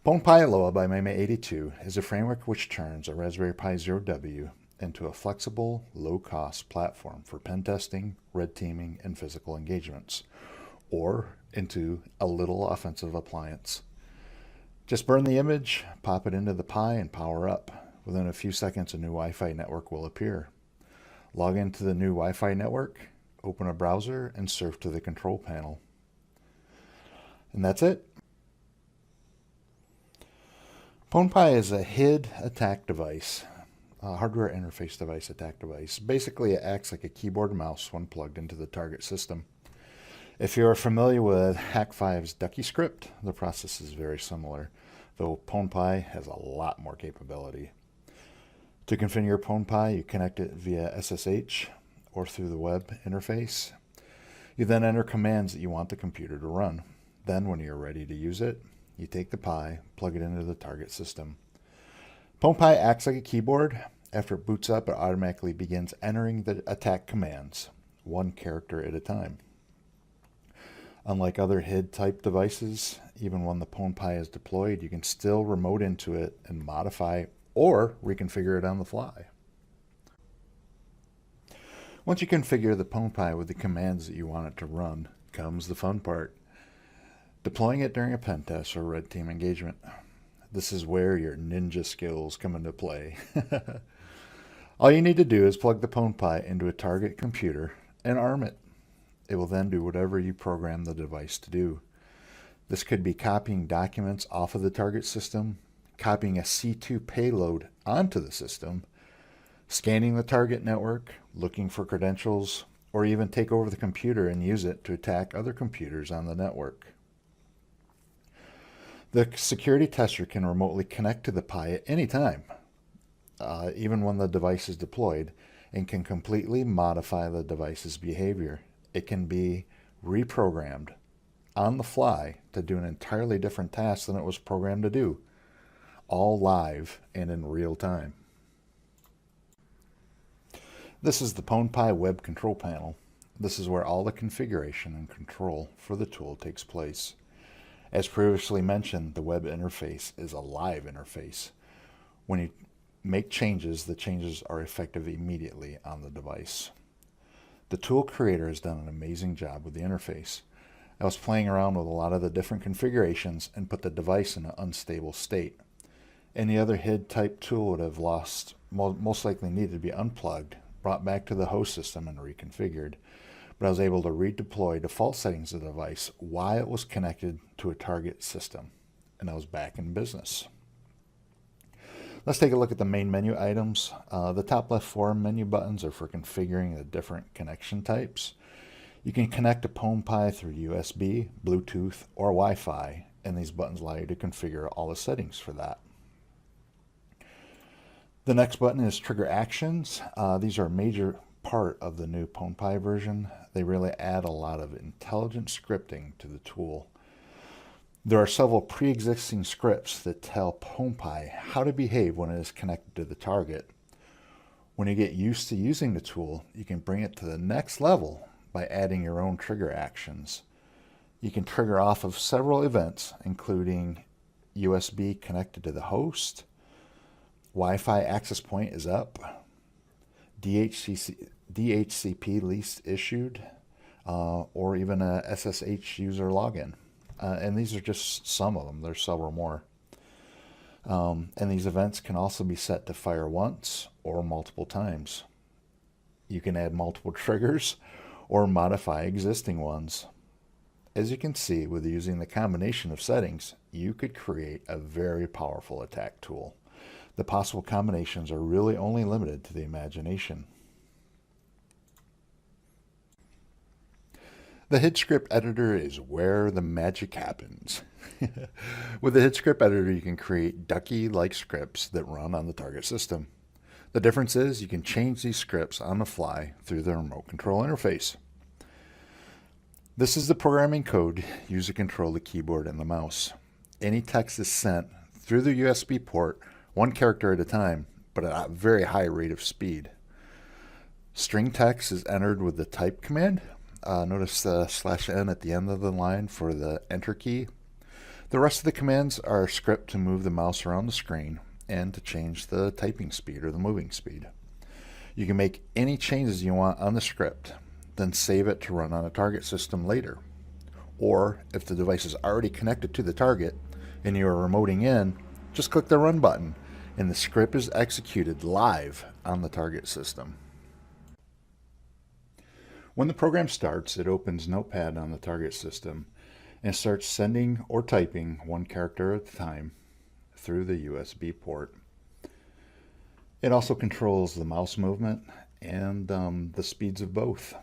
PwnPy Loa by Meme82 is a framework which turns a Raspberry Pi Zero W into a flexible, low-cost platform for pen testing, red teaming, and physical engagements, or into a little offensive appliance. Just burn the image, pop it into the Pi, and power up. Within a few seconds, a new Wi-Fi network will appear. Log into the new Wi-Fi network, open a browser, and surf to the control panel. And that's it. PwnPy is a HID attack device, a hardware interface device attack device. Basically, it acts like a keyboard and mouse when plugged into the target system. If you're familiar with Hack5's Ducky script, the process is very similar, though PwnPy has a lot more capability. To configure PwnPy, you connect it via SSH or through the web interface. You then enter commands that you want the computer to run. Then, when you're ready to use it, you take the Pi, plug it into the target system. PwnPy acts like a keyboard. After it boots up, it automatically begins entering the attack commands, one character at a time. Unlike other HID-type devices, even when the PwnPy is deployed, you can still remote into it and modify or reconfigure it on the fly. Once you configure the PwnPy with the commands that you want it to run, comes the fun part. Deploying it during a pen test or red team engagement. This is where your ninja skills come into play. All you need to do is plug the PwnPy into a target computer and arm it. It will then do whatever you program the device to do. This could be copying documents off of the target system, copying a C2 payload onto the system, scanning the target network, looking for credentials, or even take over the computer and use it to attack other computers on the network. The security tester can remotely connect to the Pi at any time, even when the device is deployed, and can completely modify the device's behavior. It can be reprogrammed on the fly to do an entirely different task than it was programmed to do, all live and in real time. This is the PwnPy web control panel. This is where all the configuration and control for the tool takes place. As previously mentioned, the web interface is a live interface. When you make changes, the changes are effective immediately on the device. The tool creator has done an amazing job with the interface. I was playing around with a lot of the different configurations and put the device in an unstable state. Any other HID type tool would have most likely needed to be unplugged, brought back to the host system and reconfigured. But I was able to redeploy default settings of the device while it was connected to a target system, and I was back in business. Let's take a look at the main menu items. The top left 4 menu buttons are for configuring the different connection types. You can connect to PwnPy through USB, Bluetooth, or Wi-Fi, and these buttons allow you to configure all the settings for that. The next button is trigger actions. These are a major part of the new PwnPy version. They really add a lot of intelligent scripting to the tool. There are several pre-existing scripts that tell PwnPy how to behave when it is connected to the target. When you get used to using the tool, you can bring it to the next level by adding your own trigger actions. You can trigger off of several events, including USB connected to the host, Wi-Fi access point is up, DHCP least issued, or even a SSH user login. And these are just some of them. There's several more. And these events can also be set to fire once or multiple times. You can add multiple triggers or modify existing ones. As you can see, with using the combination of settings, you could create a very powerful attack tool. The possible combinations are really only limited to the imagination. The HID script editor is where the magic happens. With the HID script editor, you can create Ducky-like scripts that run on the target system. The difference is you can change these scripts on the fly through the remote control interface. This is the programming code used to control the keyboard and the mouse. Any text is sent through the USB port, one character at a time, but at a very high rate of speed. String text is entered with the type command. Notice the /n at the end of the line for the enter key. The rest of the commands are a script to move the mouse around the screen and to change the typing speed or the moving speed. You can make any changes you want on the script, then save it to run on a target system later. Or if the device is already connected to the target and you are remoting in, just click the run button and the script is executed live on the target system. When the program starts, it opens Notepad on the target system and starts sending or typing one character at a time through the USB port. It also controls the mouse movement and the speeds of both.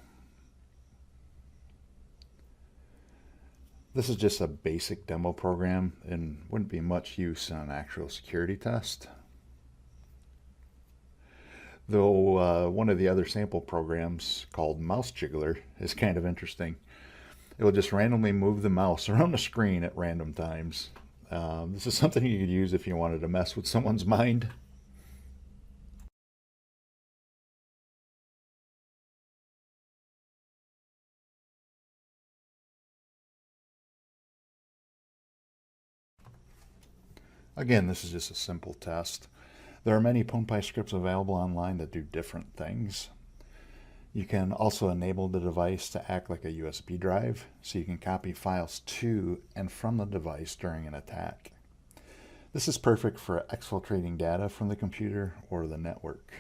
This is just a basic demo program and wouldn't be much use on an actual security test. Though one of the other sample programs called Mouse Jiggler is kind of interesting. It will just randomly move the mouse around the screen at random times. This is something you could use if you wanted to mess with someone's mind. Again, this is just a simple test. There are many PwnPy scripts available online that do different things. You can also enable the device to act like a USB drive, so you can copy files to and from the device during an attack. This is perfect for exfiltrating data from the computer or the network.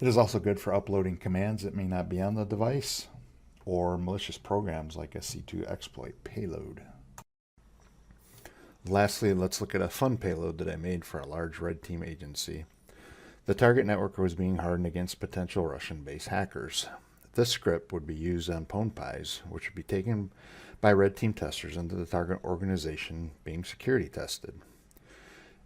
It is also good for uploading commands that may not be on the device, or malicious programs like a C2 exploit payload. Lastly, let's look at a fun payload that I made for a large red team agency. The target network was being hardened against potential Russian-based hackers. This script would be used on PwnPys, which would be taken by red team testers into the target organization being security tested.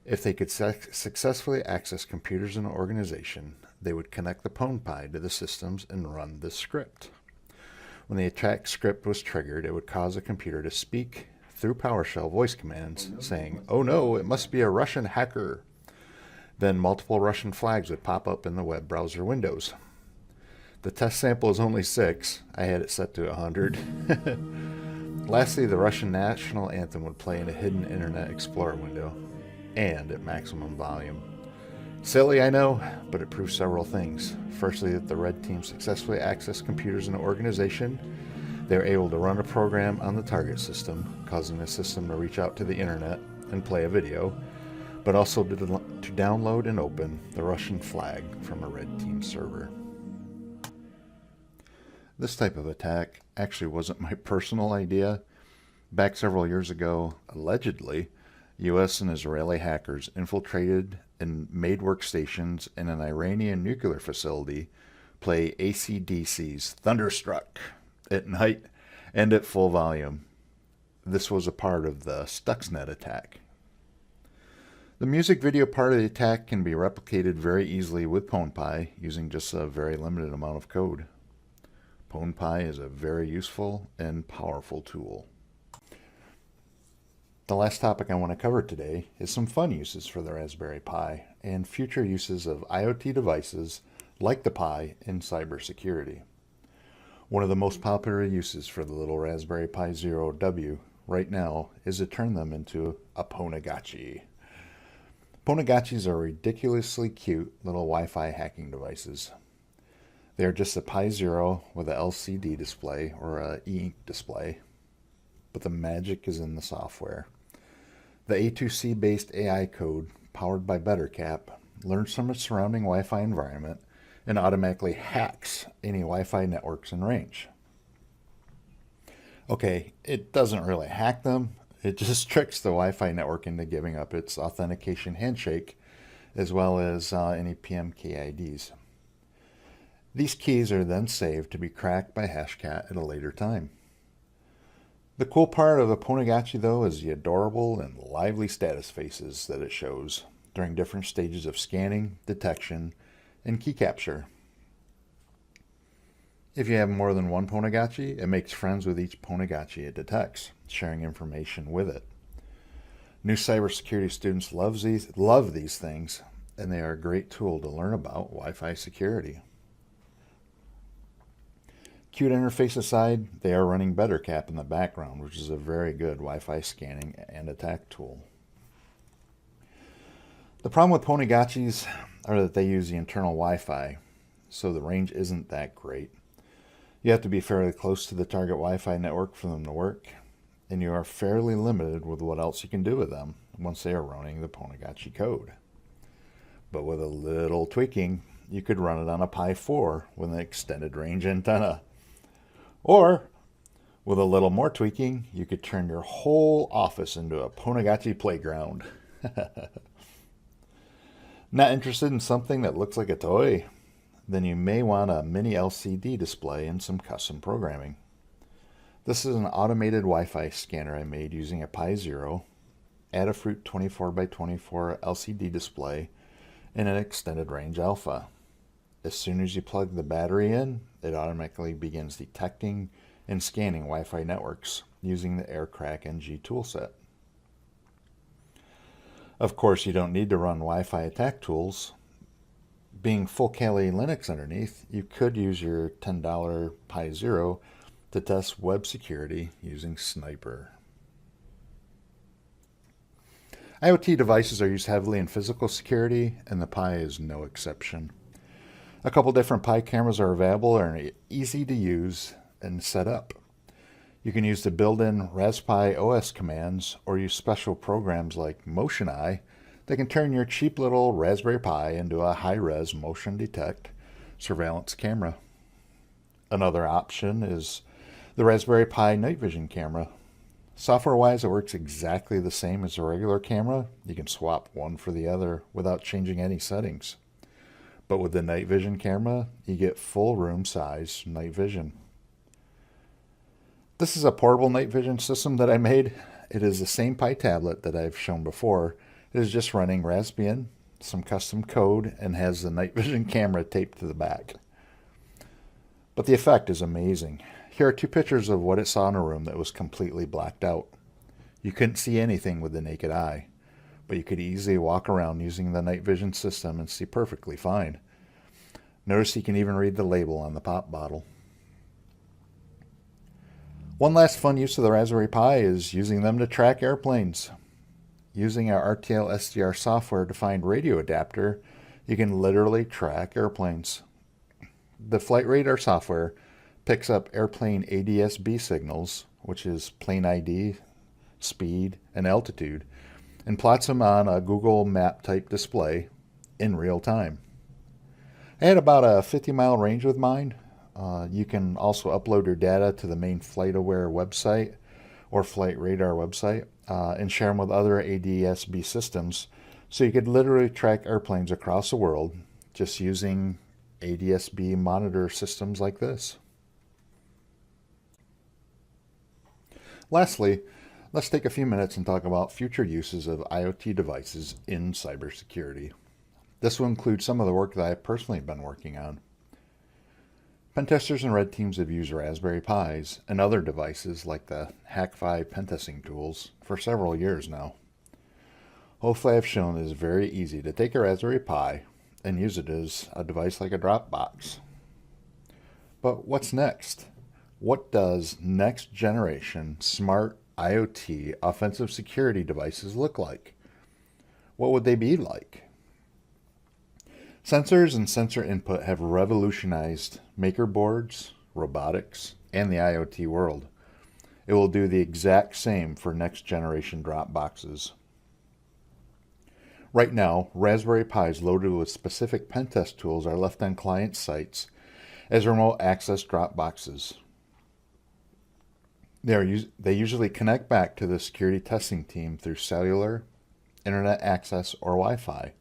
If they could successfully access computers in an organization, they would connect the PwnPy to the systems and run this script. When the attack script was triggered, it would cause a computer to speak through PowerShell voice commands saying, "Oh no, it must be a Russian hacker." Then multiple Russian flags would pop up in the web browser windows. The test sample is only 6. I had it set to 100. Lastly, the Russian national anthem would play in a hidden Internet Explorer window and at maximum volume. Silly, I know, but it proves several things. Firstly, that the red team successfully accessed computers in an organization. They were able to run a program on the target system, causing the system to reach out to the internet and play a video, but also to download and open the Russian flag from a red team server. This type of attack actually wasn't my personal idea. Back several years ago, allegedly, US and Israeli hackers infiltrated and made workstations in an Iranian nuclear facility play AC/DC's Thunderstruck at night and at full volume. This was a part of the Stuxnet attack. The music video part of the attack can be replicated very easily with PwnPy using just a very limited amount of code. PwnPy is a very useful and powerful tool. The last topic I want to cover today is some fun uses for the Raspberry Pi and future uses of IoT devices like the Pi in cybersecurity. One of the most popular uses for the little Raspberry Pi Zero W right now is to turn them into a Pwnagachi. Pwnagachis are ridiculously cute little Wi-Fi hacking devices. They are just a Pi Zero with a LCD display or a e-ink display, but the magic is in the software. The A2C based AI code powered by BetterCap learns from its surrounding Wi-Fi environment and automatically hacks any Wi-Fi networks in range. Okay, it doesn't really hack them, it just tricks the Wi-Fi network into giving up its authentication handshake as well as any PMK IDs. These keys are then saved to be cracked by Hashcat at a later time. The cool part of the Pwnagachi though is the adorable and lively status faces that it shows during different stages of scanning, detection, and key capture. If you have more than one Pwnagachi, it makes friends with each Pwnagachi it detects, sharing information with it. New cybersecurity students love these things, and they are a great tool to learn about Wi-Fi security. cute interface aside, they are running BetterCap in the background, which is a very good Wi-Fi scanning and attack tool. The problem with Pwnagotchis are that they use the internal Wi-Fi, so the range isn't that great. You have to be fairly close to the target Wi-Fi network for them to work, and you are fairly limited with what else you can do with them once they are running the Pwnagotchi code. But with a little tweaking, you could run it on a Pi 4 with an extended range antenna. Or, with a little more tweaking, you could turn your whole office into a Pwnagotchi playground. Not interested in something that looks like a toy? Then you may want a mini LCD display and some custom programming. This is an automated Wi-Fi scanner I made using a Pi 0, Adafruit 24x24 LCD display, and an extended range alpha. As soon as you plug the battery in, it automatically begins detecting and scanning Wi-Fi networks using the AirCrack NG toolset. Of course, you don't need to run Wi-Fi attack tools. Being full Kali Linux underneath, you could use your $10 Pi 0 to test web security using Sniper. IoT devices are used heavily in physical security, and the Pi is no exception. A couple different Pi cameras are available and are easy to use and set up. You can use the built-in Raspberry OS commands or use special programs like MotionEye that can turn your cheap little Raspberry Pi into a high-res motion detect surveillance camera. Another option is the Raspberry Pi night vision camera. Software-wise, it works exactly the same as a regular camera. You can swap one for the other without changing any settings. But with the night vision camera, you get full room size night vision. This is a portable night vision system that I made. It is the same Pi tablet that I've shown before. It is just running Raspbian, some custom code, and has the night vision camera taped to the back. But the effect is amazing. Here are two pictures of what it saw in a room that was completely blacked out. You couldn't see anything with the naked eye, but you could easily walk around using the night vision system and see perfectly fine. Notice you can even read the label on the pop bottle. One last fun use of the Raspberry Pi is using them to track airplanes. Using our RTL SDR software-defined radio adapter, you can literally track airplanes. The Flight Radar software picks up airplane ADS-B signals, which is plane ID, speed, and altitude, and plots them on a Google Map type display in real time. I had about a 50-mile range with mine. You can also upload your data to the main FlightAware website or Flight Radar website and share them with other ADS-B systems, so you could literally track airplanes across the world just using ADS-B monitor systems like this. Lastly, let's take a few minutes and talk about future uses of IoT devices in cybersecurity. This will include some of the work that I've personally been working on. Pentesters and red teams have used Raspberry Pis and other devices like the Hack5 pentesting tools for several years now. Hopefully I've shown it is very easy to take a Raspberry Pi and use it as a device like a Dropbox. But what's next? What does next generation smart IoT offensive security devices look like? What would they be like? Sensors and sensor input have revolutionized maker boards, robotics, and the IoT world. It will do the exact same for next generation Dropboxes. Right now, Raspberry Pis loaded with specific pen test tools are left on client sites as remote access Dropboxes. They usually connect back to the security testing team through cellular, internet access, or Wi-Fi.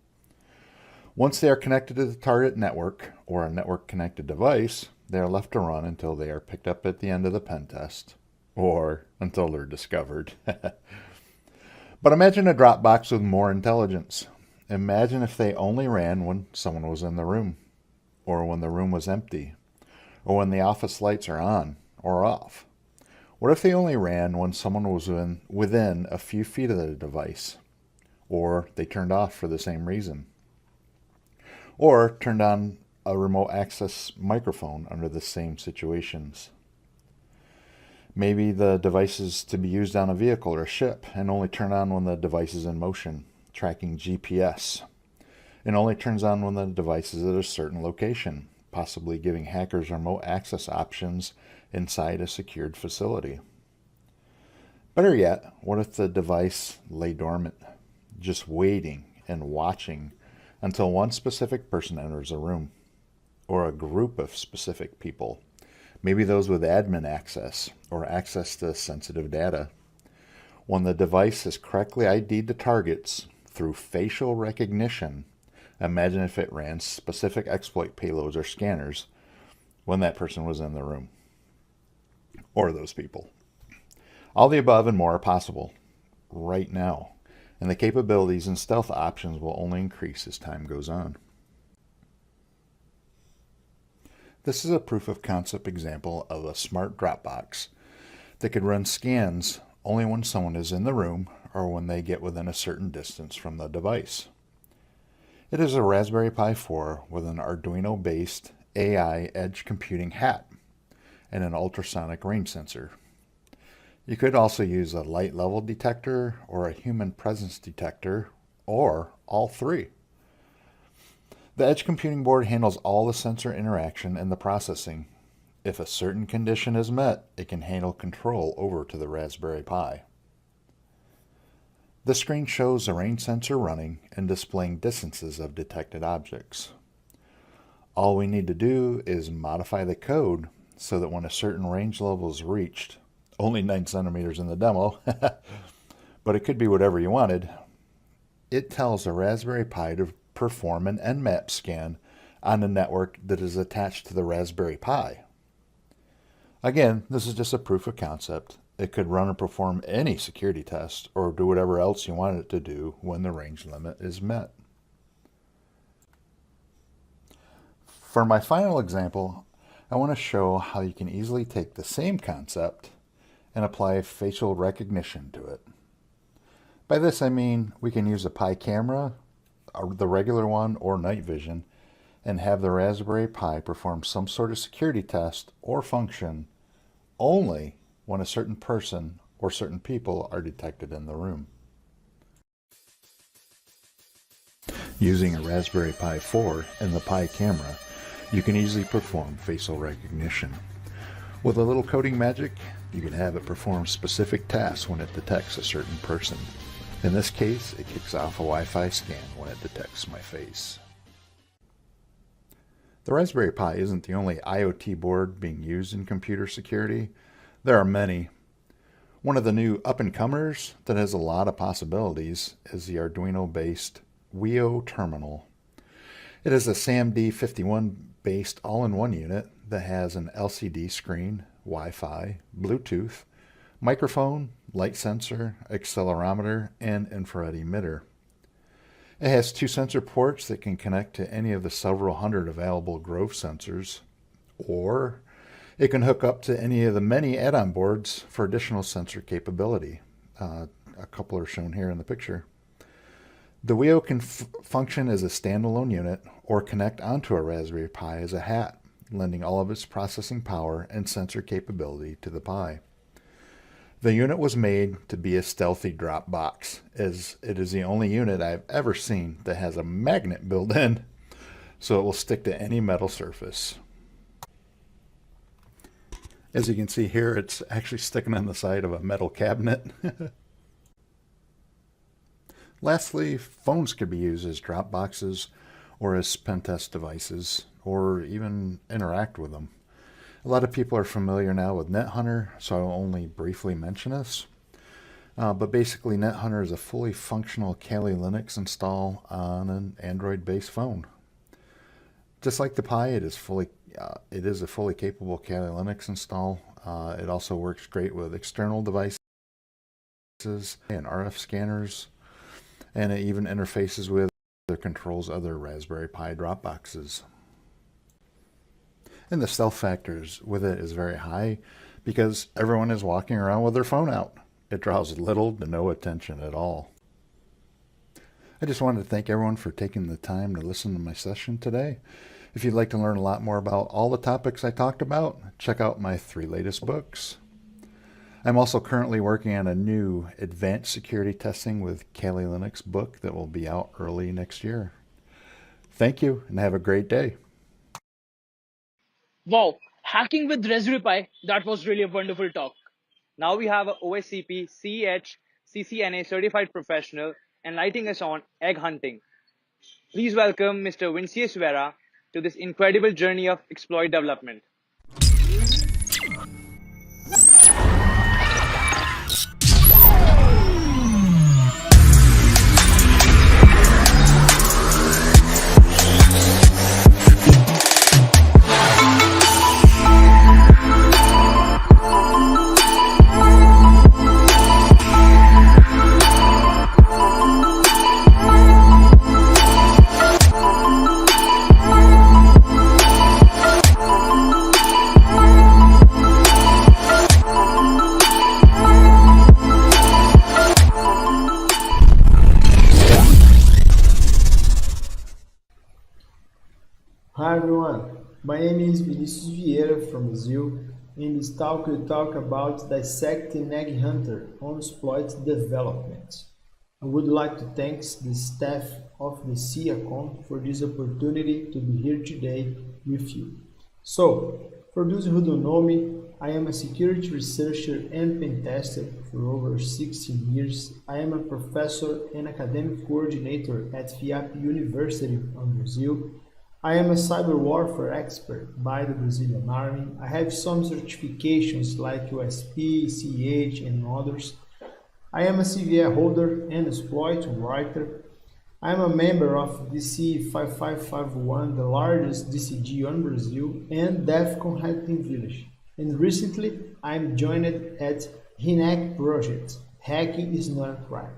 Once they are connected to the target network or a network-connected device, they are left to run until they are picked up at the end of the pen test, or until they're discovered. But imagine a Dropbox with more intelligence. Imagine if they only ran when someone was in the room, or when the room was empty, or when the office lights are on or off. What if they only ran when someone was within a few feet of the device, or they turned off for the same reason, or turned on a remote access microphone under the same situations. Maybe the device is to be used on a vehicle or a ship and only turn on when the device is in motion, tracking GPS. It only turns on when the device is at a certain location, possibly giving hackers remote access options inside a secured facility. Better yet, what if the device lay dormant, just waiting and watching until one specific person enters a room, or a group of specific people, maybe those with admin access or access to sensitive data. When the device has correctly ID'd the targets through facial recognition, imagine if it ran specific exploit payloads or scanners when that person was in the room, or those people. All the above and more are possible right now, and the capabilities and stealth options will only increase as time goes on. This is a proof of concept example of a smart Dropbox that could run scans only when someone is in the room or when they get within a certain distance from the device. It is a Raspberry Pi 4 with an Arduino-based AI edge computing hat and an ultrasonic range sensor. You could also use a light level detector or a human presence detector, or all three. The edge computing board handles all the sensor interaction and the processing. If a certain condition is met, it can handle control over to the Raspberry Pi. The screen shows the range sensor running and displaying distances of detected objects. All we need to do is modify the code so that when a certain range level is reached, only 9 centimeters in the demo, but it could be whatever you wanted, it tells the Raspberry Pi to perform an Nmap scan on the network that is attached to the Raspberry Pi. Again, this is just a proof of concept. It could run and perform any security test or do whatever else you want it to do when the range limit is met. For my final example, I want to show how you can easily take the same concept and apply facial recognition to it. By this I mean we can use a Pi camera, the regular one or night vision, and have the Raspberry Pi perform some sort of security test or function only when a certain person or certain people are detected in the room. Using a Raspberry Pi 4 and the Pi camera, you can easily perform facial recognition. With a little coding magic, you can have it perform specific tasks when it detects a certain person. In this case, it kicks off a Wi-Fi scan when it detects my face. The Raspberry Pi isn't the only IoT board being used in computer security. There are many. One of the new up-and-comers that has a lot of possibilities is the Arduino-based Wio terminal. It is a SAMD51-based all-in-one unit that has an LCD screen, Wi-Fi, Bluetooth, microphone, light sensor, accelerometer, and infrared emitter. It has 2 sensor ports that can connect to any of the several hundred available Grove sensors, or it can hook up to any of the many add-on boards for additional sensor capability. A couple are shown here in the picture. The Wio can function as a standalone unit or connect onto a Raspberry Pi as a hat, lending all of its processing power and sensor capability to the Pi. The unit was made to be a stealthy drop box, as it is the only unit I've ever seen that has a magnet built in, so it will stick to any metal surface. As you can see here, it's actually sticking on the side of a metal cabinet. Lastly, phones could be used as drop boxes or as pen test devices, or even interact with them. A lot of people are familiar now with NetHunter, so I'll only briefly mention this. But basically, NetHunter is a fully functional Kali Linux install on an Android-based phone. Just like the Pi, it is a fully capable Kali Linux install. It also works great with external devices and RF scanners, and it even interfaces with or controls other Raspberry Pi drop boxes. And the stealth factors with it is very high because everyone is walking around with their phone out. It draws little to no attention at all. I just wanted to thank everyone for taking the time to listen to my session today. If you'd like to learn a lot more about all the topics I talked about, check out my 3 latest books. I'm also currently working on a new advanced security testing with Kali Linux book that will be out early next year. Thank you and have a great day. Wow, hacking with Raspberry Pi, that was really a wonderful talk. Now we have a OSCP CCNA certified professional enlightening us on egg hunting. Please welcome Mr. Vinícius Vieira to this incredible journey of exploit development. Hi everyone, my name is Vinícius Vieira from Brazil. In this talk we'll talk about Dissecting EggHunter on exploit development. I would like to thank the staff of the CIACON for this opportunity to be here today with you. So, for those who don't know me, I am a security researcher and pen tester for over 16 years. I am a professor and academic coordinator at Filipi University in Brazil. I am a cyber warfare expert by the Brazilian Army. I have some certifications like OSCP, CEH, and others. I am a CVE holder and exploit writer. I am a member of DC 5551, the largest DCG on Brazil, and DEFCON Hacking Village. And recently, I am joined at HINAC project. Hacking is not a crime.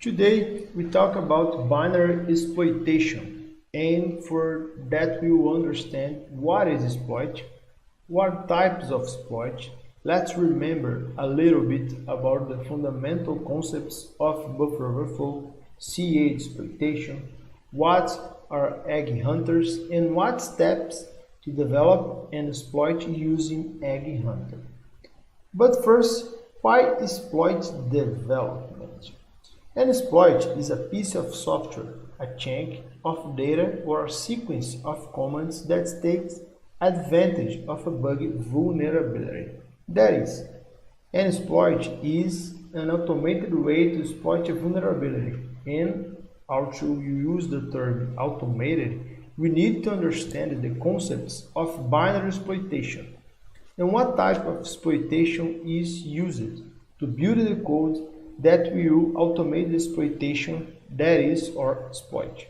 Today, we talk about binary exploitation. And for that we will understand what is exploit, what types of exploit. Let's remember a little bit about the fundamental concepts of buffer overflow, CA exploitation, what are egg hunters, and what steps to develop and exploit using EggHunter. But first, why exploit development? An exploit is a piece of software, a chunk of data or a sequence of commands that takes advantage of a bug vulnerability. That is, an exploit is an automated way to exploit a vulnerability. And although you use the term automated, we need to understand the concepts of binary exploitation and what type of exploitation is used to build the code that will automate the exploitation, that is, or exploit.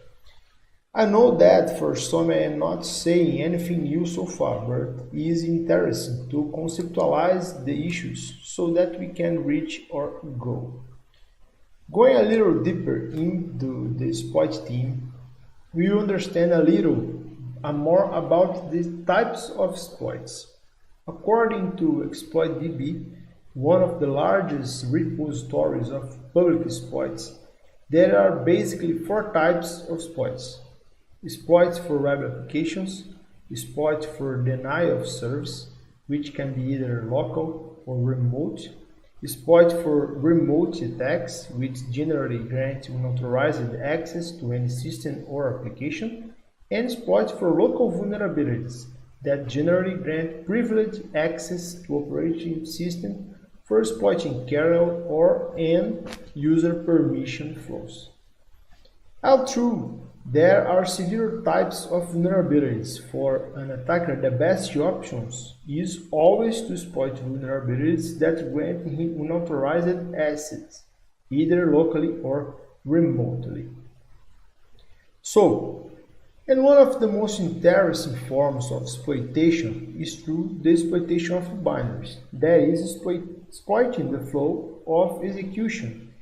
I know that for some I am not saying anything new so far, but it is interesting to conceptualize the issues so that we can reach our goal. Going a little deeper into the exploit theme, we will understand a little more about the types of exploits. According to ExploitDB, one of the largest repositories of public exploits, there are basically 4 types of exploits. Exploits for web applications, exploit for denial of service, which can be either local or remote, exploit for remote attacks, which generally grant unauthorized access to any system or application, and exploit for local vulnerabilities that generally grant privileged access to operating system for exploiting kernel or end user permission flows. Although there are several types of vulnerabilities for an attacker, the best options is always to exploit vulnerabilities that grant him unauthorized access, either locally or remotely. And one of the most interesting forms of exploitation is through the exploitation of binaries, that is, exploiting the flow of execution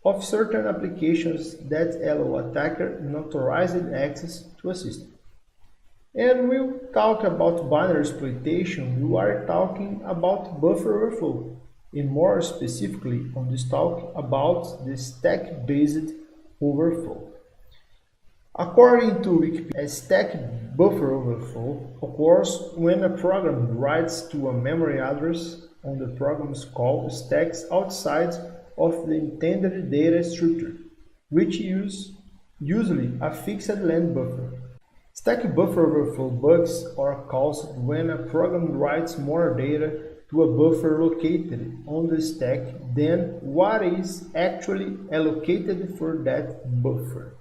of certain applications that allow attacker unauthorized access to a system. And we'll talk about binary exploitation, we are talking about buffer overflow, and more specifically on this talk about the stack-based overflow. According to Wikipedia, a stack buffer overflow occurs when a program writes to a memory address on the program's call stacks outside of the intended data structure, which is usually a fixed length buffer. Stack buffer overflow bugs are caused when a program writes more data to a buffer located on the stack than what is actually allocated for that buffer.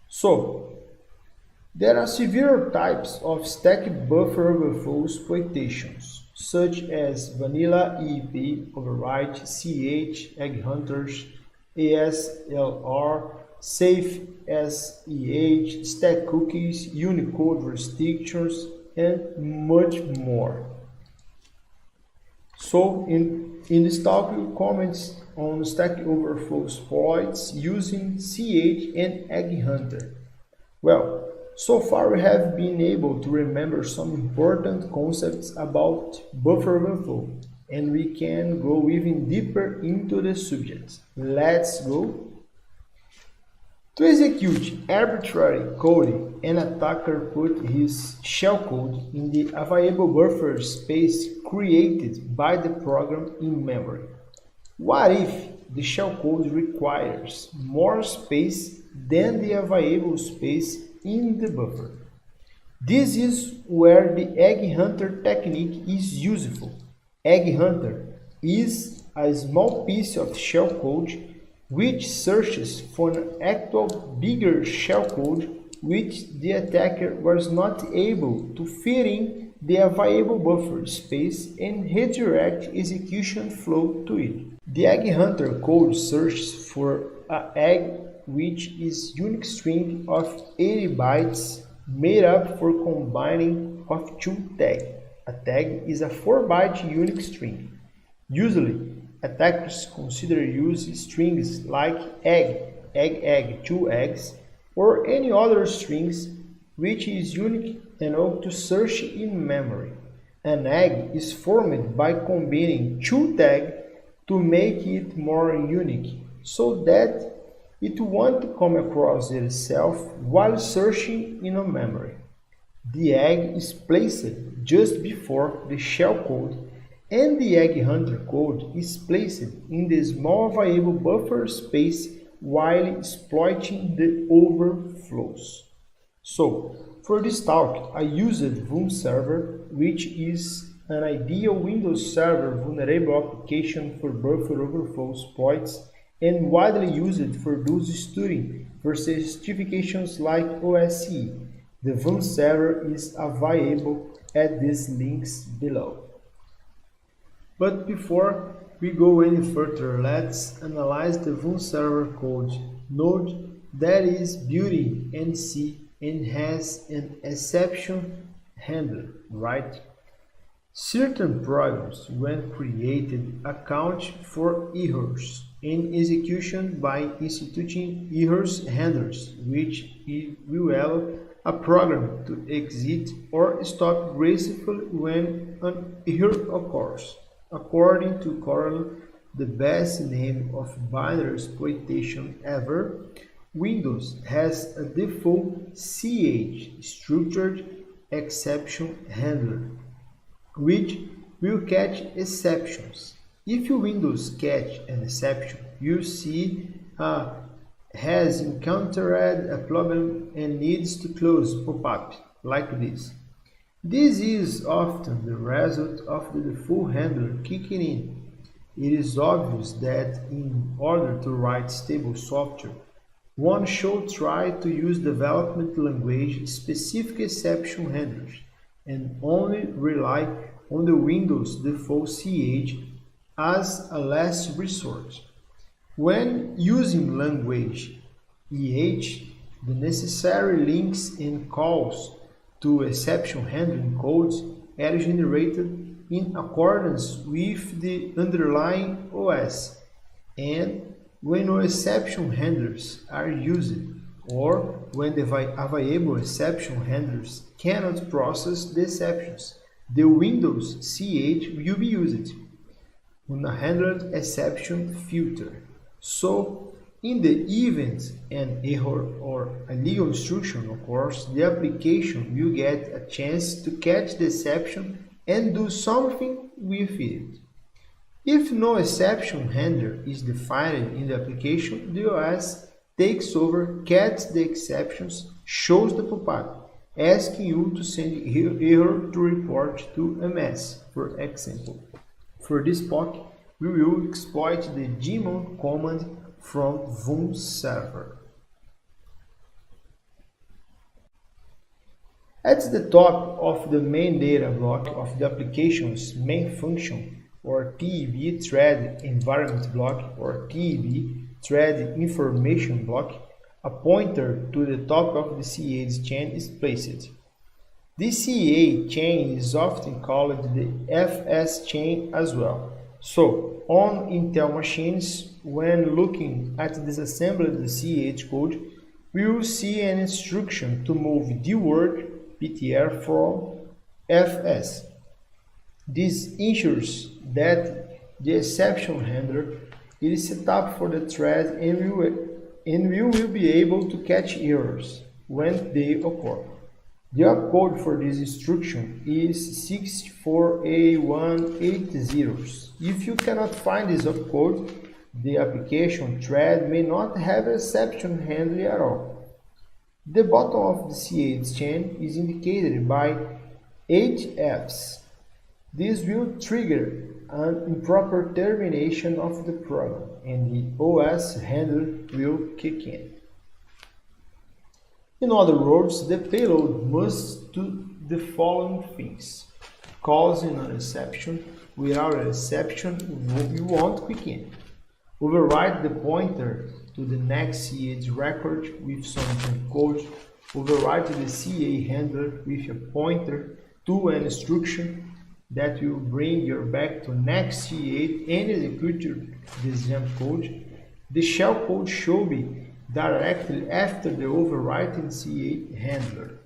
So, there are several types of stack buffer overflow exploitations, such as vanilla EEP, overwrite, CH, EggHunters, ASLR, safe SEH, stack cookies, Unicode restrictions, and much more. So in this talk we'll comment on Stack Overflow exploits using CH and EggHunter. Well, so far we have been able to remember some important concepts about buffer overflow, and we can go even deeper into the subject. Let's go! To execute arbitrary code, an attacker put his shellcode in the available buffer space created by the program in memory. What if the shellcode requires more space than the available space in the buffer? This is where the EggHunter technique is useful. EggHunter is a small piece of shellcode which searches for an actual bigger shellcode which the attacker was not able to fit in the available buffer space and redirect execution flow to it. The EggHunter code searches for an egg which is unique string of 80 bytes made up for combining of two tags. A tag is a 4-byte unique string. Usually, attackers consider use strings like egg, 2 eggs, or any other strings which is unique enough to search in memory. An egg is formed by combining 2 tags to make it more unique, so that it won't come across itself while searching in a memory. The egg is placed just before the shellcode, and the EggHunter code is placed in the small available buffer space while exploiting the overflows. So, for this talk, I used Vim Server, which is an ideal Windows Server vulnerable application for buffer overflow exploits and widely used for those studying for certifications like OSCE. The Vim Server is available at these links below. But before we go any further, let's analyze the Vim server code. Note that is built in NC and has an exception handler, right? Certain programs, when created, account for errors in execution by instituting errors handlers, which will allow a program to exit or stop gracefully when an error occurs. According to Corel, the best name of binary exploitation ever, Windows has a default CH structured exception handler, which will catch exceptions. If Windows catch an exception, you see has encountered a problem and needs to close pop-up like this. This is often the result of the default handler kicking in. It is obvious that in order to write stable software, one should try to use development language specific exception handlers and only rely on the Windows default CH as a last resort. When using language EH, the necessary links and calls to exception handling codes are generated in accordance with the underlying OS, and when no exception handlers are used, or when the available exception handlers cannot process the exceptions, the Windows CH will be used on a handled exception filter. So, In the event an error or a legal instruction occurs, the application will get a chance to catch the exception and do something with it. If no exception handler is defined in the application, the OS takes over, catches the exceptions, shows the pop-up, asking you to send error to report to MS, for example. For this POC, we will exploit the gmon command from Vim server. At the top of the main data block of the application's main function, or TEB thread environment block, or TEB thread information block, a pointer to the top of the CA's chain is placed. This CA chain is often called the FS chain as well. So, on Intel machines, when looking at disassembled CH code, we will see an instruction to move the word PTR from FS. This ensures that the exception handler is set up for the thread and we will be able to catch errors when they occur. The opcode for this instruction is 64A180. If you cannot find this opcode, the application thread may not have exception handling at all. The bottom of the C8 chain is indicated by 8 Fs. This will trigger an improper termination of the program and the OS handler will kick in. In other words, the payload must do the following things: causing an exception. Without an exception, you won't kick in. Override the pointer to the next CA record with some code. Override the CA handler with a pointer to an instruction that will bring you back to next C8 and execute this jump code. The shell code should be directly after the overwriting C8 handler.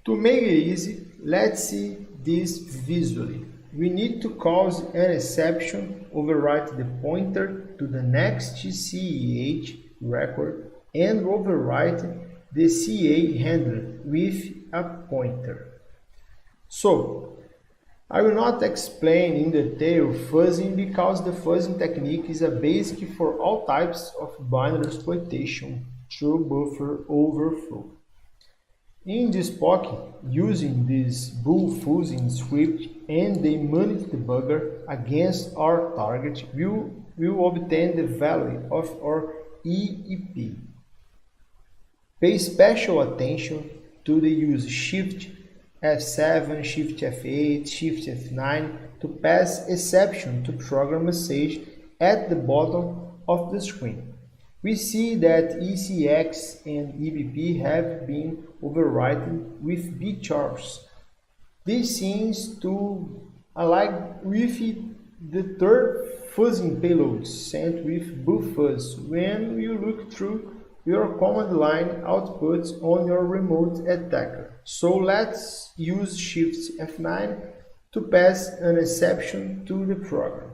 To make it easy, let's see this visually. We need to cause an exception, overwrite the pointer to the next CEH record, and overwrite the CA handler with a pointer. So, I will not explain in detail fuzzing because the fuzzing technique is a basic for all types of binary exploitation through buffer overflow. In this POC, using this bool fuzzing script and the immunity debugger against our target, we will obtain the value of our EEP. Pay special attention to the use Shift F7, Shift F8, Shift F9 to pass exception to program message at the bottom of the screen. We see that ECX and EBP have been overwritten with bchars. This seems to align with the third fuzzing payload sent with bufuzz when you look through your command line outputs on your remote attacker. So let's use Shift F9 to pass an exception to the program.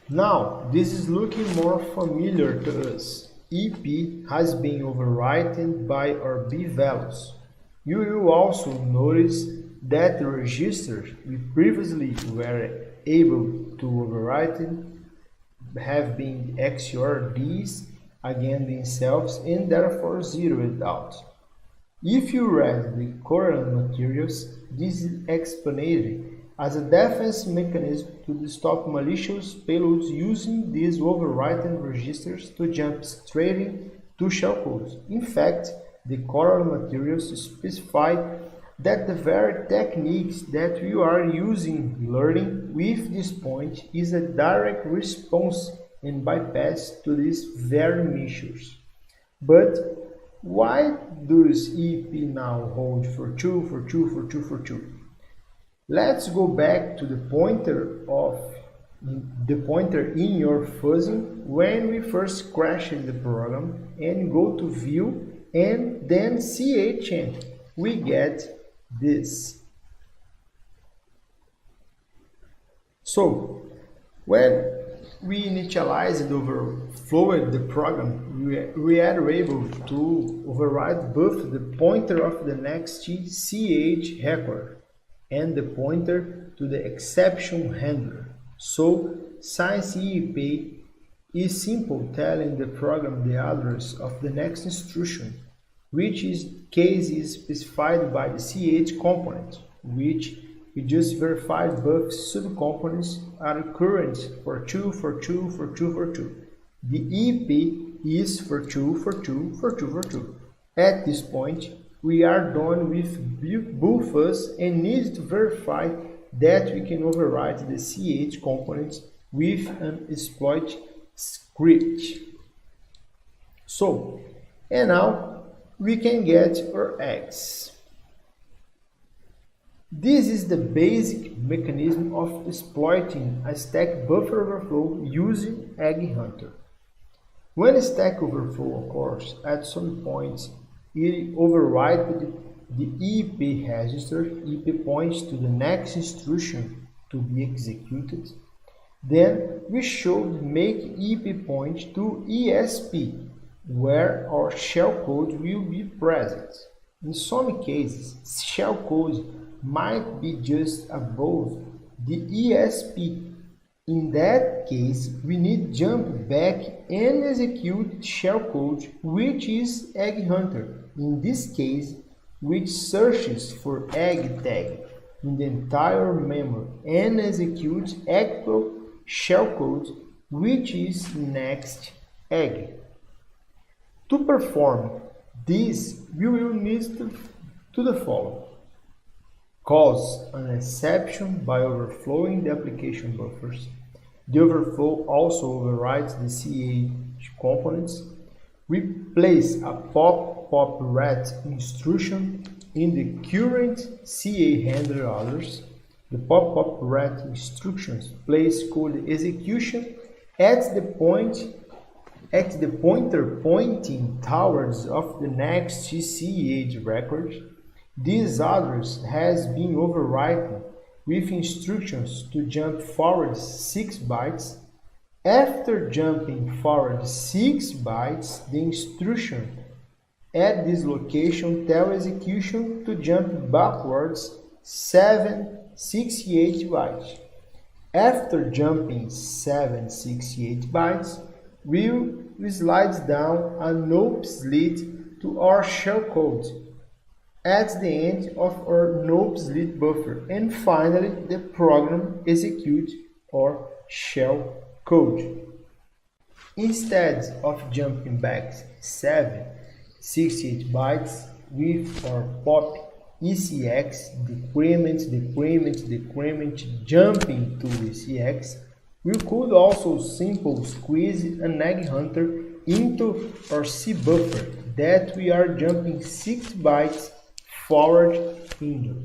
Now this is looking more familiar to us. EP has been overwritten by our B values. You will also notice that the registers we previously were able to overwrite have been XOR Bs again themselves and therefore zeroed out. If you read the current materials, this is explained as a defense mechanism to stop malicious payloads using these overwritten registers to jump straight to shellcodes. In fact, the current materials specify that the very techniques that we are using learning with this point is a direct response and bypass to these very measures. But why does EP now hold for 2, for 2, for 2, for 2? Let's go back to the pointer in your fuzzing when we first crashed the program and go to view and then CHN. We get this. So, when we initialized overflowed the program, we are able to override both the pointer of the next CH record and the pointer to the exception handler. So, since EEP is simple telling the program the address of the next instruction, which case is specified by the CH component, which we just verified both subcomponents are current for 2, for 2, for 2, for 2. The EP is for 2, for 2, for 2, for 2. At this point, we are done with buffers and need to verify that we can override the CH components with an exploit script. So, and now we can get our eggs. This is the basic mechanism of exploiting a stack buffer overflow using EggHunter. When a stack overflow occurs, at some point it overrides the EP register. EP points to the next instruction to be executed. Then we should make EP point to ESP, where our shellcode will be present. In some cases, shellcode might be just above the ESP. In that case, we need jump back and execute shellcode, which is EggHunter. In this case, which searches for egg tag in the entire memory and executes actual shellcode, which is next egg. To perform this, we will need to the following. Cause an exception by overflowing the application buffers. The overflow also overrides the CH components. We place a pop-ret instruction in the current CA handler address. The pop-ret instructions place code execution at the pointer pointing towards of the next CH record. This address has been overwritten with instructions to jump forward 6 bytes. After jumping forward 6 bytes, the instruction at this location tells execution to jump backwards 768 bytes. After jumping 768 bytes, we'll slide down a nope slit to our shellcode at the end of our nope slit buffer, and finally the program executes our shell code. Instead of jumping back 768 bytes with our pop ECX decrement jumping to ECX, we could also simply squeeze an EggHunter into our C buffer that we are jumping 6 bytes forward into.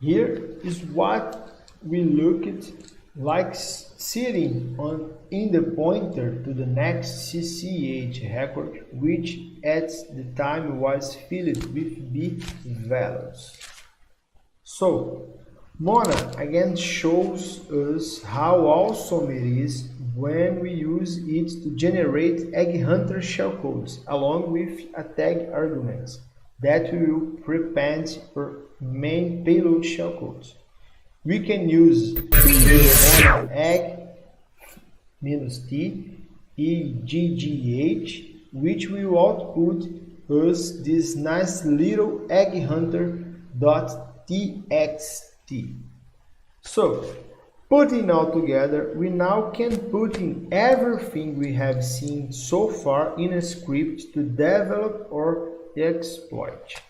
Here is what we look at like sitting in the pointer to the next CCH record, which at the time was filled with B values. So, Mona again shows us how awesome it is when we use it to generate EggHunter shellcodes along with a tag arguments that will prepend for main payload shellcodes. We can use egg-t eggh, which will output us this nice little EggHunter.txt. So, putting all together, we now can put in everything we have seen so far in a script to develop or exploit.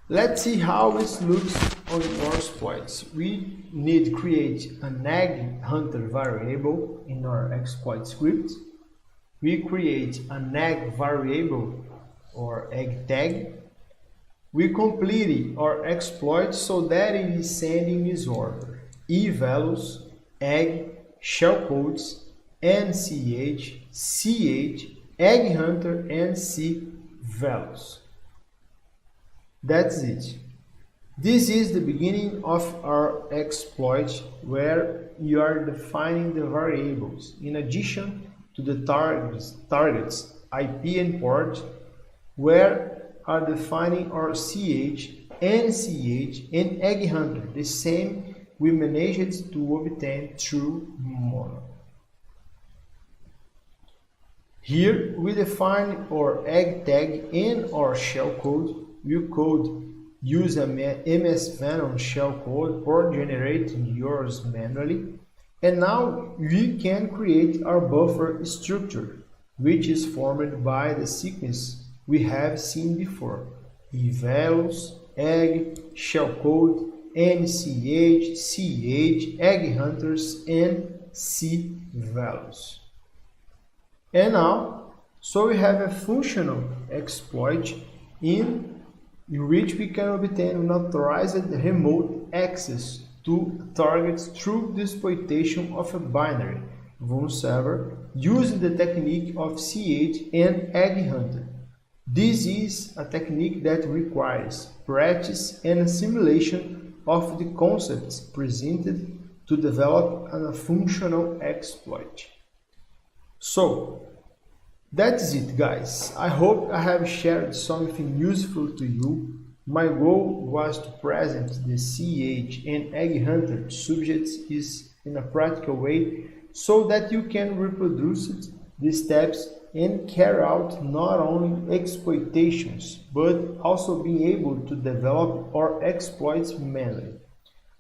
Let's see how it looks on our exploits. We need to create an EggHunter variable in our exploit script. We create an egg variable or egg tag. We completed our exploit so that it is sending this order: E values, egg, shellcodes, NCH, CH, EggHunter, and C values. That's it. This is the beginning of our exploit where you are defining the variables in addition to the targets IP and port, where are defining our CH, NCH, and EggHunter, the same we managed to obtain through Mono. Here we define our egg tag and our shellcode. We could use a MS Venom shellcode or generate yours manually. And now we can create our buffer structure, which is formed by the sequence we have seen before: evalues, egg, shellcode, NCH, CH, EggHunters, and C values. And now, so we have a functional exploit in which we can obtain unauthorized remote access to targets through the exploitation of a binary vuln server using the technique of CH and EggHunter. This is a technique that requires practice and simulation of the concepts presented to develop a functional exploit. So, that's it, guys. I hope I have shared something useful to you. My goal was to present the CH and EggHunter subjects in a practical way so that you can reproduce it, the steps, and carry out not only exploitations, but also being able to develop our exploits manually.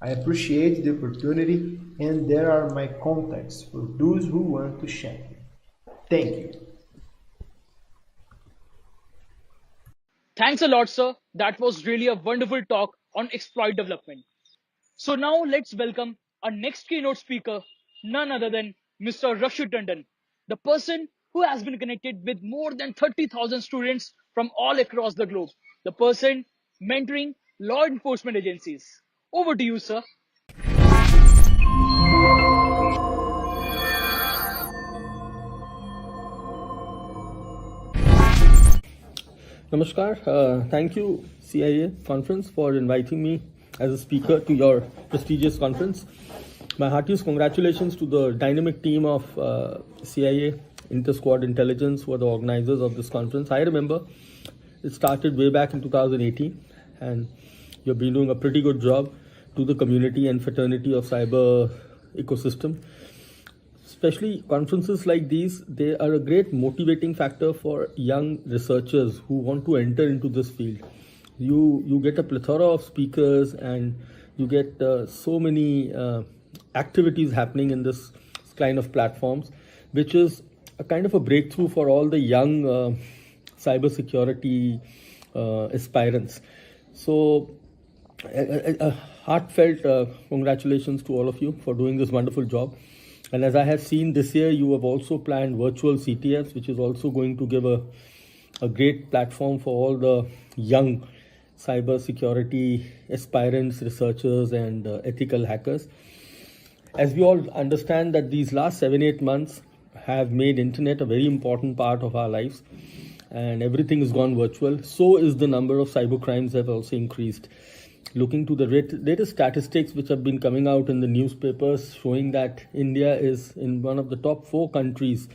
I appreciate the opportunity, and there are my contacts for those who want to check me. Thank you. Thanks a lot, sir. That was really a wonderful talk on exploit development. So now let's welcome our next keynote speaker, none other than Mr. Rashid Tandon, the person who has been connected with more than 30,000 students from all across the globe, the person mentoring law enforcement agencies. Over to you, sir. Namaskar. Thank you, CIA conference, for inviting me as a speaker to your prestigious conference. My heartiest congratulations to the dynamic team of CIA Inter-Squad Intelligence, who are the organizers of this conference. I remember it started way back in 2018, and you've been doing a pretty good job to the community and fraternity of cyber ecosystem. Especially conferences like these, they are a great motivating factor for young researchers who want to enter into this field. You get a plethora of speakers, and you get so many activities happening in this kind of platforms, which is a kind of a breakthrough for all the young cybersecurity aspirants. So a heartfelt congratulations to all of you for doing this wonderful job. And as I have seen this year, you have also planned virtual CTFs, which is also going to give a great platform for all the young cybersecurity aspirants, researchers, and ethical hackers. As we all understand that these last 7-8 months have made internet a very important part of our lives, and everything has gone virtual. So is the number of cybercrimes have also increased. Looking to the latest statistics which have been coming out in the newspapers, showing that India is in one of the top 4 countries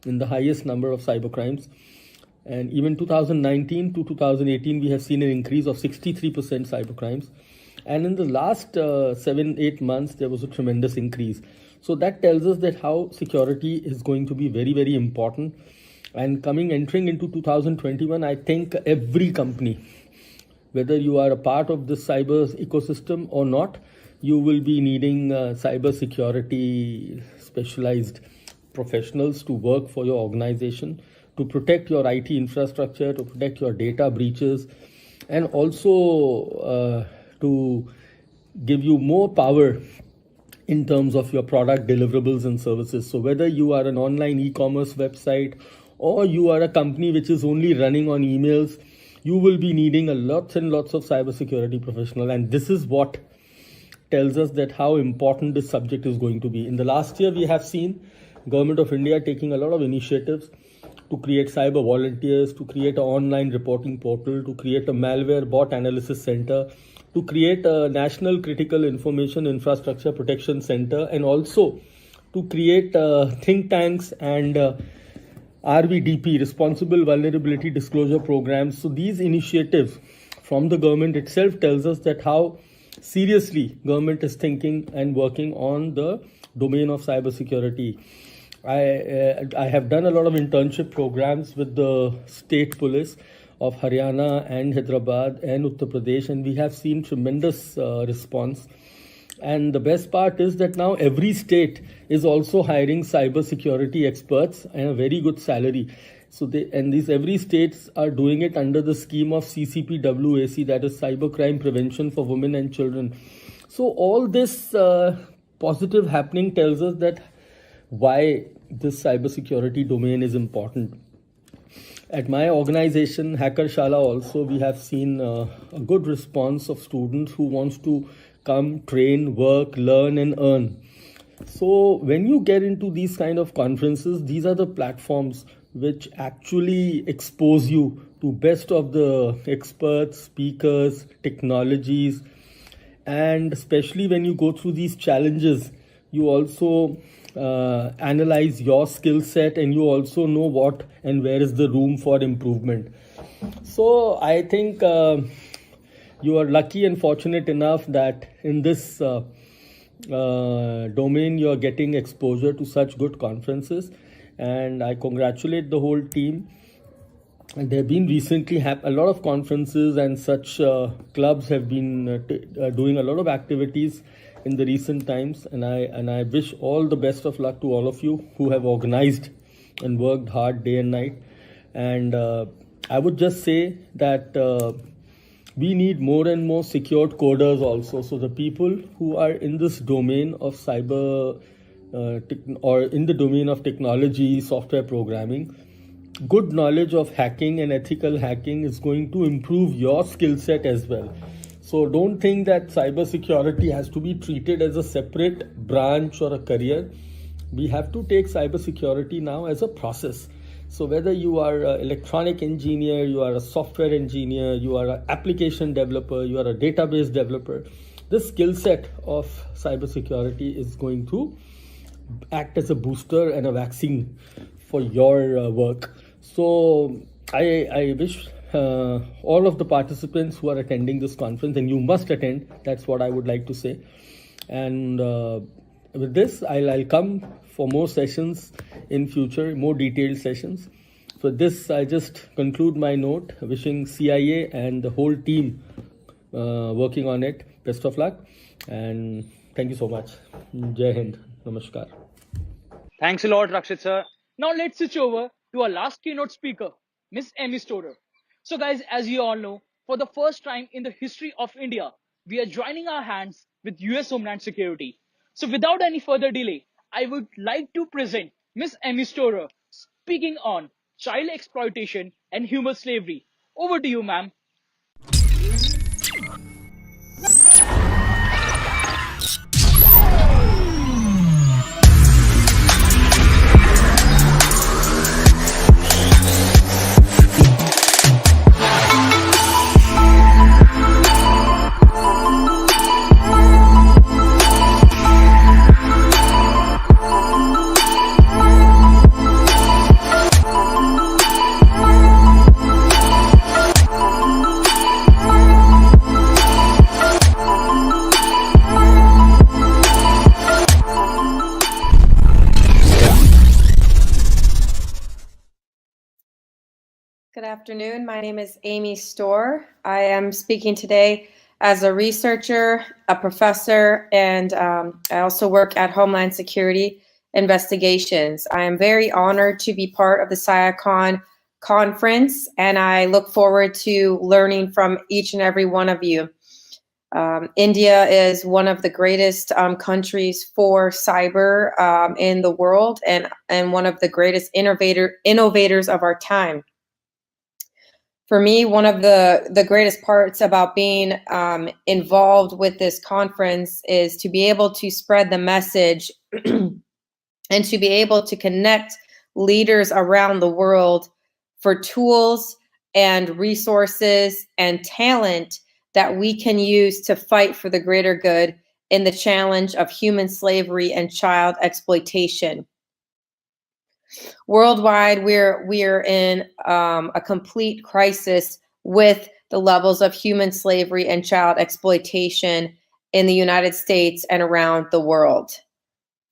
in the highest number of cybercrimes. And even 2019 to 2018, we have seen an increase of 63% cybercrimes. And in the last 7-8 months, there was a tremendous increase. So that tells us that how security is going to be very, very important. And entering into 2021, I think every company, whether you are a part of this cyber ecosystem or not, you will be needing cyber security specialized professionals to work for your organization, to protect your IT infrastructure, to protect your data breaches, and also to give you more power in terms of your product deliverables and services. So whether you are an online e-commerce website or you are a company which is only running on emails, you will be needing lots and lots of cybersecurity professionals. And this is what tells us that how important this subject is going to be. In the last year, we have seen Government of India taking a lot of initiatives to create cyber volunteers, to create an online reporting portal, to create a malware bot analysis center, to create a national critical information infrastructure protection center, and also to create think tanks and RVDP, responsible vulnerability disclosure programs. So these initiatives from the government itself tells us that how seriously government is thinking and working on the domain of cybersecurity. I have done a lot of internship programs with the state police of Haryana and Hyderabad and Uttar Pradesh, and we have seen tremendous response. And the best part is that now every state is also hiring cybersecurity experts and a very good salary. So these every states are doing it under the scheme of CCPWAC, that is Cybercrime Prevention for Women and Children. So all this positive happening tells us that why this cybersecurity domain is important. At my organization, Hacker Shala, also we have seen a good response of students who wants to come, train, work, learn and earn. So when you get into these kind of conferences, these are the platforms which actually expose you to best of the experts, speakers, technologies, and especially when you go through these challenges, you also analyze your skill set and you also know what and where is the room for improvement. So I think you are lucky and fortunate enough that in this domain you are getting exposure to such good conferences, and I congratulate the whole team. And there have been recently a lot of conferences and such clubs have been doing a lot of activities in the recent times, and I wish all the best of luck to all of you who have organized and worked hard day and night. And I would just say that we need more and more secured coders also. So the people who are in this domain of cyber or in the domain of technology, software programming, good knowledge of hacking and ethical hacking is going to improve your skill set as well. So don't think that cybersecurity has to be treated as a separate branch or a career. We have to take cybersecurity now as a process. So whether you are an electronic engineer, you are a software engineer, you are an application developer, you are a database developer, the skill set of cybersecurity is going to act as a booster and a vaccine for your work. So I wish all of the participants who are attending this conference, and you must attend, that's what I would like to say. And with this, I'll come for more sessions in future, more detailed sessions. For this, I just conclude my note, wishing CIA and the whole team working on it best of luck. And thank you so much. Jai Hind. Namaskar. Thanks a lot, Rakshit sir. Now let's switch over to our last keynote speaker, Miss Amy Storer. So guys, as you all know, for the first time in the history of India, we are joining our hands with US Homeland Security. So without any further delay, I would like to present Miss Amy Storer speaking on child exploitation and human slavery. Over to you, ma'am. Good afternoon. My name is Amy Storer. I am speaking today as a researcher, a professor, and I also work at Homeland Security Investigations. I am very honored to be part of the SciACon conference, and I look forward to learning from each and every one of you. India is one of the greatest countries for cyber in the world, and one of the greatest innovators of our time. For me, one of the greatest parts about being involved with this conference is to be able to spread the message and to be able to connect leaders around the world for tools and resources and talent that we can use to fight for the greater good in the challenge of human slavery and child exploitation. Worldwide, we're in a complete crisis with the levels of human slavery and child exploitation in the United States and around the world.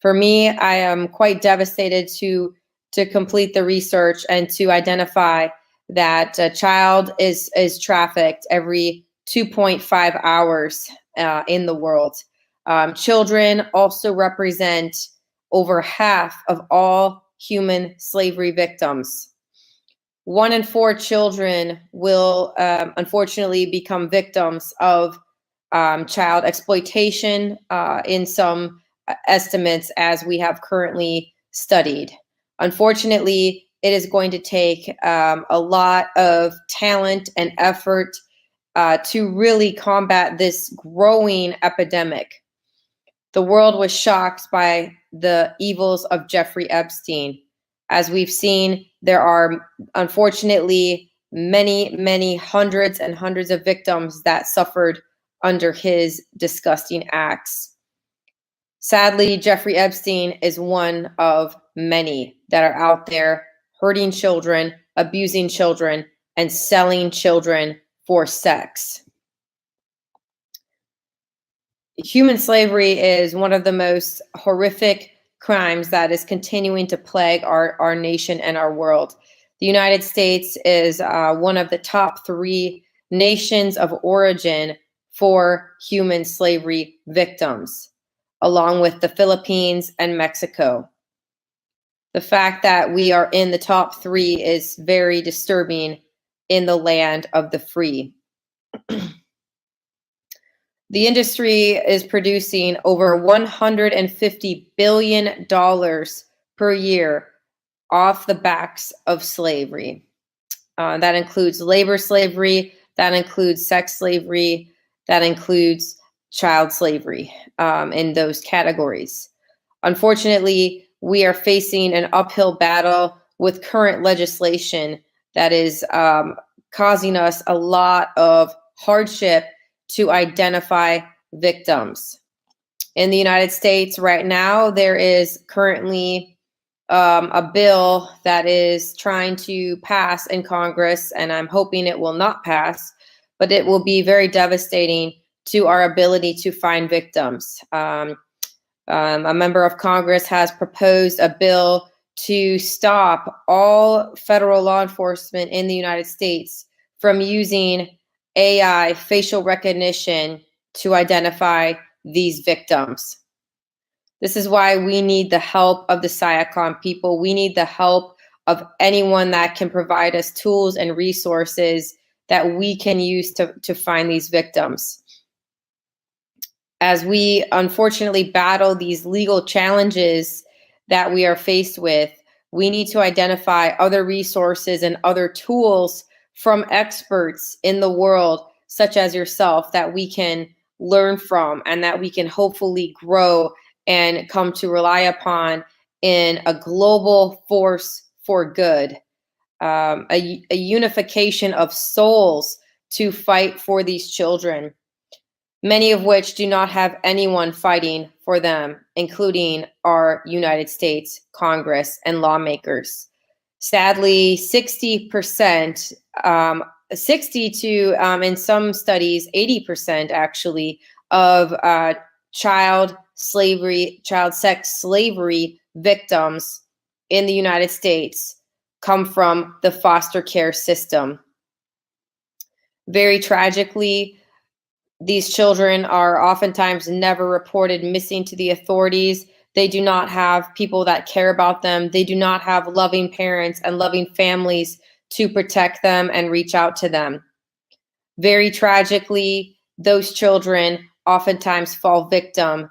For me, I am quite devastated to complete the research and to identify that a child is trafficked every 2.5 hours in the world. Children also represent over half of all human slavery victims. 1 in 4 children will unfortunately become victims of child exploitation in some estimates as we have currently studied. Unfortunately, it is going to take a lot of talent and effort to really combat this growing epidemic. The world was shocked by the evils of Jeffrey Epstein. As we've seen, there are unfortunately many hundreds and hundreds of victims that suffered under his disgusting acts. Sadly, Jeffrey Epstein is one of many that are out there hurting children, abusing children, and selling children for sex. Human slavery is one of the most horrific crimes that is continuing to plague our nation and our world. The United States is one of the top 3 nations of origin for human slavery victims, along with the Philippines and Mexico. The fact that we are in the top 3 is very disturbing in the land of the free. The industry is producing over $150 billion per year off the backs of slavery. That includes labor slavery, that includes sex slavery, that includes child slavery in those categories. Unfortunately, we are facing an uphill battle with current legislation that is causing us a lot of hardship to identify victims. In the United States right now, there is currently a bill that is trying to pass in Congress, and I'm hoping it will not pass, but it will be very devastating to our ability to find victims. A member of Congress has proposed a bill to stop all federal law enforcement in the United States from using AI facial recognition to identify these victims. This is why we need the help of the SciAcon people. We need the help of anyone that can provide us tools and resources that we can use to find these victims. As we unfortunately battle these legal challenges that we are faced with, we need to identify other resources and other tools from experts in the world, such as yourself, that we can learn from and that we can hopefully grow and come to rely upon in a global force for good, a unification of souls to fight for these children, many of which do not have anyone fighting for them, including our United States Congress and lawmakers. Sadly, 60%, 60 to, in some studies, 80% actually, of child sex slavery victims in the United States come from the foster care system. Very tragically, these children are oftentimes never reported missing to the authorities. They do not have people that care about them. They do not have loving parents and loving families to protect them and reach out to them. Very tragically, those children oftentimes fall victim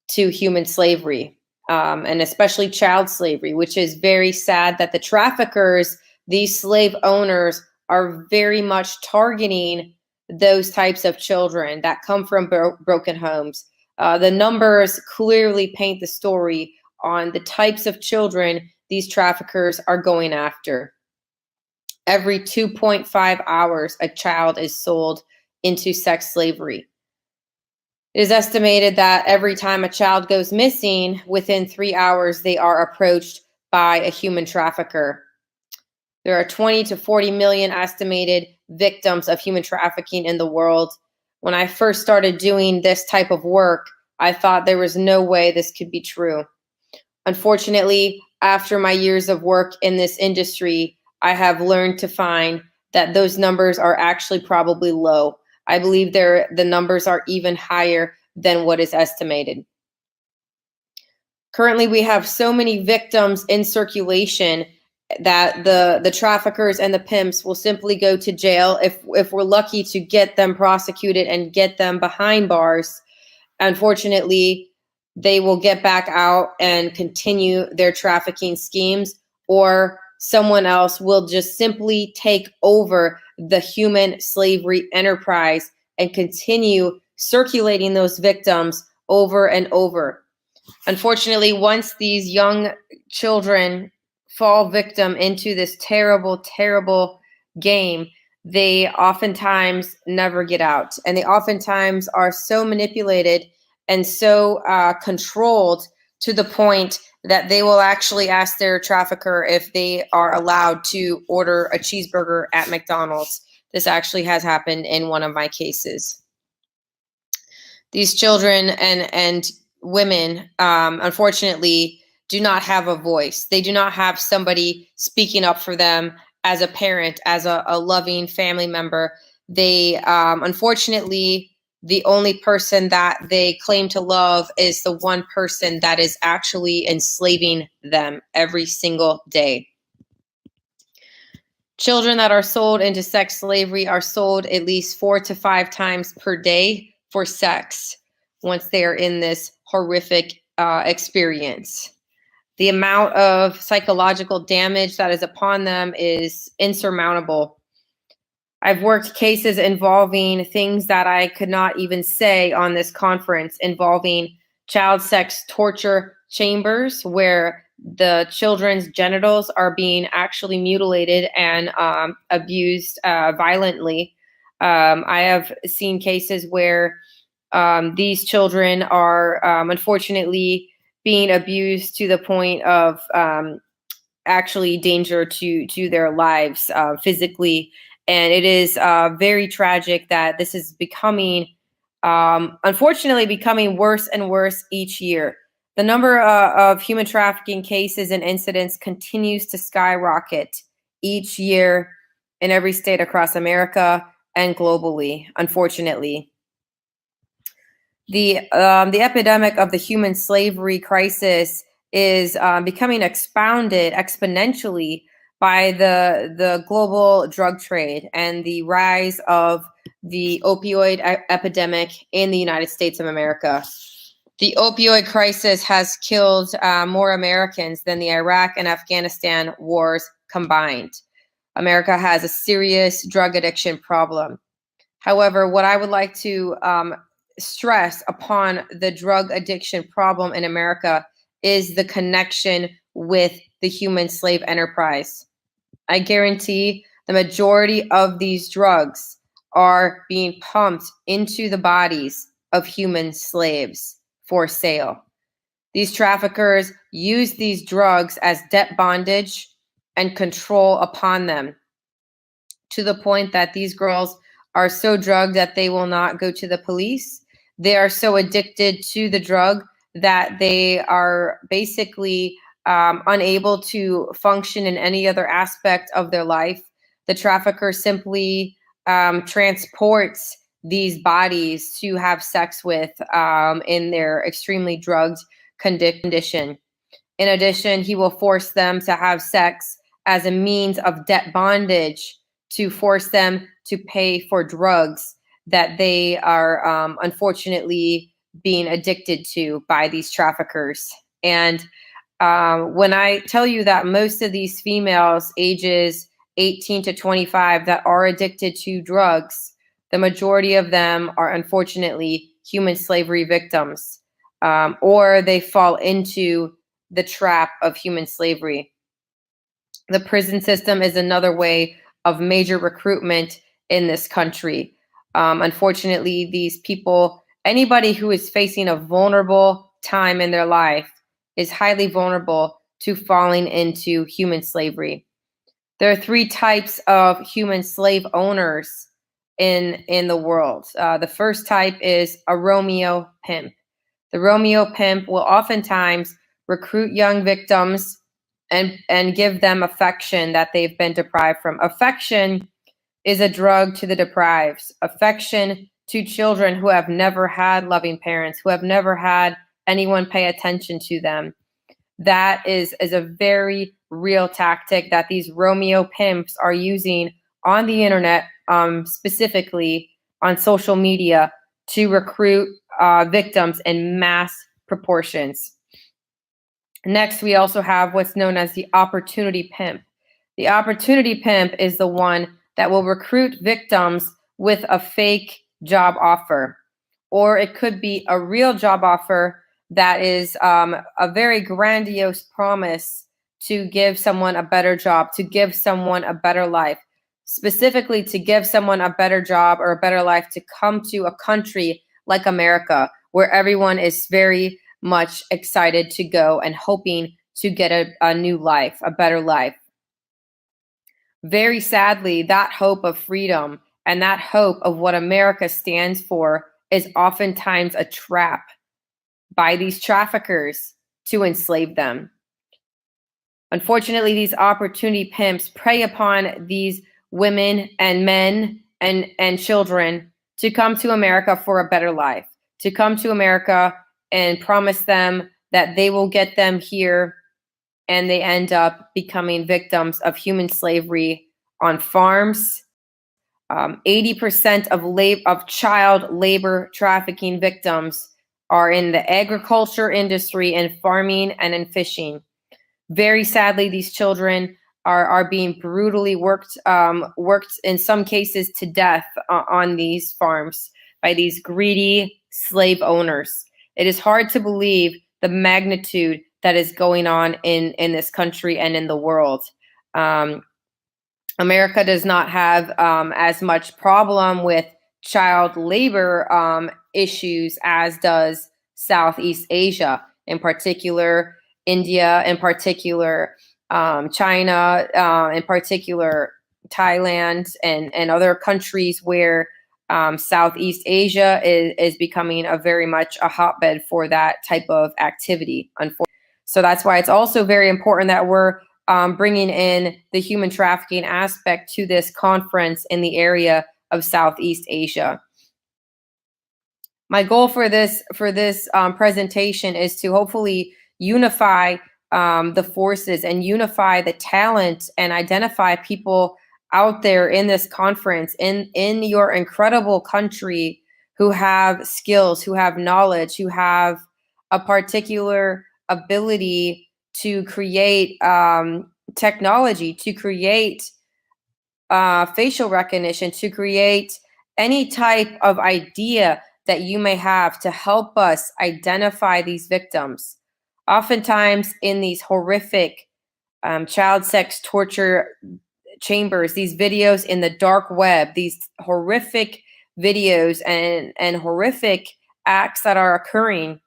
to human slavery, and especially child slavery, which is very sad that the traffickers, these slave owners, are very much targeting those types of children that come from broken homes. The numbers clearly paint the story on the types of children these traffickers are going after. Every 2.5 hours, a child is sold into sex slavery. It is estimated that every time a child goes missing, within 3 hours, they are approached by a human trafficker. There are 20 to 40 million estimated victims of human trafficking in the world. When I first started doing this type of work, I thought there was no way this could be true. Unfortunately, after my years of work in this industry, I have learned to find that those numbers are actually probably low. I believe the numbers are even higher than what is estimated. Currently, we have so many victims in circulation that the traffickers and the pimps will simply go to jail if we're lucky to get them prosecuted and get them behind bars. Unfortunately, they will get back out and continue their trafficking schemes, or someone else will just simply take over the human slavery enterprise and continue circulating those victims over and over. Unfortunately, once these young children fall victim into this terrible, terrible game, they oftentimes never get out. And they oftentimes are so manipulated and so controlled to the point that they will actually ask their trafficker if they are allowed to order a cheeseburger at McDonald's. This actually has happened in one of my cases. These children and women, unfortunately, do not have a voice. They do not have somebody speaking up for them as a parent, as a loving family member. They, unfortunately, the only person that they claim to love is the one person that is actually enslaving them every single day. Children that are sold into sex slavery are sold at least 4 to 5 times per day for sex once they are in this horrific experience. The amount of psychological damage that is upon them is insurmountable. I've worked cases involving things that I could not even say on this conference, involving child sex torture chambers where the children's genitals are being actually mutilated and abused violently. I have seen cases where these children are unfortunately being abused to the point of actually danger to their lives physically. And it is very tragic that this is becoming, unfortunately, becoming worse and worse each year. The number of human trafficking cases and incidents continues to skyrocket each year in every state across America and globally, unfortunately. The epidemic of the human slavery crisis is becoming expounded exponentially by the global drug trade and the rise of the opioid epidemic in the United States of America. The opioid crisis has killed more Americans than the Iraq and Afghanistan wars combined. America has a serious drug addiction problem. However, what I would like to stress upon the drug addiction problem in America is the connection with the human slave enterprise. I guarantee the majority of these drugs are being pumped into the bodies of human slaves for sale. These traffickers use these drugs as debt bondage and control upon them, to the point that these girls are so drugged that they will not go to the police. They are so addicted to the drug that they are basically unable to function in any other aspect of their life. The trafficker simply transports these bodies to have sex with in their extremely drugged condition. In addition, he will force them to have sex as a means of debt bondage, to force them to pay for drugs that they are unfortunately being addicted to by these traffickers. And when I tell you that most of these females ages 18 to 25 that are addicted to drugs, the majority of them are unfortunately human slavery victims, or they fall into the trap of human slavery. The prison system is another way of major recruitment in this country. Unfortunately, these people, anybody who is facing a vulnerable time in their life is highly vulnerable to falling into human slavery. There are 3 types of human slave owners in the world. The first type is a Romeo pimp. The Romeo pimp will oftentimes recruit young victims and give them affection that they've been deprived from. Affection is a drug to the deprived. Affection to children who have never had loving parents, who have never had anyone pay attention to them. That is a very real tactic that these Romeo pimps are using on the internet, specifically on social media, to recruit victims in mass proportions. Next, we also have what's known as the opportunity pimp. The opportunity pimp is the one that will recruit victims with a fake job offer, or it could be a real job offer that is a very grandiose promise to give someone a better job, to give someone a better life, specifically to give someone a better job or a better life to come to a country like America, where everyone is very much excited to go and hoping to get a new life, a better life. Very sadly, that hope of freedom and that hope of what America stands for is oftentimes a trap by these traffickers to enslave them. Unfortunately, these opportunity pimps prey upon these women and men and children to come to America for a better life, to come to America and promise them that they will get them here, and they end up becoming victims of human slavery on farms. 80% of child labor trafficking victims are in the agriculture industry, in farming, and in fishing. Very sadly, these children are being brutally worked in some cases to death on these farms by these greedy slave owners. It is hard to believe the magnitude that is going on in this country and in the world. America does not have as much problem with child labor issues as does Southeast Asia, in particular India, in particular China, in particular Thailand, and other countries where Southeast Asia is becoming very much a hotbed for that type of activity, unfortunately. So that's why it's also very important that we're bringing in the human trafficking aspect to this conference in the area of Southeast Asia. My goal for this presentation is to hopefully unify the forces and unify the talent and identify people out there in this conference, in your incredible country, who have skills, who have knowledge, who have a particular ability to create technology, to create facial recognition, to create any type of idea that you may have to help us identify these victims. Oftentimes in these horrific child sex torture chambers, these videos in the dark web, these horrific videos and horrific acts that are occurring,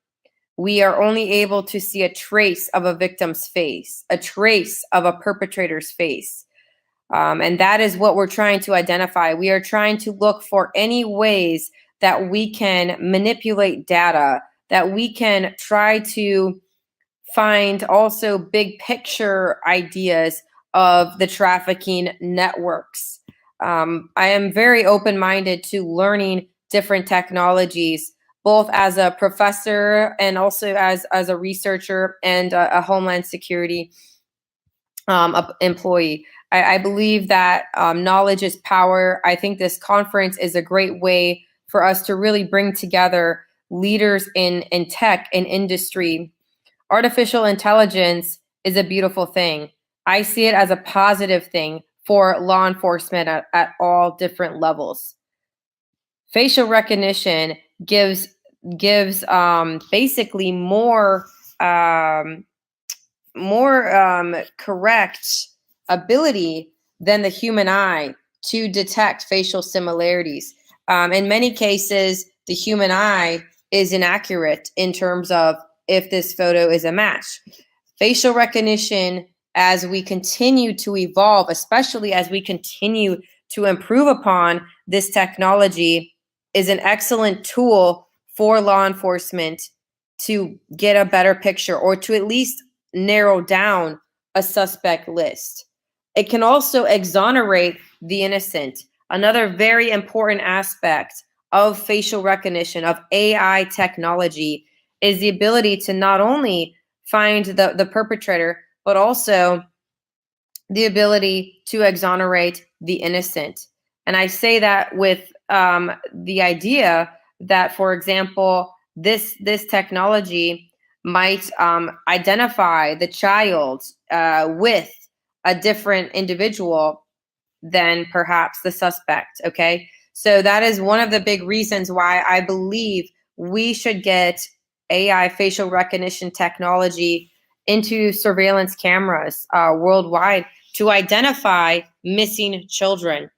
we are only able to see a trace of a victim's face, a trace of a perpetrator's face. And that is what we're trying to identify. We are trying to look for any ways that we can manipulate data, that we can try to find also big picture ideas of the trafficking networks. I am very open-minded to learning different technologies, both as a professor and also as a researcher and a Homeland Security employee. I believe that knowledge is power. I think this conference is a great way for us to really bring together leaders in tech and industry. Artificial intelligence is a beautiful thing. I see it as a positive thing for law enforcement at all different levels. Facial recognition gives basically more correct ability than the human eye to detect facial similarities. In many cases, the human eye is inaccurate in terms of if this photo is a match. Facial recognition, as we continue to evolve, especially as we continue to improve upon this technology, is an excellent tool for law enforcement to get a better picture or to at least narrow down a suspect list. It can also exonerate the innocent. Another very important aspect of facial recognition, of AI technology, is the ability to not only find the perpetrator, but also the ability to exonerate the innocent. And I say that with the idea that, for example, this technology might identify the child with a different individual than perhaps the suspect, okay? So that is one of the big reasons why I believe we should get AI facial recognition technology into surveillance cameras worldwide to identify missing children.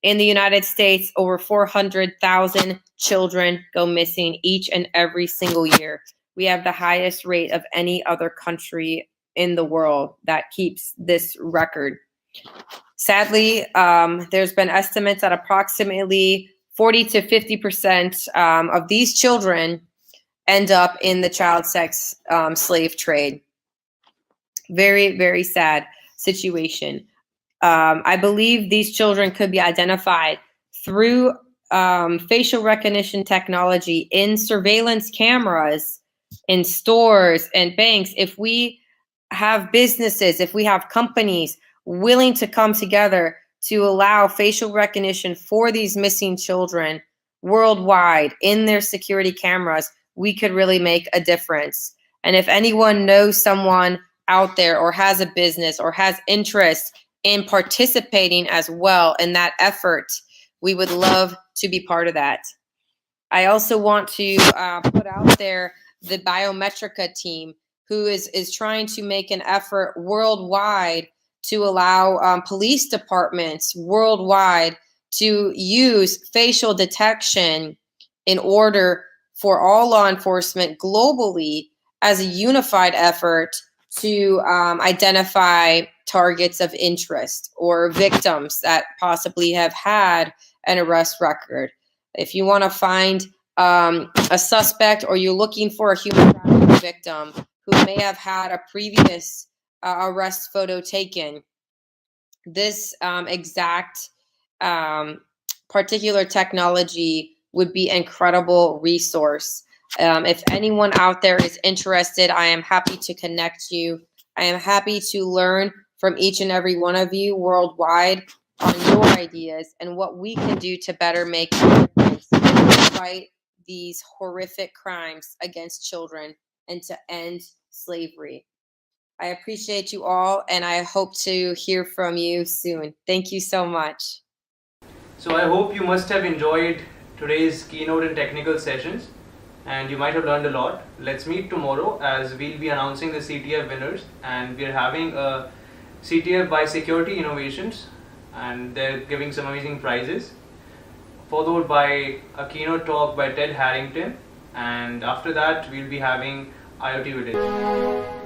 In the United States, over 400,000 children go missing each and every single year. We have the highest rate of any other country in the world that keeps this record. Sadly, there's been estimates that approximately 40 to 50% of these children end up in the child sex slave trade. Very, very sad situation. I believe these children could be identified through facial recognition technology in surveillance cameras, in stores and banks. If we have businesses, if we have companies willing to come together to allow facial recognition for these missing children worldwide in their security cameras, we could really make a difference. And if anyone knows someone out there or has a business or has interest in participating as well in that effort, we would love to be part of that. I also want to put out there the Biometrica team, who is trying to make an effort worldwide to allow police departments worldwide to use facial detection in order for all law enforcement globally as a unified effort to identify targets of interest or victims that possibly have had an arrest record. If you want to find a suspect or you're looking for a human trafficking victim who may have had a previous arrest photo taken, this exact particular technology would be an incredible resource. If anyone out there is interested, I am happy to connect you. I am happy to learn from each and every one of you worldwide on your ideas and what we can do to better make a difference to fight these horrific crimes against children and to end slavery. I appreciate you all, and I hope to hear from you soon. Thank you so much. So I hope you must have enjoyed today's keynote and technical sessions, and you might have learned a lot. Let's meet tomorrow as we'll be announcing the CTF winners, and we're having a CTF by Security Innovations, and they're giving some amazing prizes, followed by a keynote talk by Ted Harrington, and after that we'll be having IoT Village.